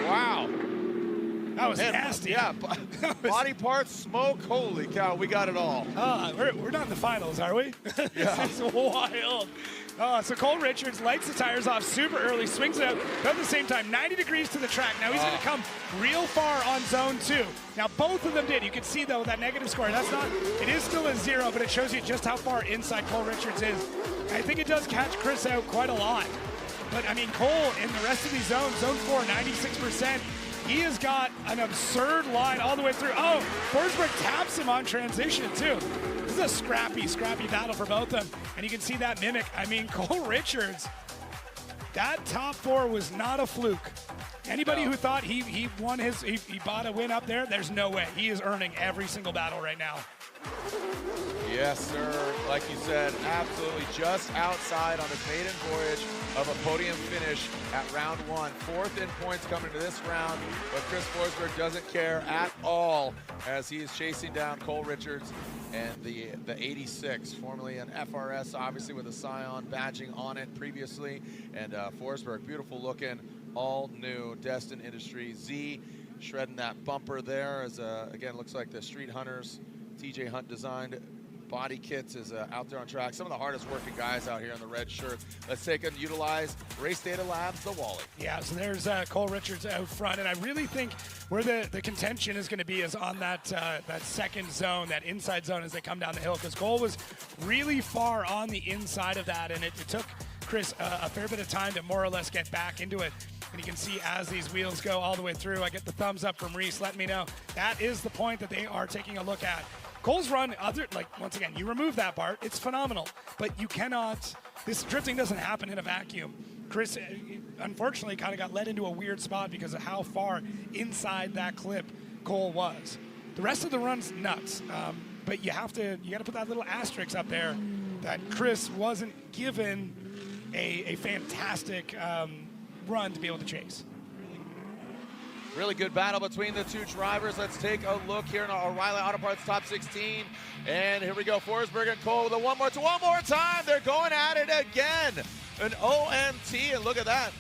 wow. That was Man, nasty. Yeah, body parts, smoke. Holy cow, we got it all. We're not in the finals, are we? This is wild. So Cole Richards lights the tires off super early, swings it out, but at the same time, 90 degrees to the track. Now he's going to come real far on zone 2. Now both of them did. You can see though that negative score. It is still a 0, but it shows you just how far inside Cole Richards is. I think it does catch Chris out quite a lot. But I mean, Cole in the rest of these zones, zone 4, 96%. He has got an absurd line all the way through. Oh, Forsberg taps him on transition too. This is a scrappy battle for both of them. And you can see that mimic. I mean, Cole Richards, that top 4 was not a fluke. Anybody who thought he won he bought a win up there, there's no way. He is earning every single battle right now. Yes, sir. Like you said, absolutely just outside on his maiden voyage of a podium finish at round 1. 4th in points coming to this round, but Chris Forsberg doesn't care at all as he is chasing down Cole Richards and the 86, formerly an FRS, obviously with a Scion badging on it previously. And Forsberg, beautiful looking, all new Destin Industries Z, shredding that bumper there as, again, looks like the Street Hunters TJ Hunt designed body kits is out there on track. Some of the hardest working guys out here in the red shirts. Let's take and utilize Race Data Labs, the Wally. Yeah, so there's Cole Richards out front, and I really think where the contention is going to be is on that second zone, that inside zone as they come down the hill, because Cole was really far on the inside of that, and it took Chris a fair bit of time to more or less get back into it. And you can see as these wheels go all the way through, I get the thumbs up from Reese letting me know that is the point that they are taking a look at. Cole's run, once again, you remove that part, it's phenomenal, but you cannot, this drifting doesn't happen in a vacuum. Chris, unfortunately, kind of got led into a weird spot because of how far inside that clip Cole was. The rest of the run's nuts, but you got to put that little asterisk up there that Chris wasn't given a fantastic run to be able to chase. Really good battle between the two drivers. Let's take a look here in O'Reilly Auto Parts top 16. And here we go, Forsberg and Cole with a one more time. They're going at it again. An OMT, and look at that.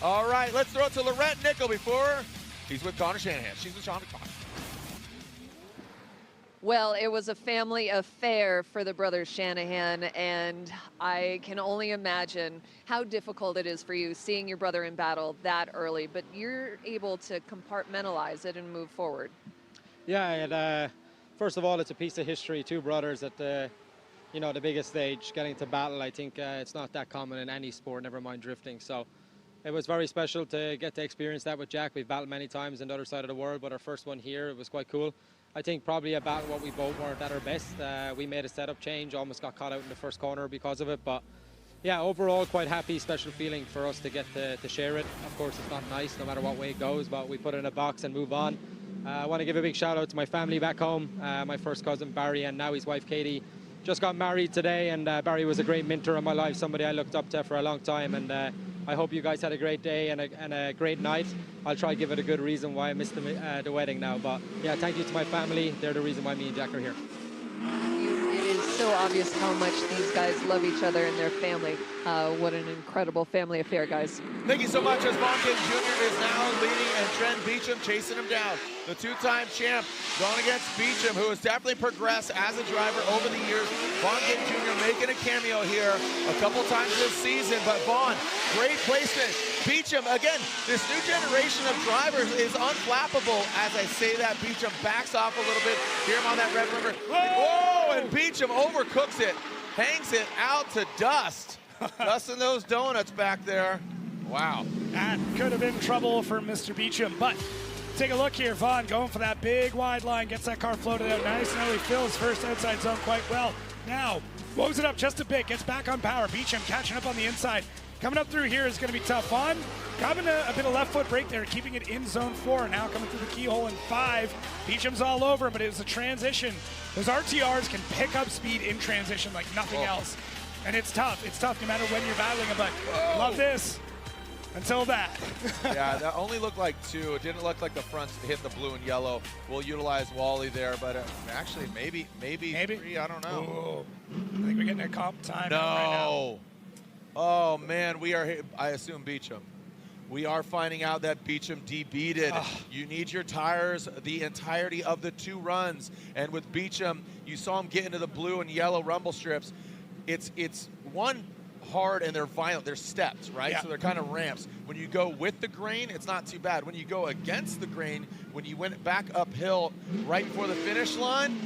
All right, let's throw it to Lorette Nickel before he's with Connor Shanahan. She's with Sean McConnell. Well, it was a family affair for the brothers Shanahan, and I can only imagine how difficult it is for you seeing your brother in battle that early, but you're able to compartmentalize it and move forward. Yeah, and first of all, it's a piece of history, two brothers at the biggest stage, getting to battle. I think it's not that common in any sport, never mind drifting. So it was very special to get to experience that with Jack. We've battled many times on the other side of the world, but our first one here, it was quite cool. I think probably a battle what we both weren't at our best. We made a setup change, almost got caught out in the first corner because of it. But yeah, overall quite happy, special feeling for us to get to share it. Of course, it's not nice no matter what way it goes, but we put it in a box and move on. I want to give a big shout out to my family back home. My first cousin Barry and now his wife Katie just got married today, and Barry was a great mentor in my life, somebody I looked up to for a long time, and I hope you guys had a great day and a great night. I'll try to give it a good reason why I missed the wedding now, but yeah, thank you to my family. They're the reason why me and Jack are here. It is so obvious how much these guys love each other and their family. What an incredible family affair, guys. Thank you so much as Vonkin Jr. is now leading and Chen Beachum chasing him down. The two-time champ going against Beachum, who has definitely progressed as a driver over the years. Vonkin Jr. making a cameo here a couple times this season, but Vaughn, great placement. Beachum, again, this new generation of drivers is unflappable. As I say that, Beachum backs off a little bit. Hear him on that red limber. Whoa, and Beachum overcooks it, hangs it out to dust. Dusting those donuts back there. Wow. That could have been trouble for Mr. Beachum, but take a look here. Vaughn going for that big wide line, gets that car floated out nice and early, fills first outside zone quite well. Now, blows it up just a bit, gets back on power. Beachum catching up on the inside. Coming up through here is going to be tough. Vaughn grabbing a bit of left foot brake there, keeping it in zone 4. Now coming through the keyhole in 5. Beachum's all over him, but it was a transition. Those RTRs can pick up speed in transition like nothing else. And it's tough. It's tough no matter when you're battling them, but love this. Until that. Yeah, that only looked like 2. It didn't look like the fronts hit the blue and yellow. We'll utilize Wally there, but actually maybe 3. I don't know. Ooh. I think we're getting a comp time. No. Right now. Oh man, we are. I assume Beachum. we are finding out that Beachum debeated. You need your tires the entirety of the 2 runs. And with Beachum, you saw him get into the blue and yellow rumble strips. It's one hard and they're violent. They're steps, right? Yeah. So they're kind of ramps. When you go with the grain, it's not too bad. When you go against the grain, when you went back uphill right before the finish line,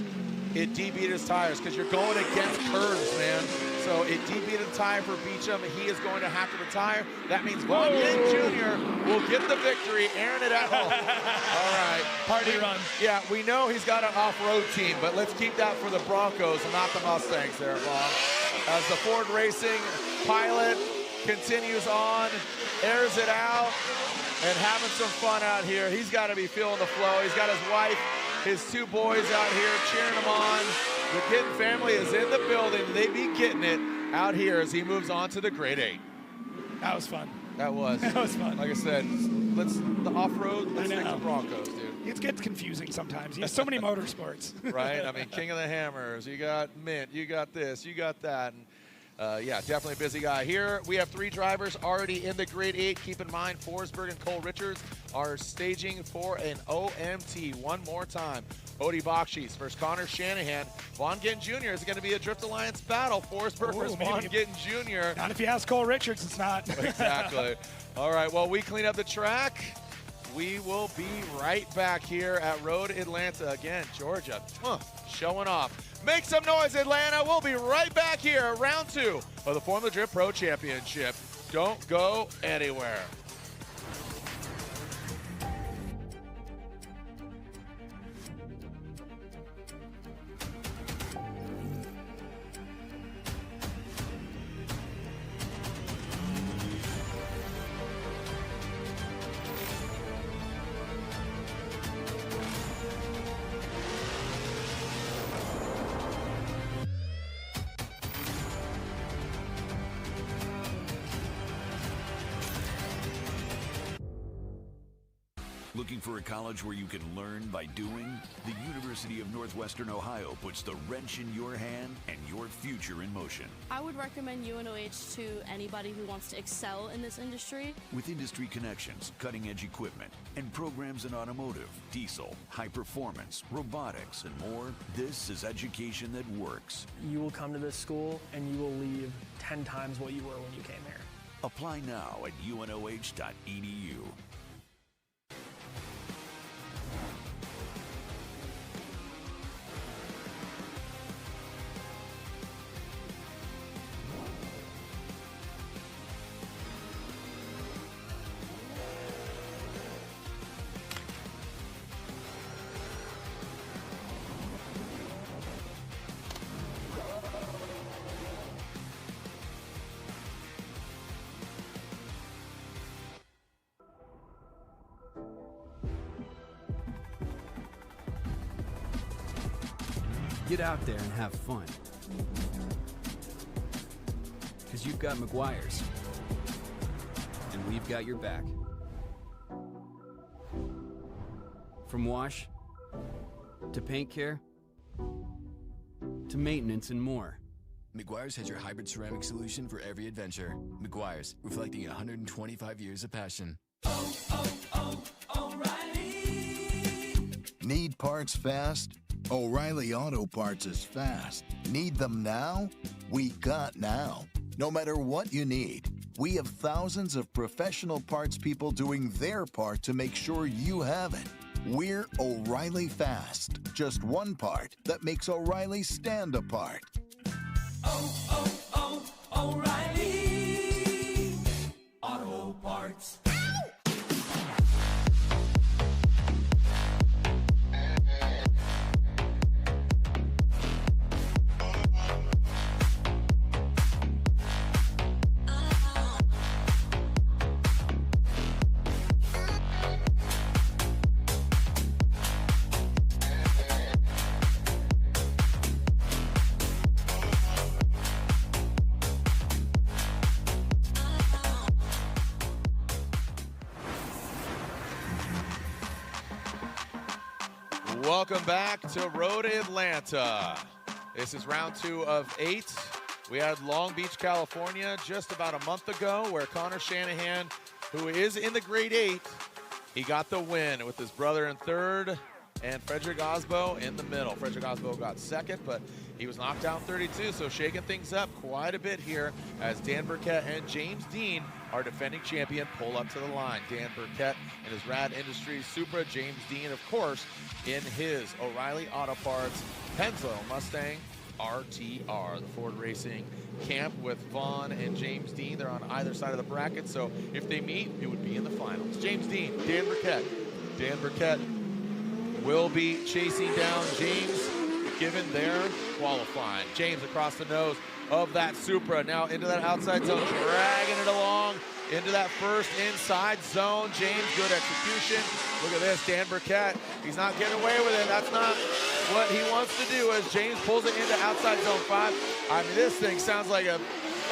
it debeated his tires because you're going against curves, man. So it debeated the tire for Beachum. He is going to have to retire. That means Von Gittin Jr. will get the victory, airing it out. All right. Party run. Yeah, we know he's got an off-road team, but let's keep that for the Broncos and not the Mustangs there, Vaughn. As the Ford Racing pilot continues on, airs it out, and having some fun out here. He's got to be feeling the flow. He's got his wife, his 2 boys out here cheering him on. The Gittin family is in the building. They be getting it out here as he moves on to the Grade 8. That was fun. That was. That was fun. Like I said, the off-road, let's stick to Broncos, dude. It gets confusing sometimes. You have so many motorsports. Right? I mean, King of the Hammers, you got Mint, you got this, you got that. And, yeah, definitely a busy guy. Here we have 3 drivers already in the Grade 8. Keep in mind, Forsberg and Cole Richards are staging for an OMT one more time. Bacchis versus Connor Shanahan. Von Gittin Jr. is going to be a Drift Alliance battle. Forsberg versus Von Gittin Jr. Not if you ask Cole Richards, it's not. Exactly. All right, well, we clean up the track. We will be right back here at Road Atlanta. Again, Georgia, showing off. Make some noise, Atlanta. We'll be right back here, round 2 of the Formula Drift Pro Championship. Don't go anywhere. Looking for a college where you can learn by doing? The University of Northwestern Ohio puts the wrench in your hand and your future in motion. I would recommend UNOH to anybody who wants to excel in this industry. With industry connections, cutting-edge equipment, and programs in automotive, diesel, high performance, robotics, and more, this is education that works. You will come to this school and you will leave 10 times what you were when you came here. Apply now at unoh.edu. Get out there and have fun. Because you've got McGuire's. And we've got your back. From wash, to paint care, to maintenance and more. McGuire's has your hybrid ceramic solution for every adventure. McGuire's, reflecting 125 years of passion. O'Reilly. Need parts fast? O'Reilly Auto Parts is fast. Need them now? We got now. No matter what you need, we have thousands of professional parts people doing their part to make sure you have it. We're O'Reilly Fast. Just one part that makes O'Reilly stand apart. O'Reilly Auto Parts. Welcome back to Road Atlanta. This is round 2 of 8. We had Long Beach, California just about a month ago where Connor Shanahan who is in the grade 8. He got the win with his brother in third and Frederick Aasbo in the middle. Frederick Aasbo got second, but he was knocked down 32, so shaking things up quite a bit here as Dan Burkett and James Deane, our defending champion, pull up to the line. Dan Burkett in his Rad Industries Supra, James Deane, of course, in his O'Reilly Auto Parts Pennzoil Mustang RTR, the Ford Racing camp with Vaughn and James Deane. They're on either side of the bracket, so if they meet, it would be in the finals. James Deane, Dan Burkett. Dan Burkett will be chasing down James, given their qualifying. James across the nose of that Supra, now into that outside zone, dragging it along into that first inside zone. James, good execution. Look at this, Dan Burkett. He's not getting away with it. That's not what he wants to do as James pulls it into outside zone 5. I mean, this thing sounds like it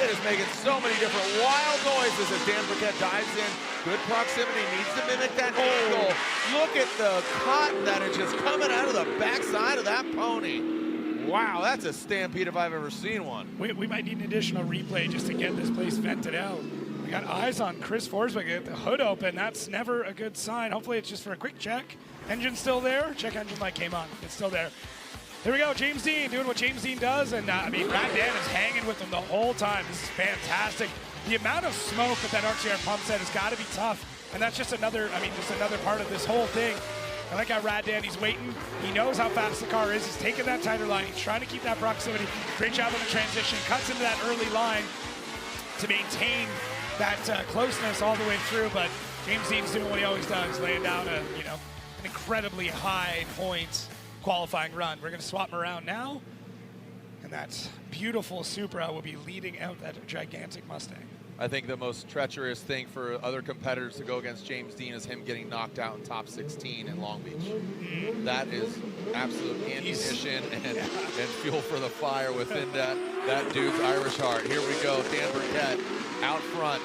is making so many different wild noises as Dan Burkett dives in. Good proximity, needs to mimic that angle. Look at the cotton that is just coming out of the backside of that pony. Wow, that's a stampede if I've ever seen one. We might need an additional replay just to get this place vented out. We got eyes on Chris Forsberg, get the hood open. That's never a good sign. Hopefully it's just for a quick check. Engine still there. Check engine light came on. It's still there. Here we go, James Deane doing what James Deane does, and I mean, Rad Dan is hanging with him the whole time. This is fantastic. The amount of smoke with that RTR pump set has got to be tough, and that's just another, just another part of this whole thing. I like how Rad Dan, he's waiting. He knows how fast the car is. He's taking that tighter line. He's trying to keep that proximity. Great job on the transition. Cuts into that early line to maintain that closeness all the way through, but James Deane's doing what he always does, laying down an incredibly high points qualifying run. We're going to swap him around now, and that beautiful Supra will be leading out that gigantic Mustang. I think the most treacherous thing for other competitors to go against James Deane is him getting knocked out in top 16 in Long Beach. Mm-hmm. That is absolute ammunition and fuel for the fire within that dude's Irish heart. Here we go, Dan Burkett out front.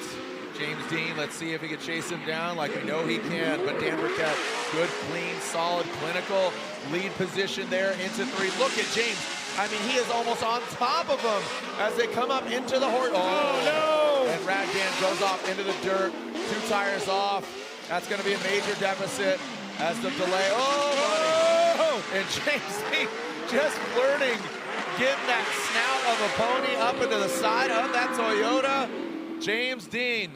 James Deane, let's see if he can chase him down like we know he can, but Dan Burkett, good, clean, solid, clinical lead position there into 3. Look at James. I mean, he is almost on top of him as they come up into the horse. Oh, no! And Rad Dan goes off into the dirt, 2 tires off. That's going to be a major deficit as the delay. Oh, buddy. And James Deane just flirting, getting that snout of a pony up into the side of that Toyota. James Deane.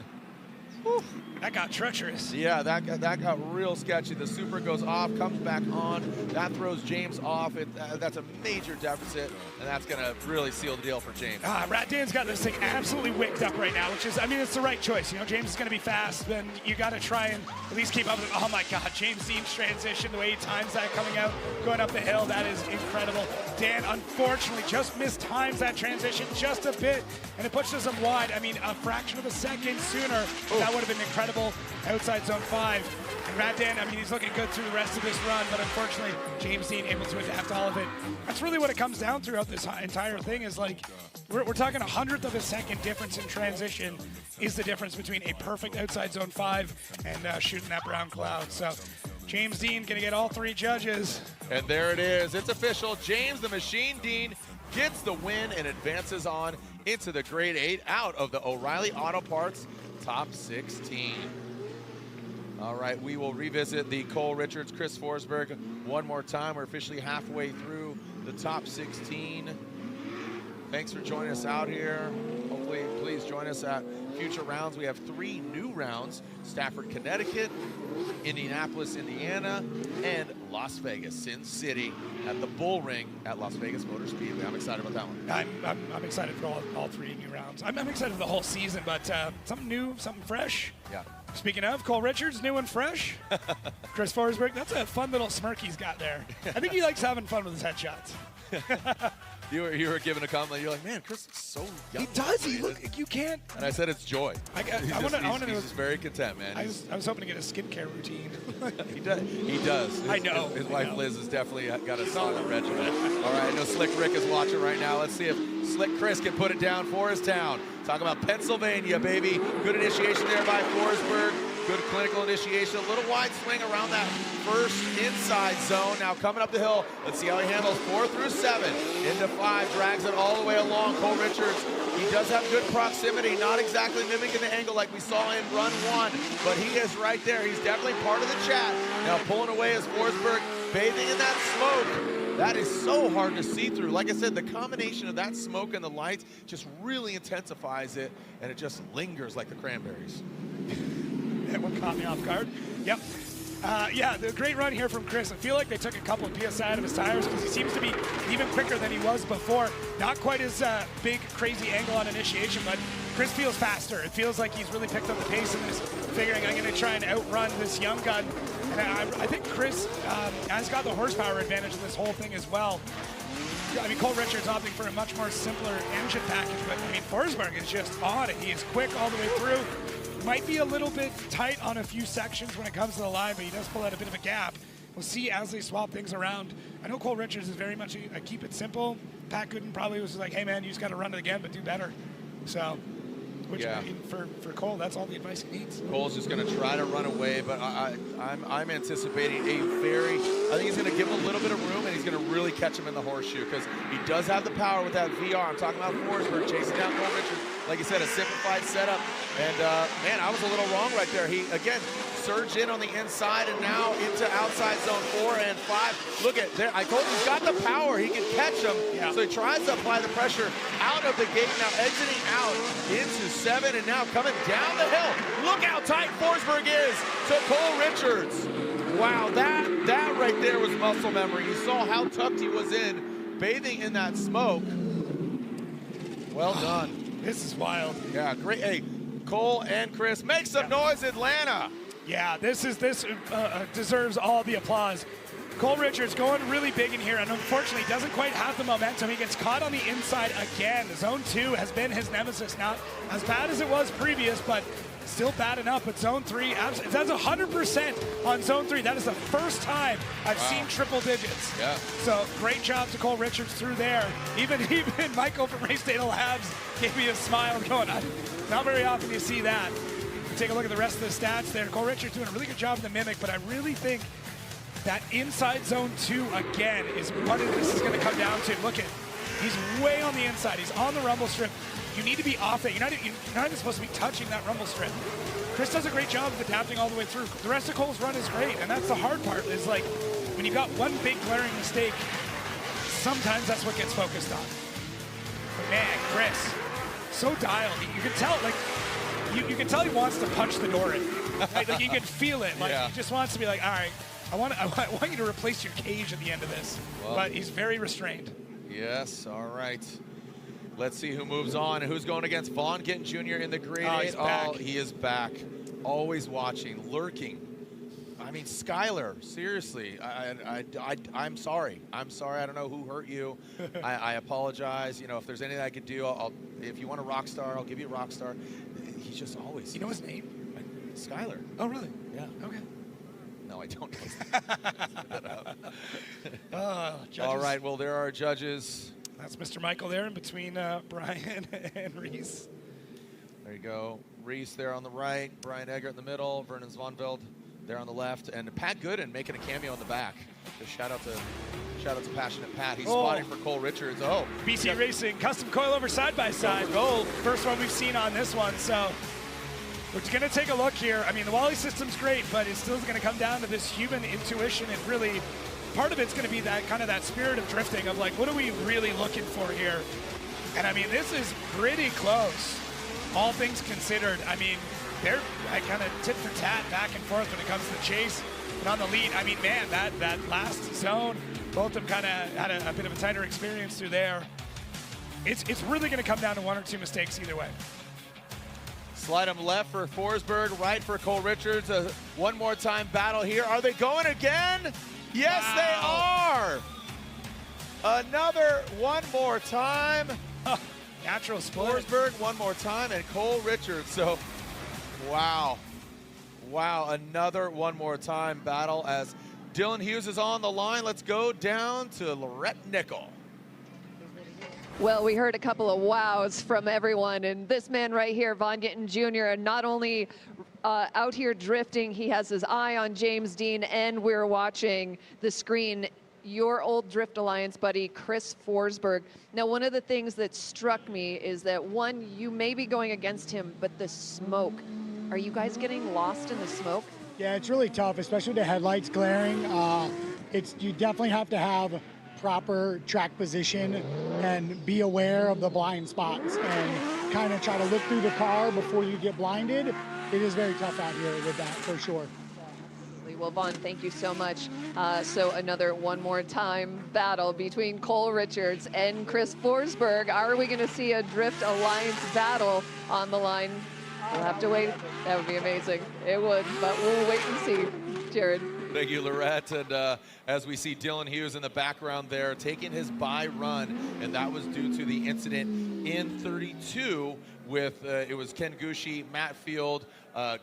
Whew. That got treacherous. Yeah, that got real sketchy. The Supra goes off, comes back on. That throws James off. That's a major deficit, and that's going to really seal the deal for James. Rad Dan's got this thing absolutely wicked up right now, which is, it's the right choice. James is going to be fast, then you got to try and at least keep up with it. Oh, my God, James Deane's transition, the way he times that coming out, going up the hill, that is incredible. Dan, unfortunately, just mistimes that transition just a bit, and it pushes him wide. A fraction of a second sooner, that would have been incredible. Outside zone 5. And Rad Dan, he's looking good through the rest of this run, but unfortunately, James Deane able to adapt all of it. That's really what it comes down throughout this entire thing is we're talking 100th of a second difference in transition is the difference between a perfect outside zone 5 and shooting that brown cloud. So James Deane going to get all 3 judges. And there it is. It's official. James the Machine Deane gets the win and advances on into the grade 8 out of the O'Reilly Auto Parts top 16. All right, we will revisit the Cole Richards, Chris Forsberg one more time. We're officially halfway through the top 16. Thanks for joining us out here. Hopefully, please join us at future rounds. We have 3 new rounds: Stafford, Connecticut, Indianapolis, Indiana, and Las Vegas, Sin City at the Bull Ring at Las Vegas Motor Speedway. I'm excited about that one. I'm excited for all 3 new rounds. I'm excited for the whole season, but something new, something fresh. Yeah. Speaking of, Cole Richards, new and fresh. Chris Forsberg, that's a fun little smirk he's got there. I think he likes having fun with his headshots. You were giving a compliment. You're like, man, Chris is so young. He does. You can't. And I said it's joy. He's just very content, man. I was hoping to get a skincare routine. He does. I know. His wife Liz has definitely got a solid regimen. All right, I know Slick Rick is watching right now. Let's see if Slick Chris can put it down for his town. Talk about Pennsylvania, baby. Good initiation there by Forsberg. Good clinical initiation. A little wide swing around that first inside zone. Now coming up the hill. Let's see how he handles 4 through 7. Into 5. Drags it all the way along. Cole Richards, he does have good proximity. Not exactly mimicking the angle like we saw in run 1. But he is right there. He's definitely part of the chat. Now pulling away is Forsberg, bathing in that smoke. That is so hard to see through. Like I said, the combination of that smoke and the lights just really intensifies it, and it just lingers like the cranberries. That one caught me off guard. Yep. Yeah, the great run here from Chris. I feel like they took a couple of PSI out of his tires because he seems to be even quicker than he was before. Not quite as big, crazy angle on initiation, but Chris feels faster. It feels like he's really picked up the pace and is figuring, I'm going to try and outrun this young gun. And I think Chris has got the horsepower advantage in this whole thing as well. I mean, Cole Richards opting for a much more simpler engine package, but I mean, Forsberg is just on it. He is quick all the way through. Might be a little bit tight on a few sections when it comes to the line, but he does pull out a bit of a gap. We'll see as they swap things around. I know Cole Richards is very much a keep it simple. Pat Gooden probably was like, hey man, you just got to run it again, but do better. So, which yeah. I mean, for Cole, that's all the advice he needs. Cole's just going to try to run away, but I'm anticipating I think he's going to give him a little bit of room, and he's going to really catch him in the horseshoe because he does have the power with that VR. I'm talking about Forsberg chasing down Cole Richards. Like you said, a simplified setup. And man, I was a little wrong right there. He, again, surged in on the inside and now into outside zone 4 and 5. Look at there. I told you he's got the power. He can catch him. Yeah. So he tries to apply the pressure out of the gate. Now exiting out into 7 and now coming down the hill. Look how tight Forsberg is to Cole Richards. Wow, that right there was muscle memory. You saw how tucked he was in, bathing in that smoke. Well done. This is wild. Yeah, great. Hey, Cole and Chris, make some noise, Atlanta. Yeah, this deserves all the applause. Cole Richards going really big in here, and unfortunately doesn't quite have the momentum. He gets caught on the inside again. Zone 2 has been his nemesis. Not as bad as it was previous, but still bad enough. But Zone 3, that's 100% on Zone 3. That is the first time I've seen triple digits. Yeah. So great job to Cole Richards through there. Even Michael from Race Data Labs gave me a smile going, not very often you see that. Take a look at the rest of the stats there. Cole Richards doing a really good job in the mimic, but I really think that inside zone 2 again is what this is going to come down to. Look at, he's way on the inside. He's on the rumble strip. You need to be off it. You're not even supposed to be touching that rumble strip. Chris does a great job of adapting all the way through. The rest of Cole's run is great, and that's the hard part, is like, when you've got one big glaring mistake, sometimes that's what gets focused on. But man, Chris, so dialed. You can tell, like, you can tell he wants to punch the door in. Right? Like, you can feel it. Like, yeah. He just wants to be like, all right, I want you to replace your cage at the end of this. Well, but he's very restrained. Yes, all right. Let's see who moves on and who's going against Vaughn Gittin Jr. in the grade 8. He's back. Oh, he is back. Always watching, lurking. I mean, Skyler, seriously, I'm sorry. I'm sorry. I don't know who hurt you. I apologize. You know, if there's anything I could do, if you want a rock star, I'll give you a rock star. He's just always. You know his name? Skyler. Oh, really? Yeah. Okay. No, I don't know. All right, well, there are judges. That's Mr. Michael there in between Brian and Reese. There you go. Reese there on the right, Brian Egger in the middle, Vernon Zvanveld there on the left, and Pat Gooden making a cameo in the back. Just shout out to Passionate Pat. He's spotting for Cole Richards. Oh, BC Racing custom coilover side-by-side. Gold. First one we've seen on this one, so we're going to take a look here. I mean, the Wally system's great, but it's still going to come down to this human intuition, and really part of it's going to be that kind of that spirit of drifting of like, what are we really looking for here? And I mean, this is pretty close, all things considered. I mean, they're kind of tit for tat back and forth when it comes to the chase and on the lead. I mean, man, that last zone, both of them kind of had a bit of a tighter experience through there. It's really going to come down to one or two mistakes either way. Slide him left for Forsberg, right for Cole Richards. One more time battle here. Are they going again? Yes, wow. They are. Another one more time. Natural split. Forsberg one more time, and Cole Richards. So, wow. Wow, another one more time battle as Dylan Hughes is on the line. Let's go down to Lorette Nickel. Well, we heard a couple of wows from everyone, and this man right here, Vaughn Gittin Jr., not only out here drifting. He has his eye on James Deane, and we're watching the screen your old Drift Alliance buddy, Chris Forsberg. Now, one of the things that struck me is that, one, you may be going against him, but the smoke. Are you guys getting lost in the smoke? Yeah, it's really tough, especially with the headlights glaring. You definitely have to have proper track position and be aware of the blind spots and kind of try to look through the car before you get blinded. It is very tough out here with that, for sure. Well, Vaughn, thank you so much. So another one more time battle between Cole Richards and Chris Forsberg. Are we going to see a Drift Alliance battle on the line? We'll have to wait. That would be amazing. It would, but we'll wait and see. Jared. Thank you, Lorette. And as we see Dylan Hughes in the background there taking his bye run, and that was due to the incident in 32 with, it was Ken Gucci, Matt Field.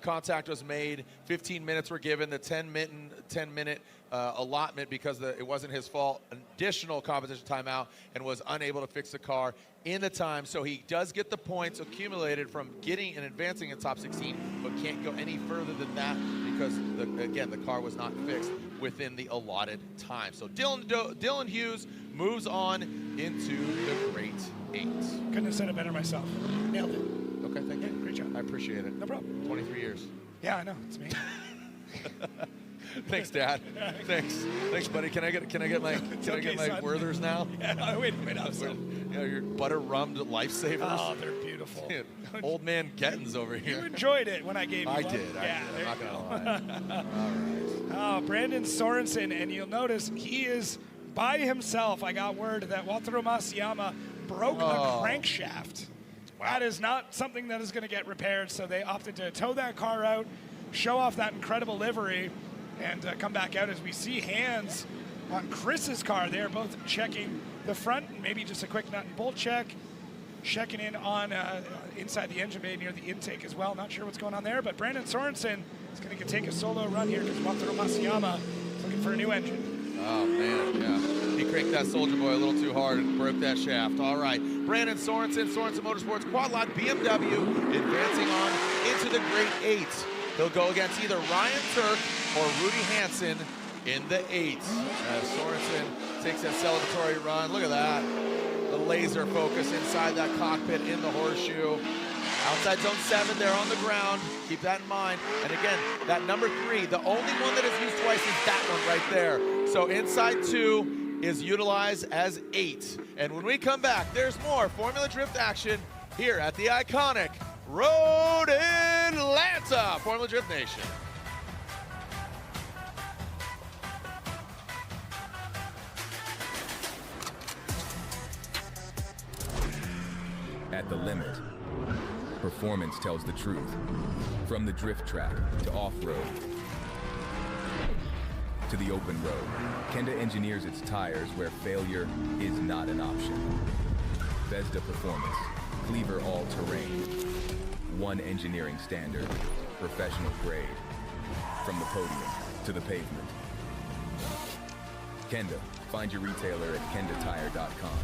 Contact was made, 15 minutes were given, the 10-minute allotment because it wasn't his fault, additional competition timeout, and was unable to fix the car in the time. So he does get the points accumulated from getting and advancing in top 16, but can't go any further than that because, again, the car was not fixed within the allotted time. So Dylan Hughes moves on into the Great 8. Couldn't have said it better myself. Nailed it. Okay, thank you. Great job. I appreciate it. No problem. 23 years. Yeah, I know. It's me. Thanks, Dad. Thanks, buddy. Can I get my son. Werthers now? Yeah, wait, I'm sorry. Your butter rummed lifesavers. Oh, they're beautiful. Dude, old man Gittin's over here. You enjoyed it when I gave you I one. did. Yeah, I'm not gonna lie. All right. Oh, Brandon Sorenson, and you'll notice he is by himself. I got word that Wataru Masuyama broke the crankshaft. Wow. That is not something that is going to get repaired, so they opted to tow that car out, show off that incredible livery, and come back out as we see hands on Chris's car. They're both checking the front, maybe just a quick nut and bolt check, checking in on inside the engine bay near the intake as well. Not sure what's going on there, but Brandon Sorenson is going to take a solo run here because Wataru Masuyama is looking for a new engine. Oh, man, yeah. He cranked that Soldier Boy a little too hard and broke that shaft. All right. Brandon Sorenson, Sorenson Motorsports Quad Lot BMW, advancing on into the Great 8. He'll go against either Ryan Turk or Rudy Hansen in the 8. As Sorenson takes that celebratory run. Look at that. The laser focus inside that cockpit in the horseshoe. Outside zone 7 there on the ground. Keep that in mind. And again, that number 3, the only one that is used twice is that one right there. So inside 2 is utilized as 8. And when we come back, there's more Formula Drift action here at the iconic Road in Atlanta, Formula Drift Nation. At the limit, performance tells the truth. From the drift track to off-road to the open road, Kenda engineers its tires where failure is not an option. Vesda Performance, Cleaver all-terrain. One engineering standard, professional grade. From the podium to the pavement. Kenda, find your retailer at kendatire.com.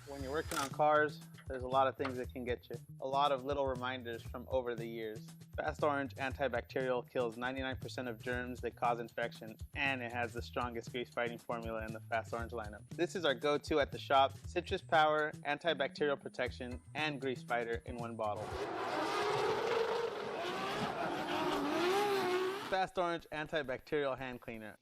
When you're working on cars, there's a lot of things that can get you. A lot of little reminders from over the years. Fast Orange antibacterial kills 99% of germs that cause infection, and it has the strongest grease fighting formula in the Fast Orange lineup. This is our go-to at the shop. Citrus power, antibacterial protection, and grease fighter in one bottle. Fast Orange antibacterial hand cleaner.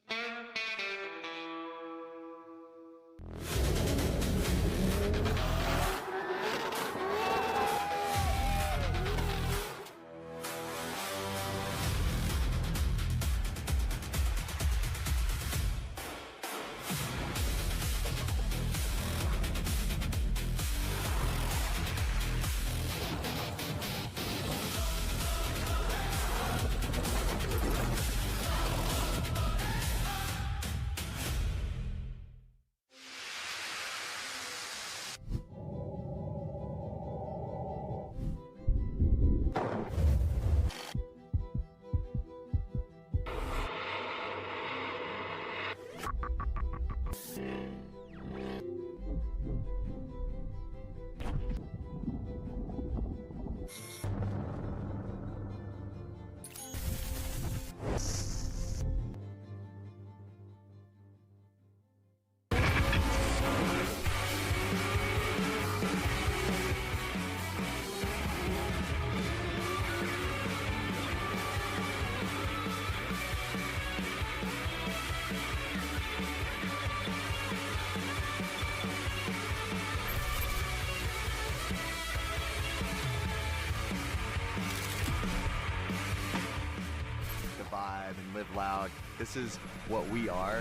loud. This is what we are.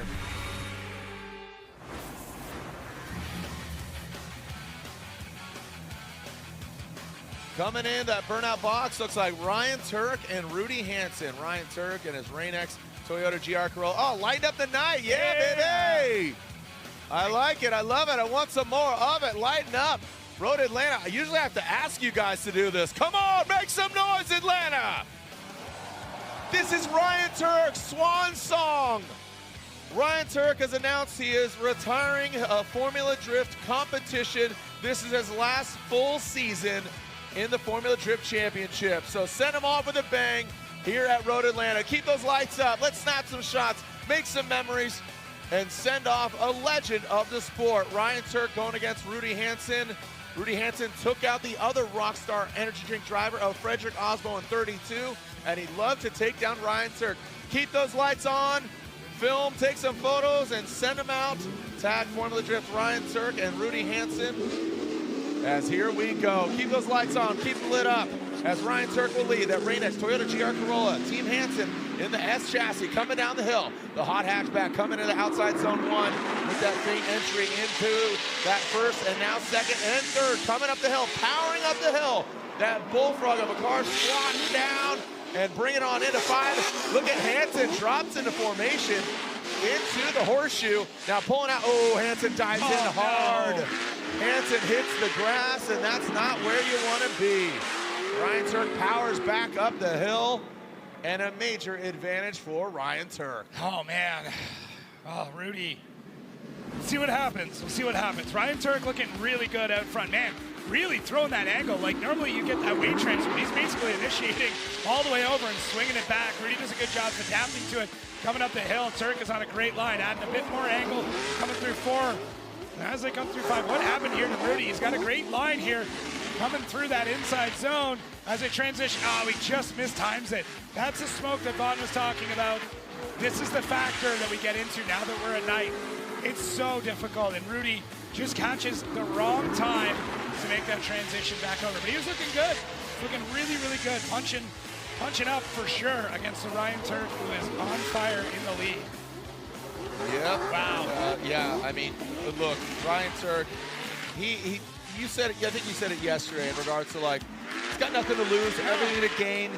Coming in that burnout box looks like Ryan Turk and Rudy Hansen. Ryan Turk and his Rain-X Toyota GR Corolla. Oh, lighten up the night. Yeah, baby. I like it. I love it. I want some more of it. Lighten up. Road Atlanta. I usually have to ask you guys to do this. Come on, make some noise, Atlanta. This is Ryan Turk's swan song. Ryan Turk has announced he is retiring a Formula Drift competition. This is his last full season in the Formula Drift Championship. So send him off with a bang here at Road Atlanta. Keep those lights up. Let's snap some shots, make some memories, and send off a legend of the sport. Ryan Turk going against Rudy Hansen. Rudy Hansen took out the other Rockstar energy drink driver of Frederick Aasbo in 32, and he'd love to take down Ryan Turk. Keep those lights on, film, take some photos, and send them out. Tag Formula Drift Ryan Turk and Rudy Hansen. As here we go. Keep those lights on, keep them lit up. As Ryan Turk will lead that Rain-X Toyota GR Corolla. Team Hansen in the S chassis coming down the hill. The hot hatchback coming into the outside zone 1 with that faint entry into that first and now second and third. Coming up the hill, powering up the hill. That bullfrog of a car squatting down and bringing on into 5. Look at Hansen, drops into formation into the horseshoe. Now pulling out, oh, Hansen dives in hard. No. Hansen hits the grass, and that's not where you want to be. Ryan Turk powers back up the hill, and a major advantage for Ryan Turk. Oh, man. Oh, Rudy. Let's see what happens. We'll see what happens. Ryan Turk looking really good out front. Man, really throwing that angle. Like, normally you get that weight transfer. He's basically initiating all the way over and swinging it back. Rudy does a good job of adapting to it. Coming up the hill, Turk is on a great line, adding a bit more angle, coming through 4. As they come through 5, what happened here to Rudy? He's got a great line here, coming through that inside zone as they transition. Oh, he just mistimes it. That's the smoke that Vaughn was talking about. This is the factor that we get into now that we're at night. It's so difficult, and Rudy just catches the wrong time to make that transition back over. But he was looking good, looking really, really good, punching up for sure against the Ryan Turk, who is on fire in the lead. Yep. Wow. Yeah, I mean, look, Ryan Turk, you said it, I think you said it yesterday in regards to, like, he's got nothing to lose, everything to gain.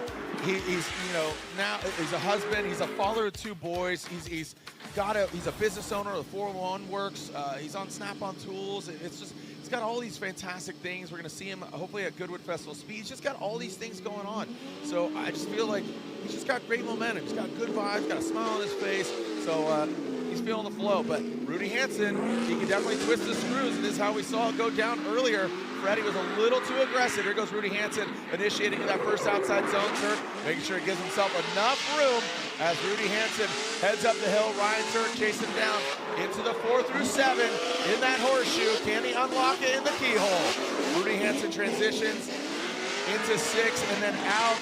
He's, you know, now he's a husband, he's a father of 2 boys, he's a business owner of the 401 Works, he's on Snap-on Tools. It's just, he's got all these fantastic things. We're going to see him hopefully at Goodwood Festival Speed. He's just got all these things going on. So I just feel like he's just got great momentum. He's got good vibes, got a smile on his face. So he's feeling the flow. But Rudy Hansen, he can definitely twist the screws, and this is how we saw it go down earlier. Freddy was a little too aggressive. Here goes Rudy Hansen initiating that first outside zone Turk, making sure he gives himself enough room as Rudy Hansen heads up the hill. Ryan Turk chasing down into the 4 through 7 in that horseshoe. Can he unlock it in the keyhole? Rudy Hansen transitions into 6 and then out.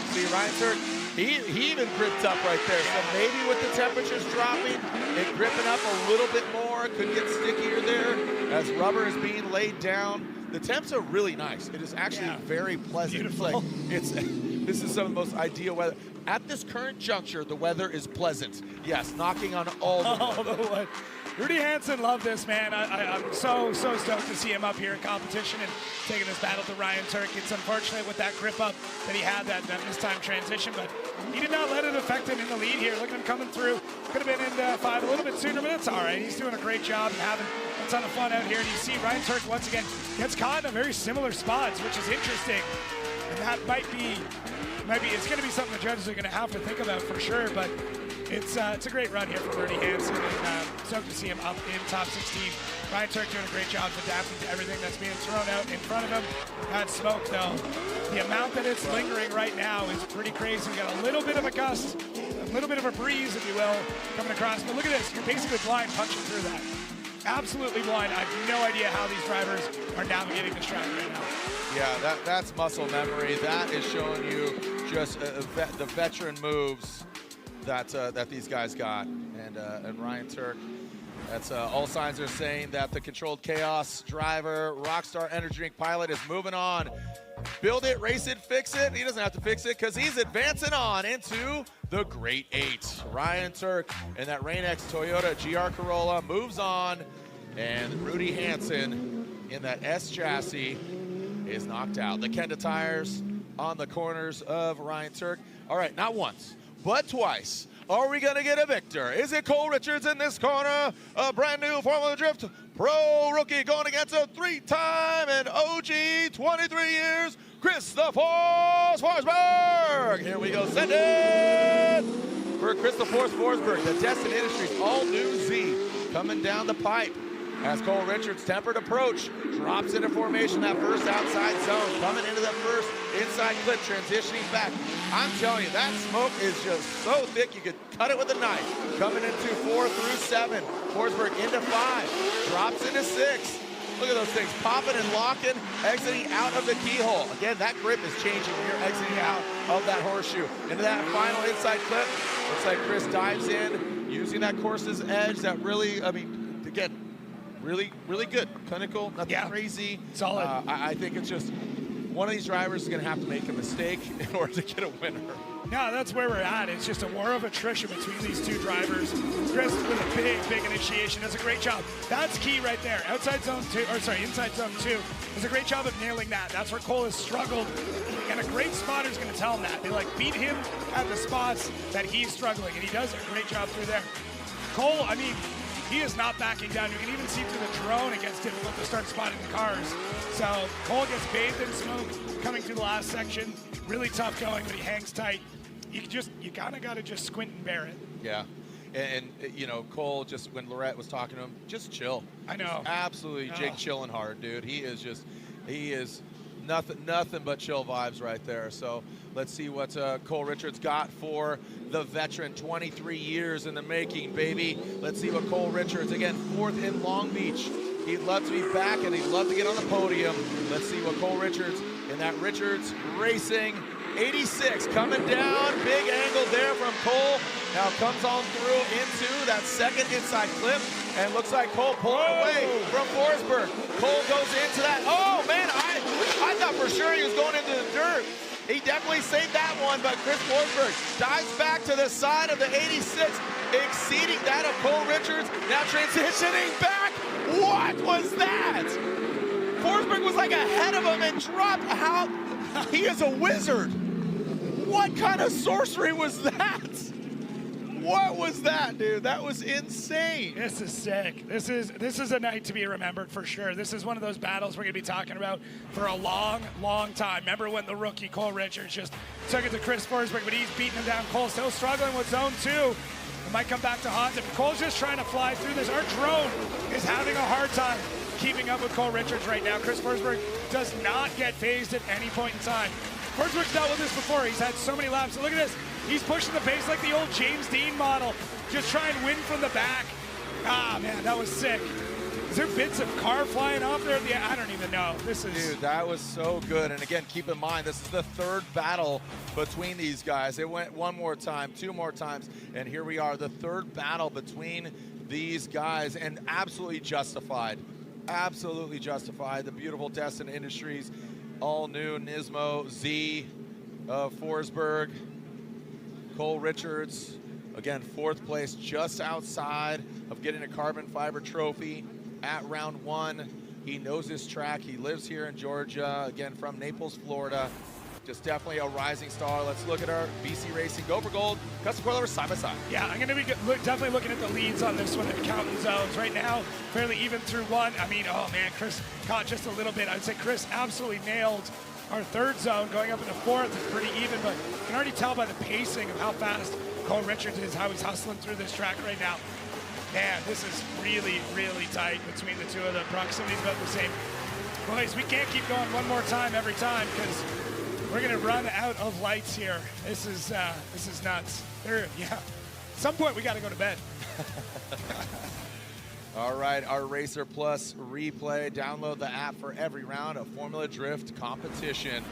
See Ryan Turk, he even gripped up right there. So maybe with the temperatures dropping, it gripping up a little bit more. Could get stickier there as rubber is being laid down. The temps are really nice. It is actually very pleasant. Beautiful. This is some of the most ideal weather. At this current juncture, the weather is pleasant. Yes, knocking on all the wood. Rudy Hansen loved this, man. I'm so stoked to see him up here in competition and taking this battle to Ryan Turk. It's unfortunate with that grip up that he had, that mistime transition, but he did not let it affect him in the lead here. Look at him coming through. Could have been in 5 a little bit sooner, but it's all right. He's doing a great job and having a ton of fun out here. And you see Ryan Turk once again gets caught in a very similar spots, which is interesting. And that might be it's going to be something the judges are going to have to think about for sure, but it's a great run here for Rudy Hansen, and stoked to see him up in top 16. Ryan Turk doing a great job of adapting to everything that's being thrown out in front of him. That smoke, though, the amount that it's lingering right now is pretty crazy. We got a little bit of a gust, a little bit of a breeze, if you will, coming across. But look at this, you're basically blind punching through that. Absolutely blind. I have no idea how these drivers are navigating this track right now. Yeah, that's muscle memory. That is showing you just the veteran moves that these guys got. And Ryan Turk, that's all signs are saying that the controlled chaos driver, Rockstar Energy Drink pilot, is moving on build it, race it, fix it. He doesn't have to fix it because he's advancing on into the Great 8. Ryan Turk and that Rain-X Toyota GR Corolla moves on, and Rudy Hansen in that S chassis is knocked out. The Kenda tires on the corners of Ryan Turk. All right, not once, but twice. Are we gonna get a victor? Is it Cole Richards in this corner? A brand new Formula Drift Pro rookie going against a 3-time and OG 23 years, Christopher Forsberg. Here we go, send it for Christopher Forsberg, the Destin Industries all-new Z coming down the pipe. As Cole Richards' tempered approach drops into formation, that first outside zone, coming into the first inside clip, transitioning back. I'm telling you, that smoke is just so thick you could cut it with a knife. Coming into 4 through 7, Forsberg into 5, drops into 6. Look at those things, popping and locking, exiting out of the keyhole. Again, that grip is changing when you're exiting out of that horseshoe. Into that final inside clip, looks like Chris dives in, using that course's edge that really, I mean, again, really, really good. Clinical, nothing crazy. Solid. I think it's just one of these drivers is going to have to make a mistake in order to get a winner. No, that's where we're at. It's just a war of attrition between these two drivers. Chris with a big initiation does a great job. That's key right there. Inside zone 2 does a great job of nailing that. That's where Cole has struggled. And a great spotter is going to tell him that. They beat him at the spots that he's struggling, and he does a great job through there. Cole, I mean, he is not backing down. You can even see through the drone it gets difficult to start spotting the cars. So Cole gets bathed in smoke coming through the last section. Really tough going, but he hangs tight. You kind of got to just squint and bear it. Yeah. And you know, Cole, just when Lorette was talking to him, just chill. I know. Just absolutely Jake chilling hard, dude. He is nothing but chill vibes right there. So let's see what Cole Richards got for the veteran, 23 years in the making, baby. Let's see what Cole Richards, again, 4th in Long Beach. He'd love to be back, and he'd love to get on the podium. Let's see what Cole Richards in that Richards Racing 86 coming down. Big angle there from Cole. Now comes on through into that second inside clip, and looks like Cole pulling away from Forsberg. Cole goes into that. Oh, man, I thought for sure he was going into the dirt. He definitely saved that one, but Chris Forsberg dives back to the side of the 86, exceeding that of Cole Richards. Now transitioning back. What was that? Forsberg was like ahead of him and dropped out. He is a wizard. What kind of sorcery was that? What was that, dude? That was insane. This is sick. This is a night to be remembered for sure. This is one of those battles we're going to be talking about for a long time. Remember when the rookie Cole Richards just took it to Chris Forsberg, but he's beating him down. Cole still struggling with zone 2. It might come back to haunt him. Cole's just trying to fly through this. Our drone is having a hard time keeping up with Cole Richards right now. Chris Forsberg does not get phased at any point in time. Forsberg's dealt with this before. He's had so many laps. Look at this. He's pushing the pace like the old James Deane model. Just try and win from the back. Ah, man, that was sick. Is there bits of car flying off there? Yeah, I don't even know. Dude, that was so good. And again, keep in mind, this is the 3rd battle between these guys. It went 1 more time, 2 more times, and here we are, the 3rd battle between these guys, and absolutely justified. Absolutely justified. The beautiful Destin Industries, all new Nismo Z of Forsberg. Cole Richards, again, 4th place, just outside of getting a carbon fiber trophy at round 1. He knows his track. He lives here in Georgia, again, from Naples, Florida. Just definitely a rising star. Let's look at our BC Racing Go for Gold custom coilovers side by side. Yeah, I'm going to be definitely looking at the leads on this one and counting zones. Right now, fairly even through 1. I mean, oh man, Chris caught just a little bit. I'd say Chris absolutely nailed our 3rd zone. Going up into 4th is pretty even, but you can already tell by the pacing of how fast Cole Richards is, how he's hustling through this track right now. Man, this is really tight between the two of them. Proximity's about the same. Boys, we can't keep going one more time every time because we're gonna run out of lights here. This is nuts. At some point we gotta go to bed. All right, our Racer Plus replay. Download the app for every round of Formula Drift competition.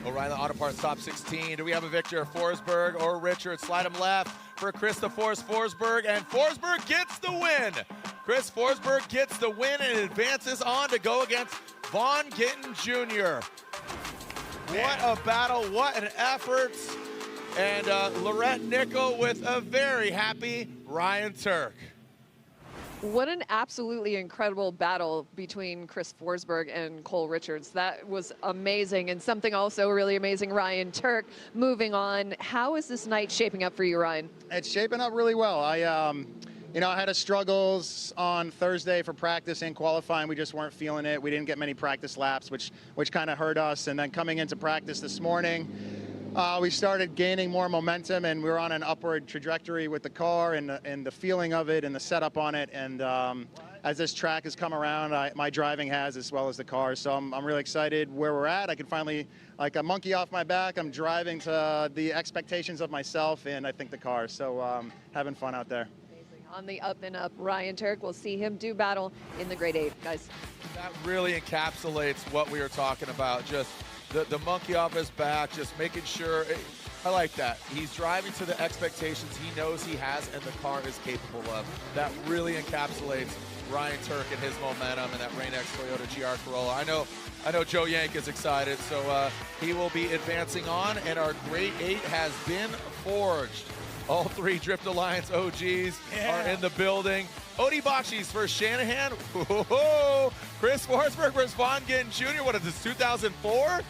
O'Reilly Auto Parts top 16. Do we have a victor? Forsberg or Richards? Slide him left for Christopher Forsberg, and Forsberg gets the win. Chris Forsberg gets the win and advances on to go against Vaughn Gittin Jr. What a battle, what an effort. And Lorette Nickel with a very happy Ryan Turk. What an absolutely incredible battle between Chris Forsberg and Cole Richards. That was amazing, and something also really amazing, Ryan Turk moving on. How is this night shaping up for you, Ryan? It's shaping up really well. I had a struggles on Thursday for practice and qualifying. We just weren't feeling it. We didn't get many practice laps, which kind of hurt us. And then coming into practice this morning, we started gaining more momentum, and we were on an upward trajectory with the car and the feeling of it and the setup on it. And as this track has come around, my driving has as well as the car. So I'm really excited where we're at. I can finally, like a monkey off my back, I'm driving to the expectations of myself and I think the car. So having fun out there. On the up and up, Ryan Turk. We'll see him do battle in the grade 8, guys. That really encapsulates what we were talking about. Just the monkey off his back, just making sure. I like that. He's driving to the expectations he knows he has and the car is capable of. That really encapsulates Ryan Turk and his momentum and that Rain-X Toyota GR Corolla. I know Joe Yank is excited, so he will be advancing on, and our grade 8 has been forged. All 3 Drift Alliance OGs are in the building. Odie Bacchis for Shanahan. Whoa. Chris Forsberg versus Von Gittin Jr. What is this, 2004?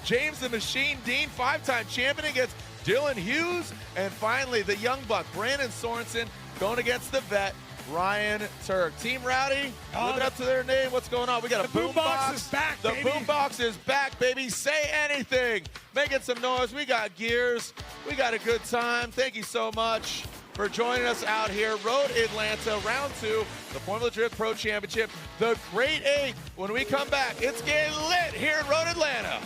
James the Machine Deane, 5-time champion against Dylan Hughes. And finally, the young buck, Brandon Sorenson, going against the vet, Ryan Turk. Team Rowdy, living up to their name. What's going on? We got a boom box. Is back, the baby. boom box is back, baby. Say anything. Making some noise. We got gears. We got a good time. Thank you so much for joining us out here. Road Atlanta, round 2, the Formula Drift Pro Championship, the Grade 8. When we come back, it's getting lit here in Road Atlanta.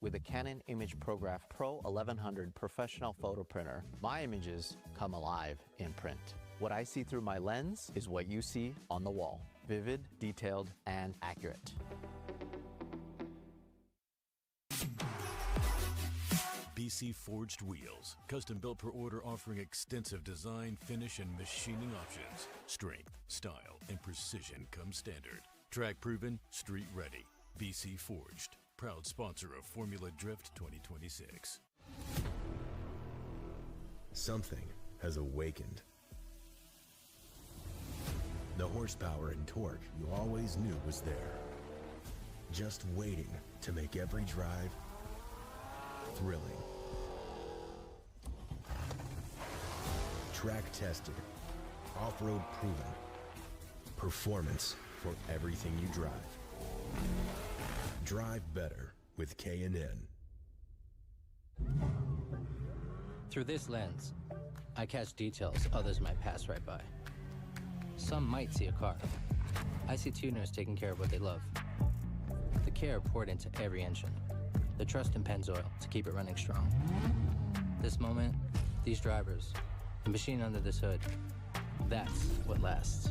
With a Canon ImagePrograph Pro 1100 professional photo printer, my images come alive in print. What I see through my lens is what you see on the wall. Vivid, detailed, and accurate. BC Forged Wheels, custom built per order, offering extensive design, finish, and machining options. Strength, style, and precision come standard. Track proven, street ready. BC Forged, proud sponsor of Formula Drift 2026. Something has awakened. The horsepower and torque you always knew was there, just waiting to make every drive thrilling. Track tested, off-road proven, performance for everything you drive. Drive better with K&N. Through this lens, I catch details others might pass right by. Some might see a car. I see tuners taking care of what they love. The care poured into every engine. The trust in Pennzoil to keep it running strong. This moment, these drivers, the machine under this hood, that's what lasts.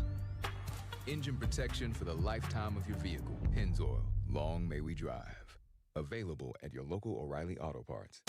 Engine protection for the lifetime of your vehicle. Pennzoil. Long may we drive. Available at your local O'Reilly Auto Parts.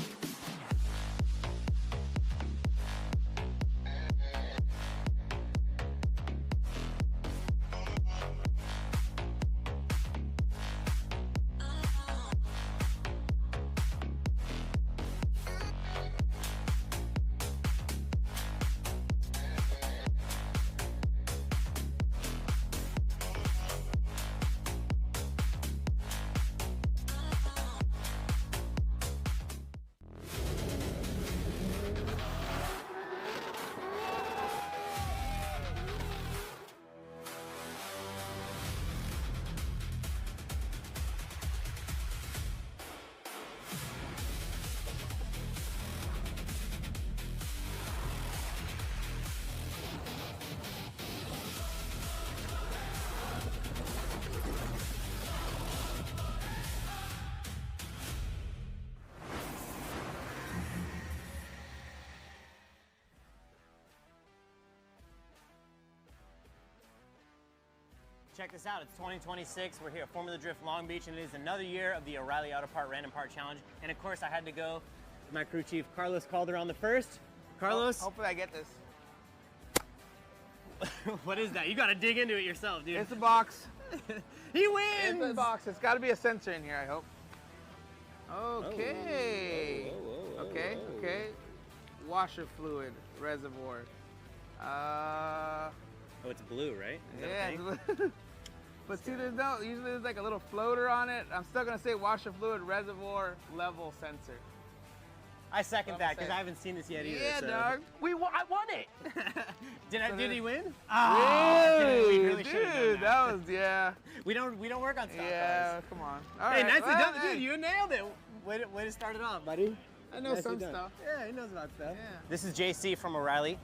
check this out. It's 2026. We're here at Formula Drift Long Beach, and it is another year of the O'Reilly Auto Part Random Part Challenge. And of course, I had to go with my crew chief, Carlos Calderon, the first. Carlos? Hopefully I get this. What is that? You got to dig into it yourself, dude. It's a box. He wins! It's a box. It's got to be a sensor in here, I hope. Okay. Okay. Washer fluid reservoir. Oh, it's blue, right? Is Yeah. But see, usually there's like a little floater on it. I'm still gonna say washer fluid reservoir level sensor. I second that because I haven't seen this yet either. Yeah, so. dog. I won it. Did he win? Dude, we really should've done that was yeah. We don't work on stock Yeah, cars. come on. Hey, nicely done, hey. dude. You nailed it. Way to start it off, buddy. I know some stuff. Yeah, he knows about stuff. Yeah. This is JC from O'Reilly.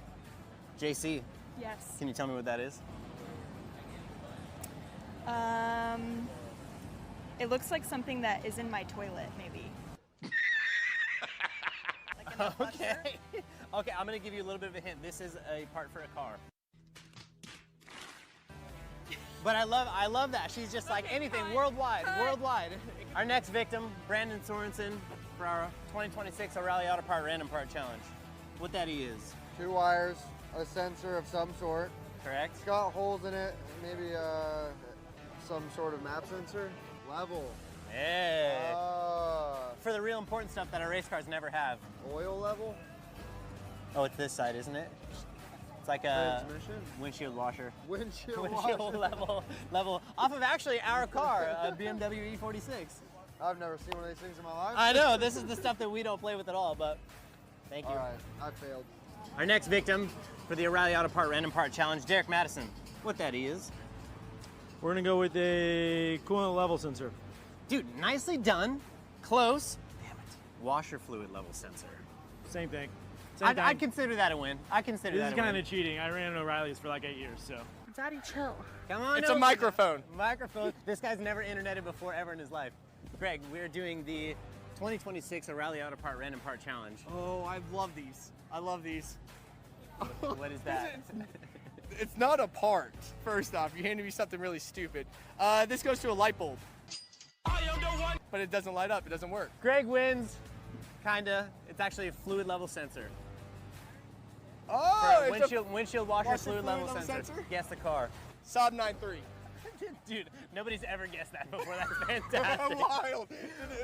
JC. Yes. Can you tell me what that is? It looks like something that is in my toilet, maybe. Okay. Okay, I'm gonna give you a little bit of a hint. This is a part for a car. But I love that. She's just like anything, worldwide. Our next victim, Brandon Sorenson, for our 2026 O'Reilly Auto Part Random Part Challenge. What that he is? 2 wires, a sensor of some sort. Correct. It's got holes in it, maybe some sort of map sensor. Level. Hey. For the real important stuff that our race cars never have. Oil level? Oh, it's this side, isn't it? It's like a transmission? Windshield washer. Windshield washer. level. Off of actually our car, a BMW E46. I've never seen one of these things in my life. I know, this is the stuff that we don't play with at all, but thank you. All right, I failed. Our next victim for the O'Reilly Auto Part Random Part Challenge, Derek Madison. What that is? We're gonna go with a coolant level sensor. Dude, nicely done. Close. Damn it. Washer fluid level sensor. Same thing. I'd consider that a win. This is kind of cheating. I ran at O'Reilly's for like 8 years, so. Daddy, chill. Come on. It's a microphone. Microphone. This guy's never interneted before ever in his life. Greg, we're doing the 2026 O'Reilly Auto Part Random Part Challenge. Oh, I love these. I love these. What is that? It's not a part, first off. You handed me something really stupid. This goes to a light bulb. But it doesn't light up. It doesn't work. Greg wins. Kinda. It's actually a fluid level sensor. Oh, it's windshield washer fluid level sensor. Guess the car. Saab 9.3. Dude, nobody's ever guessed that before. That's fantastic. Wild.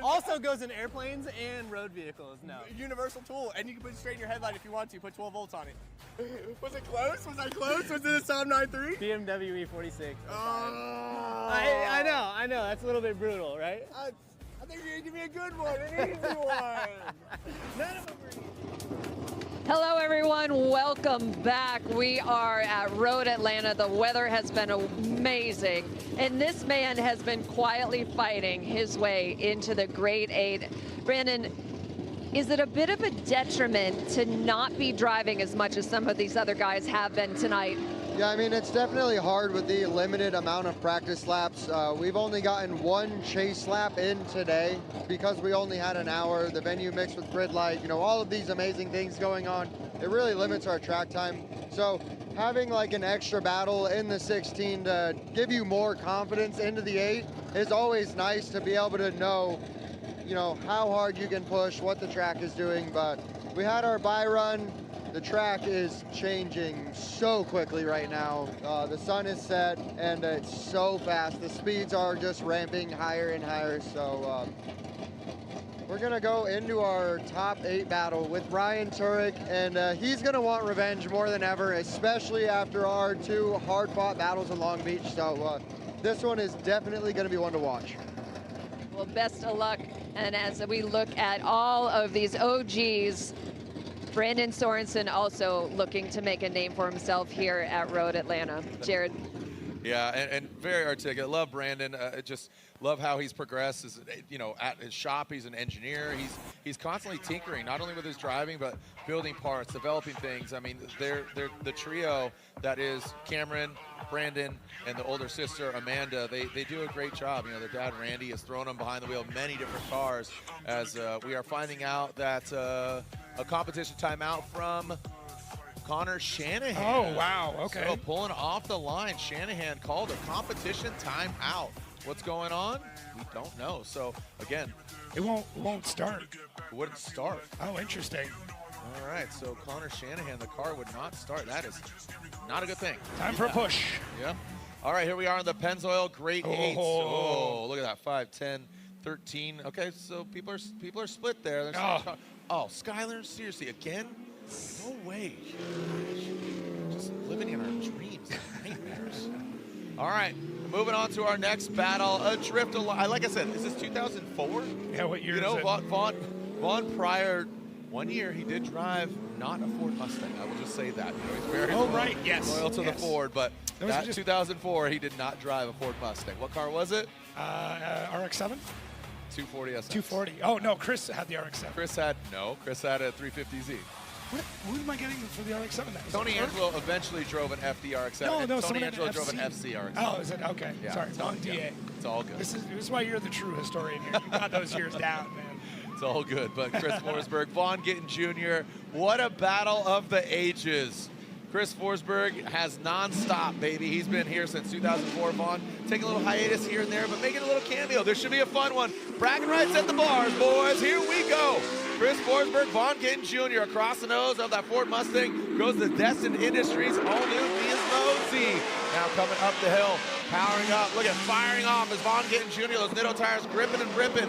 Also goes in airplanes and road vehicles. No. Universal tool, and you can put it straight in your headlight if you want to. Put 12 volts on it. Was it close? Was I close? Was it a Saab 9.3? BMW E46. Oh. I know. That's a little bit brutal, right? I think you're gonna give me a good one, an easy one. None of them are easy. Hello, everyone. Welcome back. We are at Road Atlanta. The weather has been amazing, and this man has been quietly fighting his way into the Grade 8. Brandon, is it a bit of a detriment to not be driving as much as some of these other guys have been tonight? Yeah, I mean, it's definitely hard with the limited amount of practice laps. We've only gotten 1 chase lap in today because we only had an hour. The venue mixed with grid light, all of these amazing things going on. It really limits our track time. So having like an extra battle in the 16 to give you more confidence into the 8 is always nice to be able to know, how hard you can push, what the track is doing. But we had our bye run. The track is changing so quickly right now. The sun is set and it's so fast. The speeds are just ramping higher and higher. So we're gonna go into our top 8 battle with Ryan Tuerck, and he's gonna want revenge more than ever, especially after our 2 hard-fought battles in Long Beach. So this one is definitely gonna be one to watch. Well, best of luck. And as we look at all of these OGs, Brandon Sorenson also looking to make a name for himself here at Road Atlanta. Jared. Yeah, and very articulate. Love Brandon. Just love how he's progressed. At his shop, he's an engineer. He's constantly tinkering, not only with his driving, but building parts, developing things. I mean, they're the trio that is Cameron, Brandon, and the older sister Amanda. They do a great job. Their dad Randy has thrown them behind the wheel of many different cars. As we are finding out that a competition timeout from Connor Shanahan. Oh, wow. Okay. So pulling off the line, Shanahan called a competition timeout. What's going on? We don't know. So, again. It won't start. It wouldn't start. Oh, interesting. All right, so Connor Shanahan, the car would not start. That is not a good thing. Time for a push. Yeah. All right, here we are in the Pennzoil Great Eights. Oh, look at that, 5, 10, 13. Okay, so people are split there. Skyler, seriously, again? No way. Just living in our dreams and nightmares. All right, moving on to our next battle, a drift along. Like I said, is this 2004? Yeah, what year is it? Vaughn prior, 1 year he did drive not a Ford Mustang. I will just say that. He's very loyal to the Ford, but that 2004 he did not drive a Ford Mustang. What car was it? RX-7? 240 SS. 240. Oh, no, Chris had the RX-7. Chris had a 350Z. Who am I getting for the RX-7 then? Tony Angelo eventually drove an FD RX-7. No, Tony Angelo drove an FC RX-7. Oh, is it? Okay. Yeah, sorry, non-DA. It's all good. This is why you're the true historian here. You got those years down, man. It's all good, but Chris Forsberg, Vaughn Gittin Jr., what a battle of the ages. Chris Forsberg has nonstop, baby. He's been here since 2004. Vaughn taking a little hiatus here and there, but making a little cameo. This should be a fun one. Bragging rights at the bars, boys. Here we go. Chris Forsberg, Vaughn Gittin Jr. across the nose of that Ford Mustang goes to Destined Industries, all new Nismo Z. Now coming up the hill, powering up. Look at firing off as Vaughn Gittin Jr. Those Nitto tires gripping and ripping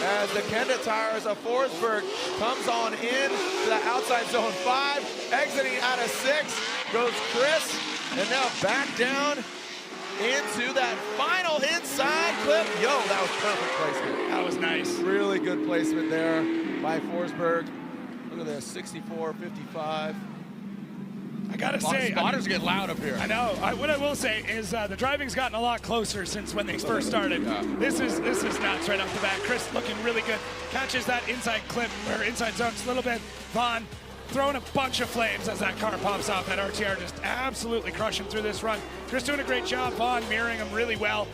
as the Kenda tires of Forsberg comes on in to the outside zone 5, exiting out of 6 goes Chris, and now back down into that final inside clip. Yo, that was perfect placement. That was nice. Really good placement there by Forsberg. Look at this, 64, 55. I gotta say, spotters get loud up here. I know. What I will say is the driving's gotten a lot closer since when they first started. Yeah. This is nuts right off the bat. Chris looking really good. Catches that inside clip or inside zone just a little bit. Vaughn throwing a bunch of flames as that car pops off. That RTR just absolutely crushing through this run. Chris doing a great job. Vaughn mirroring him really well.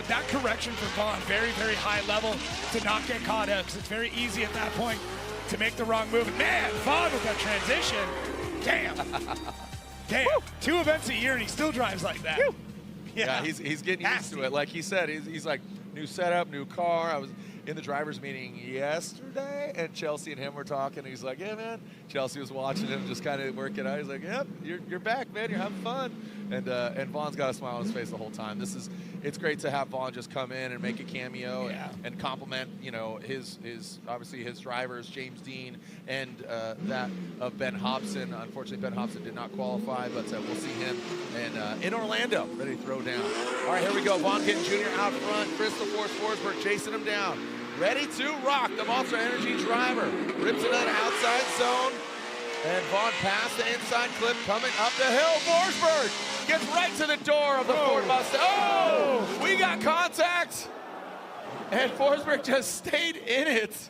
That correction for Vaughn, very, very high level to not get caught out because it's very easy at that point to make the wrong move. And man, Vaughn with that transition. Damn. Damn. Woo. 2 events a year and he still drives like that. Woo. Yeah, he's getting used to it. Like he said, he's like, new setup, new car. I was in the driver's meeting yesterday, and Chelsea and him were talking. He's like, yeah, man. Chelsea was watching him just kind of work it out. He's like, yep, you're back, man. You're having fun. And Vaughn's got a smile on his face the whole time. It's great to have Vaughn just come in and make a cameo and compliment, his obviously his drivers, James Deane, and that of Ben Hobson. Unfortunately, Ben Hobson did not qualify, but we'll see him in Orlando, ready to throw down. All right, here we go. Vaughn Gittin Jr. out front. Chris the Force Forsberg chasing him down. Ready to rock. The Monster Energy driver rips it on the outside zone. And Vaughn past the inside clip coming up the hill. Forsberg gets right to the door of the Ford Mustang. Oh, we got contact. And Forsberg just stayed in it.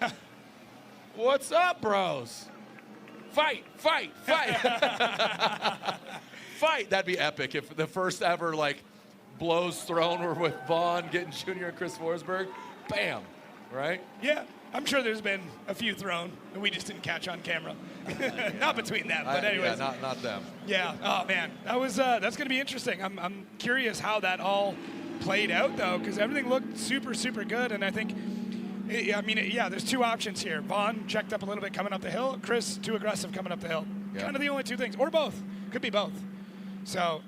What's up, bros? Fight, fight, fight. Fight. That'd be epic if the first ever, blows thrown were with Vaughn Gittin Jr. and Chris Forsberg. Bam. Right? Yeah. I'm sure there's been a few thrown that we just didn't catch on camera. Not between them, but anyways. Yeah, not them. Yeah. Oh man, that's going to be interesting. I'm curious how that all played out though, because everything looked super, super good, and I think, there's 2 options here. Vaughn checked up a little bit coming up the hill. Chris too aggressive coming up the hill. Yeah. Kind of the only 2 things, or both. Could be both. So,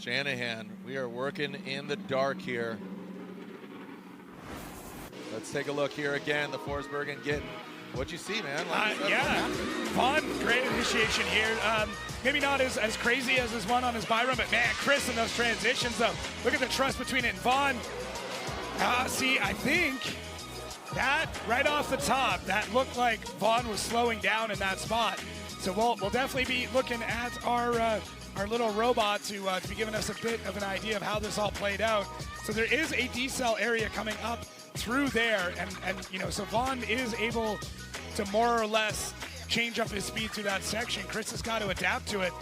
Shanahan, we are working in the dark here. Let's take a look here again, the Forsberg and Gittin. What you see, man? Vaughn, great initiation here. Maybe not as crazy as his one on his bye run, but man, Chris in those transitions, though. Look at the trust between it and Vaughn. I think that right off the top, that looked like Vaughn was slowing down in that spot. So we'll definitely be looking at our little robot to be giving us a bit of an idea of how this all played out. So there is a decel area coming up through there, and so Vaughn is able to more or less change up his speed through that section. Chris has got to adapt to it.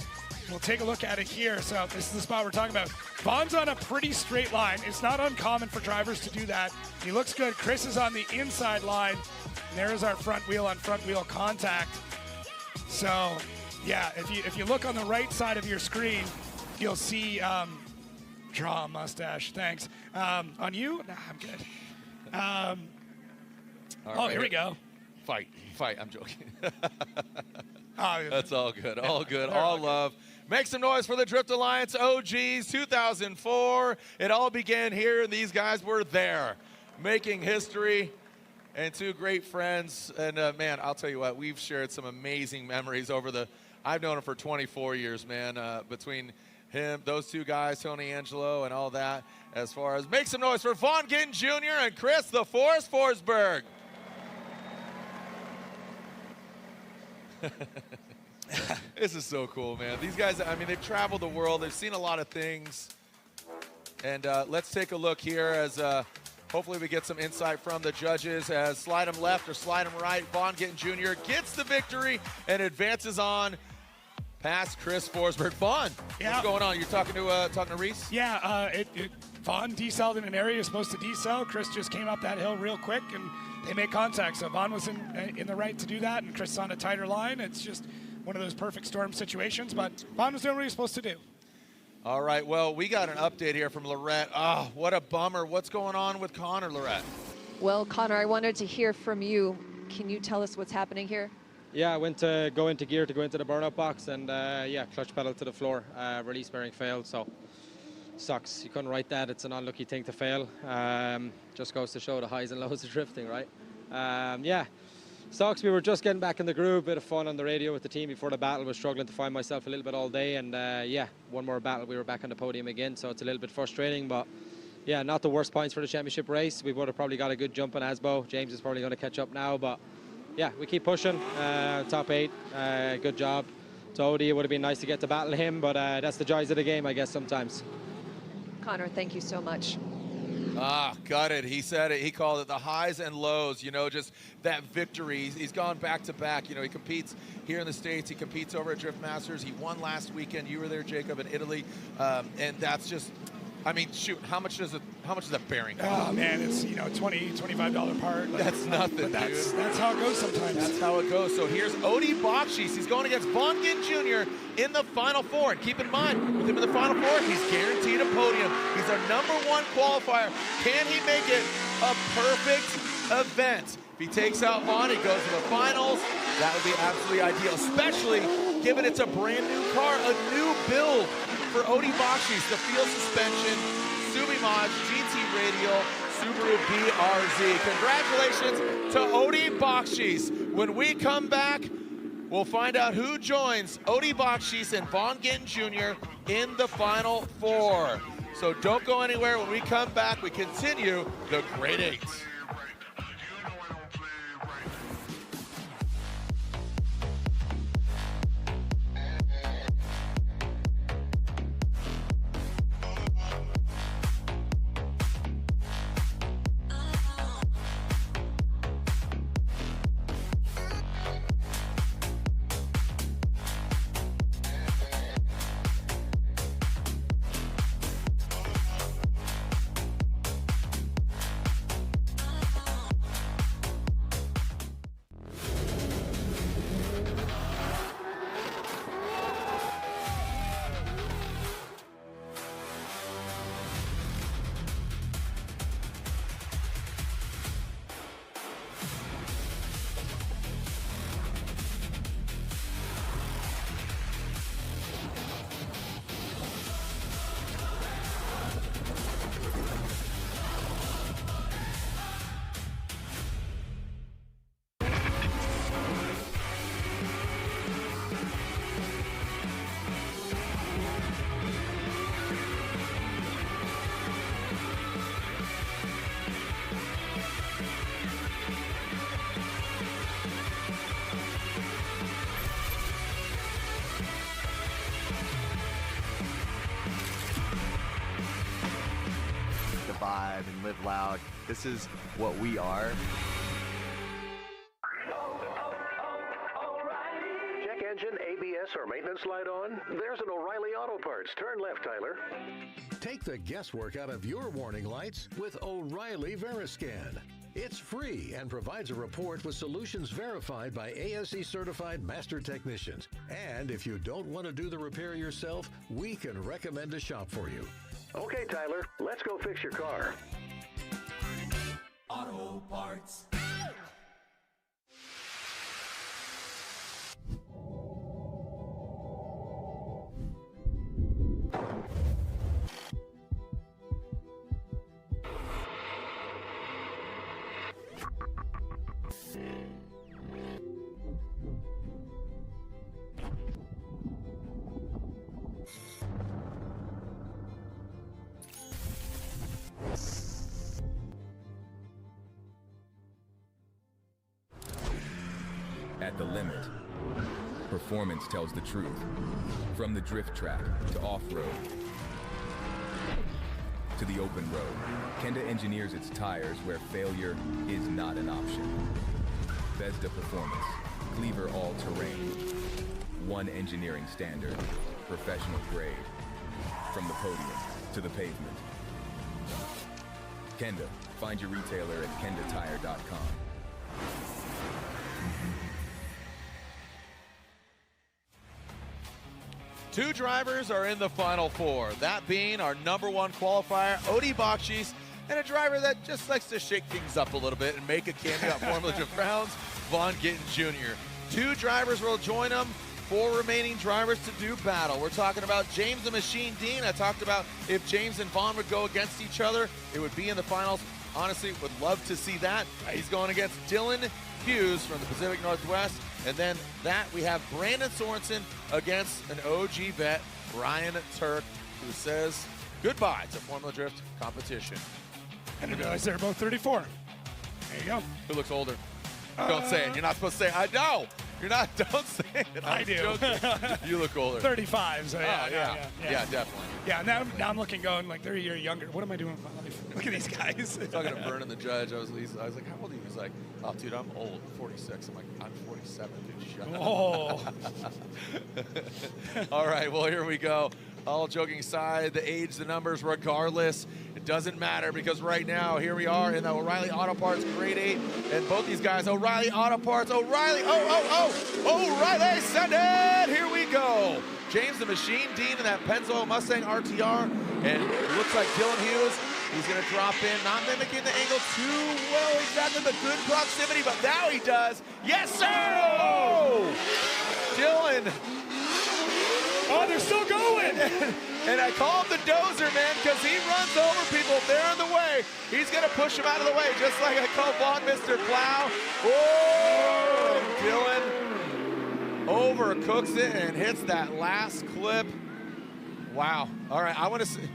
We'll take a look at it here. So this is the spot we're talking about. Vaughn's on a pretty straight line. It's not uncommon for drivers to do that. He looks good. Chris is on the inside line. And there's our front wheel on front wheel contact. So Yeah, if you look on the right side of your screen, you'll see draw a mustache. Thanks. On you? Nah, I'm good. Here we go. Fight. I'm joking. Oh, That's all good. All good. All love. Make some noise for the Drift Alliance OGs 2004. It all began here, and these guys were there, making history. And two great friends. And, man, I'll tell you what, we've shared some amazing memories I've known him for 24 years, man, between him, those two guys, Tony Angelo, and all that. As far as make some noise for Vaughn Gittin Jr. and Chris the Force Forsberg. This is so cool, man. These guys, I mean, they've traveled the world. They've seen a lot of things. And let's take a look here as hopefully we get some insight from the judges as slide him left or slide him right. Vaughn Gittin Jr. gets the victory and advances on past Chris Forsberg. Vaughn, what's going on? You're talking to Reese? Yeah, Vaughn decelled in an area you're supposed to decel. Chris just came up that hill real quick, and they made contact. So Vaughn was in the right to do that, and Chris is on a tighter line. It's just one of those perfect storm situations, but Vaughn was doing what he was supposed to do. All right, well, we got an update here from Lorette. Oh, what a bummer. What's going on with Connor, Lorette? Well, Connor, I wanted to hear from you. Can you tell us what's happening here? Yeah, I went to go into gear to go into the burnout box, and clutch pedal to the floor. Release bearing failed, so sucks. You couldn't write that. It's an unlucky thing to fail. Just goes to show the highs and lows of drifting, right? Sucks. We were just getting back in the groove. Bit of fun on the radio with the team before the battle. Was struggling to find myself a little bit all day, and one more battle, we were back on the podium again. So it's a little bit frustrating, but yeah, not the worst points for the championship race. We would have probably got a good jump on Aasbo. James is probably going to catch up now, but yeah, we keep pushing. Top 8, good job. To Odie, it would have been nice to get to battle him, but that's the joys of the game, I guess, sometimes. Connor, thank you so much. Got it. He said it. He called it the highs and lows, just that victory. He's gone back to back. He competes here in the States. He competes over at Drift Masters. He won last weekend. You were there, Jacob, in Italy. And that's just, I mean, shoot, how much does that bearing cost? Oh, man, it's, $20, $25 part. That's nothing, that's, dude. That's how it goes sometimes. That's how it goes. So here's Odie Bacchis. He's going against Vaughn Gittin Jr. in the Final Four. And keep in mind, with him in the Final Four, he's guaranteed a podium. He's our #1 qualifier. Can he make it a perfect event? If he takes out Vaughn, he goes to the finals. That would be absolutely ideal, especially given it's a brand new car, a new build for Odie Bacchis, the field suspension, Subimaj, GT Radial, Subaru BRZ. Congratulations to Odie Bacchis. When we come back, we'll find out who joins Odie Bacchis and Vaughn Gittin Jr. in the Final Four. So don't go anywhere. When we come back, we continue the Great 8. Vibe and live loud. This is what we are. Check engine, ABS, or maintenance light on? There's an O'Reilly Auto Parts. Turn left, Tyler. Take the guesswork out of your warning lights with O'Reilly Veriscan. It's free and provides a report with solutions verified by ASE certified master technicians. And if you don't want to do the repair yourself, we can recommend a shop for you. Okay, Tyler, let's go fix your car. Auto Parts. At the limit, performance tells the truth. From the drift track to off-road to the open road, Kenda engineers its tires where failure is not an option. Vesda Performance, Cleaver all-terrain. One engineering standard, professional grade. From the podium to the pavement. Kenda, find your retailer at kendatire.com. Two drivers are in the Final Four, that being our #1 qualifier, Odi Bacchis, and a driver that just likes to shake things up a little bit and make a cameo at Formula Drift rounds, Vaughn Gittin Jr. Two drivers will join him, 4 remaining drivers to do battle. We're talking about James the Machine Deane. I talked about if James and Vaughn would go against each other, it would be in the finals. Honestly, would love to see that. He's going against Dylan Hughes from the Pacific Northwest. And then that we have Brandon Sorenson against an OG vet, Ryan Turk, who says goodbye to Formula Drift competition. And I realize they're both 34. There you go. Who looks older? Don't say it. You're not supposed to say it. I know. You're not. Don't say it. I do. You look older. 35. So yeah, yeah, definitely. Yeah, now I'm looking, going like they're a year younger. What am I doing with my life? Look at these guys. Talking to Vernon, the judge, I was like, how old are you? He's like, oh, dude, I'm old, 46. I'm like, I'm 47, dude. Shut up. Oh. All right, well, here we go. All joking aside, the age, the numbers, regardless, it doesn't matter because right now, here we are in the O'Reilly Auto Parts Grade 8, and both these guys, O'Reilly Auto Parts, O'Reilly, O'Reilly, send it! Here we go. James the Machine Deane in that Pennzoil Mustang RTR, and it looks like Dylan Hughes, he's going to drop in, not mimicking the angle too well exactly, but good proximity, but now he does. Yes, sir! Oh! Dylan. Oh, they're still going. And I call him the dozer, man, because he runs over people. If they're in the way, he's going to push them out of the way, just like I call Vaughn Mr. Plow. Oh, and Dylan overcooks it and hits that last clip. Wow. All right, I want to see.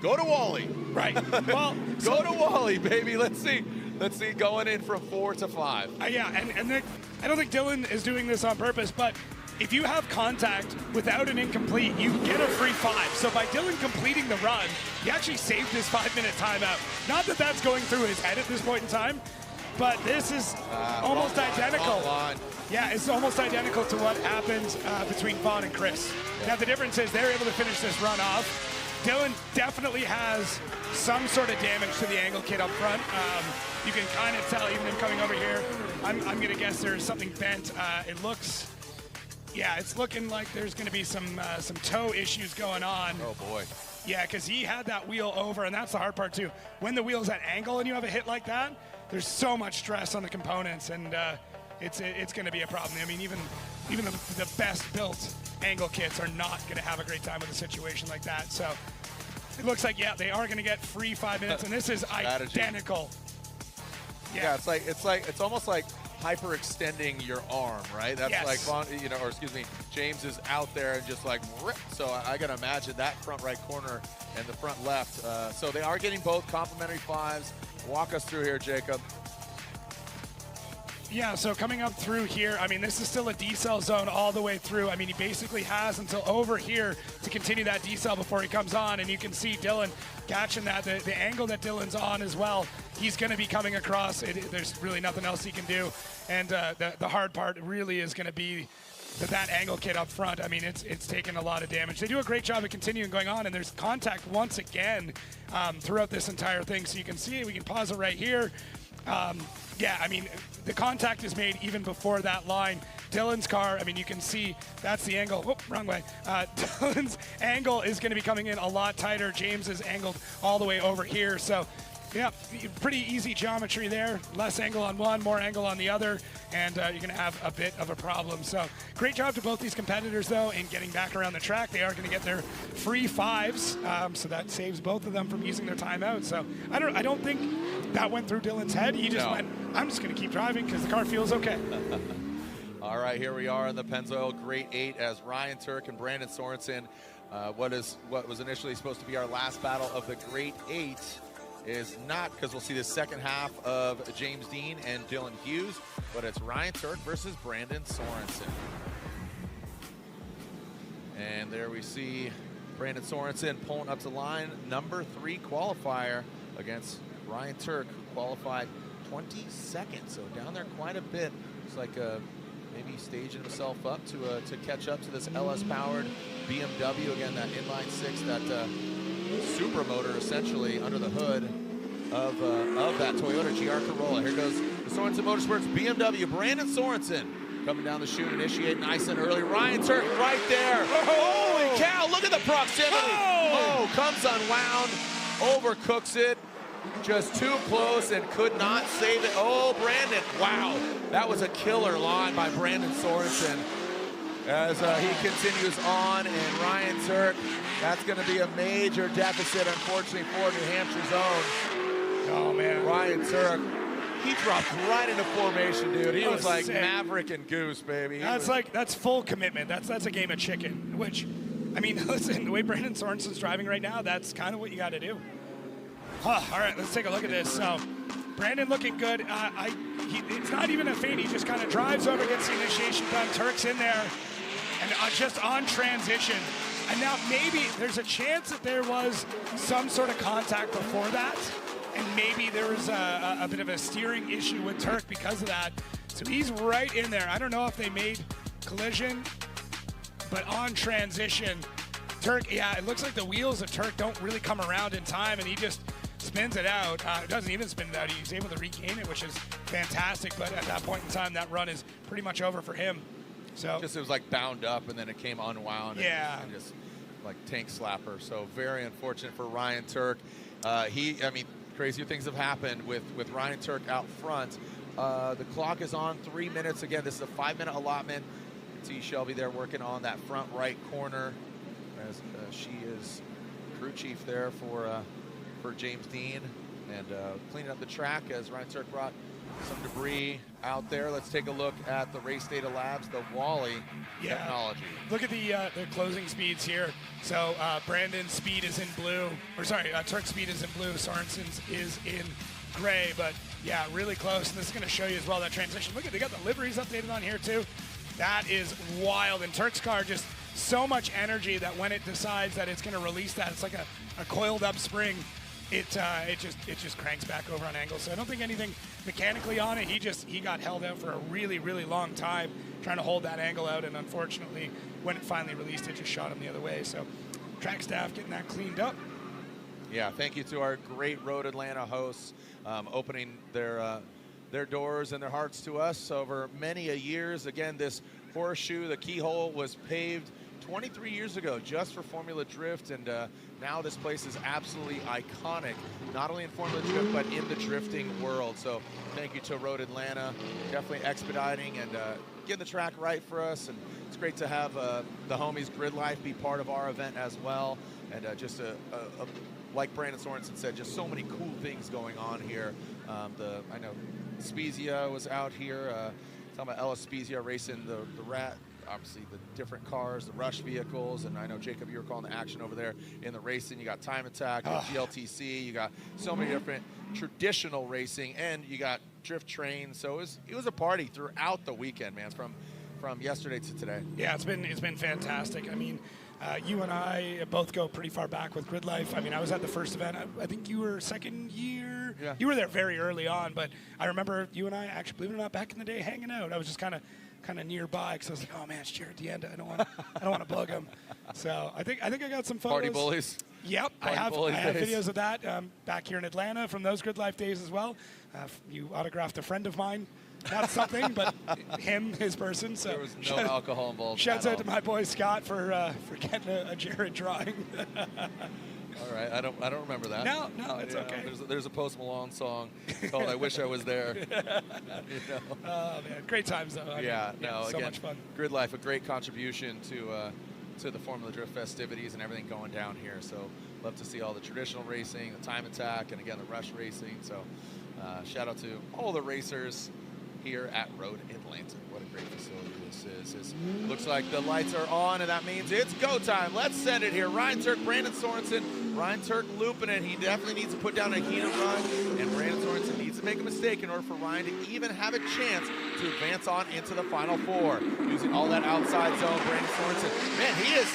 Go to Wally. Right. Well, go to Wally, baby. Let's see. Let's see, going in from 4 to 5. Yeah, and I don't think Dylan is doing this on purpose, but if you have contact without an incomplete, you get a free 5. So by Dylan completing the run, he actually saved his 5-minute timeout. Not that that's going through his head at this point in time, but this is almost identical. Yeah, it's almost identical to what happened between Vaughn and Chris. Yeah. Now the difference is they're able to finish this run off. Dylan definitely has some sort of damage to the angle kit up front. You can kind of tell, even him coming over here, I'm going to guess there's something bent. It looks, yeah, it's looking like there's going to be some toe issues going on. Oh, boy. Yeah, because he had that wheel over, and that's the hard part, too. When the wheel's at angle and you have a hit like that, there's so much stress on the components, and it's going to be a problem. I mean, even the best-built angle kits are not going to have a great time with a situation like that. So it looks like, yeah, they are going to get free 5 minutes, and this is identical. Yeah, it's almost like hyperextending your arm, right? That's yes. like, or excuse me, James is out there and just like rip. So I gotta imagine that front right corner and the front left. So they are getting both complimentary 5s. Walk us through here, Jacob. Yeah, so coming up through here, I mean, this is still a decel zone all the way through. I mean, he basically has until over here to continue that decel before he comes on, and you can see Dylan catching that. The angle that Dylan's on as well, he's going to be coming across. There's really nothing else he can do, and the hard part really is going to be that angle kit up front. I mean, it's taken a lot of damage. They do a great job of continuing going on, and there's contact once again throughout this entire thing. So you can see it. We can pause it right here. Yeah, I mean, the contact is made even before that line. Dylan's car, I mean, you can see that's the angle. Whoop, wrong way. Dylan's angle is going to be coming in a lot tighter. James is angled all the way over here. So, yeah, pretty easy geometry there. Less angle on one, more angle on the other, and you're going to have a bit of a problem. So, great job to both these competitors, though, in getting back around the track. They are going to get their free fives, so that saves both of them from using their timeout. So, I don't think that went through Dylan's head. He just went, I'm just going to keep driving because the car feels okay. All right, here we are in the Pennzoil Great 8 as Ryan Turk and Brandon Sorenson. What was initially supposed to be our last battle of the Great 8 is not, because we'll see the second half of James Deane and Dylan Hughes, but it's Ryan Turk versus Brandon Sorenson. And there we see Brandon Sorenson pulling up to line, number 3 qualifier against Ryan Turk, who qualified 22nd, so down there quite a bit. Looks like maybe staging himself up to catch up to this LS-powered BMW. Again, that inline 6, that super motor essentially under the hood of that Toyota GR Corolla. Here goes the Sorenson Motorsports BMW. Brandon Sorenson coming down the chute, initiating nice and early. Ryan Turk right there. Oh, holy cow, look at the proximity. Oh, comes unwound, overcooks it. Just too close and could not save it. Oh, Brandon, wow. That was a killer line by Brandon Sorenson as he continues on. And Ryan Turk, that's going to be a major deficit, unfortunately, for New Hampshire's own. Oh, man. Ryan Turk, he dropped right into formation, dude. He was like sick. Maverick and Goose, baby. That's full commitment. That's a game of chicken, which, I mean, listen, the way Brandon Sorenson's driving right now, that's kind of what you got to do. All right, let's take a look at this. So, Brandon looking good. It's not even a feint. He just kind of drives over, gets the initiation done. Turk's in there, and just on transition. And now maybe there's a chance that there was some sort of contact before that, and maybe there was a bit of a steering issue with Turk because of that. So he's right in there. I don't know if they made collision, but on transition, Turk, yeah, it looks like the wheels of Turk don't really come around in time, and he just spins it out. Doesn't even spin it out. He's able to regain it, which is fantastic. But at that point in time, that run is pretty much over for him. So it was like bound up, and then it came unwound. Yeah. And just like tank slapper. So very unfortunate for Ryan Turk. Crazier things have happened with Ryan Turk out front. The clock is on 3 minutes. Again, this is a 5-minute allotment. You can see Shelby there working on that front right corner as she is crew chief there for James Deane, and cleaning up the track as Ryan Turk brought some debris out there. Let's take a look at the Race Data Labs, the Wally technology. Look at the closing speeds here. So Brandon's speed is in blue, Turk's speed is in blue, Sorenson's is in gray, but yeah, really close. And this is going to show you as well that transition. Look at, they got the liveries updated on here too. That is wild. And Turk's car just so much energy that when it decides that it's going to release that, it's like a coiled up spring. It just cranks back over on angle. So I don't think anything mechanically on it. He got held out for a really, really long time trying to hold that angle out, and unfortunately, when it finally released, it just shot him the other way. So track staff getting that cleaned up. Yeah, thank you to our great Road Atlanta hosts opening their doors and their hearts to us over many a years. Again, this horseshoe, the keyhole, was paved 23 years ago just for Formula Drift, and now this place is absolutely iconic, not only in Formula Drift, but in the drifting world. So thank you to Road Atlanta, definitely expediting and getting the track right for us. And it's great to have the homies Grid Life be part of our event as well. And like Brandon Sorenson said, just so many cool things going on here. I know Spezia was out here, talking about Ellis Spezia racing the Rat, obviously the different cars, the Rush vehicles, and I know, Jacob, you were calling the action over there in the racing. You got Time Attack, you got GLTC, you got so many different traditional racing, and you got drift trains. So it was a party throughout the weekend, man, from yesterday to today. Yeah, it's been fantastic. I mean, you and I both go pretty far back with Grid Life. I mean, I was at the first event. I think you were second year. Yeah. You were there very early on, but I remember you and I actually, believe it or not, back in the day, hanging out. I was just kind of nearby because I was like, oh man, it's Jared Deanda. I don't want to bug him. So I think I got some photos. Party bullies. Yep, I have videos of that back here in Atlanta from those Grid Life days as well. You autographed a friend of mine. Not something, but his person. So there was no alcohol involved. Shouts out to my boy Scott for getting a Jared drawing. All right, I don't remember that. No, it's okay. There's a Post Malone song called "I Wish I Was There." Oh man, great times though. So again, much fun. Grid Life, a great contribution to the Formula Drift festivities and everything going down here. So love to see all the traditional racing, the time attack, and again the rush racing. So shout out to all the racers here at Road Atlanta. What a great facility this is. Looks like the lights are on, and that means it's go time. Let's send it here. Ryan Turk, Brandon Sorenson. Ryan Turk looping it. He definitely needs to put down a heat-up run, and Brandon Sorenson needs to make a mistake in order for Ryan to even have a chance to advance on into the Final Four. Using all that outside zone, Brandon Sorenson. Man, he is,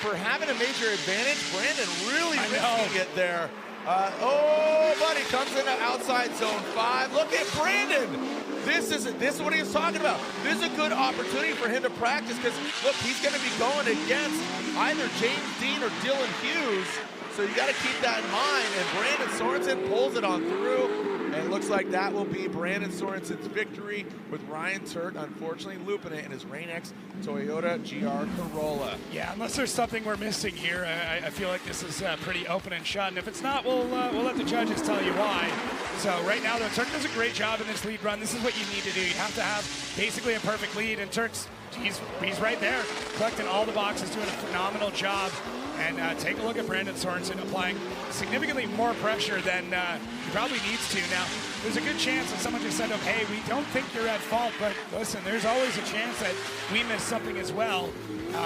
for having a major advantage, Brandon really risking it there. Buddy comes into outside zone 5. Look at Brandon. This is what he was talking about. This is a good opportunity for him to practice because, look, he's going to be going against either James Deane or Dylan Hughes. So you got to keep that in mind. And Brandon Sorenson pulls it on through. And it looks like that will be Brandon Sorenson's victory with Ryan Turk, unfortunately, looping it in his Rain-X Toyota GR Corolla. Yeah, unless there's something we're missing here, I feel like this is pretty open and shut. And if it's not, we'll let the judges tell you why. So right now, though, Turk does a great job in this lead run. This is what you need to do. You have to have basically a perfect lead, and Turk's he's right there, collecting all the boxes, doing a phenomenal job. And take a look at Brandon Sorenson applying significantly more pressure than he probably needs to. Now, there's a good chance that someone just said, hey, we don't think you're at fault, but listen, there's always a chance that we missed something as well.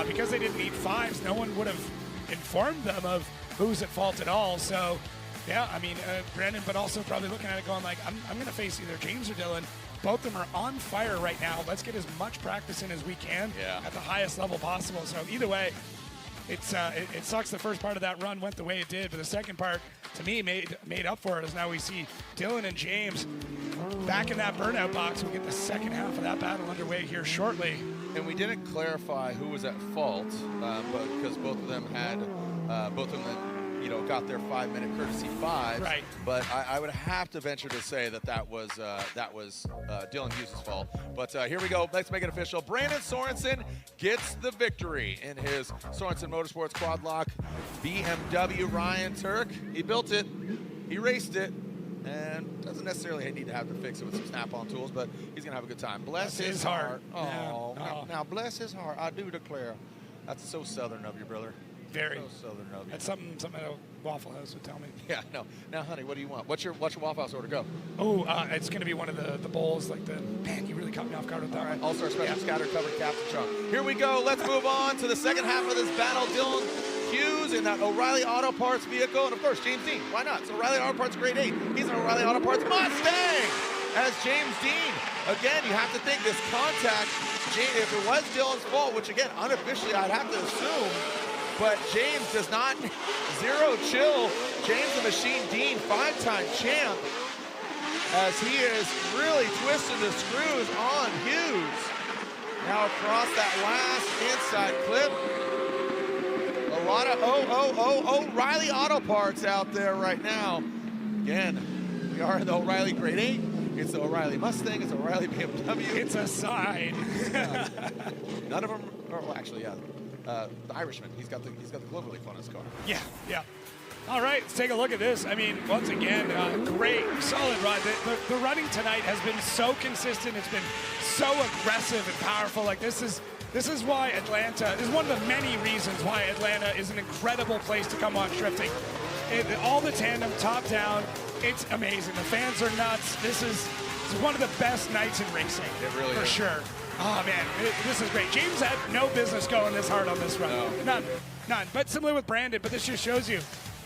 Because they didn't need 5s, no one would have informed them of who's at fault at all. So, yeah, I mean, Brandon, but also probably looking at it going like, I'm going to face either James or Dylan. Both of them are on fire right now. Let's get as much practice in as we can at the highest level possible. So either way, it sucks the first part of that run went the way it did, but the second part, to me, made up for it as now we see Dylan and James back in that burnout box. We'll get the second half of that battle underway here shortly. And we didn't clarify who was at fault, but because both of them got their 5-minute courtesy 5s. Right. But I would have to venture to say that was Dylan Hughes' fault. But here we go. Let's make it official. Brandon Sorenson gets the victory in his Sorenson Motorsports Quad Lock BMW. Ryan Turk, he built it, he raced it, and doesn't necessarily need to have to fix it with some snap-on tools, but he's going to have a good time. Bless his heart. Now bless his heart. I do declare. That's so Southern of you, brother. Very. So Southern of you. That's something at a Waffle House would tell me. Yeah, no. Now, honey, what do you want? What's your Waffle House order? Go. Oh, it's going to be one of the bowls, man, you really caught me off guard with that one. All-Star Special Scatter Covered Captain Trunk. Here we go. Let's move on to the second half of this battle. Dylan Hughes in that O'Reilly Auto Parts vehicle. And, of course, James Deane. Why not? It's O'Reilly Auto Parts Grade 8. He's an O'Reilly Auto Parts Mustang as James Deane. Again, you have to think this contact, if it was Dylan's fault, which, again, unofficially I'd have to assume, but James does not zero chill. James the Machine Deane, 5-time champ, as he is really twisting the screws on Hughes. Now across that last inside clip. A lot of O'Reilly Auto Parts out there right now. Again, we are in the O'Reilly Grade 8. It's the O'Reilly Mustang. It's O'Reilly BMW. It's a sign. None of them, actually, yeah. The Irishman, he's got the globally funnest car. Yeah. All right, let's take a look at this. I mean, once again, great, solid run. The running tonight has been so consistent. It's been so aggressive and powerful. Like this is why Atlanta is one of the many reasons why Atlanta is an incredible place to come watch drifting. All the tandem, top down, it's amazing. The fans are nuts. This is one of the best nights in racing. It really is. For sure. Oh, man, this is great. James had no business going this hard on this run. No. None. But similar with Brandon, but this just shows you,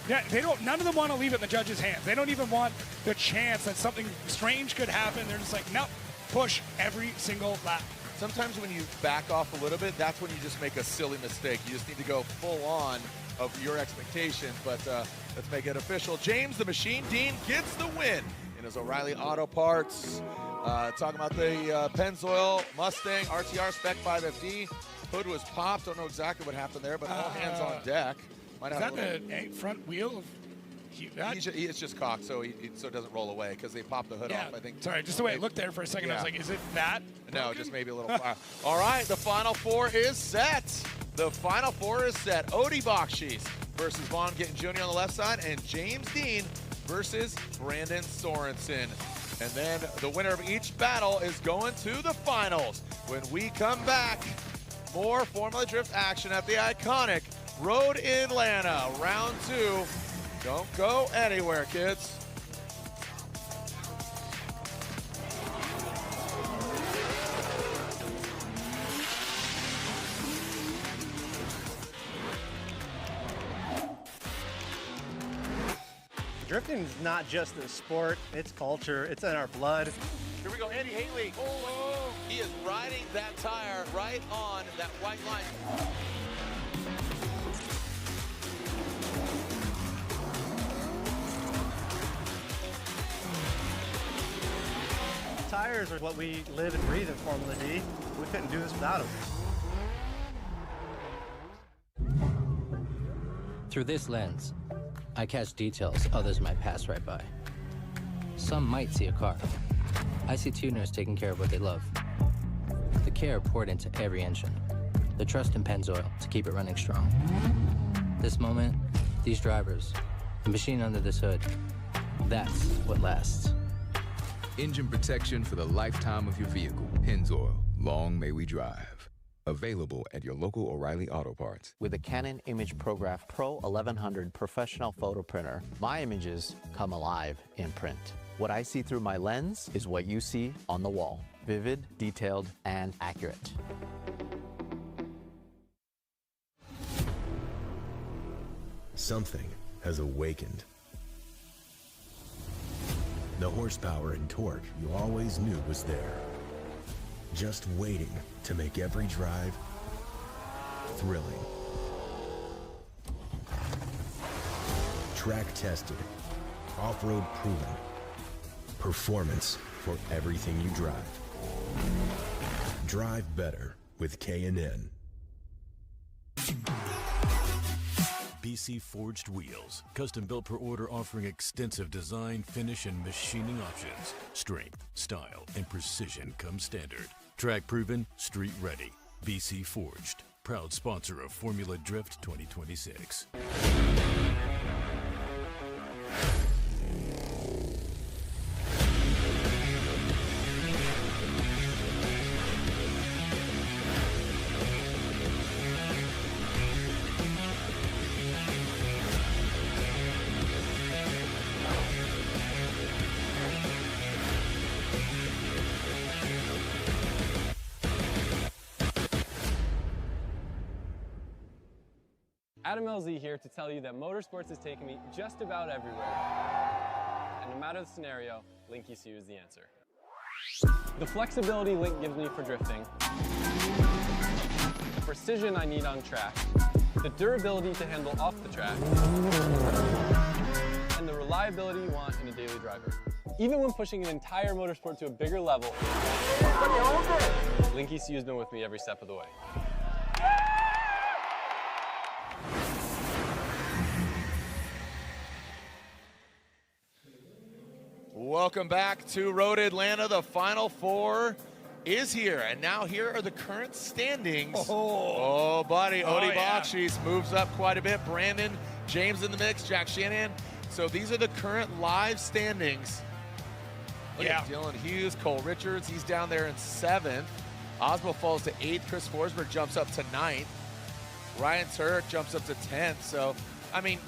none of them want to leave it in the judges' hands. They don't even want the chance that something strange could happen. They're just like, nope, push every single lap. Sometimes when you back off a little bit, that's when you just make a silly mistake. You just need to go full on of your expectations, but let's make it official. James the Machine Deane gets the win in his O'Reilly Auto Parts. Talking about the Pennzoil Mustang RTR Spec 5FD. Hood was popped. Don't know exactly what happened there, but all hands on deck. Might Is have that a the front wheel of It's just cocked, so so it doesn't roll away because they popped the hood off, I think. Sorry, just the way it looked there for a second, I was like, is it that? No, broken? just maybe a little fire. All right, the Final Four is set. The Final Four is set. Backhis versus Vaughn Gittin Jr. on the left side, and James Deane versus Brandon Sorenson. And then the winner of each battle is going to the finals. When we come back, more Formula Drift action at the iconic Road in Atlanta, round 2. Don't go anywhere, kids. Drifting is not just a sport, it's culture, it's in our blood. Here we go, Andy Haley. Oh, he is riding that tire right on that white line. Tires are what we live and breathe in Formula D. We couldn't do this without them. Through this lens, I catch details others might pass right by. Some might see a car. I see tuners taking care of what they love. The care poured into every engine. The trust in Pennzoil to keep it running strong. This moment, these drivers, the machine under this hood, that's what lasts. Engine protection for the lifetime of your vehicle. Pennzoil. Long may we drive. Available at your local O'Reilly Auto Parts. With the Canon Image ProGraph Pro 1100 professional photo printer, my images come alive in print. What I see through my lens is what you see on the wall. Vivid, detailed, and accurate. Something has awakened. The horsepower and torque you always knew was there. Just waiting to make every drive thrilling. Track tested, off-road proven. Performance for everything you drive. Drive better with K&N. BC Forged Wheels, custom built per order, offering extensive design, finish, and machining options. Strength, style, and precision come standard. Track proven, street ready. BC Forged, proud sponsor of Formula Drift 2026. Adam LZ here to tell you that motorsports has taken me just about everywhere. And no matter the scenario, Link ECU is the answer. The flexibility Link gives me for drifting, the precision I need on track, the durability to handle off the track, and the reliability you want in a daily driver. Even when pushing an entire motorsport to a bigger level, Link ECU has been with me every step of the way. Welcome back to Road Atlanta. The Final Four is here, and now here are the current standings. Oh buddy, Backhis moves up quite a bit. Brandon, James in the mix, Jack Shanahan. So these are the current live standings. Look at Dylan Hughes, Cole Richards, he's down there in 7th. Aasbo falls to 8th. Chris Forsberg jumps up to 9th. Ryan Turk jumps up to 10th. So, I mean,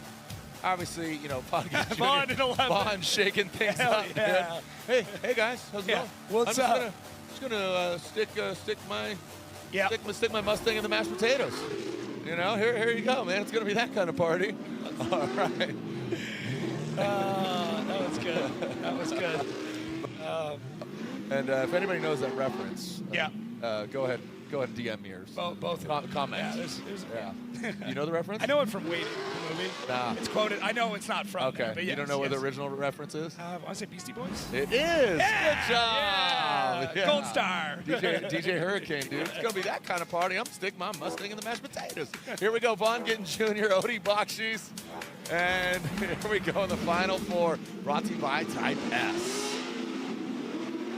obviously, you know, Vaughn in 11th. Vaughn shaking things up. Yeah. Hey guys, how's it going? What's up? Just gonna stick my Mustang in the mashed potatoes. You know, here you go, man. It's gonna be that kind of party. All right. That was good. That was good. And if anybody knows that reference, go ahead Go ahead and DM me yours. Both. Comment. Yeah, You know the reference? I know it from Waiting, the movie. Nah. It's quoted. I know it's not from there, but you yes, don't know what the original reference is? I want to say Beastie Boys? It is. Yeah, Good job. yeah. Gold star. DJ Hurricane, dude. It's going to be that kind of party. I'm sticking my Mustang in the mashed potatoes. Here we go. Von Gittin Jr., Odie Backhis. And here we go in the final four, brought to you by Type S.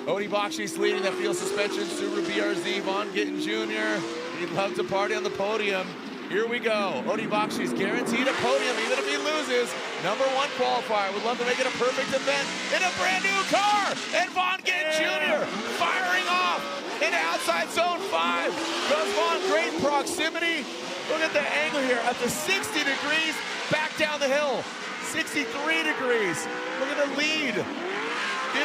Odie Backhis leading that field suspension. Subaru BRZ, Von Gittin Jr. He'd love to party on the podium. Here we go. Odie Backhis guaranteed a podium even if he loses. #1 qualifier. Would love to make it a perfect event in a brand new car. And Von Gittin Jr. firing off into outside zone 5. Goes Von, great proximity. Look at the angle here at the 60 degrees back down the hill. 63 degrees. Look at the lead. 50-50.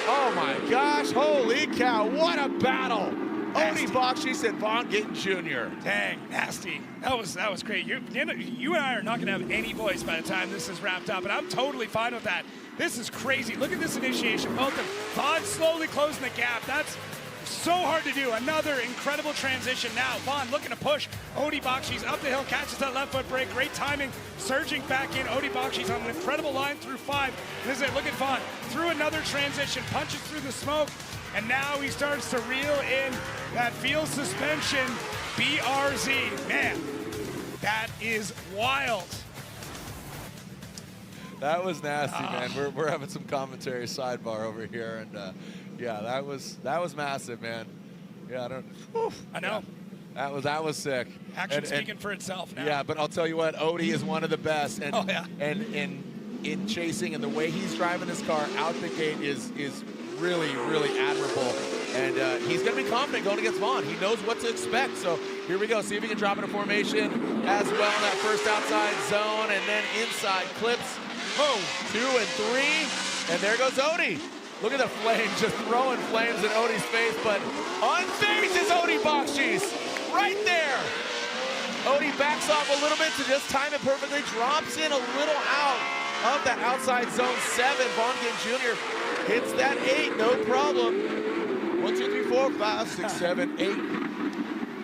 Oh my gosh. Holy cow. What a battle. Odie Backhis and Von Gittin Jr. Dang, nasty. That was great. You and I are not going to have any voice by the time this is wrapped up, and I'm totally fine with that. This is crazy. Look at this initiation. Both of them. Von slowly closing the gap. That's so hard to do. Another incredible transition now. Von looking to push. Odie Backhis up the hill, catches that left foot brake. Great timing. Surging back in. Odie Backhis on an incredible line through 5. This is it. Look at Von. Through another transition. Punches through the smoke. And now he starts to reel in that field suspension BRZ. Man, that is wild. That was nasty, man. We're having some commentary sidebar over here, and yeah, that was massive, man. Yeah, I know. Yeah. That was sick. Action speaking for itself now. Yeah, but I'll tell you what, Odie is one of the best, and and in chasing and the way he's driving this car out the gate is really, really admirable. And he's going to be confident going against Von. He knows what to expect. So here we go. See if he can drop in a formation as well in that first outside zone. And then inside clips. Boom. 2 and 3. And there goes Odie. Look at the flame, just throwing flames in Odie's face. But unfazed is Odie Backhis. Right there. Odie backs off a little bit to just time it perfectly. Drops in a little out of the outside zone 7. Von Gittin Jr. hits that 8, no problem. 1, 2, 3, 4, 5, 6, 7, 8,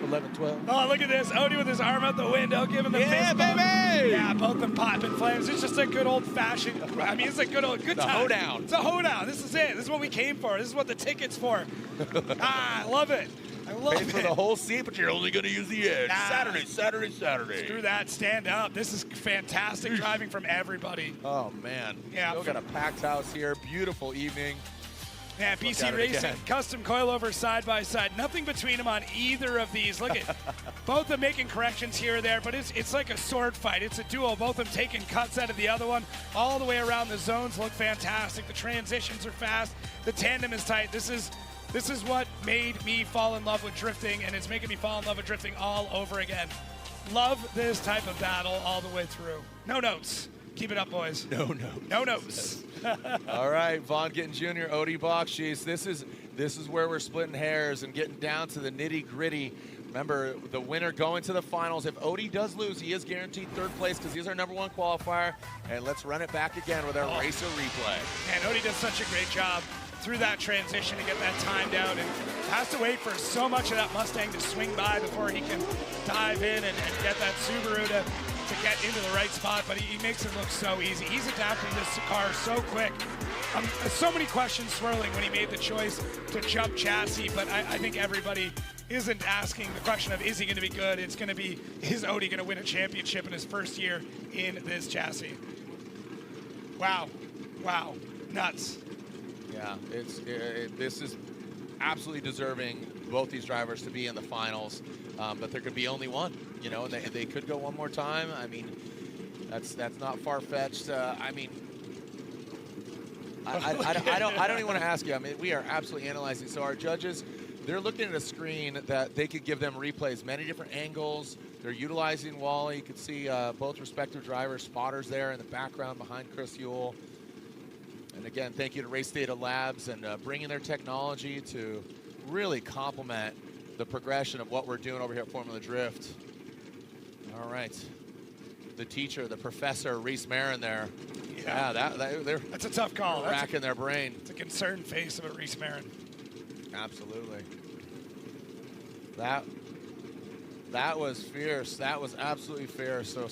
11, 12. Oh, look at this. Odie with his arm out the window, giving the fist bump. Baby! Yeah, both of them popping flames. It's just a good old-fashioned, I mean, it's a good time. Hoedown. It's a hoedown. This is it. This is what we came for. This is what the ticket's for. I love it. I love Paid it. for the whole seat, but you're only going to use the edge. Saturday. Screw that. Stand up. This is fantastic driving from everybody. Oh, man. Yeah. Still got a packed house here. Beautiful evening. Yeah, BC Racing, custom coilover side by side. Nothing between them on either of these. Look at both of them making corrections here or there, but it's like a sword fight. It's a duel. Both of them taking cuts out of the other one. All the way around. The zones look fantastic. The transitions are fast. The tandem is tight. This is what made me fall in love with drifting, and it's making me fall in love with drifting all over again. Love this type of battle all the way through. No notes. Keep it up, boys. No notes. No notes. All right, Von Gittin Jr., Odie Backhis. This is where we're splitting hairs and getting down to the nitty-gritty. Remember, the winner going to the finals. If Odie does lose, he is guaranteed 3rd place because he's our #1 qualifier. And let's run it back again with our racer replay. And Odie does such a great job through that transition to get that time down, and has to wait for so much of that Mustang to swing by before he can dive in and get that Subaru to get into the right spot, but he makes it look so easy. He's adapting this car so quick. So many questions swirling when he made the choice to jump chassis, but I think everybody isn't asking the question of, is he going to be good? It's going to be, is Odie going to win a championship in his first year in this chassis? Wow. Wow. Nuts. Yeah, this is absolutely deserving, both these drivers, to be in the finals, but there could be only one, you know, and they could go one more time. I mean, that's not far-fetched. I mean, I don't even want to ask you. I mean, we are absolutely analyzing. So our judges, they're looking at a screen that they could give them replays, many different angles. They're utilizing Wally. You can see both respective drivers, spotters there in the background behind Chris Yule. And again, thank you to Race Data Labs and bringing their technology to really complement the progression of what we're doing over here at Formula Drift. All right. The teacher, the professor, Reese Marin there. Yeah, that's a tough call. Racking their brain. It's a concerned face of a Reese Marin. Absolutely. That was fierce. That was absolutely fierce. So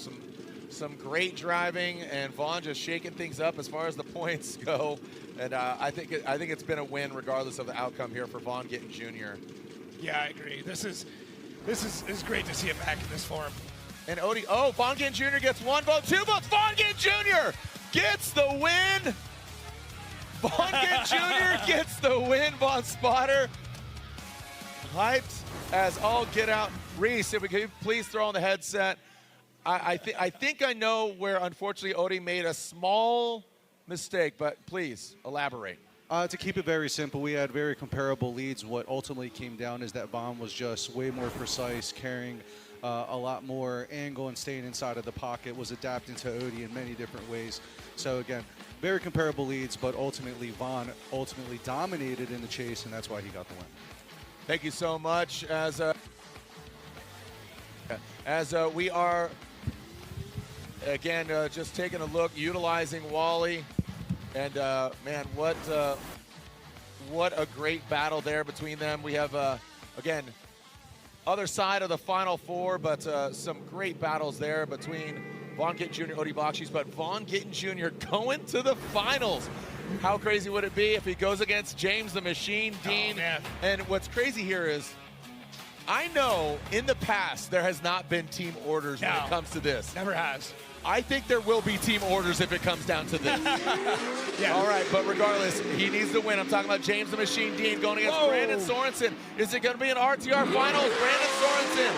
some great driving, and Vaughn just shaking things up as far as the points go. And I think it's been a win regardless of the outcome here for Vaughn Gittin Jr. Yeah, I agree. This is great to see him back in this form. And Odie, Vaughn Gittin Jr. gets 1 vote, 2 votes. Vaughn Gittin Jr. gets the win. Vaughn Gittin Jr. gets the win. Vaughn Spotter hyped as all get out. Reese, if we could please throw on the headset. I think I know where, unfortunately, Odie made a small mistake, but please elaborate. To keep it very simple, we had very comparable leads. What ultimately came down is that Vaughn was just way more precise, carrying a lot more angle and staying inside of the pocket, was adapting to Odie in many different ways. So again, very comparable leads, but ultimately Vaughn dominated in the chase, and that's why he got the win. Thank you so much. As we are, again, just taking a look, utilizing Wally. And man, what a great battle there between them. We have, again, other side of the Final Four, but some great battles there between Vaughn Gittin Jr. and Odie Bacchis, but Vaughn Gittin Jr. going to the finals. How crazy would it be if he goes against James the Machine Deane? Oh, and what's crazy here is, I know in the past there has not been team orders when it comes to this. Never has. I think there will be team orders if it comes down to this. Yeah. All right, but regardless, he needs to win. I'm talking about James the Machine Deane going against Brandon Sorenson. Is it going to be an RTR Finals? Brandon Sorenson,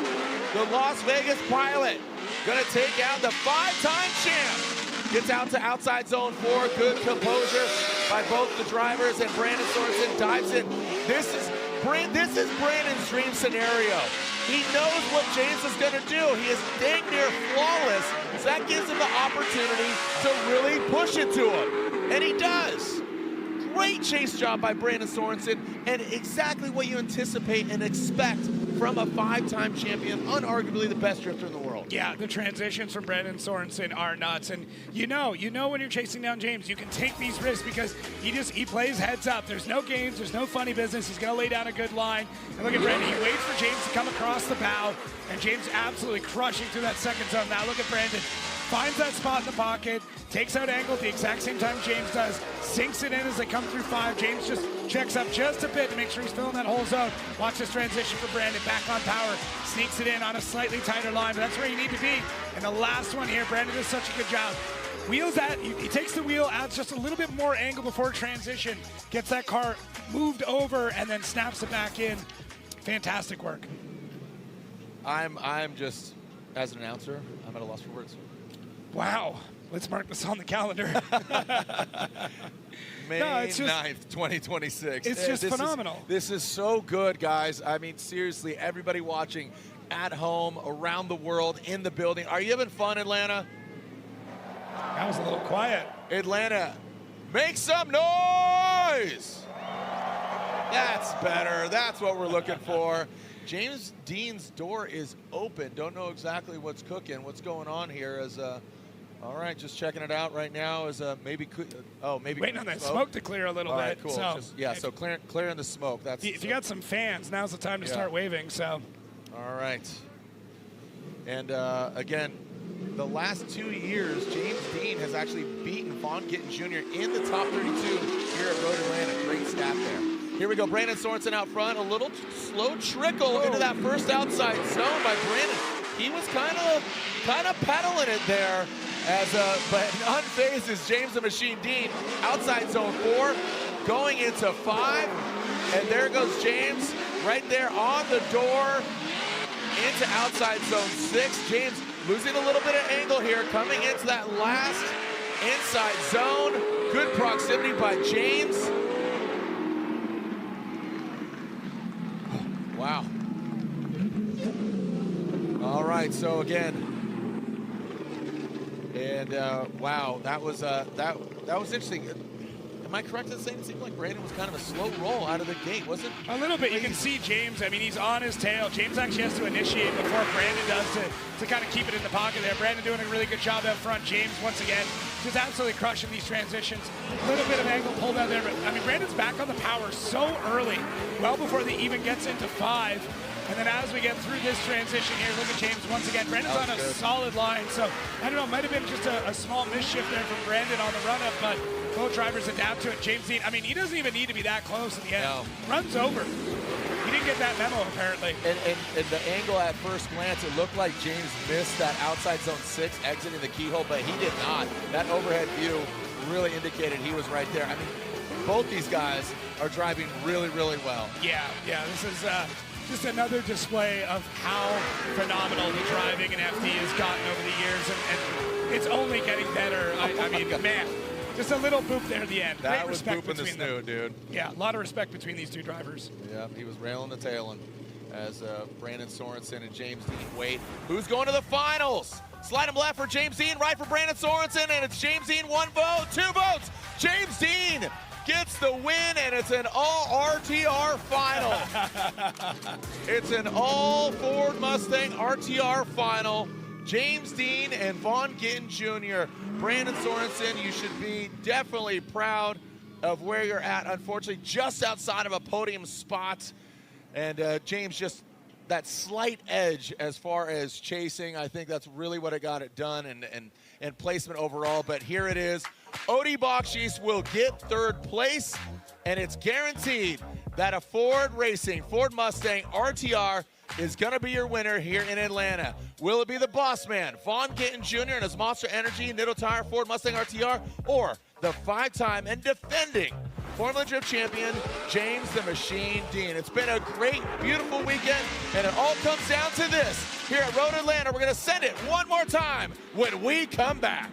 the Las Vegas pilot, going to take out the 5-time champ. Gets out to outside zone 4. Good composure by both the drivers, and Brandon Sorenson dives in. This is Brandon's dream scenario. He knows what James is going to do. He is dang near flawless, so that gives him the opportunity to really push it to him. And he does. Great chase job by Brandon Sorenson, and exactly what you anticipate and expect from a 5-time champion, unarguably the best drifter in the world. Yeah, the transitions from Brandon Sorenson are nuts, and you know when you're chasing down James, you can take these risks because he plays heads up. There's no games, there's no funny business. He's going to lay down a good line. And look at Brandon, he waits for James to come across the bow, and James absolutely crushing through that second zone. Now look at Brandon. Finds that spot in the pocket, takes out angle at the exact same time James does, sinks it in as they come through 5. James just checks up just a bit to make sure he's filling that whole zone. Watch this transition for Brandon, back on power, sneaks it in on a slightly tighter line, but that's where you need to be. And the last one here, Brandon does such a good job. Wheels that, he takes the wheel, adds just a little bit more angle before transition, gets that car moved over, and then snaps it back in. Fantastic work. I'm just, as an announcer, I'm at a loss for words. Wow, let's mark this on the calendar. May 9th, 2026. It's just phenomenal. This is so good, guys. I mean, seriously, everybody watching at home, around the world, in the building. Are you having fun, Atlanta? That was a little quiet. Atlanta, make some noise! That's better. That's what we're looking for. James Deane's door is open. Don't know exactly what's cooking, what's going on here. All right, just checking it out right now. Maybe waiting on that smoke to clear a little bit. All right, cool. So, so clearing the smoke. If you got some fans, now's the time to start waving. So. All right. And again, the last 2 years, James Deane has actually beaten Vaughn Gittin Jr. in the top 32 here at Road Atlanta. Great stat there. Here we go, Brandon Sorenson out front. A little slow trickle into that first outside zone by Brandon. He was kind of pedaling it there, but unfazed is James the Machine Deane. Outside zone 4, going into 5, and there goes James right there on the door into outside zone 6. James losing a little bit of angle here, coming into that last inside zone. Good proximity by James. Wow. All right, so again, and wow, that was interesting. Am I correct in saying it seemed like Brandon was kind of a slow roll out of the gate, wasn't it? A little bit. You can see James, I mean, he's on his tail. James actually has to initiate before Brandon does to kind of keep it in the pocket there. Brandon doing a really good job up front. James, once again, just absolutely crushing these transitions. A little bit of angle pulled out there, but I mean, Brandon's back on the power so early, well before they even gets into 5. And then as we get through this transition here, look at James once again. Brandon's on a solid line, so I don't know, might have been just a small misshift there from Brandon on the run-up, but both drivers adapt to it. James Deane, I mean, he doesn't even need to be that close in the end. No. Runs over. He didn't get that memo, apparently. And the angle at first glance, it looked like James missed that outside zone 6 exiting the keyhole, but he did not. That overhead view really indicated he was right there. I mean, both these guys are driving really, really well. Yeah, this is just another display of how phenomenal the driving in FD has gotten over the years, and it's only getting better. I mean, man, just a little boop there at the end. That Great was respect booping the between them. snoot, dude. Yeah, a lot of respect between these two drivers. Yeah, he was railing the tailing as Brandon Sorenson and James Deane wait. Who's going to the finals? Slide him left for James Deane, right for Brandon Sorenson, and it's James Deane, 1 vote, 2 votes. James Deane gets the win, and it's an all RTR final. It's an all Ford Mustang RTR final. James Deane and Vaughn Gittin Jr. Brandon Sorenson, you should be definitely proud of where you're at. Unfortunately, just outside of a podium spot. And James, just that slight edge as far as chasing. I think that's really what it got it done and placement overall. But here it is. Odi Bacchis will get 3rd place, and it's guaranteed that a Ford Mustang RTR is going to be your winner here in Atlanta. Will it be the boss man, Vaughn Gittin Jr. and his Monster Energy Nitto Tire Ford Mustang RTR, or the 5-time and defending Formula Drift champion, James the Machine Deane? It's been a great, beautiful weekend, and it all comes down to this. Here at Road Atlanta, we're going to send it one more time when we come back.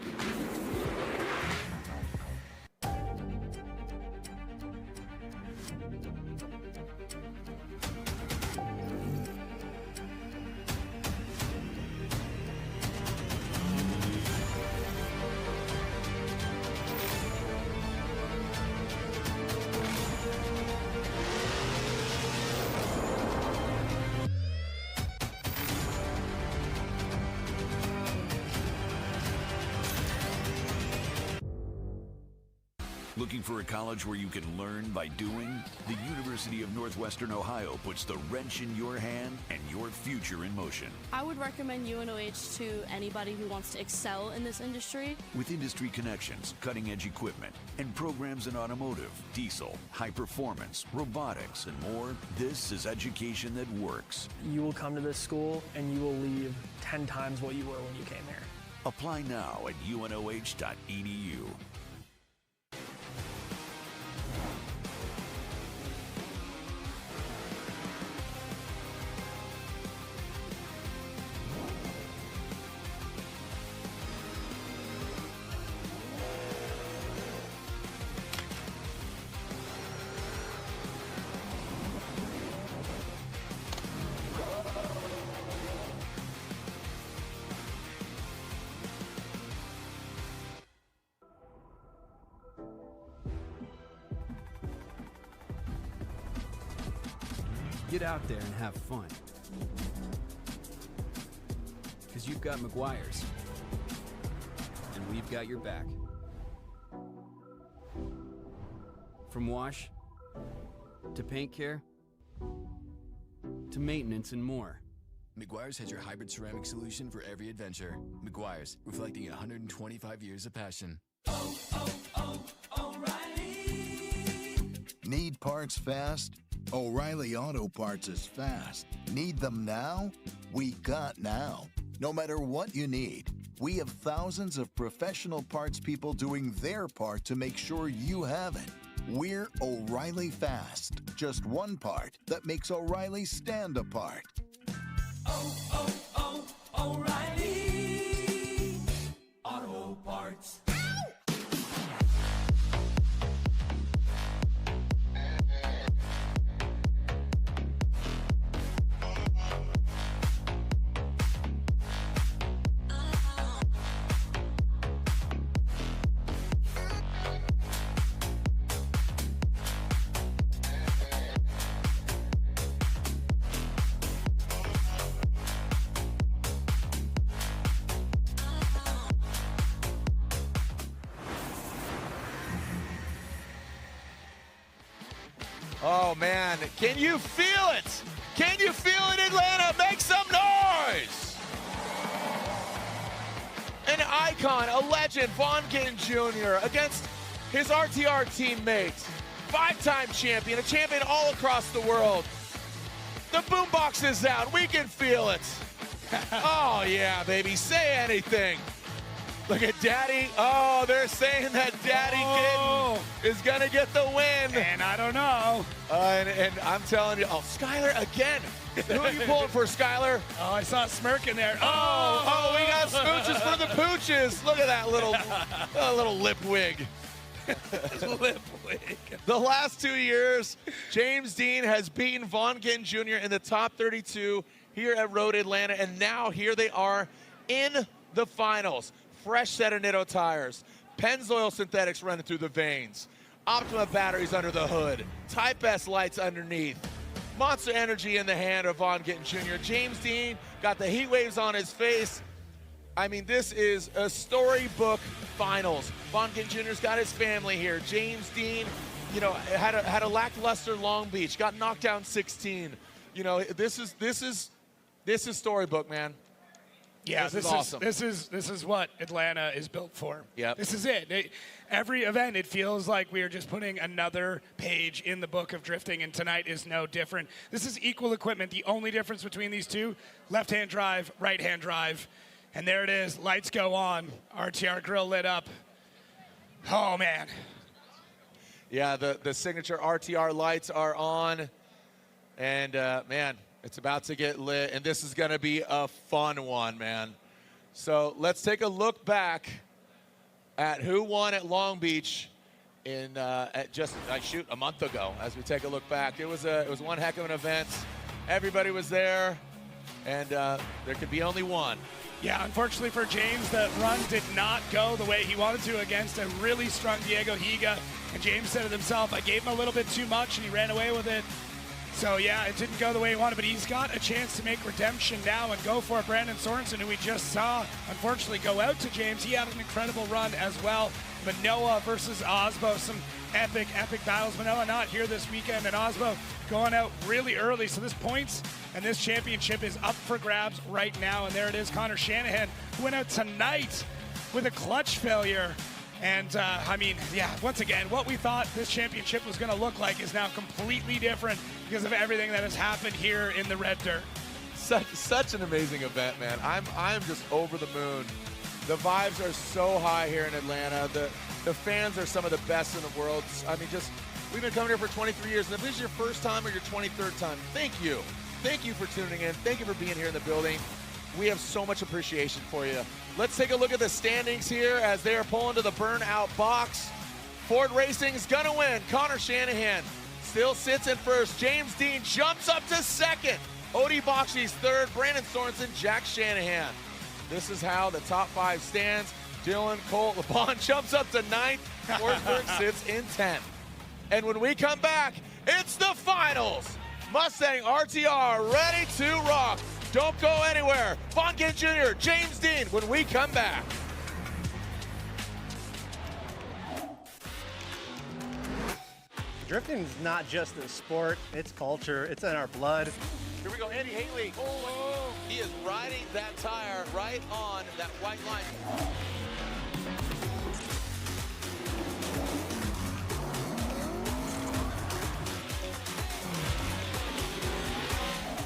Looking for a college where you can learn by doing? The University of Northwestern Ohio puts the wrench in your hand and your future in motion. I would recommend UNOH to anybody who wants to excel in this industry. With industry connections, cutting-edge equipment, and programs in automotive, diesel, high performance, robotics, and more, this is education that works. You will come to this school and you will leave 10 times what you were when you came here. Apply now at unoh.edu. Get out there and have fun. Because you've got McGuire's. And we've got your back. From wash, to paint care, to maintenance and more. McGuire's has your hybrid ceramic solution for every adventure. McGuire's, reflecting 125 years of passion. O'Reilly. Need parts fast? O'Reilly Auto Parts is fast. Need them now? We got now. No matter what you need, we have thousands of professional parts people doing their part to make sure you have it. We're O'Reilly Fast. Just one part that makes O'Reilly stand apart. O'Reilly Auto Parts. Oh, man, can you feel it? Can you feel it, Atlanta? Make some noise! An icon, a legend, Von Gittin Jr. against his RTR teammate, 5-time champion, a champion all across the world. The boombox is out. We can feel it. Oh, yeah, baby. Say anything. Look at Daddy. Oh, they're saying that Daddy Gittin is going to get the win. And I don't know. And I'm telling you, Skyler again. Who are you pulling for, Skyler? Oh, I saw a smirk in there. Oh, we got smooches for the pooches. Look at that little lip wig. Lip wig. The last 2 years, James Deane has beaten Von Gittin Jr. in the top 32 here at Road Atlanta, and now here they are in the finals. Fresh set of Nitto tires, Pennzoil synthetics running through the veins, Optima batteries under the hood, Type S lights underneath, Monster Energy in the hand of Von Gittin Jr. James Deane got the heat waves on his face. I mean, this is a storybook finals. Von Gittin Jr.'s got his family here. James Deane, you know, had a lackluster Long Beach, got knocked down 16. You know, this is storybook, man. Yeah, this is awesome. This is what Atlanta is built for. Yep. This is it. Every event, it feels like we are just putting another page in the book of drifting, and tonight is no different. This is equal equipment. The only difference between these two, left-hand drive, right-hand drive. And there it is. Lights go on. RTR grill lit up. Oh, man. Yeah, the signature RTR lights are on. And, man, it's about to get lit. And this is going to be a fun one, man. So let's take a look back at who won at Long Beach in a month ago. As we take a look back, it was one heck of an event. Everybody was there, and there could be only one. Yeah, unfortunately for James, the run did not go the way he wanted to against a really strong Diego Higa. And James said it himself, I gave him a little bit too much, and he ran away with it. So, yeah, it didn't go the way he wanted, but he's got a chance to make redemption now and go for it. Brandon Sorenson, who we just saw, unfortunately, go out to James. He had an incredible run as well. Manoa versus Aasbo, some epic battles. Manoa not here this weekend, and Aasbo going out really early. So this points and this championship is up for grabs right now. And there it is, Connor Shanahan, who went out tonight with a clutch failure. And, I mean, yeah, once again, what we thought this championship was going to look like is now completely different because of everything that has happened here in the red dirt. Such an amazing event, man. I'm just over the moon. The vibes are so high here in Atlanta. The fans are some of the best in the world. I mean, we've been coming here for 23 years, and if this is your first time or your 23rd time, thank you. Thank you for tuning in. Thank you for being here in the building. We have so much appreciation for you. Let's take a look at the standings here as they are pulling to the burnout box. Ford Racing's gonna win. Connor Shanahan still sits in first. James Deane jumps up to second. Odie Bakshi's third. Brandon Sorenson, Jack Shanahan. This is how the top 5 stands. Dylan Colt LeBon jumps up to 9th. Forsberg sits in 10th. And when we come back, it's the finals. Mustang RTR ready to rock. Don't go anywhere. Von Gittin Jr., James Deane, when we come back. Drifting is not just a sport, it's culture, it's in our blood. Here we go, Andy Haley. Oh, he is riding that tire right on that white line.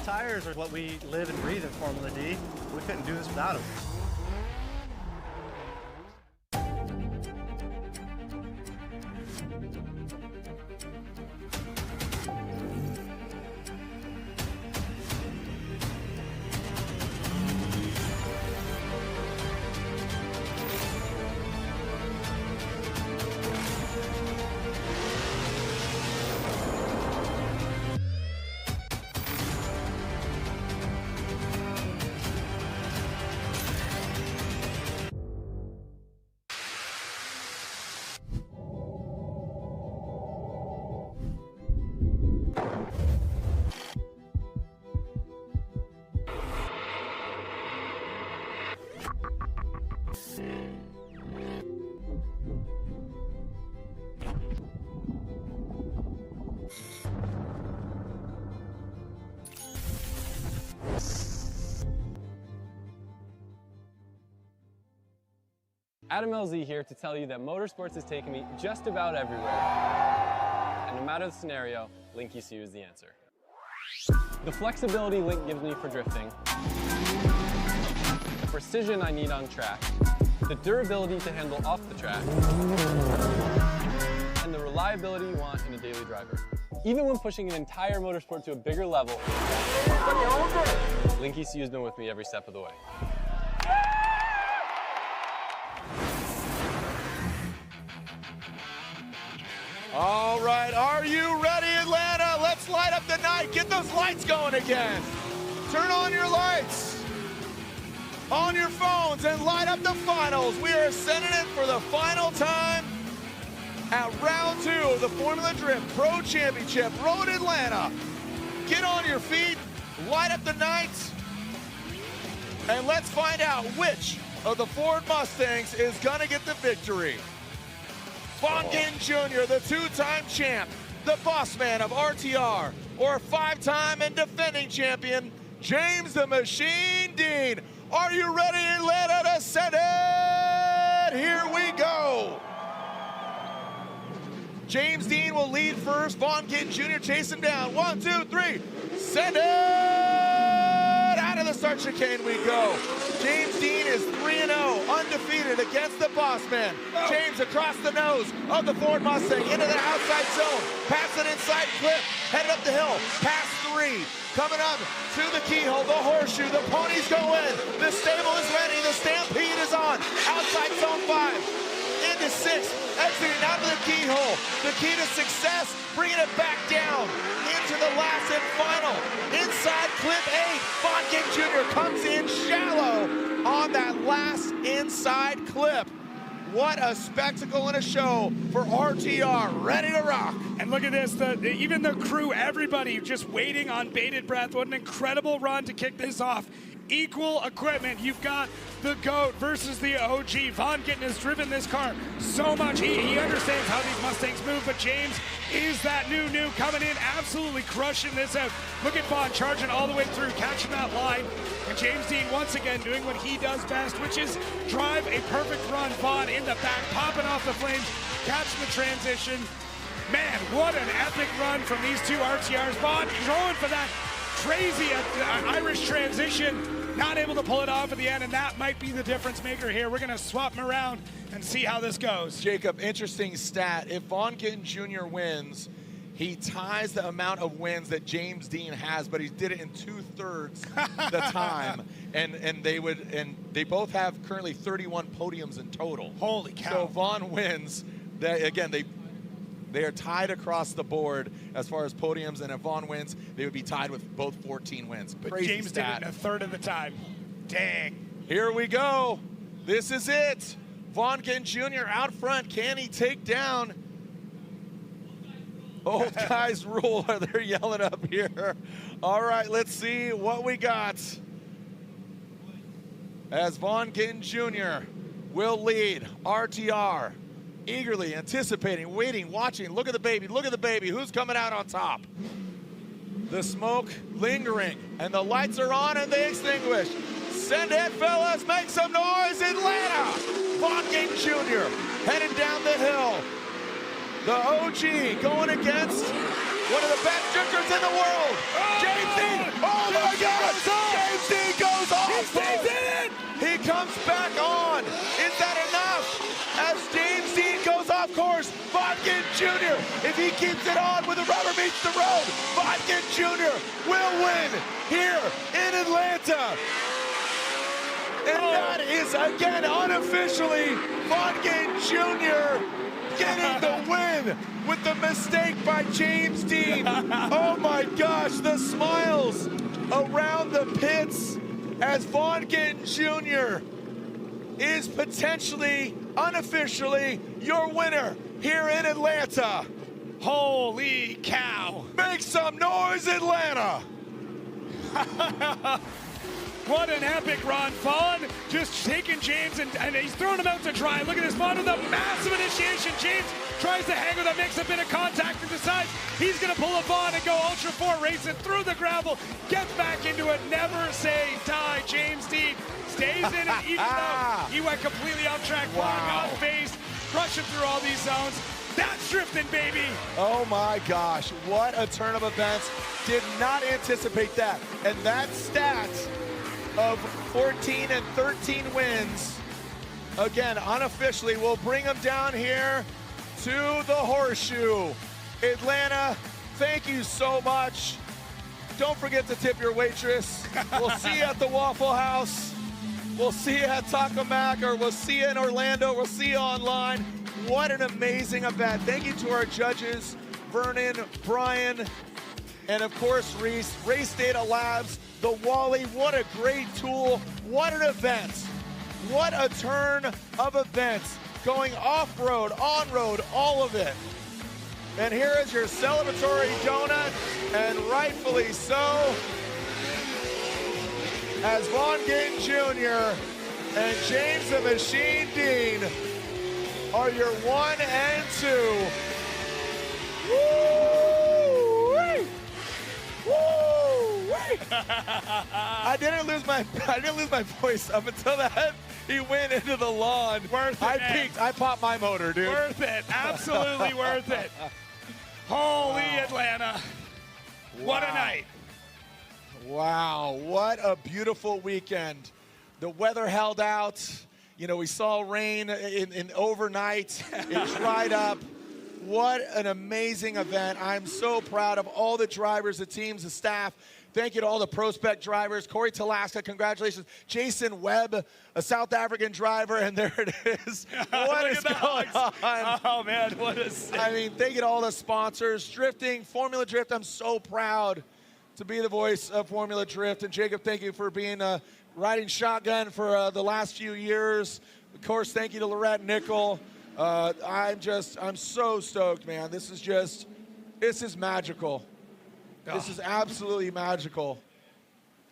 Tires are what we live and breathe in Formula D. We couldn't do this without them. Adam LZ here to tell you that motorsports has taken me just about everywhere. And no matter the scenario, Link ECU is the answer. The flexibility Link gives me for drifting, the precision I need on track, the durability to handle off the track, and the reliability you want in a daily driver. Even when pushing an entire motorsport to a bigger level, Link ECU has been with me every step of the way. All right, are you ready, Atlanta? Let's light up the night. Get those lights going again. Turn on your lights on your phones and light up the finals. We are sending it for the final time at round 2 of the Formula Drift Pro Championship, Road Atlanta. Get on your feet, light up the night, and let's find out which of the Ford Mustangs is gonna get the victory. Von Gittin Jr., the 2-time champ, the boss man of RTR, or 5-time and defending champion, James the Machine Deane. Are you ready, Atlanta, to send it? Here we go. James Deane will lead first. Von Gittin Jr. chase him down. 1, 2, 3. Send it! Out of the start chicane we go. James Deane is 3-0, undefeated against the boss man. James across the nose of the Ford Mustang into the outside zone. Past an inside clip, headed up the hill. Past 3, coming up to the keyhole, the horseshoe, the ponies go in. The stable is ready, the stampede is on. Outside zone 5. Into 6, exiting out of the keyhole. The key to success, bringing it back down into the last and final. Inside clip 8, Von Gittin Jr. comes in shallow on that last inside clip. What a spectacle and a show for RTR, ready to rock. And look at this, even the crew, everybody just waiting on bated breath. What an incredible run to kick this off. Equal equipment. You've got the GOAT versus the OG. Von Gittin has driven this car so much. He understands how these Mustangs move, but James is that new coming in, absolutely crushing this out. Look at Von charging all the way through, catching that line. And James Deane once again doing what he does best, which is drive a perfect run. Von in the back, popping off the flames, catching the transition. Man, what an epic run from these two RTRs. Von going for that crazy Irish transition, not able to pull it off at the end, and that might be the difference maker here. We're gonna swap them around and see how this goes. Jacob, interesting stat. If Von Gittin Jr. wins, he ties the amount of wins that James Deane has, but he did it in 2/3 the time. And they both have currently 31 podiums in total. Holy cow. So Von wins. They are tied across the board as far as podiums, and if Von wins, they would be tied with both 14 wins. But Crazy James stat. did it in 1/3 of the time. Dang. Here we go. This is it. Von Gittin Jr. out front. Can he take down? Old guys rule. They're yelling up here. All right, let's see what we got. As Von Gittin Jr. will lead RTR. Eagerly anticipating, waiting, watching. Look at the baby, look at the baby. Who's coming out on top? The smoke lingering, and the lights are on and they extinguish. Send it, fellas, make some noise, Atlanta! Von Gittin Jr. headed down the hill. The OG going against one of the best drifters in the world. James Deane, oh my God! James Deane goes off! He stays in! He comes back on. Is that enough? As James Deane goes off course, Von Gittin Jr., if he keeps it on when the rubber meets the road, Von Gittin Jr. will win here in Atlanta. And that is, again, unofficially, Von Gittin Jr. getting the win with the mistake by James Deane. Oh my gosh, the smiles around the pits as Von Gittin Jr. is potentially, unofficially, your winner here in Atlanta. Holy cow. Make some noise, Atlanta. What an epic run. Vaughn just taking James and he's throwing him out to dry. Look at this. Vaughn with a massive initiation. James tries to hang with a mix, a bit of contact and decides he's going to pull a Vaughn and go Ultra 4 racing through the gravel. Gets back into it. Never say die. James Deane stays in it even though he went completely off track. Vaughn got faced, crushing through all these zones. That's drifting, baby. Oh my gosh, what a turn of events. Did not anticipate that. And that stat of 14 and 13 wins, again, unofficially, will bring them down here to the Horseshoe. Atlanta, thank you so much. Don't forget to tip your waitress. We'll see you at the Waffle House. We'll see you at Taco Mac, or we'll see you in Orlando. We'll see you online. What an amazing event. Thank you to our judges, Vernon, Brian, and of course, Reese, Race Data Labs, the Wally. What a great tool. What an event. What a turn of events. Going off-road, on-road, all of it. And here is your celebratory donut, and rightfully so, as Vaughn Gittin Jr. and James the Machine Deane are your 1 and 2. Woo! Woo! I didn't lose my voice up until that. He went into the lawn. Worth it. I peaked. I popped my motor, dude. Worth it. Absolutely worth it. Holy Atlanta. Wow. What a night. Wow, what a beautiful weekend. The weather held out. You know, we saw rain in overnight. It dried up. What an amazing event. I'm so proud of all the drivers, the teams, the staff. Thank you to all the Prospect drivers. Corey Talaska, congratulations. Jason Webb, a South African driver, and there it is. What is going on? Oh, man, what a sick. I mean, thank you to all the sponsors. Drifting, Formula Drift, I'm so proud to be the voice of Formula Drift. And Jacob, thank you for being riding shotgun for the last few years. Of course, thank you to Lorette Nickel. I'm so stoked, man. This is magical. This is absolutely magical.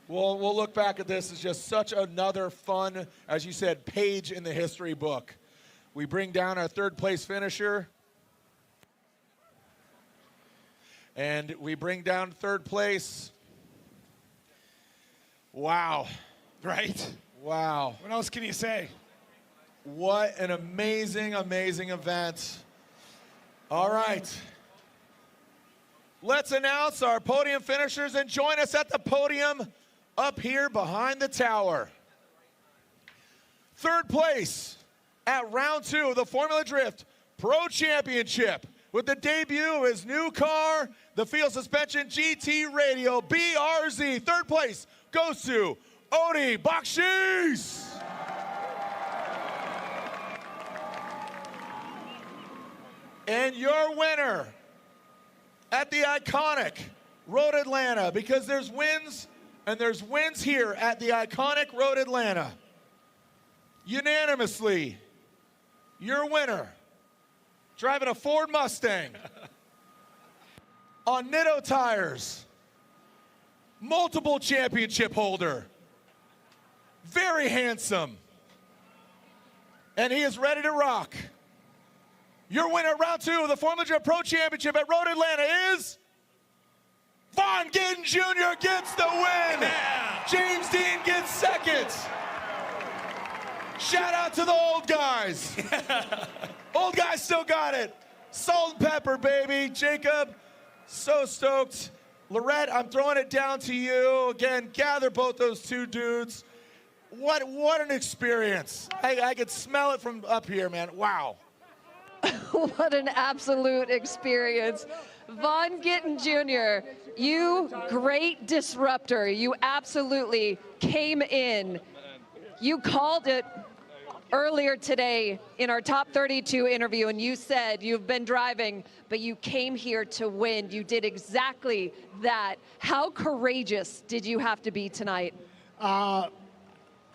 We'll look back at this as just such another fun, as you said, page in the history book. We bring down our third place finisher. And we bring down third place. Wow. Right? Wow. What else can you say? What an amazing, amazing event. All right. Let's announce our podium finishers and join us at the podium up here behind the tower. Third place at round 2 of the Formula Drift Pro Championship with the debut of his new car, the Field Suspension GT Radial BRZ. Third place goes to Odi Backhis. And your winner at the iconic Road Atlanta, because there's wins and there's wins here at the iconic Road Atlanta. Unanimously, your winner, driving a Ford Mustang on Nitto tires, multiple championship holder, very handsome, and he is ready to rock. Your winner at round 2 of the Formula Drift Pro Championship at Road Atlanta is Vaughn Gittin Jr. gets the win. Yeah. James Deane gets second. Shout out to the old guys. Old guys still got it. Salt and pepper, baby. Jacob, so stoked. Lorette, I'm throwing it down to you. Again, gather both those two dudes. What an experience. I could smell it from up here, man. Wow. What an absolute experience. Vaughn Gittin Jr., you great disruptor. You absolutely came in. You called it earlier today in our top 32 interview, and you said you've been driving, but you came here to win. You did exactly that. How courageous did you have to be tonight? I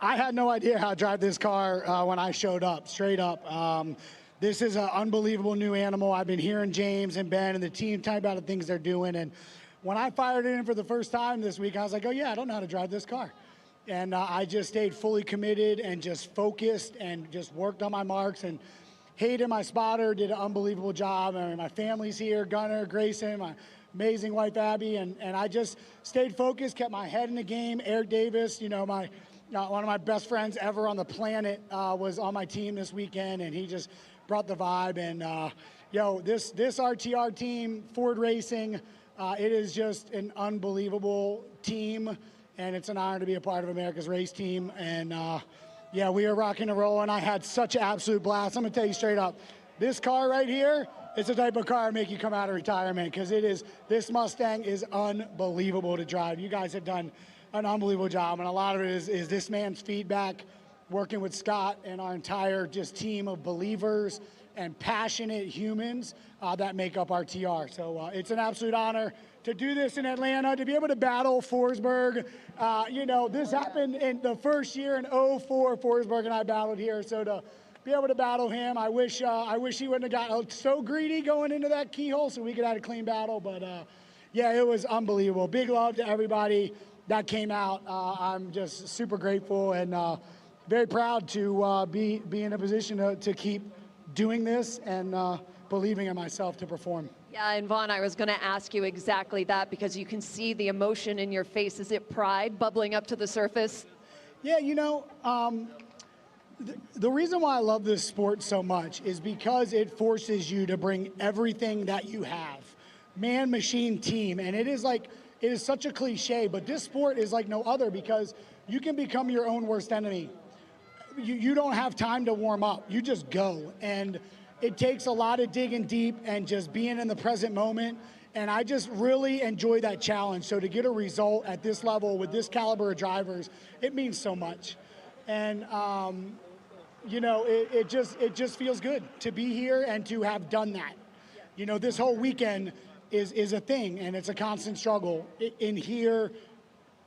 had no idea how to drive this car when I showed up, straight up. This is an unbelievable new animal. I've been hearing James and Ben and the team talk about the things they're doing. And when I fired it in for the first time this week, I was like, oh, yeah, I don't know how to drive this car. And I just stayed fully committed and just focused and just worked on my marks. And Hayden, my spotter, did an unbelievable job. I mean, my family's here, Gunnar, Grayson, my amazing wife, Abby. And I just stayed focused, kept my head in the game. Eric Davis, you know, one of my best friends ever on the planet was on my team this weekend, and he just brought the vibe. And, this RTR team, Ford Racing, it is just an unbelievable team, and it's an honor to be a part of America's race team. And, we are rocking and rolling. I had such an absolute blast. I'm going to tell you straight up, this car right here is the type of car that make you come out of retirement, because this Mustang is unbelievable to drive. You guys have done an unbelievable job, and a lot of it is this man's feedback, working with Scott and our entire just team of believers and passionate humans that make up our TR. So it's an absolute honor to do this in Atlanta, to be able to battle Forsberg. This happened in the first year in 2004. Forsberg and I battled here, so to be able to battle him, I wish he wouldn't have got so greedy going into that keyhole so we could have a clean battle. But it was unbelievable. Big love to everybody that came out. I'm just super grateful and very proud to be in a position to keep doing this and believing in myself to perform. Yeah, and Vaughn, I was going to ask you exactly that, because you can see the emotion in your face. Is it pride bubbling up to the surface? Yeah, the reason why I love this sport so much is because it forces you to bring everything that you have. Man, machine, team. And it is such a cliche, but this sport is like no other, because you can become your own worst enemy. You don't have time to warm up. You just go. And it takes a lot of digging deep and just being in the present moment. And I just really enjoy that challenge. So to get a result at this level with this caliber of drivers, it means so much. And, it just feels good to be here and to have done that. This whole weekend is a thing, and it's a constant struggle in here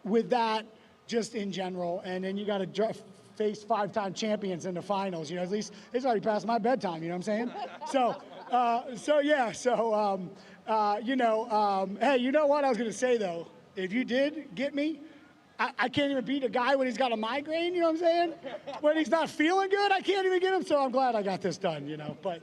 with that, just in general. And then you got to face 5-time champions in the finals. At least it's already past my bedtime. You know what I'm saying? Hey, you know what I was going to say though? If you did get me, I can't even beat a guy when he's got a migraine, you know what I'm saying? When he's not feeling good, I can't even get him, so I'm glad I got this done, But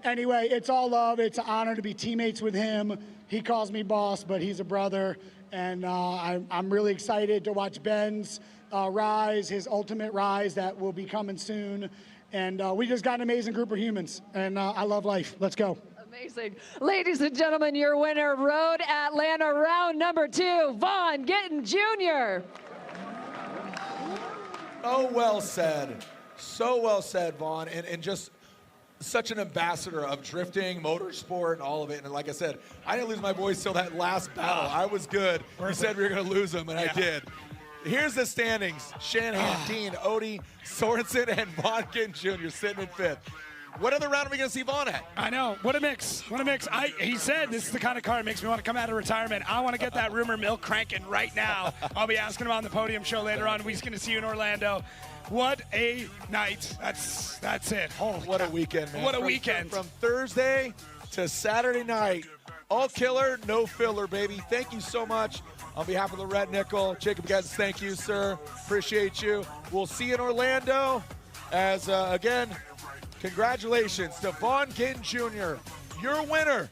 anyway, it's all love. It's an honor to be teammates with him. He calls me boss, but he's a brother. And I'm really excited to watch Ben's rise, his ultimate rise that will be coming soon. And we just got an amazing group of humans, and I love life. Let's go. Amazing. Ladies and gentlemen, your winner, Road Atlanta round number 2, Vaughn Gittin Jr. Oh, well said. So well said, Vaughn. And just such an ambassador of drifting, motorsport, and all of it. And like I said, I didn't lose my voice till that last battle. I was good. You said we were going to lose them, and I did. Here's the standings. Shanahan, Deane, Odie, Sorenson, and Vaughn Gittin Jr. sitting in 5th. What other round are we going to see Vaughn at? I know. What a mix. What a mix. He said this is the kind of car that makes me want to come out of retirement. I want to get that rumor mill cranking right now. I'll be asking him on the Podium show later on. We're going to see you in Orlando. What a night. That's it. Holy what cow. a weekend, man. What a weekend. From Thursday to Saturday night. All killer, no filler, baby. Thank you so much. On behalf of the Red Nickel, Jacob Getz, thank you, sir. Appreciate you. We'll see you in Orlando. As, again, congratulations to Vaughn Gittin Jr., your winner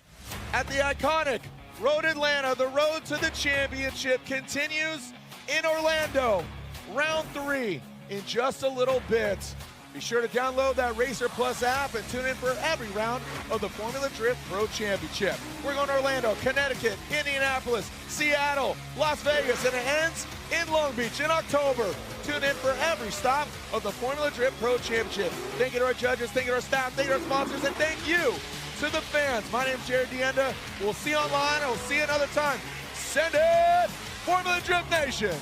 at the iconic Road Atlanta. The road to the championship continues in Orlando. Round 3 in just a little bit. Be sure to download that Racer Plus app and tune in for every round of the Formula Drift Pro Championship. We're going to Orlando, Connecticut, Indianapolis, Seattle, Las Vegas, and it ends in Long Beach in October. Tune in for every stop of the Formula Drift Pro Championship. Thank you to our judges, thank you to our staff, thank you to our sponsors, and thank you to the fans. My name is Jared Deanda. We'll see you online, and we'll see you another time. Send it, Formula Drift Nation.